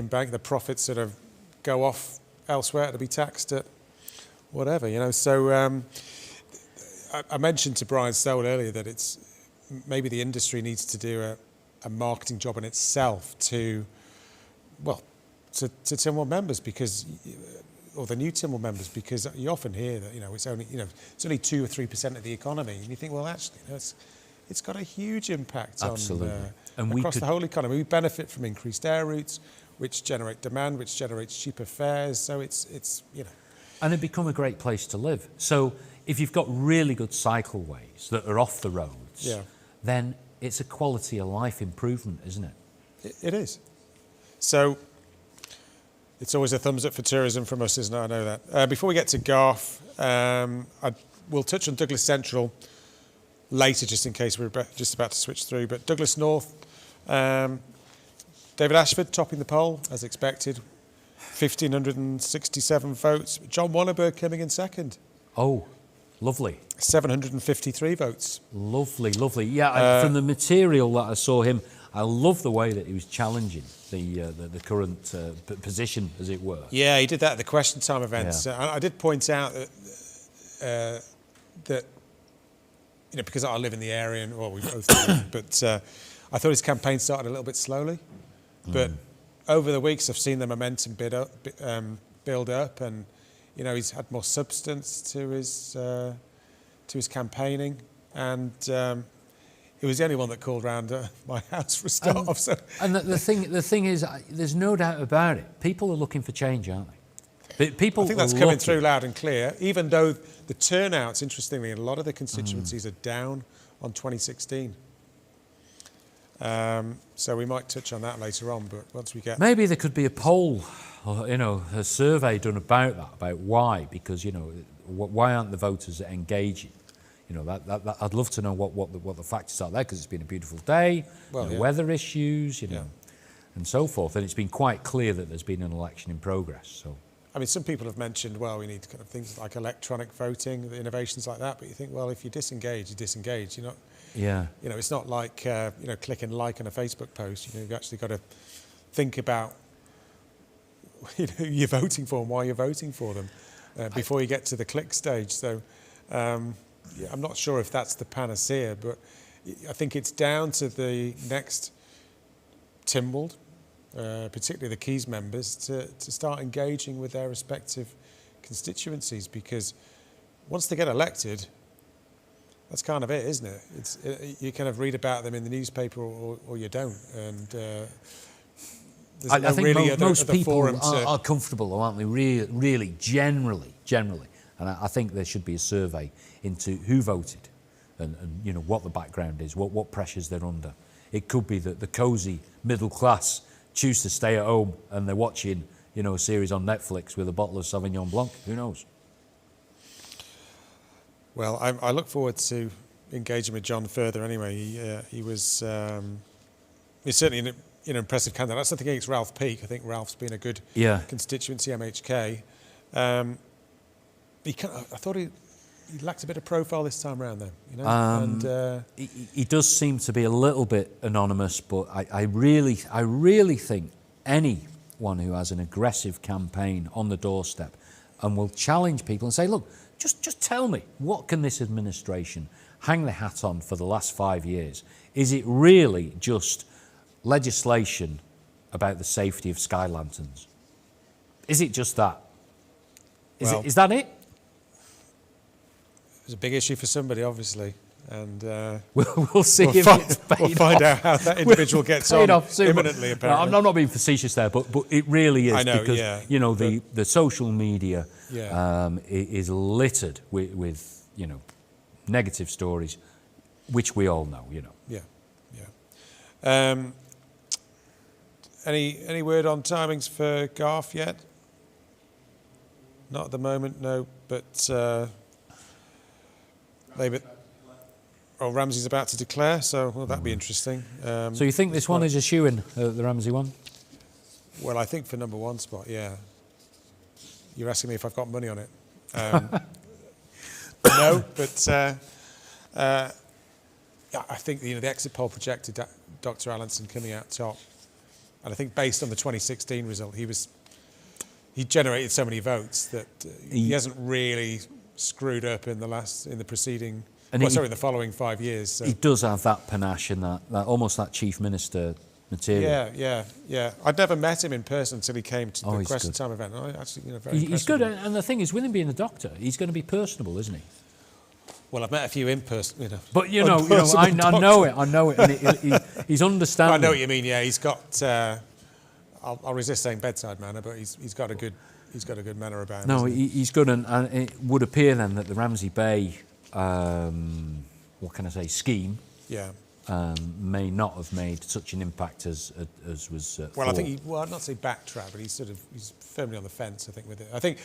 bank, the profits sort of go off elsewhere to be taxed at whatever, you know. So I mentioned to Brian Stowell earlier that it's maybe the industry needs to do a marketing job in itself to Tynwald members, because, or the new Tynwald members, because you often hear that, you know, it's only 2 or 3% of the economy, and you think, well, actually, you know, it's got a huge impact on across the whole economy. We benefit from increased air routes, which generate demand, which generates cheaper fares. So it's you know, and it become a great place to live. So if you've got really good cycleways that are off the roads, then it's a quality of life improvement, isn't it? It is. So it's always a thumbs up for tourism from us, isn't it? I know that. Before we get to Garth, we'll touch on Douglas Central later, just in case we're just about to switch through. But Douglas North, David Ashford topping the poll, as expected, 1,567 votes. John Wannerberg coming in second. Oh, lovely. 753 votes. Lovely, lovely. Yeah, from the material that I saw him, I love the way that he was challenging the current position, as it were. Yeah, he did that at the question time events. Yeah. I did point out that, you know, because I live in the area, and well, we both do, but I thought his campaign started a little bit slowly. But over the weeks, I've seen the momentum build up, and you know, he's had more substance to his campaigning, and he was the only one that called round my house for a start off. So. And the thing is, there's no doubt about it. People are looking for change, aren't they? People. I think that's coming through loud and clear. Even though the turnouts, interestingly, in a lot of the constituencies are down on 2016. So we might touch on that later on. But once we get, maybe there could be a poll, or, you know, a survey done about that, about why, because, you know, why aren't the voters engaging? You know, that I'd love to know what the factors are there, because it's been a beautiful day, weather issues, you know, and so forth. And it's been quite clear that there's been an election in progress. So, I mean, some people have mentioned, well, we need kind of things like electronic voting, innovations like that. But you think, well, if you disengage, you disengage. You're not. Yeah. You know, it's not like you know, clicking like on a Facebook post. You know, you've actually got to think about, you know, who you're voting for and why you're voting for them before you get to the click stage. So. Yeah, I'm not sure if that's the panacea, but I think it's down to the next Tynwald, particularly the Keys members, to start engaging with their respective constituencies, because once they get elected, that's kind of it, isn't it? You kind of read about them in the newspaper or you don't. And there's I think really most other people are comfortable, aren't they? Really, generally. And I think there should be a survey into who voted and you know, what the background is, what pressures they're under. It could be that the cosy middle class choose to stay at home and they're watching, you know, a series on Netflix with a bottle of Sauvignon Blanc. Who knows? Well, I look forward to engaging with John further anyway. He was he's certainly an impressive candidate. That's nothing against Ralph Peake. I think Ralph's been a good constituency, MHK. I thought he lacked a bit of profile this time around, though. You know? And he does seem to be a little bit anonymous, but I really think anyone who has an aggressive campaign on the doorstep and will challenge people and say, look, just tell me, what can this administration hang the hat on for the last 5 years? Is it really just legislation about the safety of sky lanterns? Is it just that? Is that it? It's a big issue for somebody, obviously, and we'll see. We'll find out how that individual gets on imminently. Apparently, I'm not being facetious there, but it really is. I know, because you know the social media is littered with negative stories, which we all know. Any word on timings for Garth yet? Not at the moment, no. But Ramsey's about to declare, so that'd be interesting. So you think this one is a shoo-in, the Ramsey one? Well, I think for number one spot, yeah. You're asking me if I've got money on it. No, but I think the exit poll projected Dr. Allinson coming out top, and I think based on the 2016 result, he generated so many votes that he hasn't really screwed up in the preceding. In the following 5 years. So. He does have that panache and that almost that chief minister material. Yeah. I'd never met him in person until he came to the Question Time event. He's good, and the thing is, with him being a doctor, he's going to be personable, isn't he? Well, I've met a few in person, But I know it, and he's understanding. I know what you mean. Yeah, he's got. I'll resist saying bedside manner, but he's got a good manner about him. No, he's good, and it would appear then that the Ramsey Bay. Scheme may not have made such an impact as was thought. I think I'd not say backtrack, but he's firmly on the fence, I think, with it. I think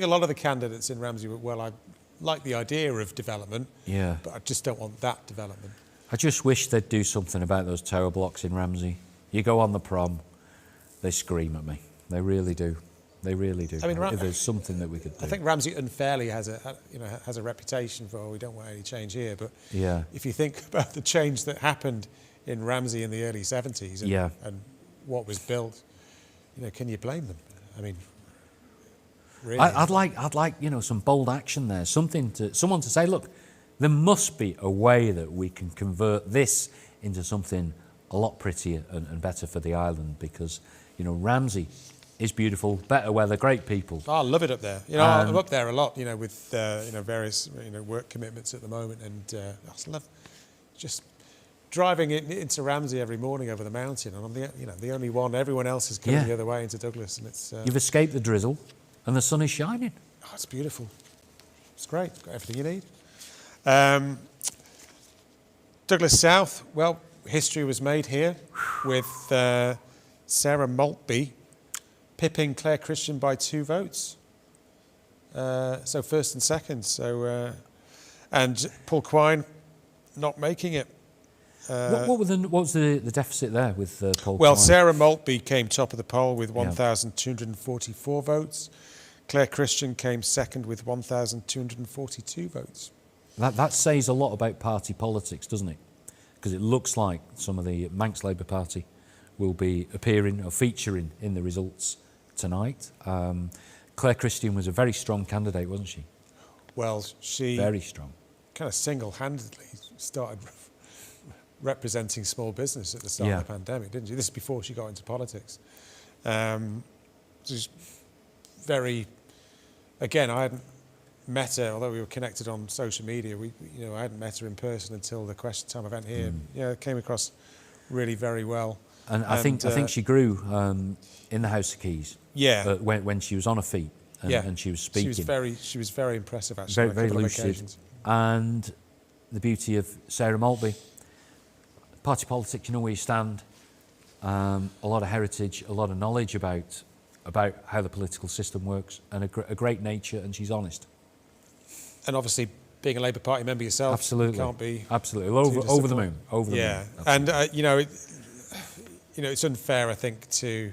a lot of the candidates in Ramsey were, I like the idea of development, but I just don't want that development. I just wish they'd do something about those tower blocks in Ramsey. You go on the prom, they scream at me. They really do. They really do. I mean, if there's something that we could do. I think Ramsey unfairly has a reputation for we don't want any change here. But if you think about the change that happened in Ramsey in the early 70s and what was built, can you blame them? I mean, really. I'd like some bold action there. Someone to say, look, there must be a way that we can convert this into something a lot prettier and better for the island, because Ramsey is beautiful, better weather, great people. I love it up there. I'm up there a lot, with various work commitments at the moment, and I just love just driving into Ramsey every morning over the mountain, and I'm the only one. Everyone else is coming the other way into Douglas, and it's. You've escaped the drizzle, and the sun is shining. Oh, it's beautiful. It's great. It's got everything you need. Douglas South. Well, history was made here with Sarah Maltby pipping Claire Christian by 2 votes. So first and second. And Paul Quine not making it. What was the deficit there with Paul Quine? Well, Sarah Maltby came top of the poll with 1,244 votes. Claire Christian came second with 1,242 votes. That says a lot about party politics, doesn't it? Because it looks like some of the Manx Labour Party will be appearing or featuring in the results tonight. Claire Christian was a very strong candidate, wasn't she? Well, she very strong. Kind of single-handedly started representing small business at the start of the pandemic, didn't she? This is before she got into politics. She's very. Again, I hadn't met her, although we were connected on social media. I hadn't met her in person until the Question Time event here. It came across really very well. And I think she grew in the House of Keys. Yeah. When she was on her feet and she was speaking. She was very impressive, actually. Very lucid. And the beauty of Sarah Maltby. Party politics, you know where you stand. A lot of heritage, a lot of knowledge about how the political system works, and a great nature, and she's honest. And obviously being a Labour Party member yourself, Absolutely. you can't be Absolutely. too Over the disappointed. moon. Over the moon. Yeah, Absolutely. and it's unfair, I think, to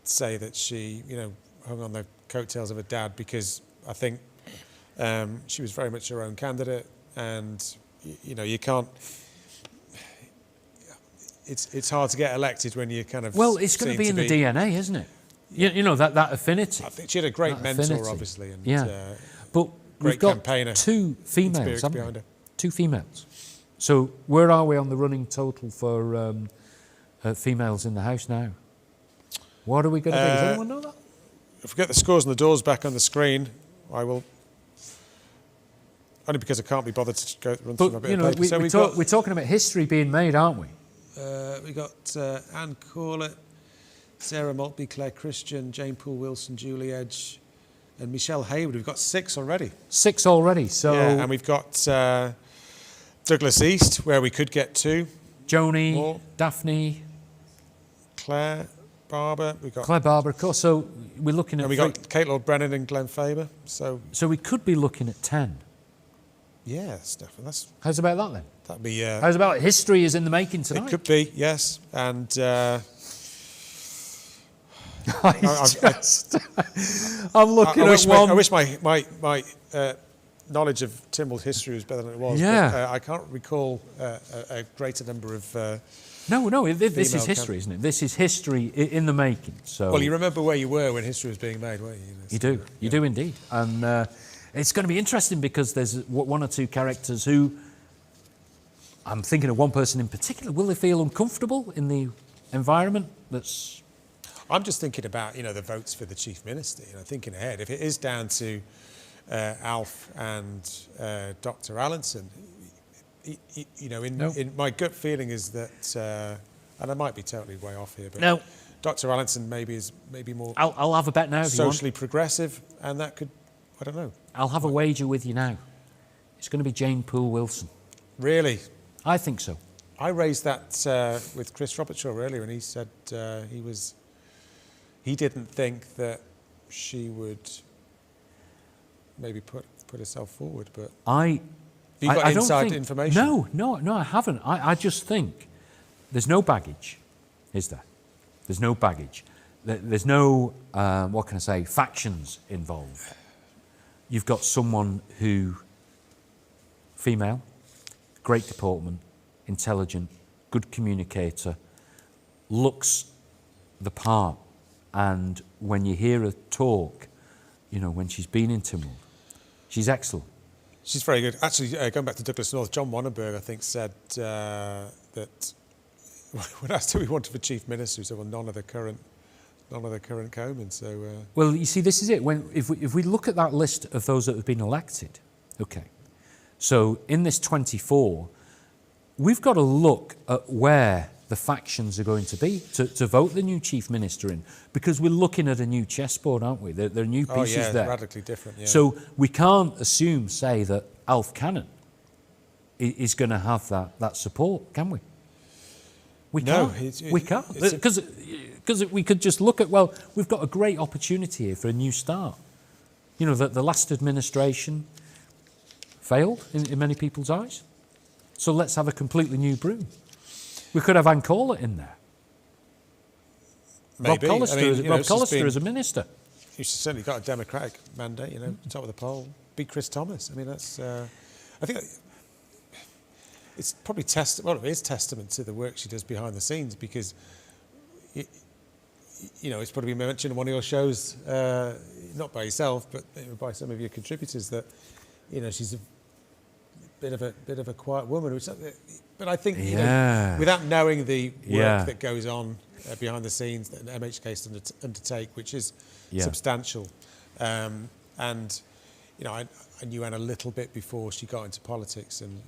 say that she, hung on the coattails of her dad, because I think she was very much her own candidate, and you can't. It's hard to get elected when you kind of. Well, it's going to be in the DNA, isn't it? That affinity. I think she had a great mentor, obviously, and but we've got campaigner. 2 females, haven't behind we? her. 2 females. So where are we on the running total for females in the House now? What are we going to be? Does anyone know that? If we get the scores and the doors back on the screen, I will. Only because I can't be bothered to go run through my bit of paper. We're talking about history being made, aren't we? We got Anne Corlett, Sarah Maltby, Claire Christian, Jane Poole Wilson, Julie Edge, and Michelle Hayward. We've got 6 already. 6 already. So and we've got Douglas East, where we could get 2. Joni, more. Daphne, Claire Barber. We've got Claire Barber, of course. So we're looking at. And we got Kate Lord Brennan and Glenn Faber. So we could be looking at 10. Yeah, Stefan. That's. How's about that then? That'd be. How's about history is in the making tonight? It could be, yes, and. I'm looking at one. I wish my knowledge of Tynwald's history was better than it was. Yeah. But, I can't recall a greater number of. No. This is history, isn't it? This is history in the making. So. Well, you remember where you were when history was being made, weren't you? You do indeed, and it's going to be interesting because there's 1 or 2 characters who. I'm thinking of one person in particular. Will they feel uncomfortable in the environment that's? I'm just thinking about the votes for the Chief Minister. Thinking ahead. If it is down to Alf and Dr. Allinson, in my gut feeling is that, and I might be totally way off here, but no. Dr. Allinson is more. I'll have a bet now. If socially you want. progressive, and that could, I don't know. I'll have a wager with you now. It's going to be Jane Poole Wilson. Really? I think so. I raised that with Chris Robertshaw earlier, and he said he didn't think that she would maybe put herself forward, but you got inside information? No, I haven't. I just think there's no baggage, is there? There's no baggage. There's no what can I say, factions involved. You've got someone who, female, great deportment, intelligent, good communicator, looks the part. And when you hear her talk, when she's been in Tynwald, she's excellent. She's very good. Actually, going back to Douglas North, John Wanenberg, I think, said that when asked who he wanted for Chief Minister, he said, well, none of the current Comyn. So. Well, you see, this is it. If we look at that list of those that have been elected, okay. So in this 24, we've got to look at where the factions are going to be to vote the new Chief Minister in, because we're looking at a new chessboard, aren't we? There are new pieces there. Radically different, yeah. So we can't say that Alf Cannon is going to have that support, can we? We can't. We can't. Because we could just look at, well, we've got a great opportunity here for a new start. The last administration failed in many people's eyes. So let's have a completely new broom. We could have Anne Corlett in there. Maybe. Rob Collister as a minister. She's certainly got a democratic mandate, top of the poll. Beat Chris Thomas. I mean, that's. I think it's probably it is testament to the work she does behind the scenes, because, it's probably been mentioned in one of your shows, not by yourself, but by some of your contributors, that, she's a bit of a quiet woman, but I think without knowing the work that goes on behind the scenes that an MHK undertake, which is substantial, and I knew Anne a little bit before she got into politics, and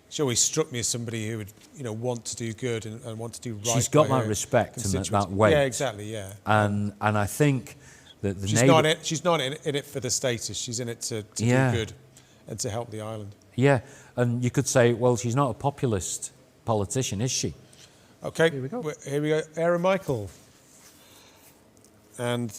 she always struck me as somebody who would want to do good and want to do right. She's got that respect and that weight. Yeah, exactly. Yeah, and I think that she's not in it for the status. She's in it to do good and to help the island. Yeah, and you could say, well, she's not a populist politician, is she? Okay, here we go. Aaron Michael. And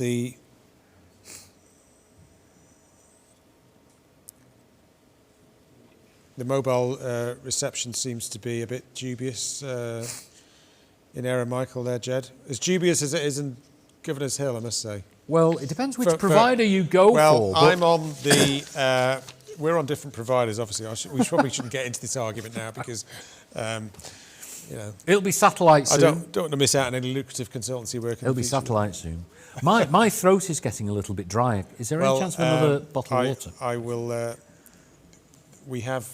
The mobile reception seems to be a bit dubious in Aaron Michael there, Jed. As dubious as it is in Governor's Hill, I must say. Well, it depends which provider you go for. Well, I'm on the... we're on different providers, obviously. We probably shouldn't get into this argument now because, you know... It'll be satellite soon. I don't want to miss out on any lucrative consultancy work. It'll be satellite soon. My throat is getting a little bit dry. Is there any chance of another bottle of water? I will... we have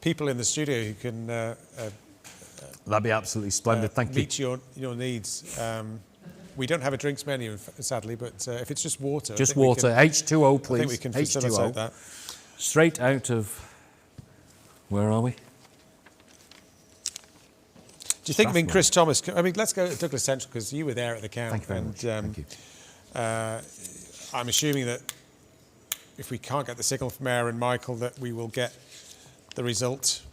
people in the studio who can... that'd be absolutely splendid, thank you. Meet your needs. We don't have a drinks menu, sadly, but if it's just water... Just water. H2O, please. I think we can facilitate that. Straight out of... Where are we? Do you think, Chris Thomas... let's go to Douglas Central, because you were there at the camp. Thank you very much. Thank you. I'm assuming that if we can't get the signal from Aaron Michael, that we will get the result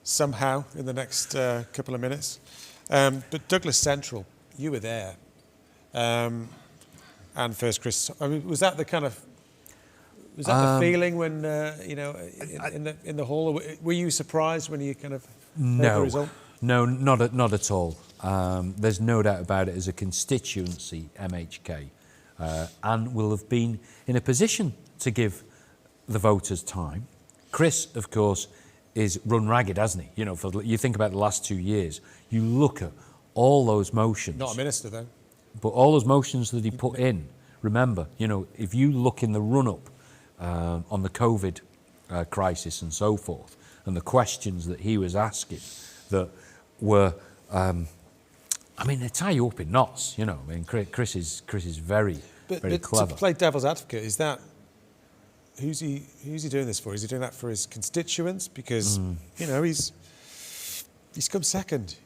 somehow in the next couple of minutes. But Douglas Central, you were there. And first, Chris, was that the kind of... Was that the feeling when, in the hall? Were you surprised when you kind of heard the result? No, not at all. There's no doubt about it. As a constituency, MHK, Anne will have been in a position to give the voters time. Chris, of course, is run ragged, hasn't he? You think about the last 2 years, you look at all those motions. Not a minister, though. But all those motions that he put in, remember, if you look in the run-up on the COVID crisis and so forth, and the questions that he was asking that were, they tie you up in knots, Chris is very, very clever. To play devil's advocate, is that... Who's he doing this for? Is he doing that for his constituents? Because, he's come second,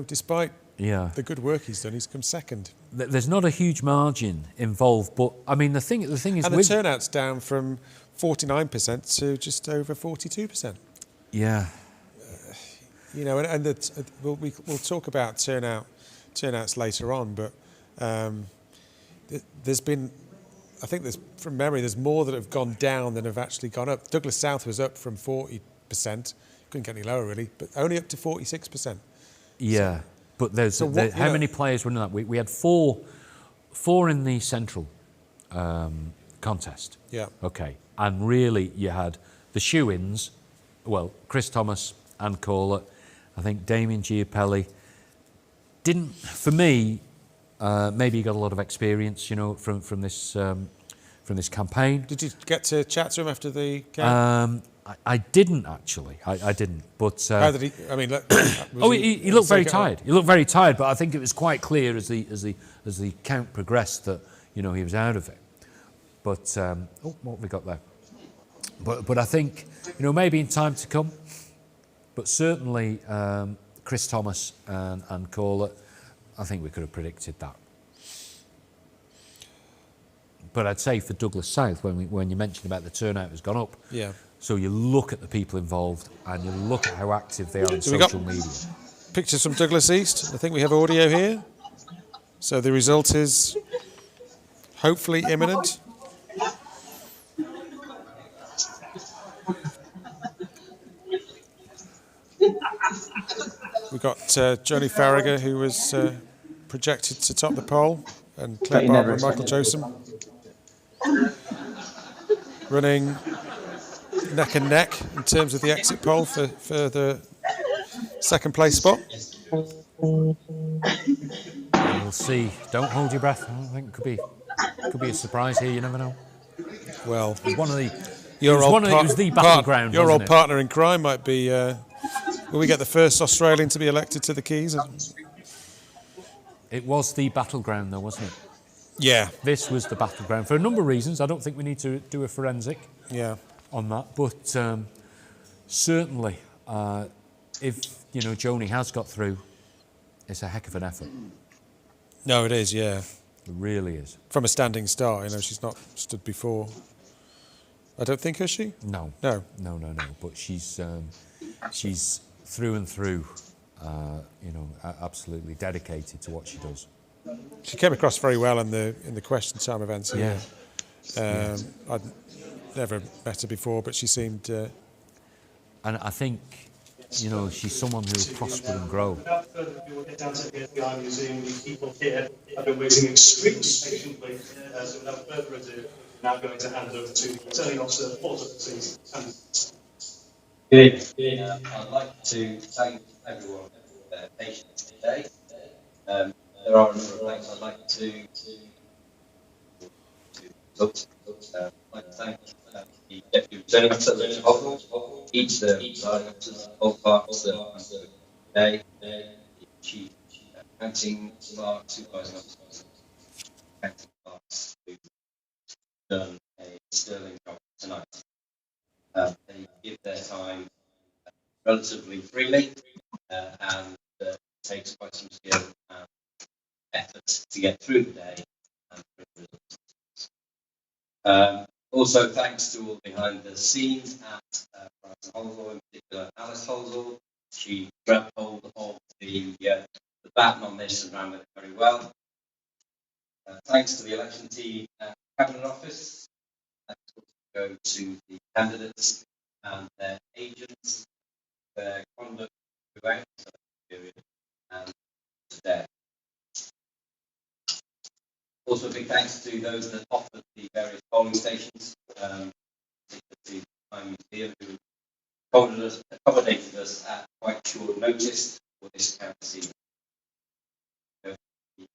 despite the good work he's done, he's come second. There's not a huge margin involved, but, the thing is... And the turnout's down from 49% to just over 42%. Yeah. We'll talk about turnouts later on, but there's been... I think from memory, there's more that have gone down than have actually gone up. Douglas South was up from 40%, couldn't get any lower really, but only up to 46%. Yeah, but how many players were in that? We had four in the central contest. Yeah. Okay, and really you had the shoe-ins, Chris Thomas and Corlett, I think Damien Giapelli didn't, for me, maybe he got a lot of experience, from this campaign. Did you get to chat to him after the game? I didn't actually. I didn't. But how did he? He looked very tired. He looked very tired. But I think it was quite clear as the count progressed that he was out of it. But what have we got there? But I think maybe in time to come. But certainly Chris Thomas and Corlett, I think we could have predicted that. But I'd say for Douglas South, when you mentioned about the turnout has gone up, yeah. So you look at the people involved and you look at how active they are on social media. Pictures from Douglas East. I think we have audio here. So the result is hopefully imminent. We've got Joni Farragher, who was projected to top the poll, and Claire Barber and Michael Josem running neck and neck in terms of the exit poll for the second place spot. We'll see. Don't hold your breath. I think it could be a surprise here. You never know. Well, it was one of the. Your old battleground. Your old partner in crime might be. Will we get the first Australian to be elected to the Keys? It was the battleground, though, wasn't it? Yeah. This was the battleground for a number of reasons. I don't think we need to do a forensic. Yeah. On that, but certainly, if Joni has got through, it's a heck of an effort. No, it is. Yeah. It really is. From a standing start, she's not stood before. I don't think, has she? No. No. No. But she's through and through, absolutely dedicated to what she does. She came across very well in the question time events. Yeah. never met her before, but she seemed... And I think, you know, she's someone who will prosper and grow. Without further ado, we'll get down to the Eye Museum. The people here have been waiting extremely patiently. So without further ado, we're now going to hand over to the Returning Officer for the Proceedings. Good evening. I'd like to thank everyone for their patience today. There are a number of things I'd like to I'd like to thank the Deputy Returning Officer, Richard Slee, each of the presiding officers, all parts that today, the Chief Accounting Clerk, Supervising Officer, Accounting Clerks, who've done a sterling job tonight. They give their time relatively freely and it takes quite some skill and effort to get through the day and bring results. Also, thanks to all behind the scenes at Brighton Holsall, in particular Alice Holsall. She grabbed hold of the baton on this and ran with it very well. Thanks to the election team at the Cabinet Office. Thanks also go to the candidates and their agents, their conduct throughout the period and today. Also, a big thanks to those that offered the various polling stations, particularly the Time Museum, who accommodated us at quite short notice for this county. The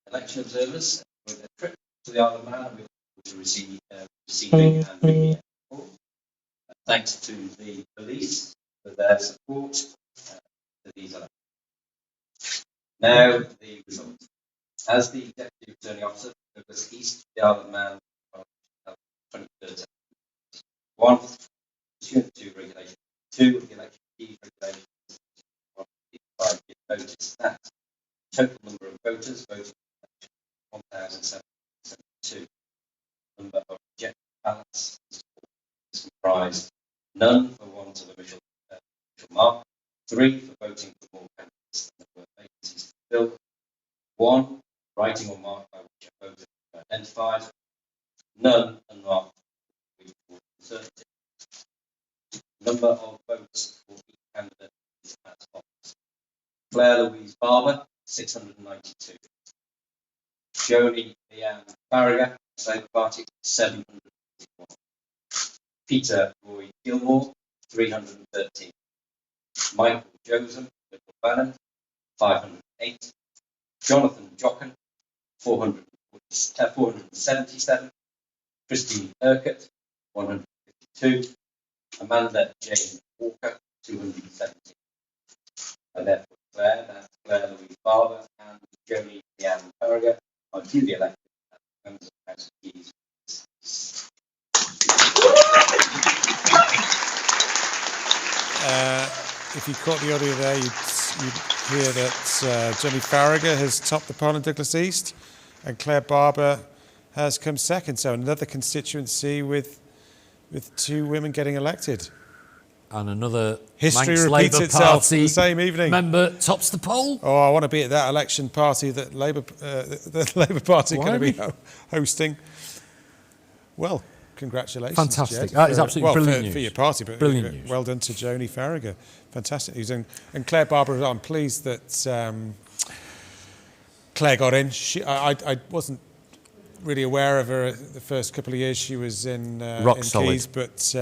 election observers with a trip to the Isle of Man, we were to receiving and reading. Thanks to the police for their support to these elections. Now, the results. As the Deputy Returning Officer, Douglas East, the Isle of Man, 23rd 1, pursuant to Regulation 2 of the Election Key Regulations, give notice that the total number of voters voting in the election 1,772. Number of rejected ballots is comprised none for want of official mark, 3 for voting for more candidates than there were vacancies to fill, 1 writing or mark by which a voter is identified, none unmarked for uncertainty. Number of votes for each candidate is as follows: Claire Louise Barber, 692. Joni Leanne Farragher, Labour Party, 751. Peter Roy Gilmore, 313. Michael Joseph, Liberal Bannon, 508. Jonathan Jochen, 477. Christine Urquhart, 152. Amanda Jane Walker, 270. I therefore declare that Claire Louise Barber and Joni Leanne Farragher are duly elected as members of the House of Keys. If you caught the audio there, you'd hear that Jenny Farragher has topped the poll in Douglas East and Claire Barber has come second. So another constituency with 2 women getting elected. And another history Manx repeats Labour itself Party the same evening. Member tops the poll. Oh, I want to be at that election party that the Labour Party are going to be hosting. Well, congratulations. Fantastic. Jed, That is absolutely brilliant news. For your party, but brilliant news. Well done to Joni Farragher. Fantastic news. And Claire Barber, I'm pleased that Claire got in. I wasn't really aware of her the first couple of years she was in Keys, but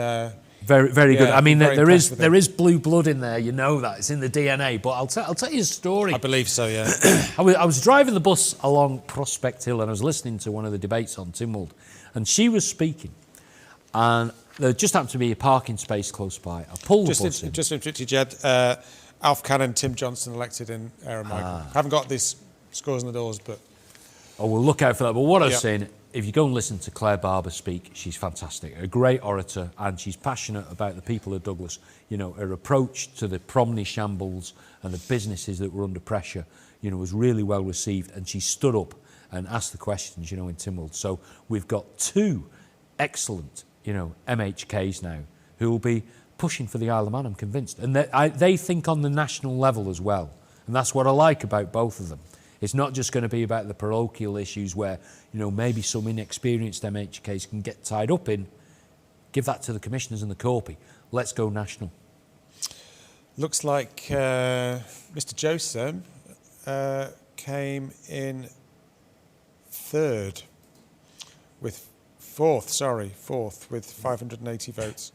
very good. I mean, there is blue blood in there. You know that it's in the DNA. But I'll tell you a story. I believe so. Yeah. I was driving the bus along Prospect Hill and I was listening to one of the debates on Tynwald, and she was speaking, and there just happened to be a parking space close by. I pulled the bus in. Just to interrupt you, Jed. Alf Cannon, Tim Johnson elected in Aaron Michael. Haven't got these scores on the doors, but we'll look out for that. But what I was saying, if you go and listen to Claire Barber speak, she's fantastic, a great orator, and she's passionate about the people of Douglas. You know, her approach to the Promney shambles and the businesses that were under pressure, you know, was really well received, and she stood up and asked the questions, you know, in Tynwald. So we've got 2 excellent, you know, MHKs now who will be pushing for the Isle of Man, I'm convinced. And they think on the national level as well. And that's what I like about both of them. It's not just going to be about the parochial issues where, you know, maybe some inexperienced MHKs can get tied up in. give that to the commissioners and the Corpy. Let's go national. Looks like Mr. Joseph came in fourth with 580 votes.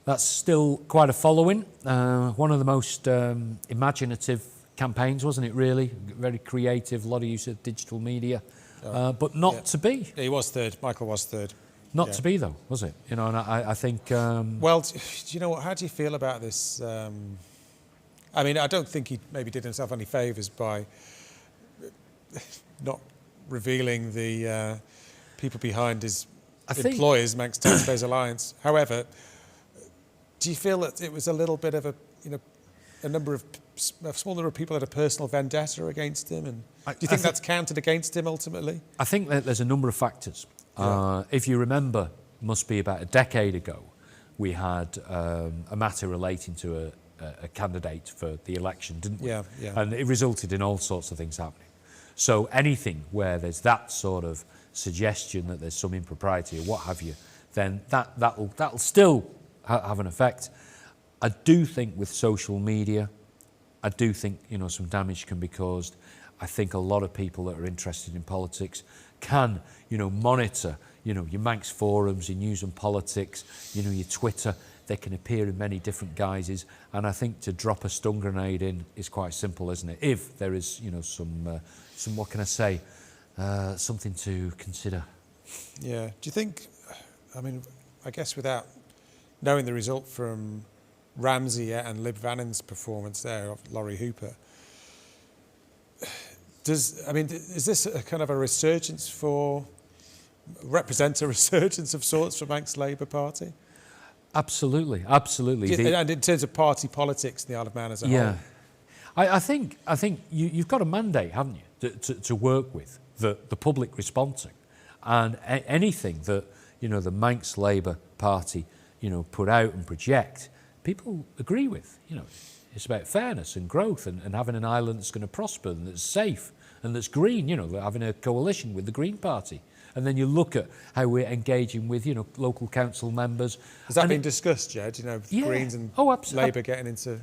That's still quite a following. One of the most imaginative campaigns, wasn't it, really? Very creative, a lot of use of digital media, but not to be. He was third. Michael was third. Not to be, though, was it? You know, and I think... Well, do you know what? How do you feel about this? I mean, I don't think he maybe did himself any favours by not revealing the people behind his employers, Manx Taxpayers Alliance. However, do you feel that it was a little bit of a small number of people had a personal vendetta against him? And do you think that's counted against him ultimately? I think that there's a number of factors. If you remember, must be about a decade ago, we had a matter relating to a candidate for the election, didn't we? Yeah. And it resulted in all sorts of things happening. So anything where there's that sort of suggestion that there's some impropriety or what have you, then that'll still have an effect. I do think with social media, I do think, you know, some damage can be caused. I think a lot of people that are interested in politics can, you know, monitor, you know, your Manx forums, your news and politics, you know, your Twitter. They can appear in many different guises, and I think to drop a stun grenade in is quite simple, isn't it? If there is, you know, some what can I say, something to consider. Yeah. Do you think? I mean, I guess without knowing the result from Ramsey yet and Lib Vannon's performance there of Laurie Hooper, is this a kind of a resurgence represent a resurgence of sorts for Manx Labour Party? Absolutely. And in terms of party politics in the Isle of Man as a whole? I think you've got a mandate, haven't you, to work with, the public respond to. And anything that, you know, the Manx Labour Party, you know, put out and project, people agree with. You know, it's about fairness and growth and having an island that's going to prosper and that's safe and that's green, you know, having a coalition with the Green Party. And then you look at how we're engaging with, you know, local council members. Has that been discussed, Jed? You know, Greens and Labour getting into...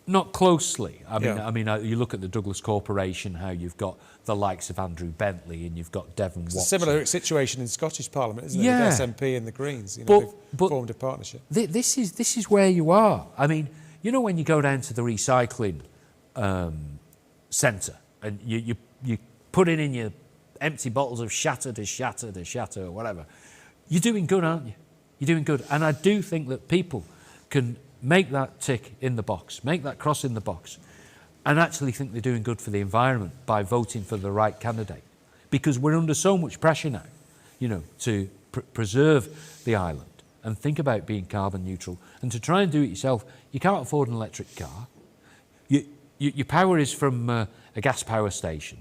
Not closely. I mean, you look at the Douglas Corporation, how you've got the likes of Andrew Bentley and you've got Devon Watson. It's a similar situation in Scottish Parliament, isn't it? With SNP and the Greens, you know, they've formed a partnership. This is where you are. I mean, you know, when you go down to the recycling centre and you put in your empty bottles of shatter or whatever, you're doing good, aren't you? You're doing good. And I do think that people can make that tick in the box, make that cross in the box, and actually think they're doing good for the environment by voting for the right candidate. Because we're under so much pressure now, you know, to preserve the island and think about being carbon neutral. And to try and do it yourself, you can't afford an electric car. Your power is from a gas power station.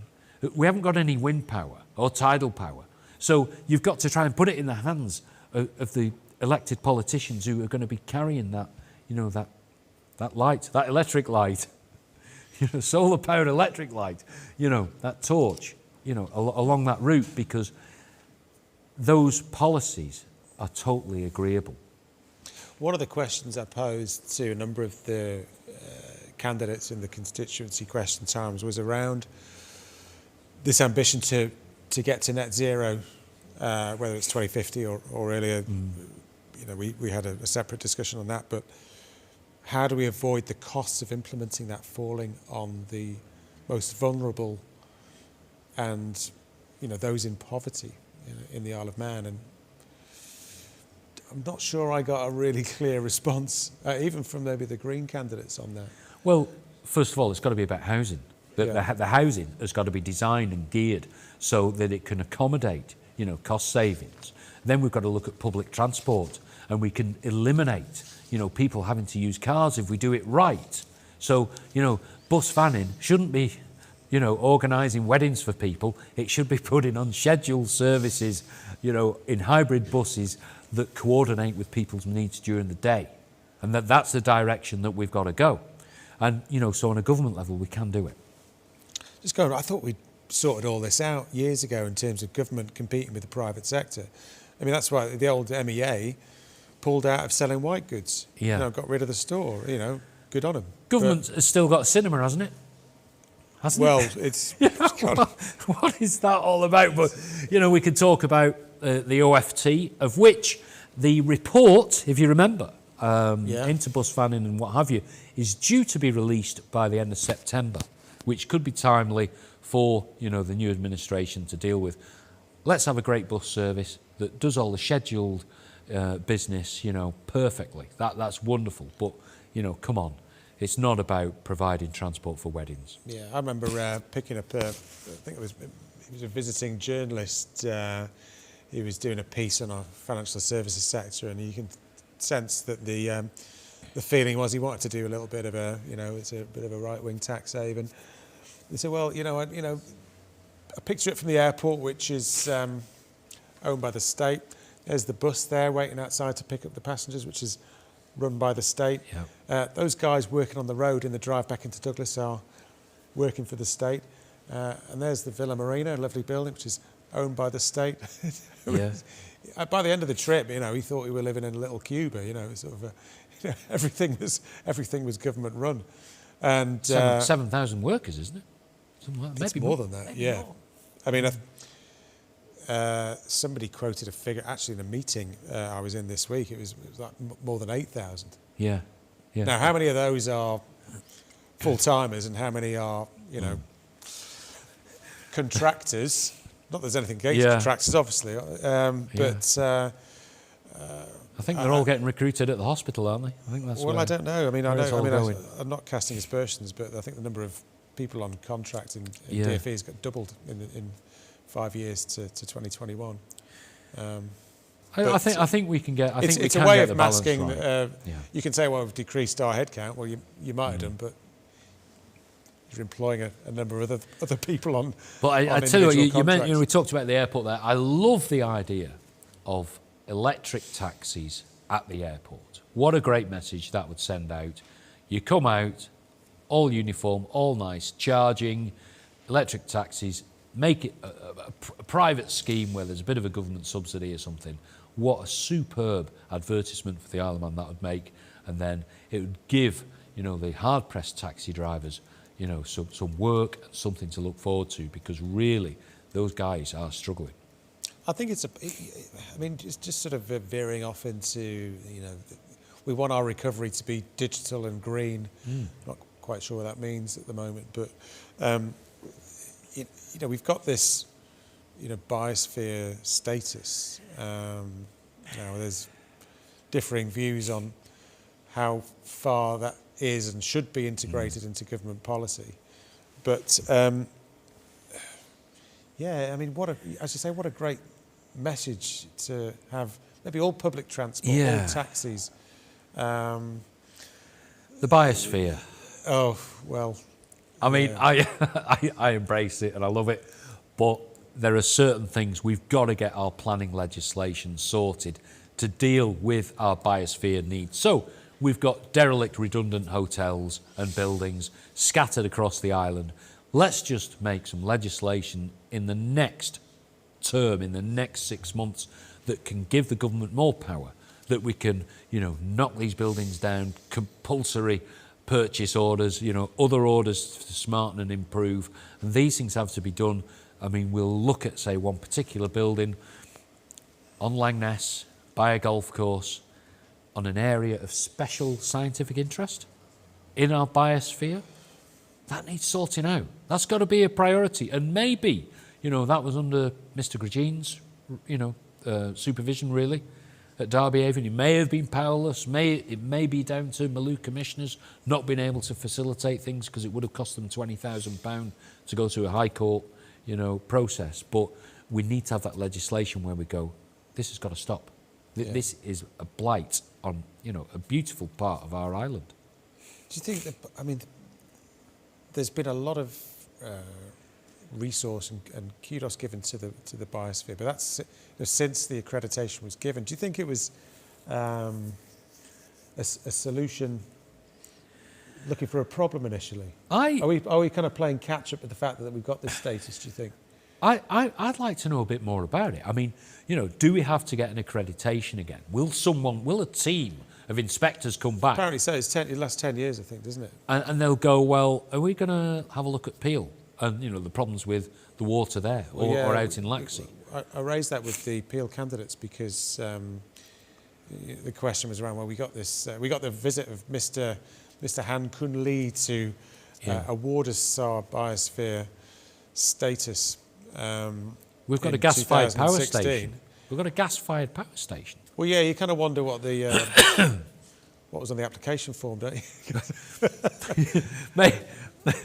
We haven't got any wind power or tidal power. So you've got to try and put it in the hands of the elected politicians who are going to be carrying that, you know, that light, that electric light, you know, solar-powered electric light, you know, that torch, you know, along that route, because those policies are totally agreeable. One of the questions I posed to a number of the candidates in the constituency question times was around this ambition to get to net zero, whether it's 2050 or earlier. You know, we had a separate discussion on that, but how do we avoid the costs of implementing that falling on the most vulnerable and, you know, those in poverty in the Isle of Man? And I'm not sure I got a really clear response, even from maybe the Green candidates on that. Well, first of all, it's got to be about housing. The housing has got to be designed and geared so that it can accommodate, you know, cost savings. Then we've got to look at public transport, and we can eliminate, you know, people having to use cars if we do it right. So, you know, bus vanning shouldn't be, you know, organising weddings for people. It should be putting on scheduled services, you know, in hybrid buses that coordinate with people's needs during the day. And that's the direction that we've got to go. And, you know, so on a government level, we can do it. Just going, I thought we'd sorted all this out years ago in terms of government competing with the private sector. I mean, that's why the old MEA pulled out of selling white goods. Yeah. You know, got rid of the store. You know, good on them. Government has still got a cinema, hasn't it? It's... What is that all about? But, you know, we could talk about the OFT, of which the report, if you remember, into bus fanning and what have you, is due to be released by the end of September, which could be timely for, you know, the new administration to deal with. Let's have a great bus service that does all the scheduled business, you know, perfectly. That's wonderful. But, you know, come on. It's not about providing transport for weddings. Yeah, I remember picking up, I think he was a visiting journalist. He was doing a piece on our financial services sector, and you can sense that the feeling was he wanted to do a little bit of a, you know, it's a bit of a right-wing tax haven. He said, well, I picture it from the airport, which is owned by the state. There's the bus there waiting outside to pick up the passengers, which is run by the state. Yep. Those guys working on the road in the drive back into Douglas are working for the state. And there's the Villa Marina, a lovely building, which is owned by the state. Yeah. By the end of the trip, you know, he thought we were living in a little Cuba. You know, sort of everything was government run. And 7,000 workers, isn't it? It's more than that. Yeah. More. I mean, somebody quoted a figure, actually in a meeting I was in this week, it was like more than 8,000. Yeah. Now, how many of those are full-timers and how many are, you know, contractors? Not that there's anything against contractors, obviously, but... I think they're all getting recruited at the hospital, aren't they? I think that's I don't know. I mean, going. I'm not casting aspersions, but I think the number of people on contract in DfE has got doubled in 5 years to 2021. I think we can get. It's a way of masking. Right. You can say, well, we've decreased our headcount. Well, you might have done, but you're employing a number of other people on. But I tell you what, you meant. You know, we talked about the airport there. I love the idea of electric taxis at the airport. What a great message that would send out. You come out, all uniform, all nice, charging, electric taxis, make it a private scheme where there's a bit of a government subsidy or something. What a superb advertisement for the Isle of Man that would make. And then it would give, you know, the hard-pressed taxi drivers, you know, some work and something to look forward to, because really those guys are struggling. I think just sort of veering off into, you know, we want our recovery to be digital and green. Not quite sure what that means at the moment, but you know, we've got this, you know, biosphere status. Now there's differing views on how far that is and should be integrated into government policy, but yeah, I mean, as you say, what a great message to have. Maybe all public transport, all taxis. The biosphere. Oh, well. I mean, I embrace it and I love it, but there are certain things we've got to get our planning legislation sorted to deal with our biosphere needs. So we've got derelict, redundant hotels and buildings scattered across the island. Let's just make some legislation in the next term, in the next 6 months, that can give the government more power, that we can, you know, knock these buildings down, compulsory purchase orders, you know, other orders to smarten and improve. And these things have to be done. I mean, we'll look at, say, one particular building on Langness, by a golf course, on an area of special scientific interest in our biosphere. That needs sorting out. That's got to be a priority. And maybe, you know, that was under Mr. Green's, you know, supervision, really, at Derby Haven. It may have been powerless. It may be down to Maloo commissioners not being able to facilitate things, because it would have cost them £20,000 to go through a High Court, you know, process. But we need to have that legislation where we go, this has got to stop. This is a blight on, you know, a beautiful part of our island. Do you think that, I mean, there's been a lot of resource and kudos given to the biosphere, but that's, you know, since the accreditation was given. Do you think it was a solution looking for a problem initially? Are we kind of playing catch up with the fact that we've got this status, do you think? I'd like to know a bit more about it. I mean, you know, do we have to get an accreditation again? Will a team of inspectors come back? Apparently so. It lasts 10 years, I think, doesn't it? And they'll go, well, are we going to have a look at Peel and, you know, the problems with the water there or out in Laxey? I raised that with the Peel candidates because the question was around, well, we got the visit of Mr. Han Kun Lee to award us our biosphere status. We've got a gas-fired power station. We've got a gas-fired power station. Well, yeah, you kind of wonder what the what was on the application form, don't you?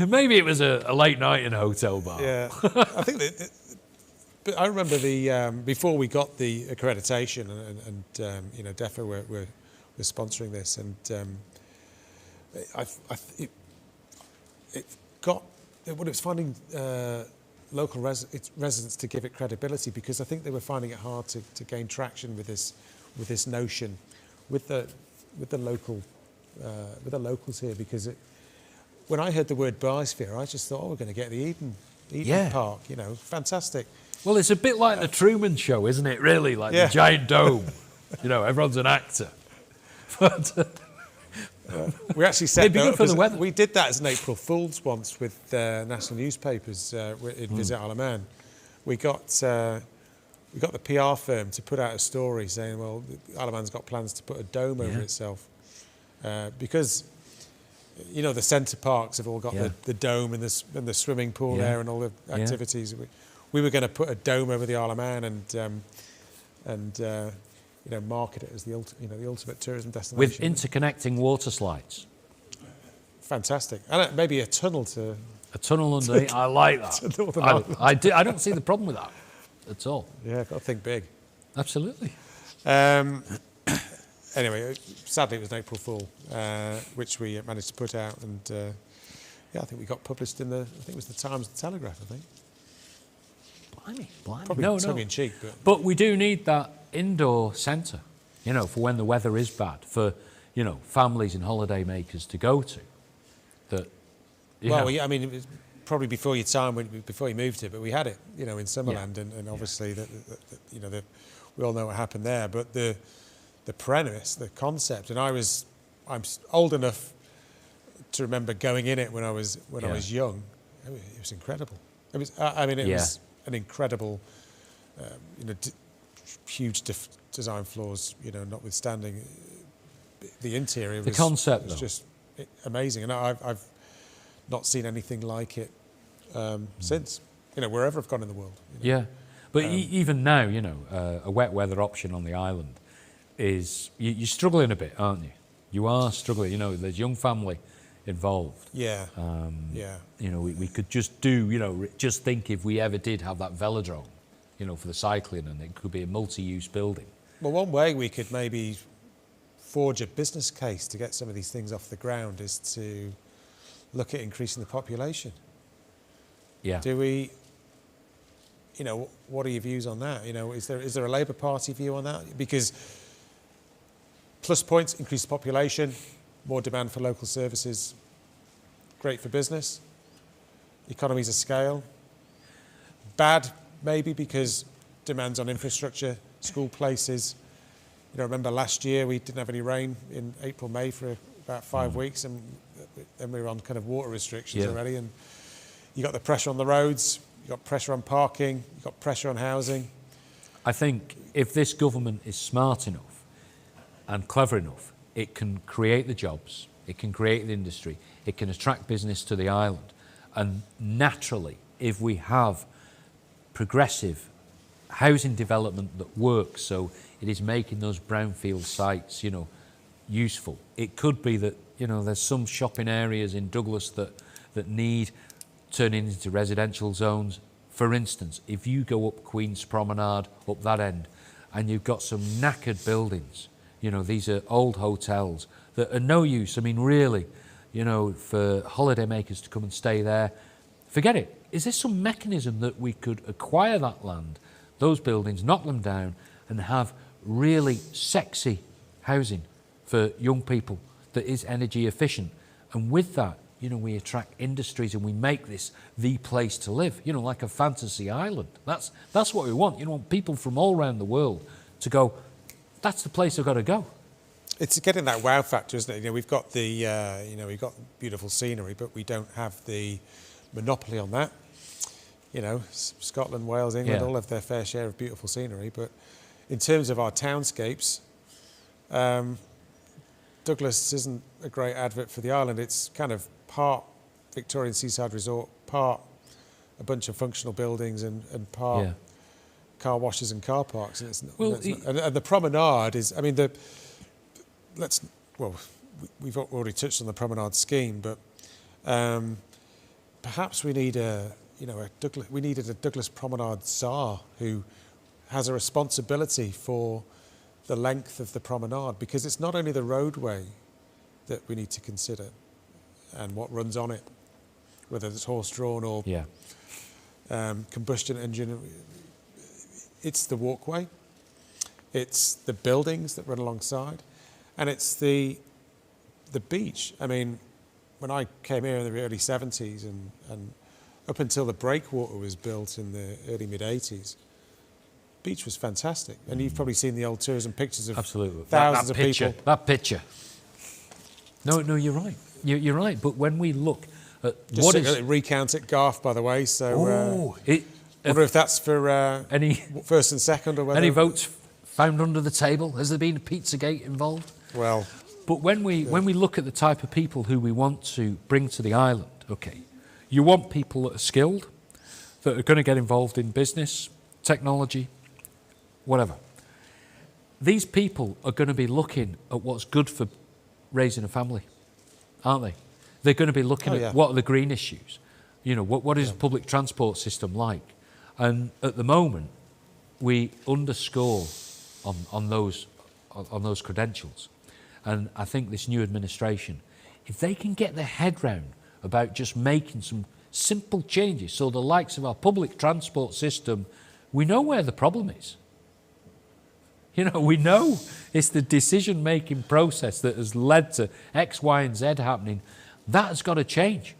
Maybe it was a late night in a hotel bar. Yeah, I think but I remember before we got the accreditation and you know, DEFRA were sponsoring this, and it was finding local residents to give it credibility, because I think they were finding it hard to gain traction with this notion with the locals here, because when I heard the word biosphere, I just thought, oh, we're going to get the Eden Park, you know, fantastic. Well, it's a bit like the Truman Show, isn't it? Really, like the giant dome. You know, everyone's an actor. But we actually said it'd be good for the weather. We did that as an April Fool's once with national newspapers in Visit Isle of Man. We got the PR firm to put out a story saying, well, Isle of Man's got plans to put a dome over itself, because you know, the centre parks have all got the dome and the swimming pool there and all the activities. We were going to put a dome over the Isle of Man and you know, market it as the ultimate tourism destination with interconnecting water slides. Fantastic, and maybe a tunnel underneath. I like that. I don't see the problem with that at all. Yeah, got to think big. Absolutely. Anyway, sadly it was an April Fool, which we managed to put out, and I think we got published in I think it was the Times and Telegraph, I think. Blimey. Probably tongue in cheek, but we do need that indoor centre, you know, for when the weather is bad, for, you know, families and holiday makers to go to. I mean, it was probably before your time, before you moved here, but we had it, you know, in Summerland, and obviously, you know, we all know what happened there. But the premise, the concept, and I'm old enough to remember going in it when I was young. It was incredible. It was, it was an incredible, you know, huge design flaws, you know, notwithstanding the interior. The concept was just amazing, and I've not seen anything like it since, you know, wherever I've gone in the world. You know. Yeah, but even now, you know, a wet weather option on the island is, you're struggling a bit, aren't you? You are struggling, you know, there's young family involved. Yeah, You know, we could just do, you know, just think if we ever did have that velodrome, you know, for the cycling, and it could be a multi-use building. Well, one way we could maybe forge a business case to get some of these things off the ground is to look at increasing the population. Yeah. Do we, you know, what are your views on that? You know, is there a Labour Party view on that? Because plus points, increase the population, more demand for local services, great for business, economies of scale. Bad, maybe, because demands on infrastructure, school places. You know, remember last year we didn't have any rain in April, May for about 5 weeks, and then we were on kind of water restrictions already, and you got the pressure on the roads, you got pressure on parking, you got pressure on housing. I think if this government is smart enough and clever enough, it can create the jobs, it can create the industry, it can attract business to the island. And naturally, if we have progressive housing development that works, so it is making those brownfield sites, you know, useful. It could be that, you know, there's some shopping areas in Douglas that need turning into residential zones. For instance, if you go up Queen's Promenade, up that end, and you've got some knackered buildings, you know, these are old hotels that are no use. I mean, really, you know, for holiday makers to come and stay there, forget it. Is there some mechanism that we could acquire that land, those buildings, knock them down, and have really sexy housing for young people that is energy efficient? And with that, you know, we attract industries and we make this the place to live, you know, like a fantasy island. That's what we want. You know, people from all around the world to go, that's the place I've got to go. It's getting that wow factor, isn't it? You know, we've got we've got beautiful scenery, but we don't have the monopoly on that. You know, Scotland, Wales, England all have their fair share of beautiful scenery, but in terms of our townscapes, Douglas isn't a great advert for the island. It's kind of part Victorian seaside resort, part a bunch of functional buildings, and part car washes and car parks. And, and the promenade is, I mean, we've already touched on the promenade scheme, but perhaps we need we needed a Douglas Promenade Tsar who has a responsibility for the length of the promenade, because it's not only the roadway that we need to consider and what runs on it, whether it's horse-drawn or combustion engine. It's the walkway, it's the buildings that run alongside, and it's the beach. I mean, when I came here in the early 70s and up until the breakwater was built in the early mid-80s, beach was fantastic. And you've probably seen the old tourism pictures of thousands of people. That picture. No, you're right. You're right. But when we look at what is... recount it, Garth, by the way. So wonder if that's for any first and second, or whether... Any votes found under the table? Has there been a Pizzagate involved? Well... But when we look at the type of people who we want to bring to the island, okay, you want people that are skilled, that are going to get involved in business, technology, whatever. These people are going to be looking at what's good for raising a family, aren't they? They're going to be looking at what are the green issues. You know, what is the public transport system like? And at the moment, we underscore on those credentials. And I think this new administration, if they can get their head round about just making some simple changes, so the likes of our public transport system, we know where the problem is. You know, we know it's the decision-making process that has led to X, Y, and Z happening. That has got to change.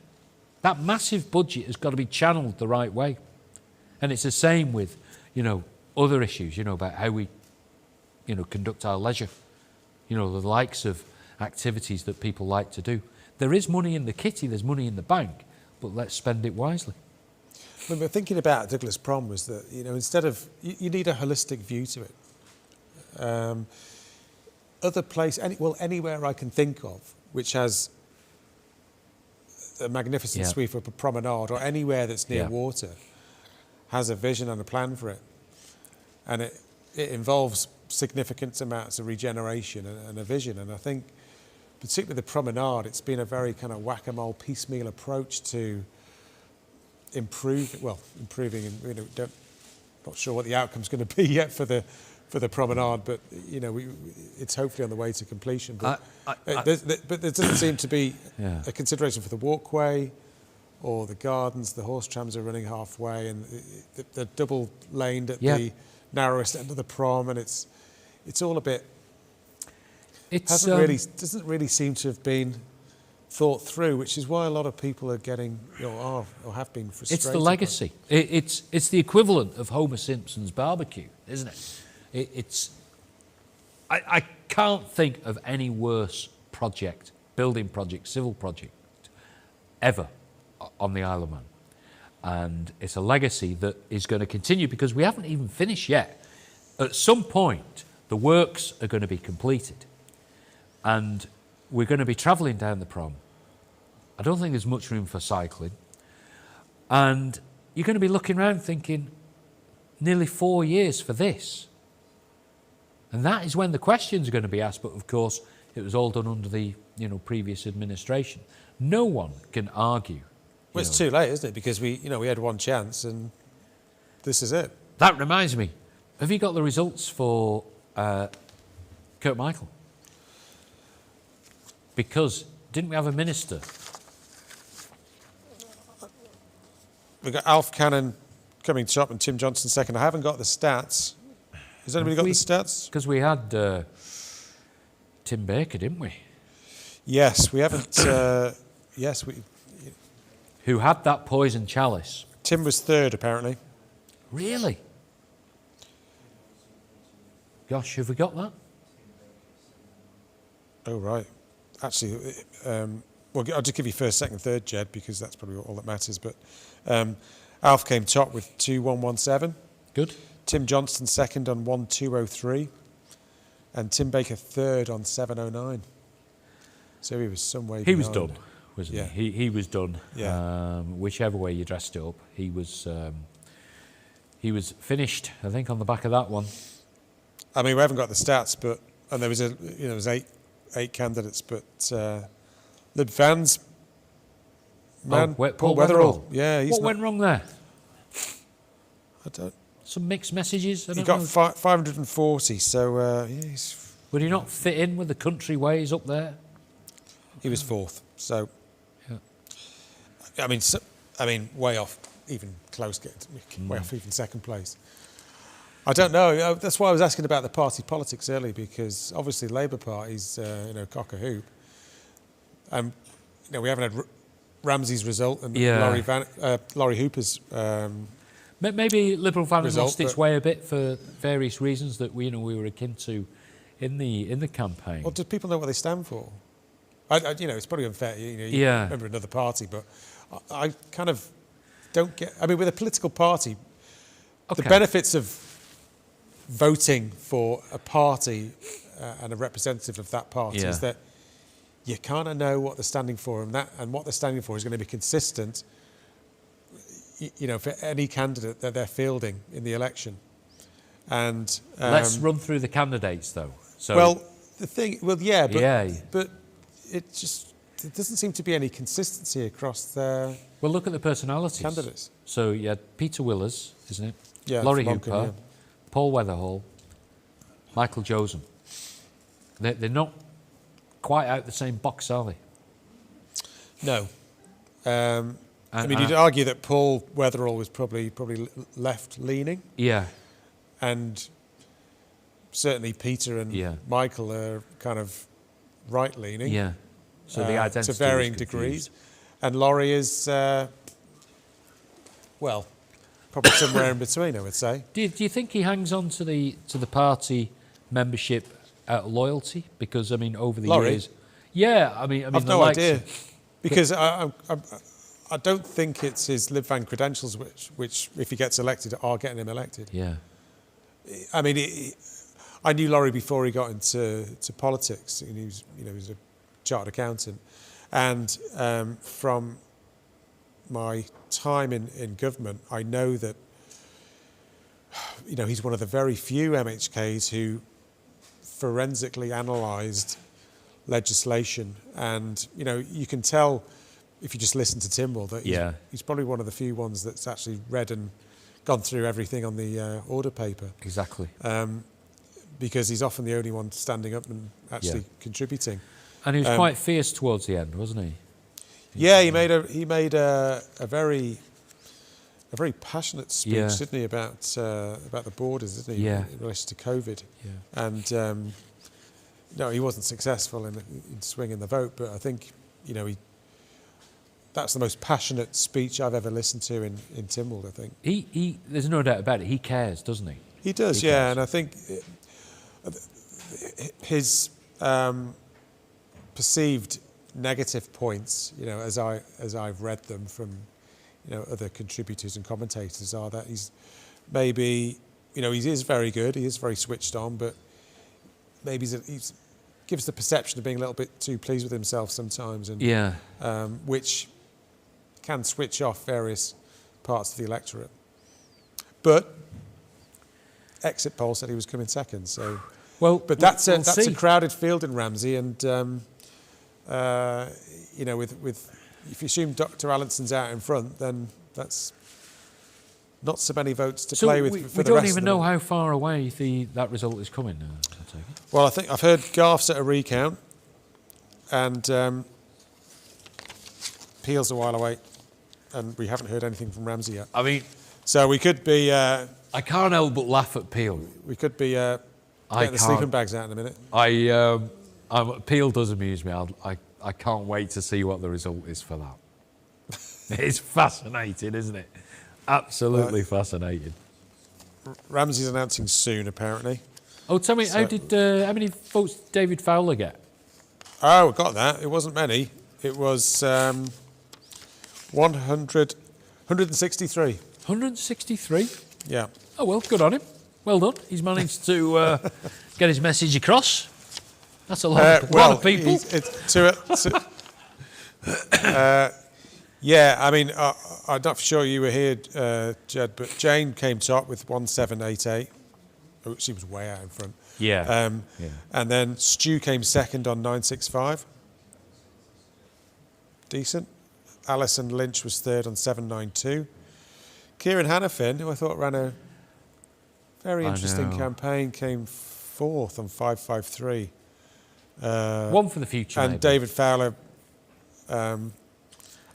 That massive budget has got to be channeled the right way. And it's the same with, you know, other issues, you know, about how we, you know, conduct our leisure. You know, the likes of activities that people like to do. There is money in the kitty, there's money in the bank, but let's spend it wisely. When we're thinking about Douglas Prom was that, you know, instead of, you need a holistic view to it. Anywhere I can think of which has a magnificent sweep up a promenade, or anywhere that's near water, has a vision and a plan for it. And it involves significant amounts of regeneration and a vision. And I think, particularly the promenade, it's been a very kind of whack-a-mole, piecemeal approach to improving, and, you know, not sure what the outcome's going to be yet for the promenade, but, you know, it's hopefully on the way to completion. But there doesn't seem to be a consideration for the walkway or the gardens. The horse trams are running halfway, and they're double laned at the narrowest end of the prom, and it's all a bit. Doesn't really seem to have been thought through, which is why a lot of people are getting, you know, or have been frustrated. It's the legacy. It's the equivalent of Homer Simpson's barbecue, isn't it? I can't think of any worse project, building project, civil project, ever on the Isle of Man. And it's a legacy that is going to continue, because we haven't even finished yet. At some point, the works are going to be completed, and we're going to be travelling down the prom. I don't think there's much room for cycling. And you're going to be looking around thinking, nearly 4 years for this. And that is when the questions are going to be asked. But of course, it was all done under the, you know, previous administration. No one can argue. Well, it's too late, isn't it? Because we had one chance, and this is it. That reminds me. Have you got the results for Kirkmichael? Because didn't we have a minister? We've got Alf Cannon coming top and Tim Johnson second. I haven't got the stats. Has anybody got the stats? Because we had Tim Baker, didn't we? Yes, we haven't. Yes, we. Who had that poison chalice? Tim was third, apparently. Really? Gosh, have we got that? Oh, right. Actually, well, I'll just give you first, second, third, Jed, because that's probably all that matters. But Alf came top with 2117. Good. Tim Johnston second on 1203. And Tim Baker third on 709. So he was some way He behind. was done, wasn't he? He was done. Yeah. Whichever way you dressed it up, he was finished, I think, on the back of that one. I mean, we haven't got the stats, but and there was there was eight candidates, but Lib Van's man, Paul Weatherall. Yeah, what went wrong there? I don't. Some mixed messages. He got 540, so he's. Would he not fit in with the country ways up there? He was fourth, so. Yeah. I mean, way off, even close, way off even second place. I don't know. That's why I was asking about the party politics early, because obviously Labour Party's cock a hoop, and we haven't had Ramsey's result and Laurie Hooper's. Maybe Liberal Van result, lost its way a bit for various reasons that we were akin to in the campaign. Well, do people know what they stand for? It's probably unfair. You remember another party, but I kind of don't get. I mean, with a political party, the benefits of voting for a party and a representative of that party is that you kind of know what they're standing for, and what they're standing for is going to be consistent. For any candidate that they're fielding in the election. And let's run through the candidates, though. So, but it doesn't seem to be any consistency across the. Well, look at the personalities. Candidates. So you had Peter Willers, isn't it? Yeah. Laurie Hooper, Paul Weatherall, Michael Josen. They're not quite out the same box, are they? No. You'd argue that Paul Weatherall was probably left-leaning. Yeah. And certainly Peter and Michael are kind of right-leaning. Yeah. So the identity to varying was degrees. And Laurie is, probably somewhere in between, I would say. Do you think he hangs on to the party membership out of loyalty? Because, over the years... Yeah, I've no idea. Because I don't think it's his Lib Van credentials which, if he gets elected, are getting him elected. Yeah. I knew Laurie before he got into politics. He was, he was a chartered accountant, and from my time in government, I know that he's one of the very few MHKs who forensically analysed legislation, and you can tell. If you just listen to Timwell, that he's probably one of the few ones that's actually read and gone through everything on the order paper. Exactly. Because he's often the only one standing up and actually contributing. And he was quite fierce towards the end, wasn't he? Yeah, he made a very passionate speech, didn't he, about the borders, didn't he, in relation to COVID. Yeah. And no, he wasn't successful in swinging the vote, but I think that's the most passionate speech I've ever listened to in Timwell, I think. He there's no doubt about it. He cares, doesn't he? He does, cares. And I think his perceived negative points, as I've read them from, other contributors and commentators, are that he's maybe, he is very good, he is very switched on, but maybe he's gives the perception of being a little bit too pleased with himself sometimes, and which can switch off various parts of the electorate. But exit poll said he was coming second, so but that's a crowded field in Ramsey, and with if you assume Dr. Allinson's out in front, then that's not so many votes to play with. We don't even know how far away that result is coming. I take it. Well, I think I've heard Garth's at a recount, and Peel's a while away, and we haven't heard anything from Ramsey yet. So we could be. I can't help but laugh at Peel. We could be getting the sleeping bags out in a minute. Peel does amuse me. I can't wait to see what the result is for that. It's fascinating, isn't it? Absolutely fascinating. Ramsey's announcing soon, apparently. Oh, tell me, how many votes did David Fowler get? Oh, got that. It wasn't many. It was 163. 163? Yeah. Oh, well, good on him. Well done. He's managed to get his message across. That's a lot of people. Yeah, I mean, I'm not sure you were here, Jed, but Jane came top with 1788. Oh, she was way out in front. Yeah. And then Stu came second on 965. Decent. Alison Lynch was third on 792. Kieran Hannafin, who I thought ran a very interesting campaign, came fourth on 553. One for the future. And maybe. David Fowler, I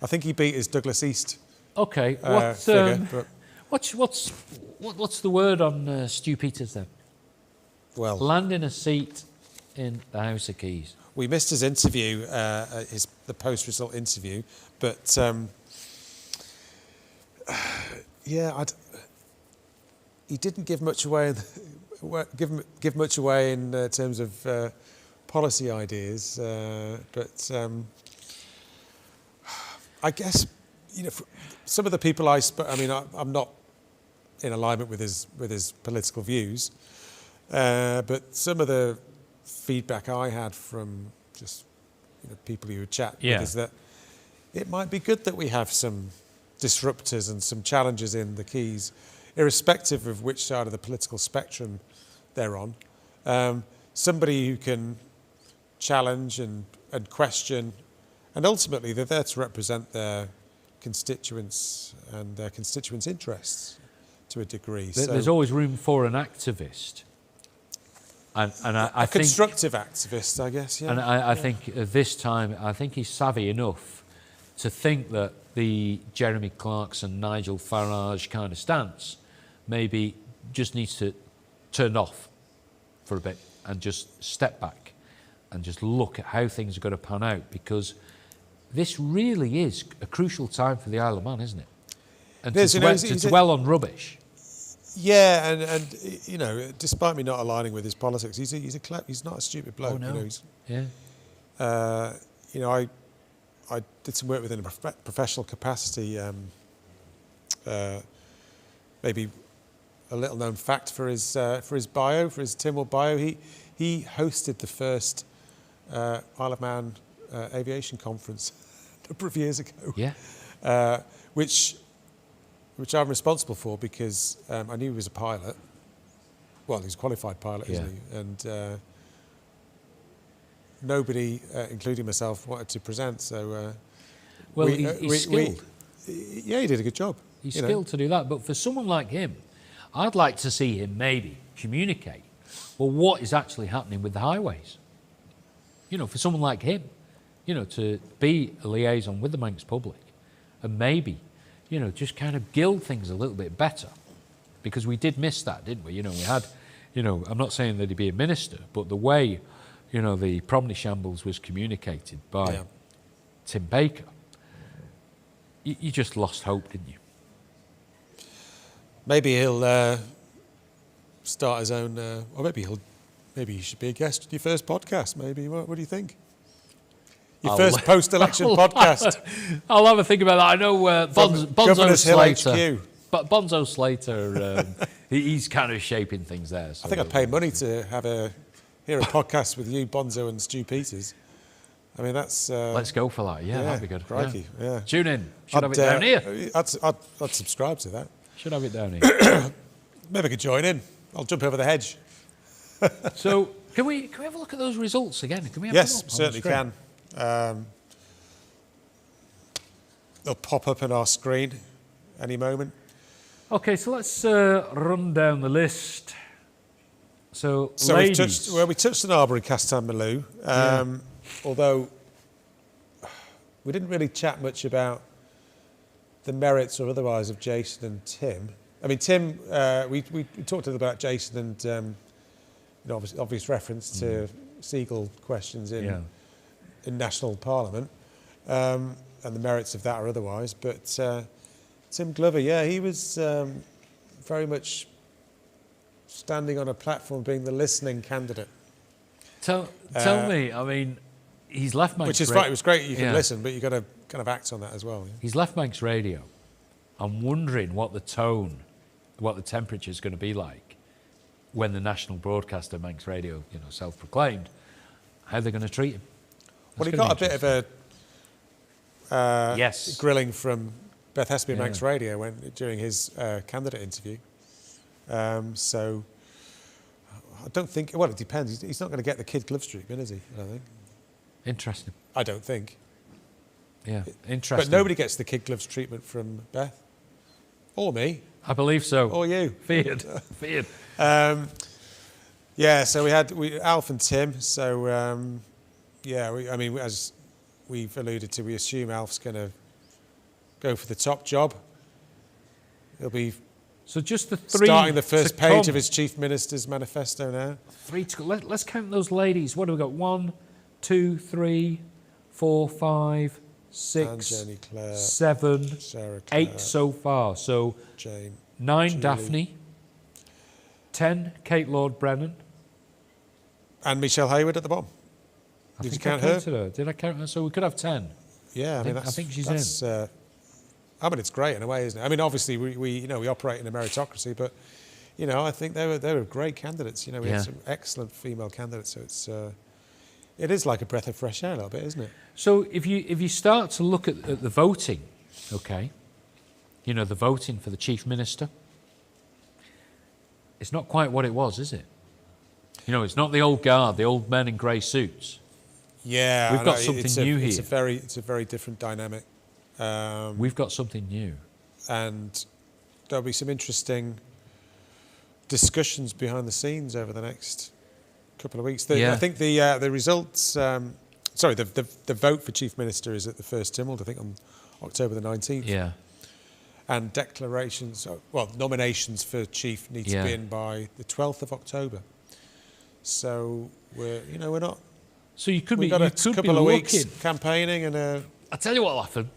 think he beat his Douglas East. Okay. Figure, What's the word on Stu Peters then? Well, landing a seat in the House of Keys. We missed his interview, the post-result interview, but he didn't give much away. Give much away in terms of policy ideas, but I guess some of the people I'm not in alignment with his political views, but some of the feedback I had from just people you would chat with is that it might be good that we have some disruptors and some challenges in the Keys, irrespective of which side of the political spectrum they're on. Somebody who can challenge and question, and ultimately they're there to represent their constituents and their constituents' interests to a degree. There's always room for an activist. And I think, constructive activist, I guess. Yeah. And I think this time, I think he's savvy enough to think that the Jeremy Clarkson, Nigel Farage kind of stance maybe just needs to turn off for a bit and just step back and just look at how things are going to pan out, because this really is a crucial time for the Isle of Man, isn't it? And to dwell on rubbish. Yeah, and despite me not aligning with his politics, he's not a stupid bloke. Oh, no. I did some work with him in a professional capacity. Maybe a little known fact for his bio, for his Tynwald bio, he hosted the first Isle of Man aviation conference a number of years ago. Yeah. Which I'm responsible for because I knew he was a pilot. Well, he's a qualified pilot, isn't he? And nobody, including myself, wanted to present. So, he's skilled. He did a good job. He's skilled to do that. But for someone like him, I'd like to see him maybe communicate, well, what is actually happening with the highways? For someone like him, to be a liaison with the Manx public and maybe, just kind of gild things a little bit better, because we did miss that, didn't we? We had, I'm not saying that he'd be a minister, but the way, the Promny shambles was communicated by Tim Baker, you just lost hope, didn't you? Maybe he'll start his own, or maybe he should be a guest at your first podcast. Maybe. What do you think? Your first post-election podcast. I'll have a think about that. I know Bonzo Slater. HQ. But Bonzo Slater, he's kind of shaping things there. So I think I'd pay money to hear a podcast with you, Bonzo, and Stu Peters. I mean, that's... Let's go for that. Yeah, that'd be good. Crikey, yeah. Tune in. Should have it down here. I'd subscribe to that. Should have it down here. Maybe I could join in. I'll jump over the hedge. So, can we have a look at those results again? Can we have yes, certainly can. They'll pop up on our screen any moment. Okay, so let's run down the list. So ladies. we touched on Arbury, Castan Malou, although we didn't really chat much about the merits or otherwise of Jason and Tim. I mean, Tim, we talked a little about Jason and obvious reference to Siegel questions in Yeah. in national parliament, and the merits of that or otherwise. But Tim Glover, yeah, he was very much standing on a platform, being the listening candidate. Tell me, I mean, he's left Manx which is Radio. right. It was great. You can listen, but you've got to kind of act on that as well. Yeah? He's left Manx Radio. I'm wondering what the tone, what the temperature is going to be like when the national broadcaster, Manx Radio, self-proclaimed, how they're going to treat him. Well, he got a bit of a yes grilling from Beth Hespy Yeah. Manx Radio during his candidate interview. So I don't think. Well, it depends. He's not going to get the kid gloves treatment, is he? I don't think. Interesting. I don't think. Yeah, interesting. But nobody gets the kid gloves treatment from Beth. Or me. I believe so. Or you. Feared. Feared. Yeah, so we had Alf and Tim. So, as we've alluded to, we assume Alf's going to go for the top job. He'll be so just the three starting the first to page come. of his Chief Minister's manifesto now. Let's count those ladies. What have we got? 1, 2, 3, 4, 5, 6, Jenny Clare, 7, Sarah Clare, 8 so far. So Jane, 9 Julie. Daphne, 10 Kate Lord Brennan, and Michelle Hayward at the bottom. Did you count her? Did I count her? So we could have 10. Yeah, I think she's in. I mean, it's great in a way, isn't it? I mean, obviously we operate in a meritocracy, but I think they were great candidates. We had some excellent female candidates, so it is like a breath of fresh air a little bit, isn't it? So if you start to look at the voting, okay, the voting for the Chief Minister, it's not quite what it was, is it? It's not the old guard, the old men in grey suits. Yeah, we've got something new here. It's a very different dynamic. We've got something new, and there'll be some interesting discussions behind the scenes over the next couple of weeks. I think the results. The vote for Chief Minister is at the first Tynwald, I think on October the 19th. Yeah. And nominations for Chief need to be in by the 12th of October. So we're not. So you could we've be. got a couple of weeks campaigning, and I'll tell you what'll happen.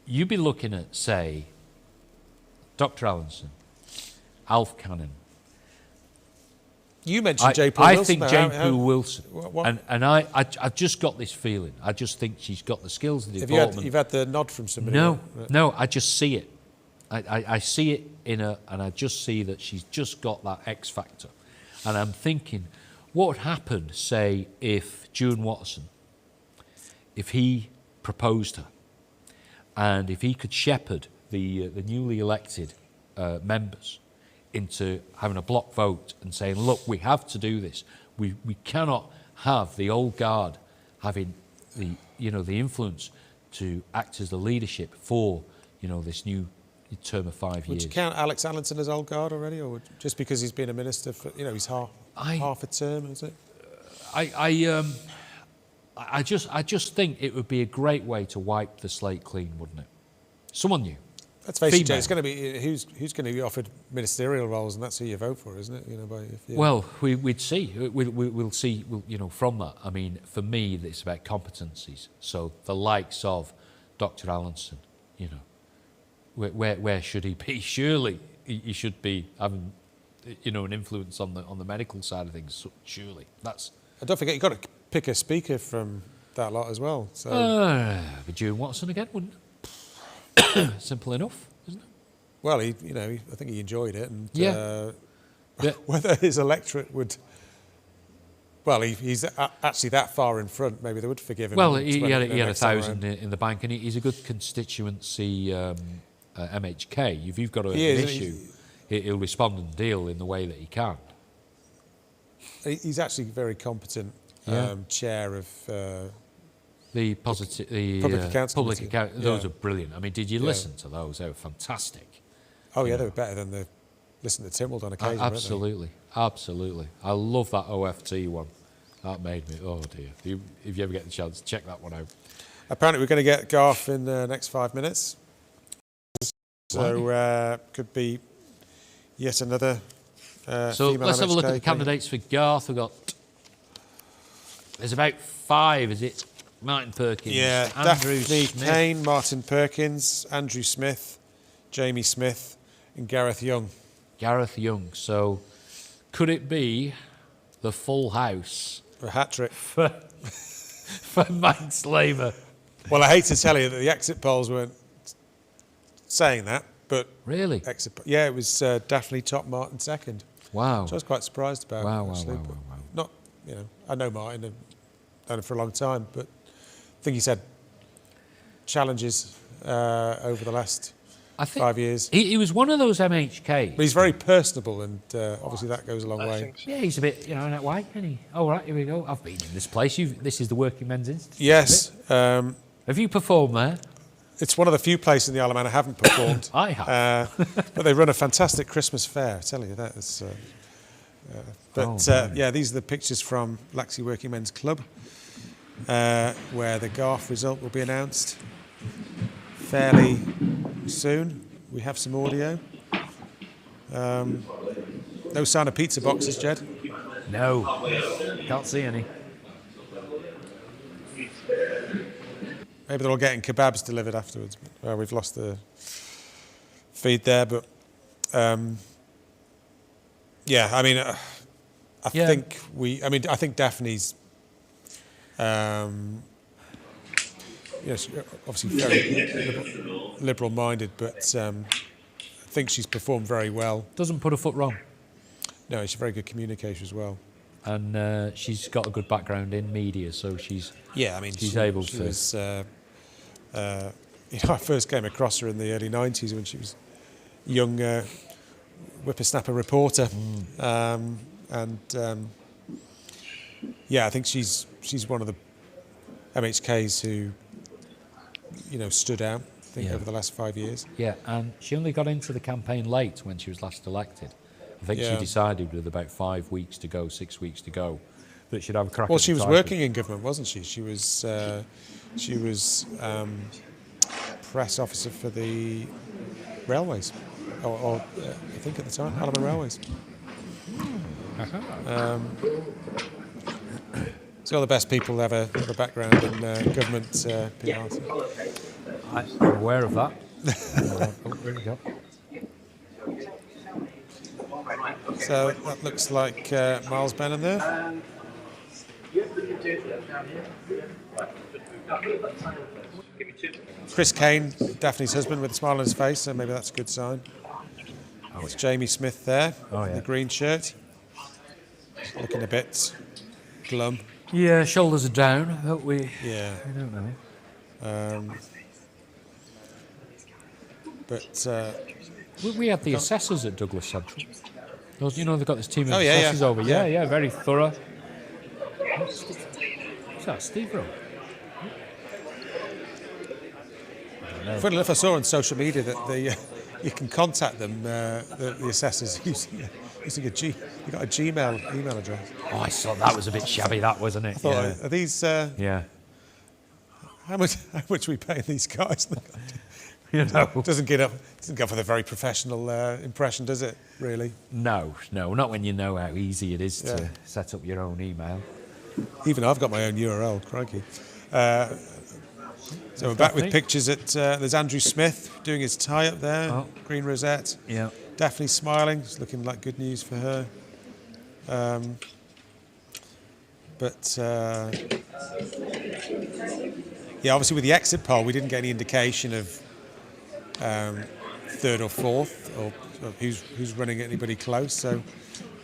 You'd be looking at, say, Dr. Allinson, Alf Cannon. You mentioned Jane Poole Wilson. I think Jane Poole Wilson, and I just got this feeling. I just think she's got the skills, the development. You've had the nod from somebody? No, I just see it. I see it in her, and I just see that she's just got that X factor. And I'm thinking, what would happen, say, if June Watson, if he proposed her, and if he could shepherd the newly elected members into having a block vote and saying, look, we have to do this. We cannot have the old guard having the influence to act as the leadership for this new term of 5 years. Would you count Alex Allinson as old guard already, or just because he's been a minister for he's half a term, is it? I just think it would be a great way to wipe the slate clean, wouldn't it? Someone new. Let's face it, Jay, it's going to be who's going to be offered ministerial roles, and that's who you vote for, isn't it? Well, we'd see. We'll see. From that. I mean, for me, it's about competencies. So the likes of Dr. Allinson, where should he be? Surely he should be having, an influence on the medical side of things. Surely that's. And don't forget, you've got to pick a speaker from that lot as well. So June Watson again, wouldn't it? Simple enough, isn't it? Well, I think he enjoyed it, and Yeah. whether his electorate would. Well, he's actually that far in front. Maybe they would forgive him. Well, he had 1,000 in the bank, and he's a good constituency MHK. If you've got an issue, he'll respond and deal in the way that he can. He's actually very competent chair of the public accounts. Those are brilliant. I mean, did you listen to those? They were fantastic. Oh yeah, they were better than the listen to Tynwald on occasion. Absolutely. I love that OFT one. That made me. Oh dear! If you ever get the chance, check that one out. Apparently, we're going to get Garth in the next 5 minutes. So could be yet another. So let's have a look at the candidates for Garth. We've got There's about 5, is it? Martin Perkins, Yeah, Andrew Daphne Smith. Kane, Martin Perkins, Andrew Smith, Jamie Smith, and Gareth Young. Gareth Young. So, could it be the full house for a hat trick for Manx Labour? Well, I hate to tell you that the exit polls weren't saying that, but really, it was Daphne top, Martin second. Wow, which I was quite surprised about. Wow. Not, I know Martin, I've known him for a long time, but I think he's had challenges over the last 5 years. He was one of those MHKs. But he's very personable, and obviously that goes a long way. So. Yeah, he's a bit, that way, isn't he? Oh, right, here we go. I've been in this place. This is the Working Men's Institute. Yes. Have you performed there? It's one of the few places in the Isle of Man I haven't performed. I have. But they run a fantastic Christmas fair, I tell you that. Is, these are the pictures from Laxey Working Men's Club, where the Garth result will be announced fairly soon. We have some audio. No sign of pizza boxes, Jed? No, can't see any. Maybe they're all getting kebabs delivered afterwards. We've lost the feed there, but I think Daphne's obviously very liberal-minded, but I think she's performed very well. Doesn't put a foot wrong. No, she's a very good communicator as well. And she's got a good background in media, so she's able to. Was, I first came across her in the early 90s when she was a young whippersnapper reporter, I think she's one of the MHKs who stood out. I think over the last 5 years. Yeah, and she only got into the campaign late when she was last elected. I think she decided with about 5 weeks to go, 6 weeks to go, that she'd have a crack. Well, she was working in government, wasn't she? She was press officer for the railways, or I think at the time, Isle of Man Railways. So all the best people have a background in government PR. I'm aware of that. There we go. So that looks like Miles Benham there. Chris Kane, Daphne's husband, with a smile on his face, so maybe that's a good sign. It's Jamie Smith there, in the green shirt. Looking a bit glum. Yeah, shoulders are down, don't we? Yeah. I don't know. We had the assessors at Douglas Central. Those, they've got this team of assessors over. Yeah, very thorough. What's that, Steve Rowe? Funny enough, I saw on social media that you can contact them, the assessors, using a you got a Gmail email address. Oh, I saw that was a bit shabby, that wasn't it? I thought, are these? Yeah. How much are we paying these guys? Doesn't go for the very professional impression, does it? Really? No, not when you know how easy it is to set up your own email. Even I've got my own URL, crikey. So we're back with pictures at. There's Andrew Smith doing his tie up there, green rosette. Yeah. Daphne smiling. It's looking like good news for her. Obviously with the exit poll, we didn't get any indication of third or fourth, or who's running anybody close. So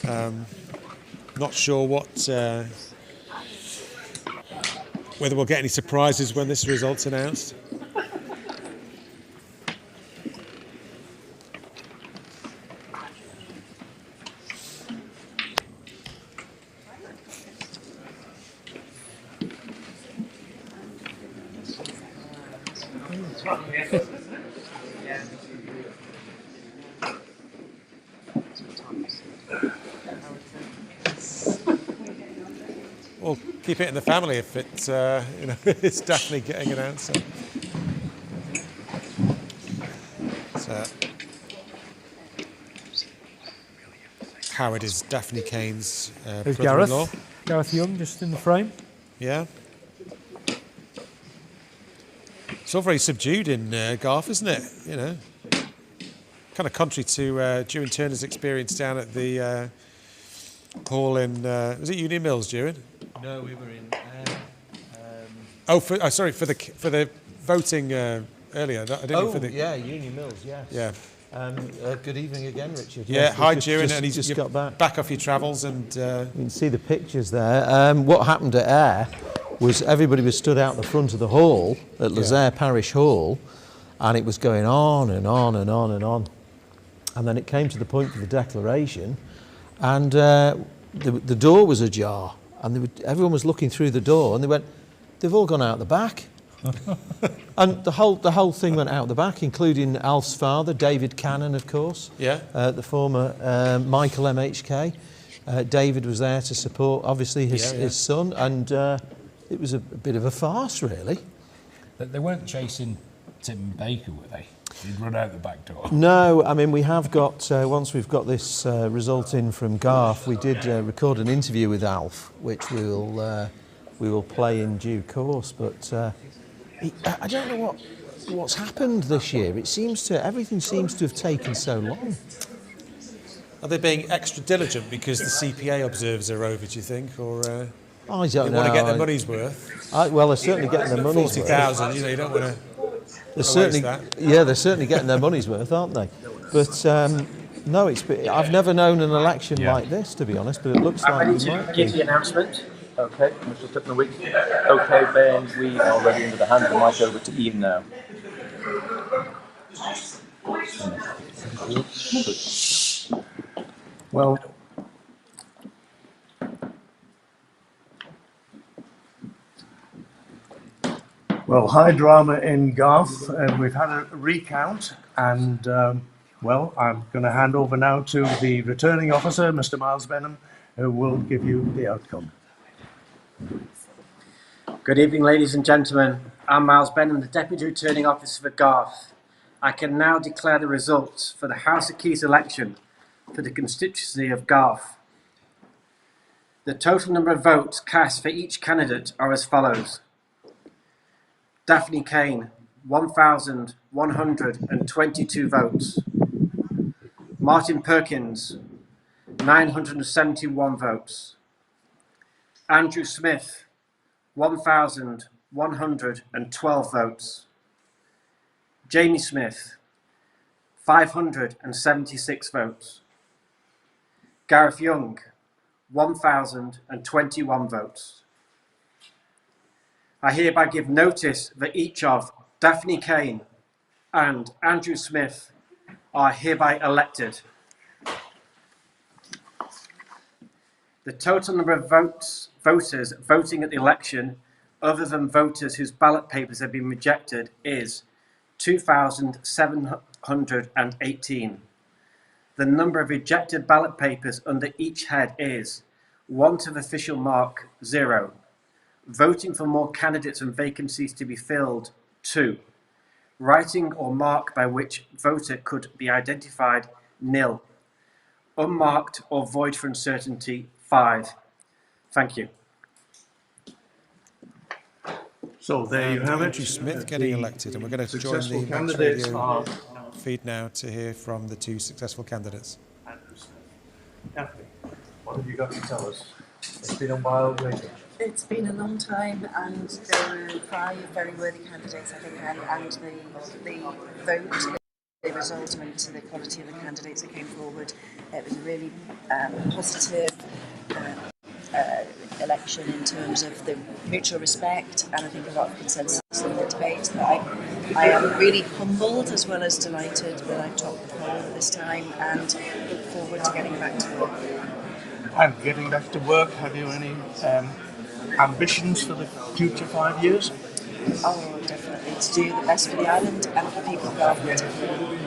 not sure whether we'll get any surprises when this result's announced. We'll keep it in the family if it's it's definitely getting an answer. So, Howard is Daphne Kane's There's brother-in-law. Gareth Young just in the frame. Yeah. It's all very subdued in Garth, isn't it? You know, kind of contrary to Dewan Turner's experience down at the hall in was it Union Mills, Dewan? No, we were in. Sorry for the voting earlier. I didn't know for the. Yeah, Union Mills. Yes. Yeah. Good evening again, Richard. Yeah, yes, hi, Dewan, and he's just got back off your travels, and you can see the pictures there. What happened at Ayr was everybody was stood out the front of the hall at Lazaire Parish Hall, and it was going on and on and on and on, and then it came to the point for the declaration, and the door was ajar, and everyone was looking through the door, and they went, "They've all gone out the back." And the whole thing went out the back, including Alf's father, David Cannon, of course. Yeah. The former Michael MHK. David was there to support, obviously, his son, and it was a bit of a farce, really. They weren't chasing Tim Baker, were they? He'd run out the back door. No, I mean, we have got, once we've got this result in from Garth, we did record an interview with Alf, which we will play in due course, but I don't know what's happened this year. Everything seems to have taken so long. Are they being extra diligent because the CPA observers are over, do you think, or I don't know. They want to get their money's worth? Well, they're certainly getting their money's worth. 40,000, you don't want to. They're certainly getting their money's worth, aren't they? But no, I've never known an election like this, to be honest. But it looks like I'm ready to give the announcement. Okay, Mr. Tuttenwick. Okay, Ben, we are ready to hand the mic over to Ian now. Well, high drama in Garth, and we've had a recount, and I'm going to hand over now to the returning officer, Mr. Miles Benham, who will give you the outcome. Good evening, ladies and gentlemen. I'm Miles Benham, the Deputy Returning Officer for Garth. I can now declare the results for the House of Keys election for the constituency of Garth. The total number of votes cast for each candidate are as follows. Daphne Kane, 1,122 votes. Martin Perkins, 971 votes. Andrew Smith, 1,112 votes. Jamie Smith, 576 votes. Gareth Young, 1,021 votes. I hereby give notice that each of Daphne Kane and Andrew Smith are hereby elected. The total number of voters voting at the election, other than voters whose ballot papers have been rejected, is 2,718. The number of rejected ballot papers under each head is want of official mark 0. Voting for more candidates and vacancies to be filled 2. Writing or mark by which voter could be identified 0. Unmarked or void for uncertainty 5. Thank you. So there you have it. Andrew Smith getting elected, and we're going to join the Max Radio feed now to hear from the two successful candidates. Andrew Smith. Daphne, what have you got to tell us? It's been a while waiting. It's been a long time, and there were 5 very worthy candidates, I think, and the vote, the result went to the quality of the candidates that came forward. It was a really positive election in terms of the mutual respect, and I think a lot of consensus in the debate. But I am really humbled as well as delighted that I topped the poll this time, and look forward to getting back to work. And getting back to work, have you any ambitions for the future 5 years? Oh, definitely. To do the best for the island and for people of Garth particularly.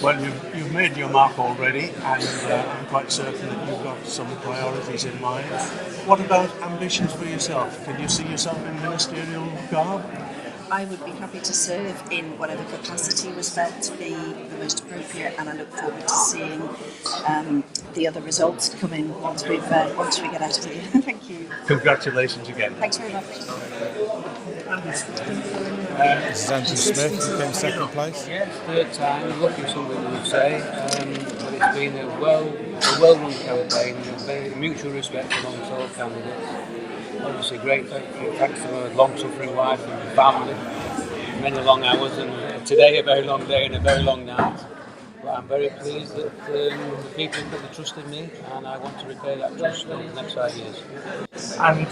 Well, you've made your mark already, and I'm quite certain that you've got some priorities in mind. What about ambitions for yourself? Can you see yourself in ministerial garb? I would be happy to serve in whatever capacity was felt to be the most appropriate, and I look forward to seeing the other results come in once we get out of here. Thank you. Congratulations again. Thanks very much. This is Andrew Smith, who came second place. Yes, third time, lucky somebody would say, but it's been a well-run campaign, with very mutual respect amongst all candidates. Obviously great thanks to my long-suffering wife and family, many long hours, and today a very long day and a very long night. But I'm very pleased that the people put the trust in me, and I want to repay that trust in the next 5 years. And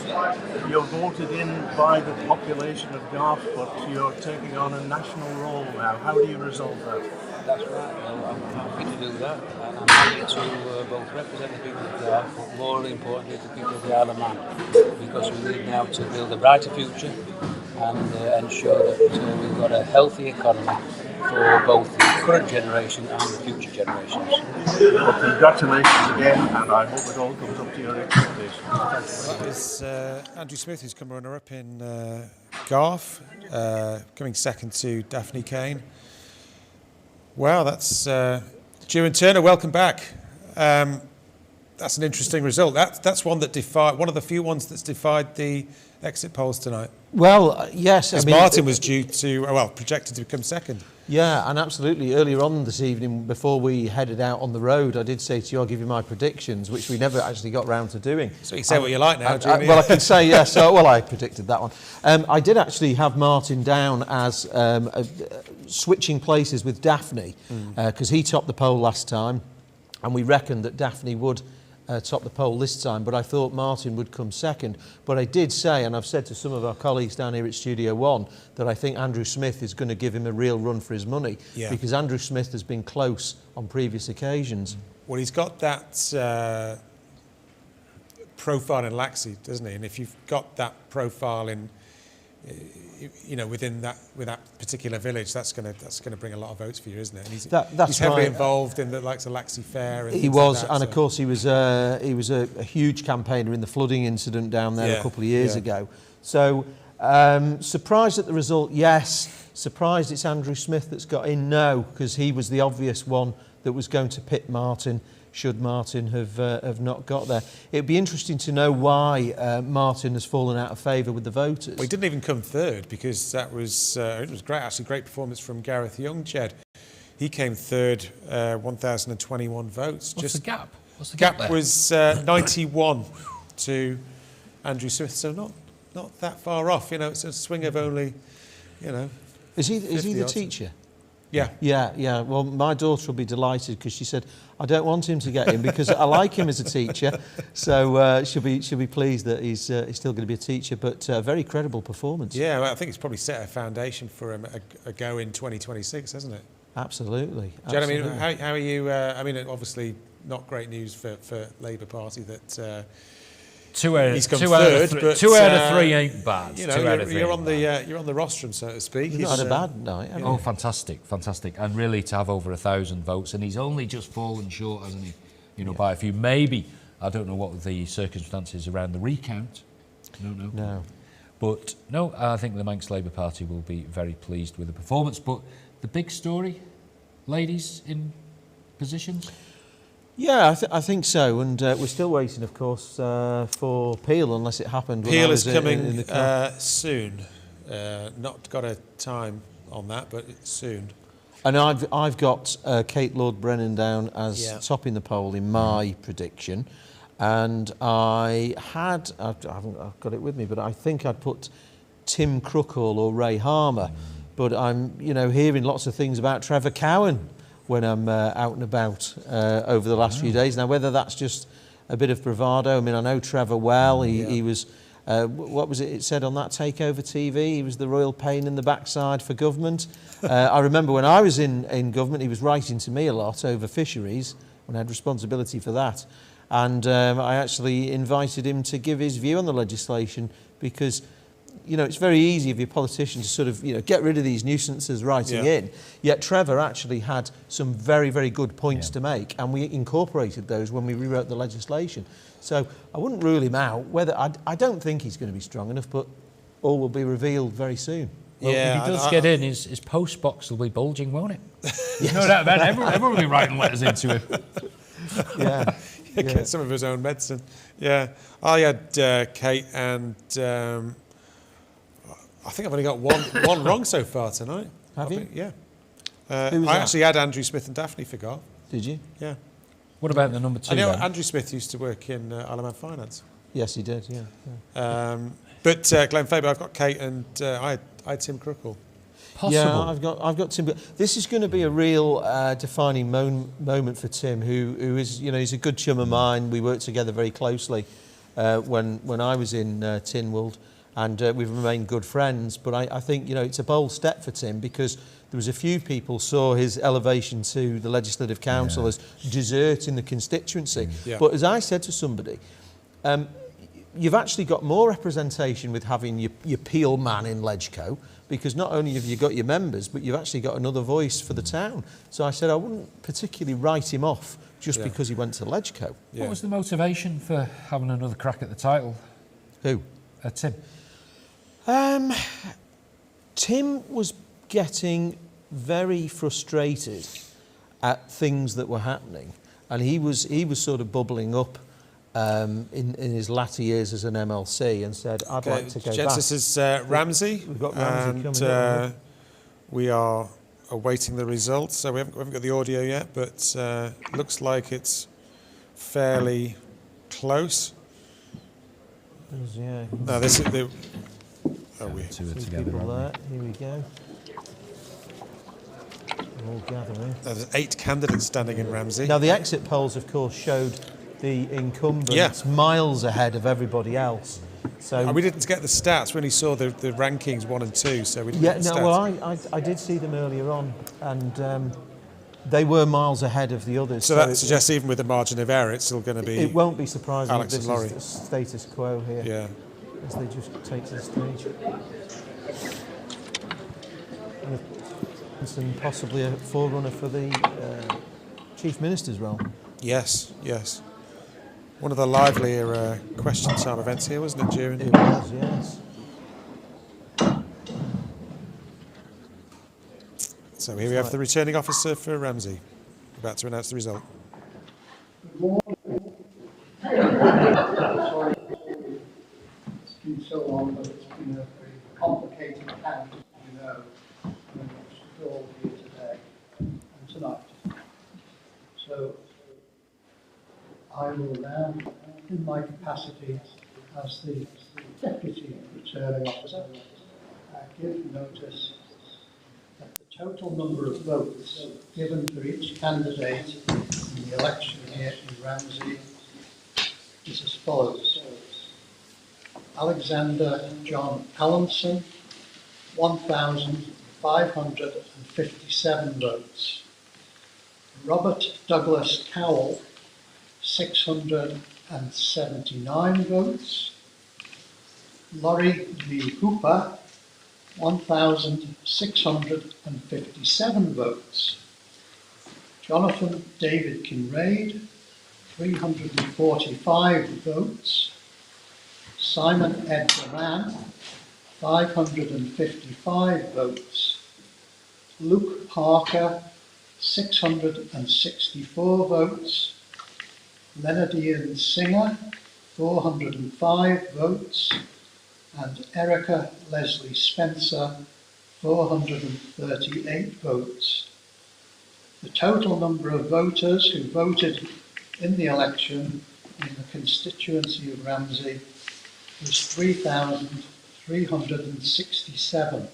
you're voted in by the population of Garth, but you're taking on a national role now. How do you resolve that? That's right. Well, I'm happy to do that, and I'm happy to both represent the people of Garth, but more importantly the people of the Isle of Man, because we need now to build a brighter future and ensure that we've got a healthy economy for both the current generation and the future generations. Well, congratulations again, and I hope it all comes up to your expectations. That is Andrew Smith, who's come runner-up in Garth, coming second to Daphne Kane. Wow, that's Duran Turner. Welcome back. That's an interesting result. That's one that one of the few ones that's defied the exit polls tonight. Well, yes. Because Martin was projected to become second. Yeah, and absolutely. Earlier on this evening, before we headed out on the road, I did say to you, I'll give you my predictions, which we never actually got round to doing. So you can say what you like now, Jimmy. Well, I can say yes. Well, I predicted that one. I did actually have Martin down as switching places with Daphne, because he topped the poll last time, and we reckoned that Daphne would top the poll this time, but I thought Martin would come second. But I did say, and I've said to some of our colleagues down here at Studio One, that I think Andrew Smith is going to give him a real run for his money, because Andrew Smith has been close on previous occasions. Well, he's got that profile in Laxey, doesn't he? And if you've got that profile in, within that particular village, that's going to bring a lot of votes for you, isn't it? And he's heavily involved in the likes of Laxey Fair. And he was, and of course he was a huge campaigner in the flooding incident down there a couple of years ago. So surprised at the result, yes. Surprised it's Andrew Smith that's got in, no, because he was the obvious one that was going to pit Martin, should Martin have not got there. It'd be interesting to know why Martin has fallen out of favour with the voters. Well, he didn't even come third, because it was great, actually great performance from Gareth Young, Jed. He came third, 1,021 votes. What's the gap? What's the gap there? Was 91 to Andrew Smith, so not that far off. It's a swing of only, Is he the odds. Teacher? Yeah. Yeah. Well, my daughter will be delighted, because she said, I don't want him to get in because I like him as a teacher. So she'll be pleased that he's still going to be a teacher, but a very credible performance. Yeah, well, I think it's probably set a foundation for him a go in 2026, hasn't it? Absolutely. Do you know what I mean? How are you? Obviously not great news for Labour Party that he's come third, but 2 out of 3 ain't bad. You're on the rostrum, so to speak. He's not had a bad night. Oh, fantastic, and really to have over 1,000 votes, and he's only just fallen short, hasn't he? By a few. Maybe I don't know what the circumstances around the recount. No. But no, I think the Manx Labour Party will be very pleased with the performance. But the big story, ladies in positions. Yeah, I think so, and we're still waiting, of course, for Peel, unless it happened. Peel is coming soon. Not got a time on that, but it's soon. And I've got Kate Lord Brennan down as topping the poll in my prediction, and I haven't got it with me, but I think I'd put Tim Crookall or Ray Harmer, but I'm hearing lots of things about Trevor Cowan when I'm out and about over the last few days. Now, whether that's just a bit of bravado, I mean, I know Trevor well. He was, what was it said on that Takeover TV? He was the royal pain in the backside for government. I remember when I was in government, he was writing to me a lot over fisheries, when I had responsibility for that. And I actually invited him to give his view on the legislation, because it's very easy if you're a politician to sort of, get rid of these nuisances writing in. Yet Trevor actually had some very, very good points to make, and we incorporated those when we rewrote the legislation. So I wouldn't rule him out. I don't think he's going to be strong enough, but all will be revealed very soon. Well, Yeah, if he does get in, his post box will be bulging, won't it? There's no doubt about it. Everyone will be writing letters into him. Yeah. Get some of his own medicine. Yeah. I had Kate and I think I've only got one wrong so far tonight. Have you? Yeah. Who was I that? actually had Andrew Smith and Daphne for golf. Did you? Yeah. What about the number 2? I know then? Andrew Smith used to work in Isle of Man Finance. Yes, he did. Yeah. But Glenn Faber, I've got Kate and I had Tim Crookle. Possible. Yeah, I've got Tim. This is going to be a real defining moment for Tim, who is, he's a good chum of mine. We worked together very closely when I was in Tynwald, and we've remained good friends. But I think it's a bold step for Tim, because there was a few people saw his elevation to the Legislative Council as deserting the constituency. Yeah. But as I said to somebody, you've actually got more representation with having your Peel man in Legco, because not only have you got your members, but you've actually got another voice for the town. So I said I wouldn't particularly write him off just because he went to Legco. What was the motivation for having another crack at the title? Who? Tim. Tim was getting very frustrated at things that were happening, and he was sort of bubbling up in his latter years as an MLC, and said, I'd like to go back. This is Ramsey. We've got Ramsey and coming up. we are awaiting the results. So we haven't got the audio yet, but looks like it's fairly close. Yeah. No, this is the... Two people there. Here we go. We're all gathering. There's 8 candidates standing in Ramsey. Now, the exit polls, of course, showed the incumbents miles ahead of everybody else. So we didn't get the stats. We only saw the rankings 1 and 2, so we didn't get the stats. Well, I did see them earlier on, and they were miles ahead of the others. So that suggests even with the margin of error, it's still going to be... It won't be surprising Alex if this and Laurie. is the status quo here. Yeah. As they just take to the stage. And possibly a forerunner for the Chief Minister's role. Yes. One of the livelier question time events here, wasn't it, during? It was, yes. So here we have the returning officer for Ramsey, about to announce the result. Good morning. Sorry, it's been so long, but it's been a very complicated count, as you know, and it's all here today and tonight. So I will now, in my capacity as the Deputy Returning Officer, give notice that the total number of votes given for each candidate in the election here in Ramsey is as follows. Alexander John Allenson, 1,557 votes. Robert Douglas Cowell, 679 votes. Laurie Lee Hooper, 1,657 votes. Jonathan David Kinraid, 345 votes. Simon Ed Duran, 555 votes. Luke Parker, 664 votes. Leonard Ian Singer, 405 votes. And Erica Leslie Spencer, 438 votes. The total number of voters who voted in the election in the constituency of Ramsey was 3,367.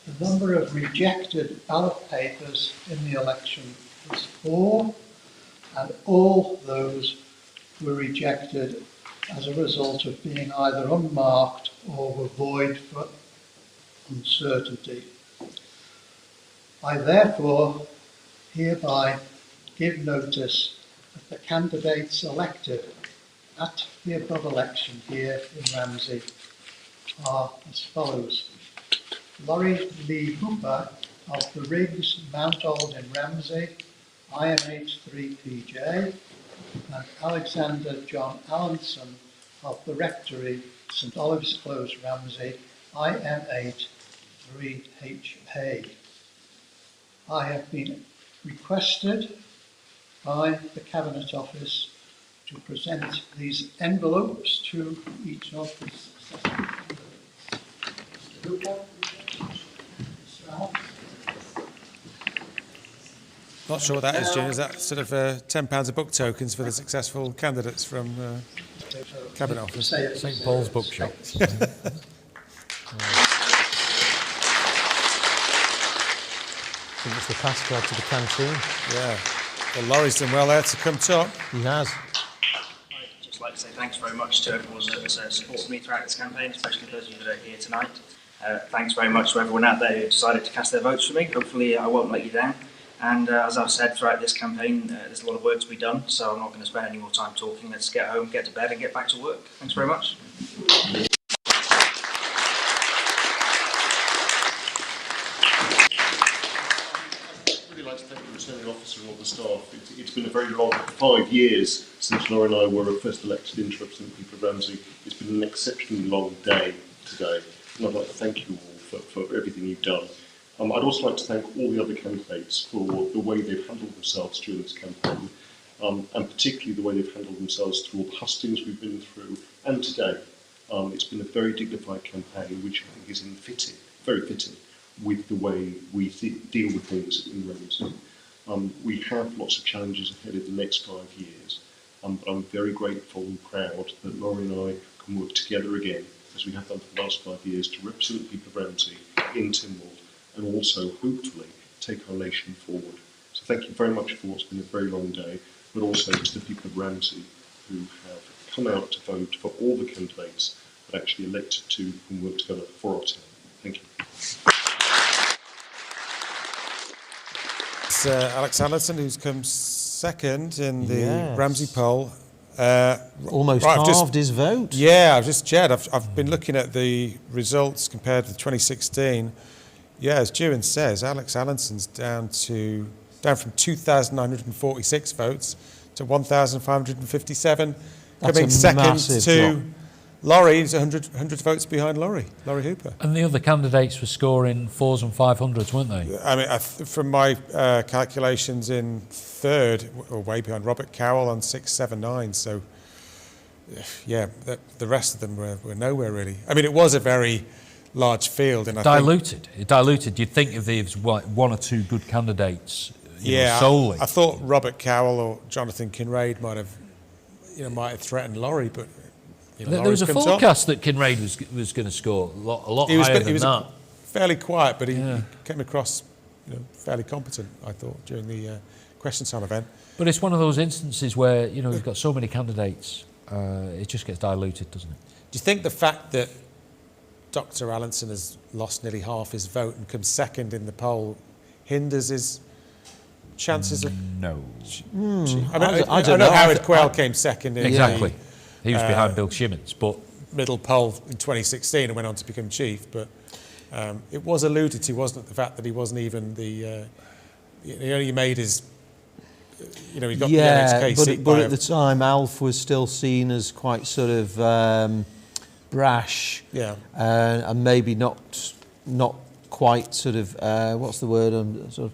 The number of rejected ballot papers in the election was 4, and all those were rejected as a result of being either unmarked or were void for uncertainty. I therefore hereby give notice that the candidates elected at the above election here in Ramsey are as follows. Laurie Lee Hooper of the Riggs, Mount Old in Ramsey, IMH3PJ, and Alexander John Allenson of the Rectory, St Olive's Close, Ramsey, IM8 3HA. I have been requested by the Cabinet Office to present these envelopes to each of the successive candidates. Mr. Hooper, Mr. Allen. Not sure what that is, June. Is that sort of £10 of book tokens for the successful candidates from Cabinet Office? St Paul's Bookshop. I think it's the passcard to the canteen. Yeah. Well, Laurie's done well there to come top. He has. I'd just like to say thanks very much to everyone that's supported me throughout this campaign, especially those of you that are here tonight. Thanks very much to everyone out there who decided to cast their votes for me. Hopefully I won't let you down. And as I've said throughout this campaign, there's a lot of work to be done, so I'm not going to spend any more time talking. Let's get home, get to bed and get back to work. Thanks very much. Returning officer and all the staff. It's been a very long 5 years since Laura and I were first elected into representing people of Ramsey. It's been an exceptionally long day today, and I'd like to thank you all for everything you've done. I'd also like to thank all the other candidates for the way they've handled themselves during this campaign, and particularly the way they've handled themselves through all the hustings we've been through, and today. It's been a very dignified campaign, which I think is very fitting with the way we deal with things in Ramsey. We have lots of challenges ahead of the next 5 years, but I'm very grateful and proud that Laurie and I can work together again, as we have done for the last 5 years, to represent the people of Ramsey in Tynwald and also, hopefully, take our nation forward. So thank you very much for what's been a very long day, but also to the people of Ramsey who have come out to vote for all the candidates that actually elected to and work together for our town. Thank you. It's Alex Allenson, who's come second in the Ramsey poll. Almost halved his vote. Yeah, I've been looking at the results compared with 2016. Yeah, as Jewin says, Alex Allenson's down from 2,946 votes to 1,557, coming second to drop. Laurie, who's 100 votes behind Laurie Hooper. And the other candidates were scoring 4s and 500s, weren't they? I mean, from my calculations, in third, or way behind Robert Cowell on 679. So, yeah, the rest of them were nowhere really. I mean, it was a very large field, and It diluted. You'd think if there was one or two good candidates, solely. I thought Robert Cowell or Jonathan Kinraid might have threatened Laurie, but. There was a forecast that Kinraid was going to score a lot higher than that. Fairly quiet, but he came across fairly competent, I thought, during the question time event. But it's one of those instances where you've got so many candidates, it just gets diluted, doesn't it? Do you think the fact that Dr. Allenson has lost nearly half his vote and comes second in the poll hinders his chances of? No. I don't know. Howard Quayle came second in exactly. He was behind Bill Shimmons, but middle poll in 2016 and went on to become chief. But it was alluded to, wasn't it, the fact that he wasn't even the. He only made his. He got the NXK seat. But at the time, Alf was still seen as quite sort of brash. Yeah. And maybe not quite sort of what's the word? Sort of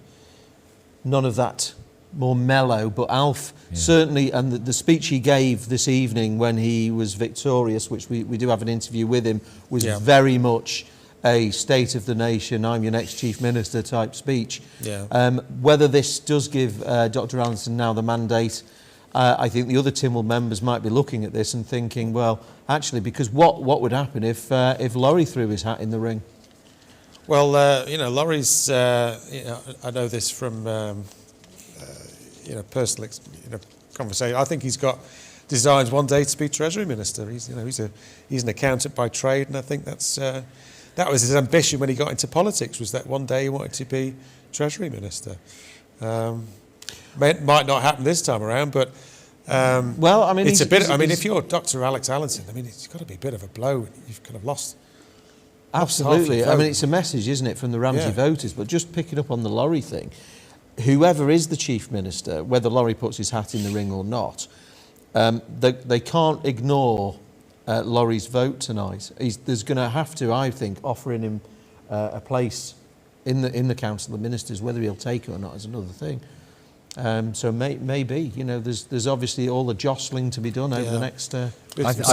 none of that. More mellow, but Alf certainly, and the speech he gave this evening when he was victorious, which we do have an interview with him, was very much a state of the nation, I'm your next chief minister type speech. Yeah. Whether this does give Dr. Allenson now the mandate, I think the other Tynwald members might be looking at this and thinking, well, actually, because what would happen if Laurie threw his hat in the ring? Well, Laurie's, I know this from. Personal conversation. I think he's got designs one day to be Treasury Minister. He's an accountant by trade, and I think that was his ambition when he got into politics, was that one day he wanted to be Treasury Minister. Might not happen this time around, but it's a bit. If you're Dr. Alex Allenson, it's got to be a bit of a blow. You've kind of lost. Absolutely. It's a message, isn't it, from the Ramsey voters? But just picking up on the Laurie thing. Whoever is the chief minister, whether Laurie puts his hat in the ring or not, they can't ignore Laurie's vote tonight. There's going to have to, I think, offering him a place in the Council of Ministers. Whether he'll take it or not is another thing. So maybe, you know, there's obviously all the jostling to be done over the next. I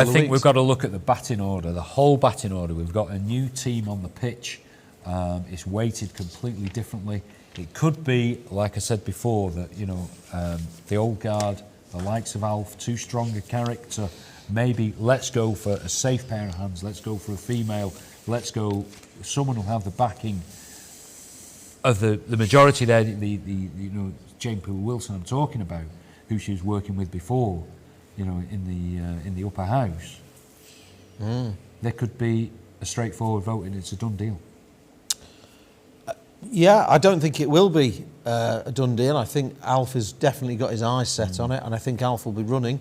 think we've got to look at the batting order, the whole batting order. We've got a new team on the pitch. It's weighted completely differently. It could be, like I said before, that, you know, the old guard, the likes of Alf, too strong a character. Maybe let's go for a safe pair of hands. Let's go for a female. Let's go someone who'll have the backing of the majority there. You know, Jane Poole-Wilson I'm talking about, who she was working with before, you know, in the upper house. There could be a straightforward vote and it's a done deal. Yeah, I don't think it will be a done deal. I think Alf has definitely got his eyes set on it, and I think Alf will be running.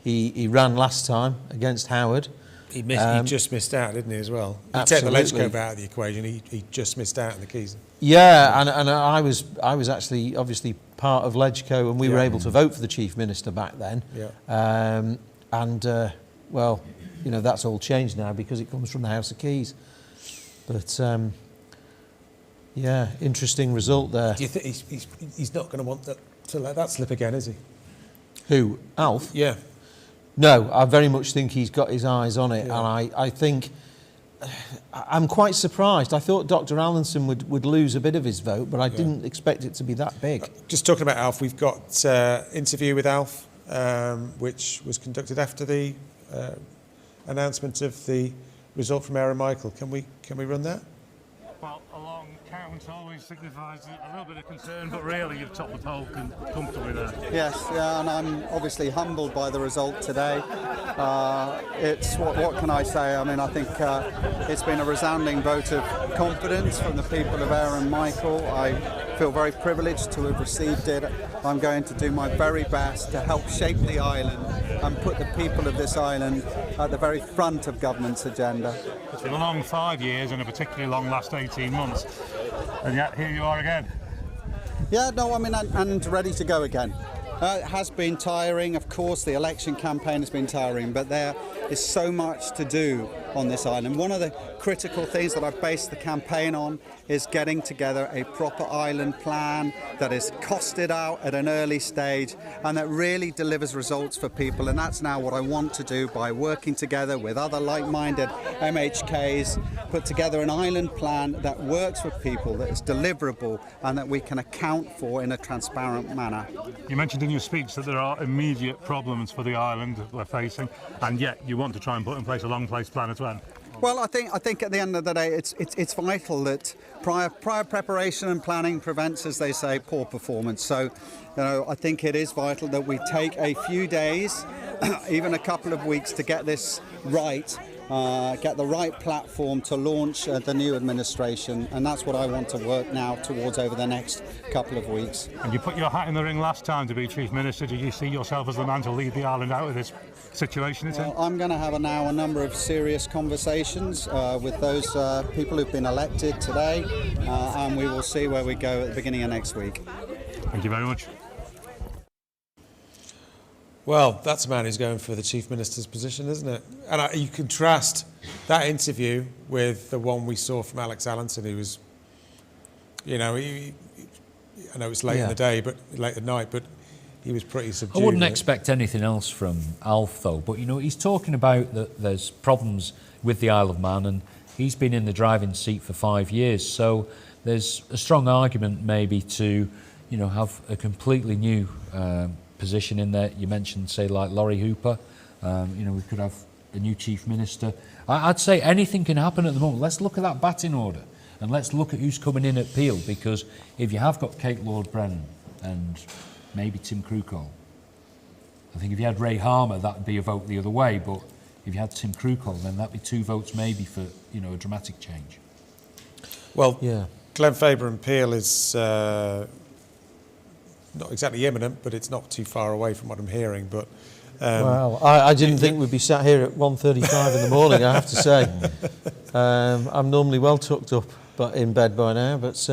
He ran last time against Howard. He just missed out, didn't he, as well? You take the Ledgecove out of the equation, he just missed out in the Keys. Yeah, and I was actually obviously part of Ledgecove, and we were able to vote for the Chief Minister back then. Yeah. Well, you know, that's all changed now because it comes from the House of Keys. But yeah, interesting result there. Do you think he's not going to want to let that slip again, is he? Who? Alf? Yeah. No, I very much think he's got his eyes on it, and I think I'm quite surprised. I thought Dr. Allinson would lose a bit of his vote, but I didn't expect it to be that big. Just talking about Alf, we've got interview with Alf, which was conducted after the announcement of the result from Aaron Michael. Can we run that? Well, a long count always signifies a little bit of concern, but really you've topped the poll comfortably there. Yes, yeah, and I'm obviously humbled by the result today. It's what can I say? I mean, I think it's been a resounding vote of confidence from the people of Aaron Michael. I feel very privileged to have received it. I'm going to do my very best to help shape the island and put the people of this island at the very front of government's agenda. It's been a long 5 years and a particularly long last 18 months, and yet here you are again. Yeah, no, I mean, and ready to go again. It has been tiring, of course, the election campaign has been tiring, but there is so much to do on this island. One of the critical things that I've based the campaign on is getting together a proper island plan that is costed out at an early stage and that really delivers results for people, and that's now what I want to do by working together with other like-minded MHKs, put together an island plan that works for people, that is deliverable and that we can account for in a transparent manner. You mentioned in your speech that there are immediate problems for the island that we're facing, and yet you want to try and put in place a long-place plan as well. Well, I think at the end of the day, it's vital that prior preparation and planning prevents, as they say, poor performance. So, you know, I think it is vital that we take a few days, even a couple of weeks, to get this right, get the right platform to launch the new administration, and that's what I want to work now towards over the next couple of weeks. And you put your hat in the ring last time to be Chief Minister. Do you see yourself as the man to lead the island out of this situation it's in? Well, I'm going to have now a number of serious conversations with those people who've been elected today, and we will see where we go at the beginning of next week. Thank you very much. Well, that's a man who's going for the Chief Minister's position, isn't it? And you contrast that interview with the one we saw from Alex Allinson, who was, you know, I know it's late in the day, but late at night, but he was pretty subdued. I wouldn't expect anything else from Alf, though. But, you know, he's talking about that there's problems with the Isle of Man, and he's been in the driving seat for 5 years. So there's a strong argument maybe to, you know, have a completely new position in there. You mentioned, say, like Laurie Hooper. You know, we could have a new Chief Minister. I'd say anything can happen at the moment. Let's look at that batting order and let's look at who's coming in at Peel, because if you have got Kate Lord-Brennan and maybe Tim Krukol, I think if you had Ray Harmer, that would be a vote the other way, but if you had Tim Krukol, then that'd be 2 votes maybe for, you know, a dramatic change. Well, Glenn Faber and Peel is not exactly imminent, but it's not too far away from what I'm hearing. But well, I didn't think we'd be sat here at 1:35 in the morning, I have to say. I'm normally well tucked up, but in bed by now. But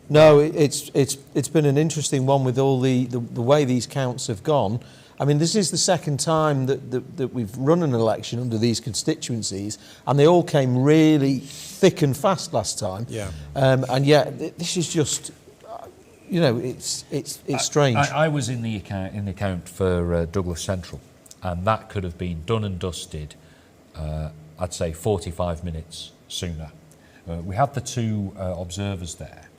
no, it's been an interesting one with all the way these counts have gone. I mean, this is the second time that we've run an election under these constituencies, and they all came really thick and fast last time. Yeah. And yet, this is just, it's strange. I was in the account for Douglas Central, and that could have been done and dusted, I'd say 45 minutes sooner. We had the two observers there,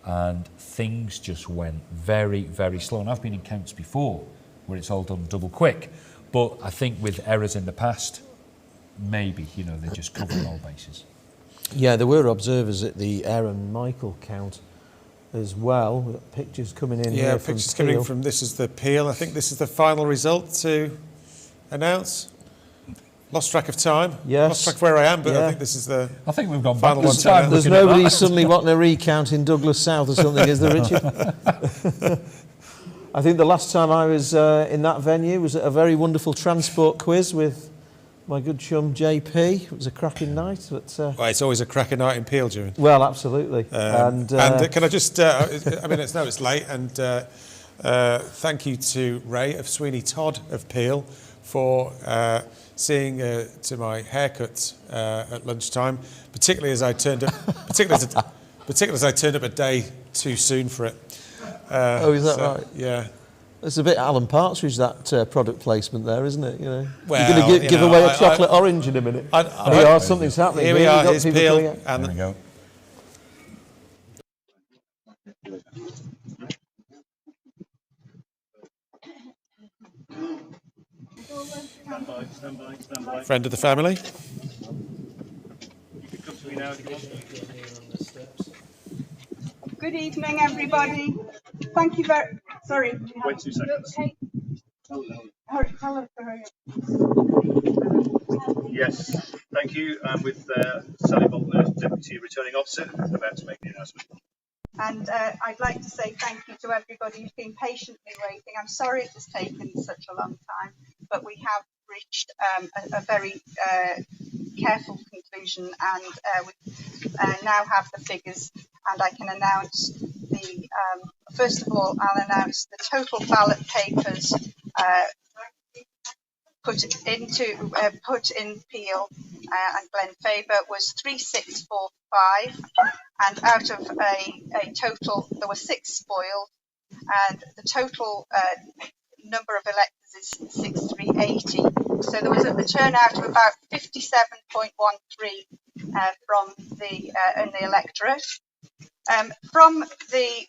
and things just went very, very slow. And I've been in counts before where it's all done double quick, but I think with errors in the past, maybe, they're just covering all bases. Yeah, there were observers at the Aaron Michael count as well. We've got pictures coming in here from pictures coming from, this is the Peel. I think this is the final result to announce. Lost track of time. Yes. Lost track of where I am, but I think this is the I think we've gone final backwards one. time. There's nobody suddenly wanting a recount in Douglas South or something, is there, Richard? I think the last time I was in that venue was at a very wonderful transport quiz with my good chum JP. It was a cracking night. But, well, it's always a cracking night in Peel, June. Well, absolutely. And can I just, I mean, it's late, and thank you to Ray of Sweeney Todd of Peel for seeing to my haircut at lunchtime, particularly as I turned up, particularly as I turned up a day too soon for it. Oh, is that right? Yeah. It's a bit Alan Partridge, that product placement there, isn't it? Well, you're going to give away a chocolate orange in a minute. Something's happening. Here we are. Here's Peel. And there we go. Stand by. Friend of the family. You can come to me now if you want. Good evening, everybody. Thank you very. Sorry. Wait 2 seconds. Hurry, tell her to hurry up. Yes, thank you. I'm with Sally Boltner, Deputy Returning Officer, about to make the announcement. And I'd like to say thank you to everybody who's been patiently waiting. I'm sorry it has taken such a long time, but we have reached a very careful conclusion, and we now have the figures, and I can announce the, first of all, I'll announce the total ballot papers put in Peel and Glen Faber was 3645, and out of a total, there were 6 spoiled, and the total number of electors is 6380. So there was a turnout of about 57.13 from the in the electorate. From the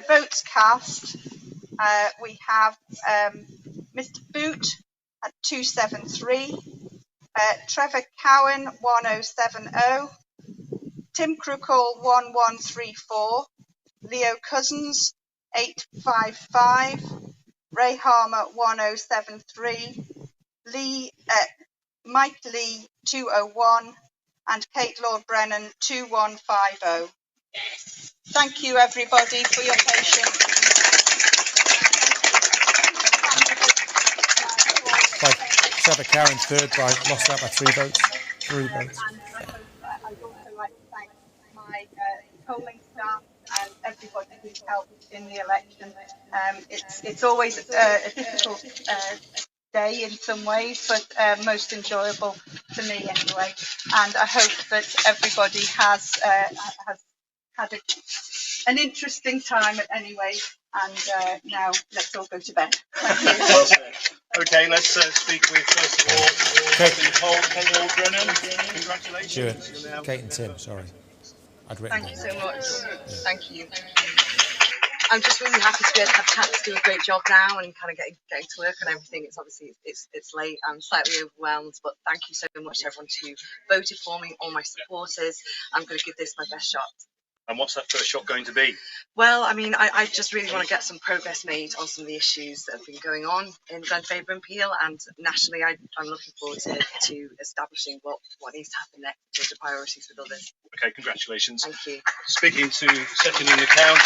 votes cast, we have Mr. Boot at 273, Trevor Cowan 1070, Tim Crookall 1134, Leo Cousins 855, Ray Harmer 1073, Mike Lee 201, and Kate Lord Brennan 2150. Thank you, everybody, for your patience. Trevor Cowan third, lost out by 3 votes. And I'd also like to thank my polling staff and everybody who's helped in the election. It's always a difficult day in some ways, but most enjoyable to me anyway. And I hope that everybody has had an interesting time anyway. And now let's all go to bed. Thank you. Well said. Okay, let's speak with, first of all, Kate Lord Brennan. Congratulations. Sure. Kate and Tim, sorry. I'd written Thank you so much. Thank you. I'm just really happy to be able to have a chance to do a great job now and kind of getting to work and everything. It's obviously it's late. I'm slightly overwhelmed, but thank you so much to everyone who voted for me, all my supporters. I'm going to give this my best shot. And what's that first shot going to be? Well, I mean, I just really want to get some progress made on some of the issues that have been going on in Glen Faber and Peel, and nationally, I'm looking forward to establishing what needs to happen next in terms of priorities with others. Okay, congratulations. Thank you. Speaking to second in the count,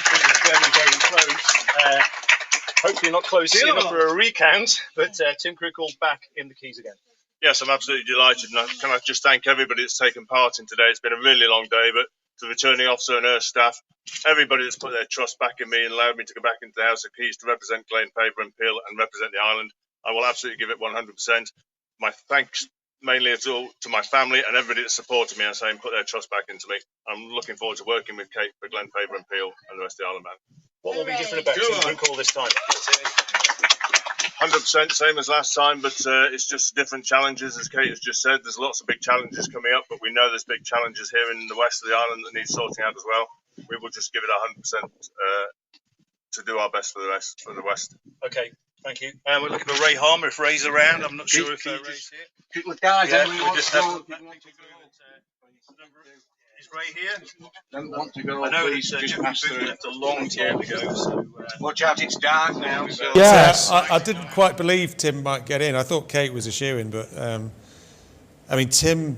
this is very, very close. Hopefully not close enough for a recount, but Tim Crookall back in the keys again. Yes, I'm absolutely delighted, and can I just thank everybody that's taken part in today. It's been a really long day, but to the returning officer and her staff, everybody that's put their trust back in me and allowed me to go back into the House of Keys to represent Clayton, Faber and Peel and represent the island. I will absolutely give it 100%. My thanks mainly to my family and everybody that supported me and saying put their trust back into me. I'm looking forward to working with Kate for Glen, Faber and Peel and the rest of the island, man. What will be different about Tim Call this time? 100% same as last time, but it's just different challenges, as Kate has just said. There's lots of big challenges coming up, but we know there's big challenges here in the west of the island that need sorting out as well. We will just give it 100% to do our best for the rest, for the west. Okay, thank you. We're looking for Ray Harmer. If Ray's around, I'm not sure if Ray's here. People guys, yeah, we just have. Is Ray here? Don't want to go. I know he's just passed through left a long time ago. So watch out, it's dark now. So. Yes, I didn't quite believe Tim might get in. I thought Kate was a shoo-in, but I mean Tim.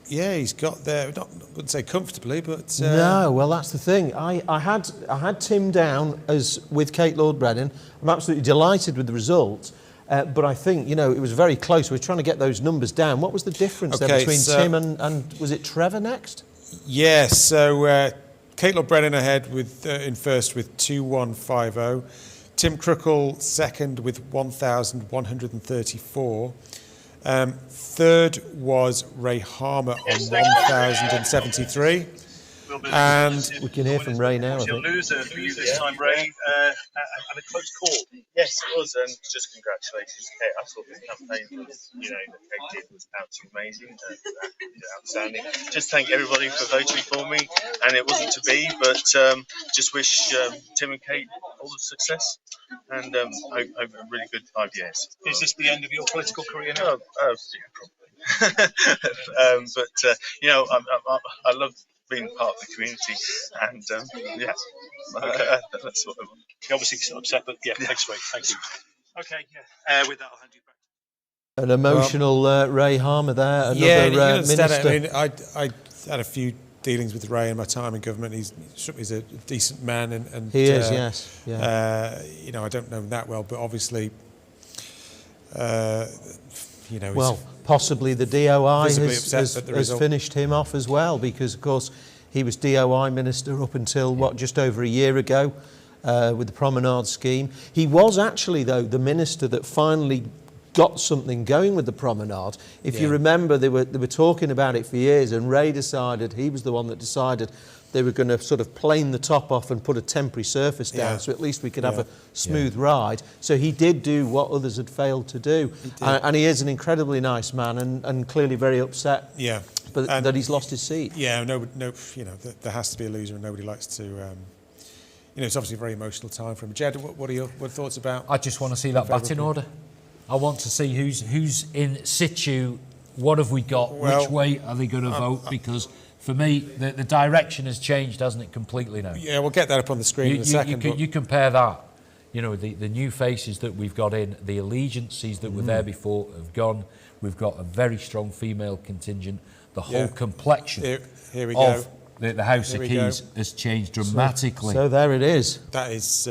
Yeah, he's got there. I wouldn't say comfortably, but no. Well, that's the thing. I had Tim down as with Kate Lord-Brennan. I'm absolutely delighted with the result, but I think it was very close. We're trying to get those numbers down. What was the difference there between Tim and was it Trevor next? Yes. So Kate Lord-Brennan ahead with in first with 2150. Tim Crookall second with 1,134. Third was Ray Harmer on 1,073. And we can hear from Ray now. I think. Loser for you this time, Ray, and a close call. Yes, it was, and just congratulations, Kate. I thought the campaign was, that Kate did was absolutely amazing, outstanding. Just thank everybody for voting for me, and it wasn't to be, but just wish Tim and Kate all the success, and hope a really good 5 years. Is this the end of your political career now? Yeah, probably. But I love being part of the community, and that's what I want. You're obviously upset, but thanks, Ray. Thank you. Okay, with that, I'll hand you back. An emotional Ray Harmer there, another minister. I mean, I had a few dealings with Ray in my time in government. He's a decent man, and he is, yes. Yeah. I don't know him that well, but obviously, well, possibly the DOI has result. Finished him off as well, because of course he was DOI minister up until just over a year ago with the Promenade scheme. He was actually, though, the minister that finally got something going with the Promenade. If you remember, they were talking about it for years, and Ray decided, he was the one that decided they were going to sort of plane the top off and put a temporary surface down, so at least we could have a smooth ride. So he did do what others had failed to do. And he is an incredibly nice man, and clearly very upset that he's lost his seat. Yeah, there has to be a loser, and nobody likes to... it's obviously a very emotional time for him. Jed, what are your thoughts about... I just want to see that batting order. I want to see who's in situ, what have we got, which way are they going to vote, because... For me, the direction has changed, hasn't it, completely now? Yeah, we'll get that up on the screen in a second. You compare that, the new faces that we've got in, the allegiances that were there before have gone. We've got a very strong female contingent. The whole complexion here we of go. The House of Keys has changed dramatically. So there it is. That is...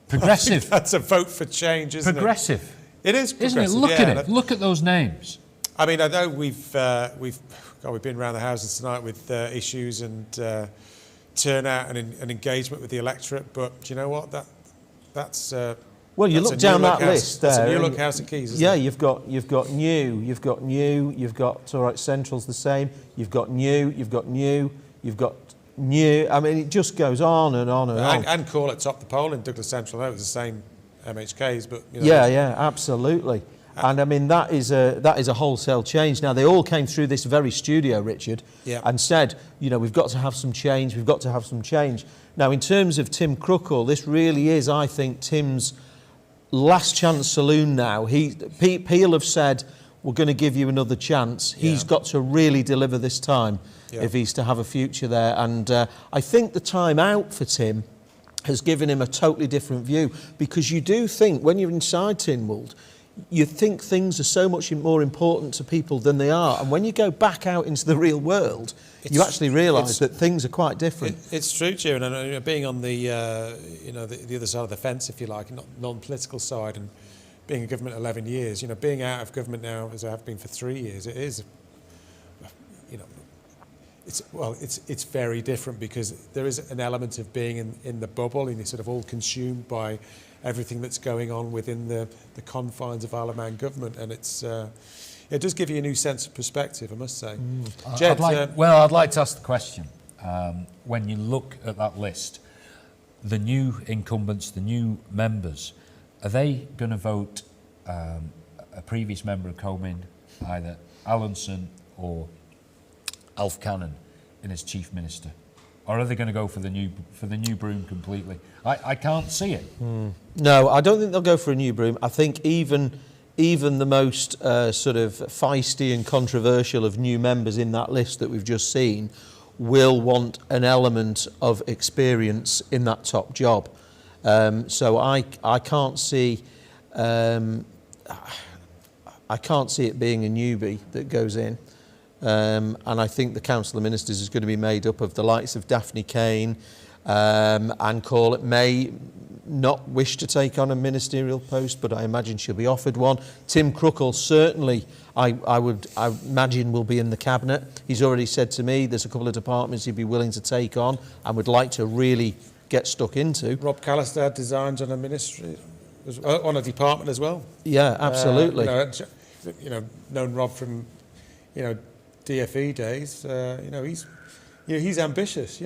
progressive. That's a vote for change, isn't progressive. It is progressive. Isn't it? Look at it. Look at those names. I mean, I know we've been around the houses tonight with issues and turnout and engagement with the electorate, but do you know what? That's well, you look down that list there. That's a new look House of Keys, isn't it? You've got new, you've got all right, Central's the same. You've got new, you've got new. I mean, it just goes on and on and on. And call it top the poll in Douglas Central. That was the same MHKs, but yeah, absolutely. And I mean, that is a wholesale change. Now, they all came through this very studio, Richard, and said, we've got to have some change, we've got to have some change. Now, in terms of Tim Crookall, this really is, I think, Tim's last chance saloon now. Peel have said, we're going to give you another chance. He's got to really deliver this time if he's to have a future there. And I think the time out for Tim has given him a totally different view, because you do think, when you're inside Tynwald, you think things are so much more important to people than they are. And when you go back out into the real world, you actually realise that things are quite different. It's true, Jim, and being on the the other side of the fence, if you like, not non-political side, and being in government 11 years, being out of government now, as I have been for 3 years, it is, It's very different because there is an element of being in the bubble and you're sort of all consumed by everything that's going on within the confines of Isle of Man government, and it does give you a new sense of perspective, I must say. Jed, I'd like to ask the question. When you look at that list, the new incumbents, the new members, are they going to vote a previous member of Comyn, either Allinson or Alf Cannon, in as Chief Minister? Or are they going to go for the new broom completely? I can't see it. No, I don't think they'll go for a new broom. I think even the most sort of feisty and controversial of new members in that list that we've just seen will want an element of experience in that top job. So I can't see it being a newbie that goes in. And I think the Council of Ministers is going to be made up of the likes of Daphne Kane, and Corlett may not wish to take on a ministerial post, but I imagine she'll be offered one. Tim Crookall certainly, I imagine, will be in the cabinet. He's already said to me there's a couple of departments he'd be willing to take on and would like to really get stuck into. Rob Callister had designs on a ministry, on a department as well. Yeah, absolutely. Known Rob from, DFE days. He's ambitious.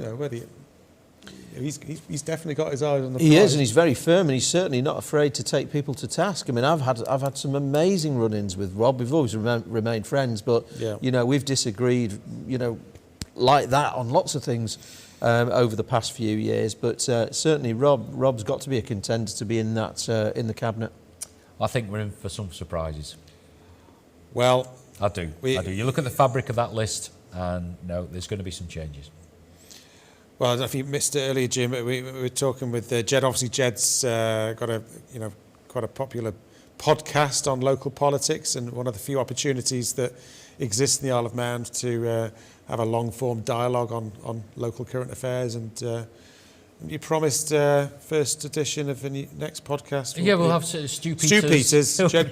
He's definitely got his eyes on the prize. He is, and he's very firm, and he's certainly not afraid to take people to task. I mean, I've had some amazing run-ins with Rob. We've always remained friends, but we've disagreed, like that on lots of things over the past few years. But certainly, Rob's got to be a contender to be in that in the cabinet. I think we're in for some surprises. Well, I do. You look at the fabric of that list, and no, there's going to be some changes. Well, I don't know if you missed it earlier, Jim, but we were talking with Jed. Obviously, Jed's got quite a popular podcast on local politics, and one of the few opportunities that exist in the Isle of Man to have a long-form dialogue on local current affairs. And you promised first edition of the next podcast. Yeah, we'll have Stu Peters. Stu Peters, Jed,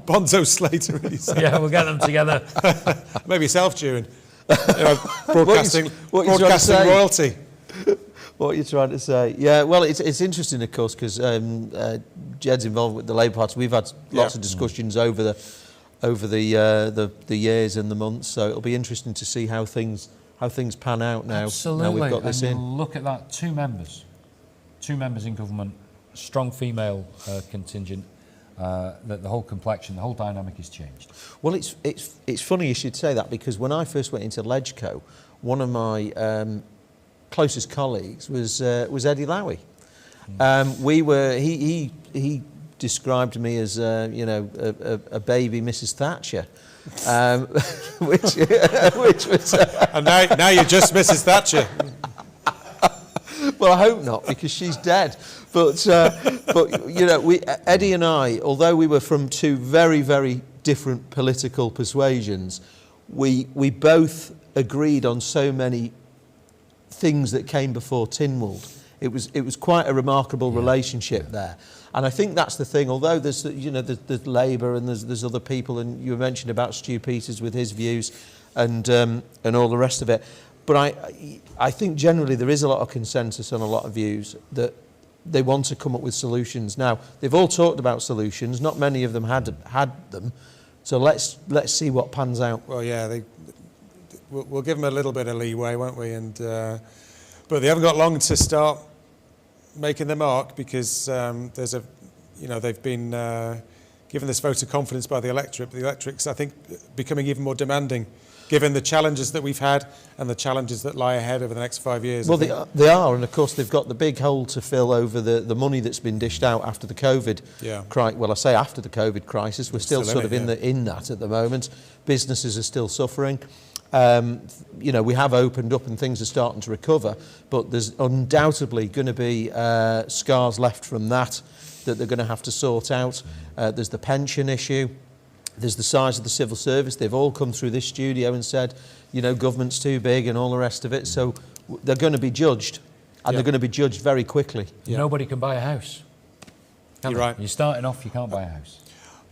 Bonzo Slater. Yeah, we'll get them together. Maybe yourself, Duran. Broadcasting royalty. What are you trying to say? Yeah, well, it's interesting, of course, because Jed's involved with the Labour Party. We've had lots of discussions over the years and the months, so it'll be interesting to see how things pan out now. Absolutely. Now we've got this in. Look at that, two members in government, strong female contingent. That the whole complexion, the whole dynamic has changed. Well, it's funny you should say that, because when I first went into Legco, one of my closest colleagues was Eddie Lowy. He described me as a baby Mrs. Thatcher. which was and now you're just Mrs. Thatcher. Well, I hope not, because she's dead. But Eddie and I, although we were from two very, very different political persuasions, we both agreed on so many things that came before Tynwald. It was quite a remarkable relationship there. And I think that's the thing. Although there's Labour and there's other people, and you mentioned about Stu Peters with his views and all the rest of it. But I think generally there is a lot of consensus on a lot of views that they want to come up with solutions. Now, they've all talked about solutions. Not many of them had them. So let's see what pans out. Well, yeah, we'll give them a little bit of leeway, won't we? And but they haven't got long to start making their mark, because they've been given this vote of confidence by the electorate. But the electorate's, I think, becoming even more demanding, given the challenges that we've had and the challenges that lie ahead over the next 5 years. Well, they are, and of course they've got the big hole to fill over the money that's been dished out after the COVID. Well, I say after the COVID crisis, we're still sort of in that at the moment. Businesses are still suffering. We have opened up and things are starting to recover, but there's undoubtedly going to be scars left from that they're going to have to sort out. There's the pension issue. There's the size of the civil service. They've all come through this studio and said, government's too big and all the rest of it. So they're going to be judged, and they're going to be judged very quickly. Nobody can buy a house. You're right. You're starting off, you can't buy a house.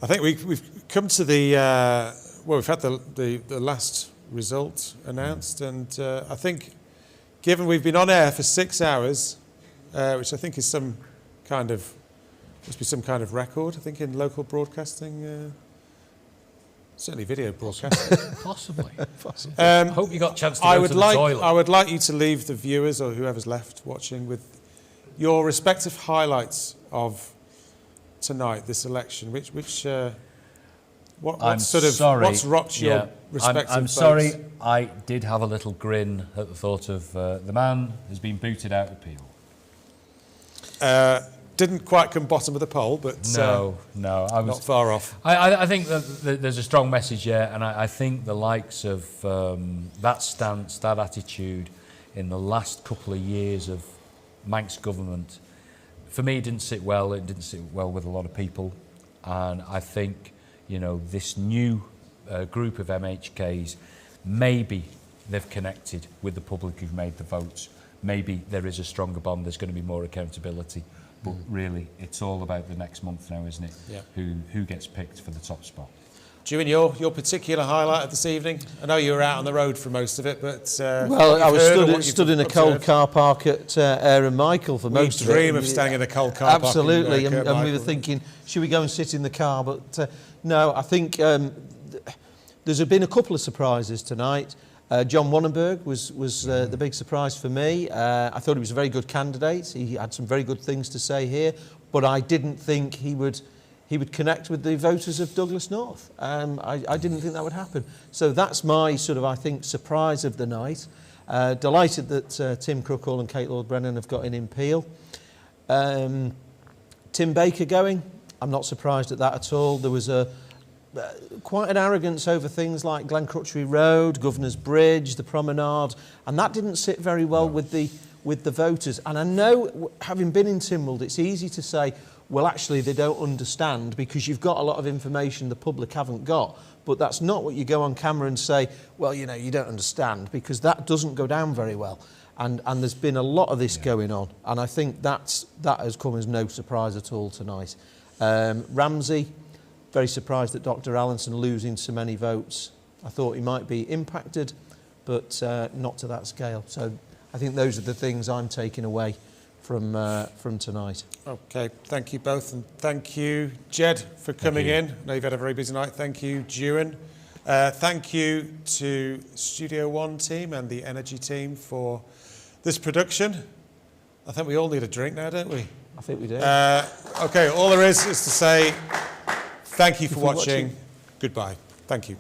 I think we've come to the we've had the last result announced, and I think, given we've been on air for 6 hours, which I think is must be some kind of record, I think, in local broadcasting, certainly video broadcasting. Possibly. Hope you got a chance to go to the toilet. I would like you to leave the viewers, or whoever's left watching, with your respective highlights of tonight, this election. What's rocked your respective I'm votes? sorry, I did have a little grin at the thought of the man who's been booted out of Peel. Didn't quite come bottom of the poll, but no, I was not far off. I think that there's a strong message here, and I think the likes of that stance, that attitude in the last couple of years of Manx government, for me, it didn't sit well. It didn't sit well with a lot of people, and I think, you know, this new group of MHKs, maybe they've connected with the public who've made the votes. Maybe there is a stronger bond. There's going to be more accountability. But really, it's all about the next month now, isn't it? Yeah. Who gets picked for the top spot? Ewan, your particular highlight of this evening? I know you were out on the road for most of it, but well, I was stood in a cold car park at Ayr and Michael for most of it. We dream of staying in a cold car park. Absolutely, and we were thinking, should we go and sit in the car? But no, I think there's been a couple of surprises tonight. John Wannenberg was the big surprise for me. I thought he was a very good candidate. He had some very good things to say here, but I didn't think he would connect with the voters of Douglas North. I didn't think that would happen. So that's my I think, surprise of the night. Delighted that Tim Crookall and Kate Lord-Brennan have got in Peel. Tim Baker going, I'm not surprised at that at all. There was quite an arrogance over things like Glencrutchery Road, Governor's Bridge, the Promenade, and that didn't sit very well with the voters. And I know, having been in Tynwald, it's easy to say, well, actually, they don't understand because you've got a lot of information the public haven't got. But that's not what you go on camera and say, well, you know, you don't understand, because that doesn't go down very well. And there's been a lot of this going on, and I think that has come as no surprise at all tonight. Ramsey, very surprised at Dr. Allinson losing so many votes. I thought he might be impacted, but not to that scale. So I think those are the things I'm taking away from tonight. Okay, thank you both, and thank you, Jed, for coming in. I know you've had a very busy night. Thank you, Ewan. Thank you to Studio One team and the Energy team for this production. I think we all need a drink now, don't we? I think we do. Okay, all there is to say thank you for watching. Goodbye. Thank you.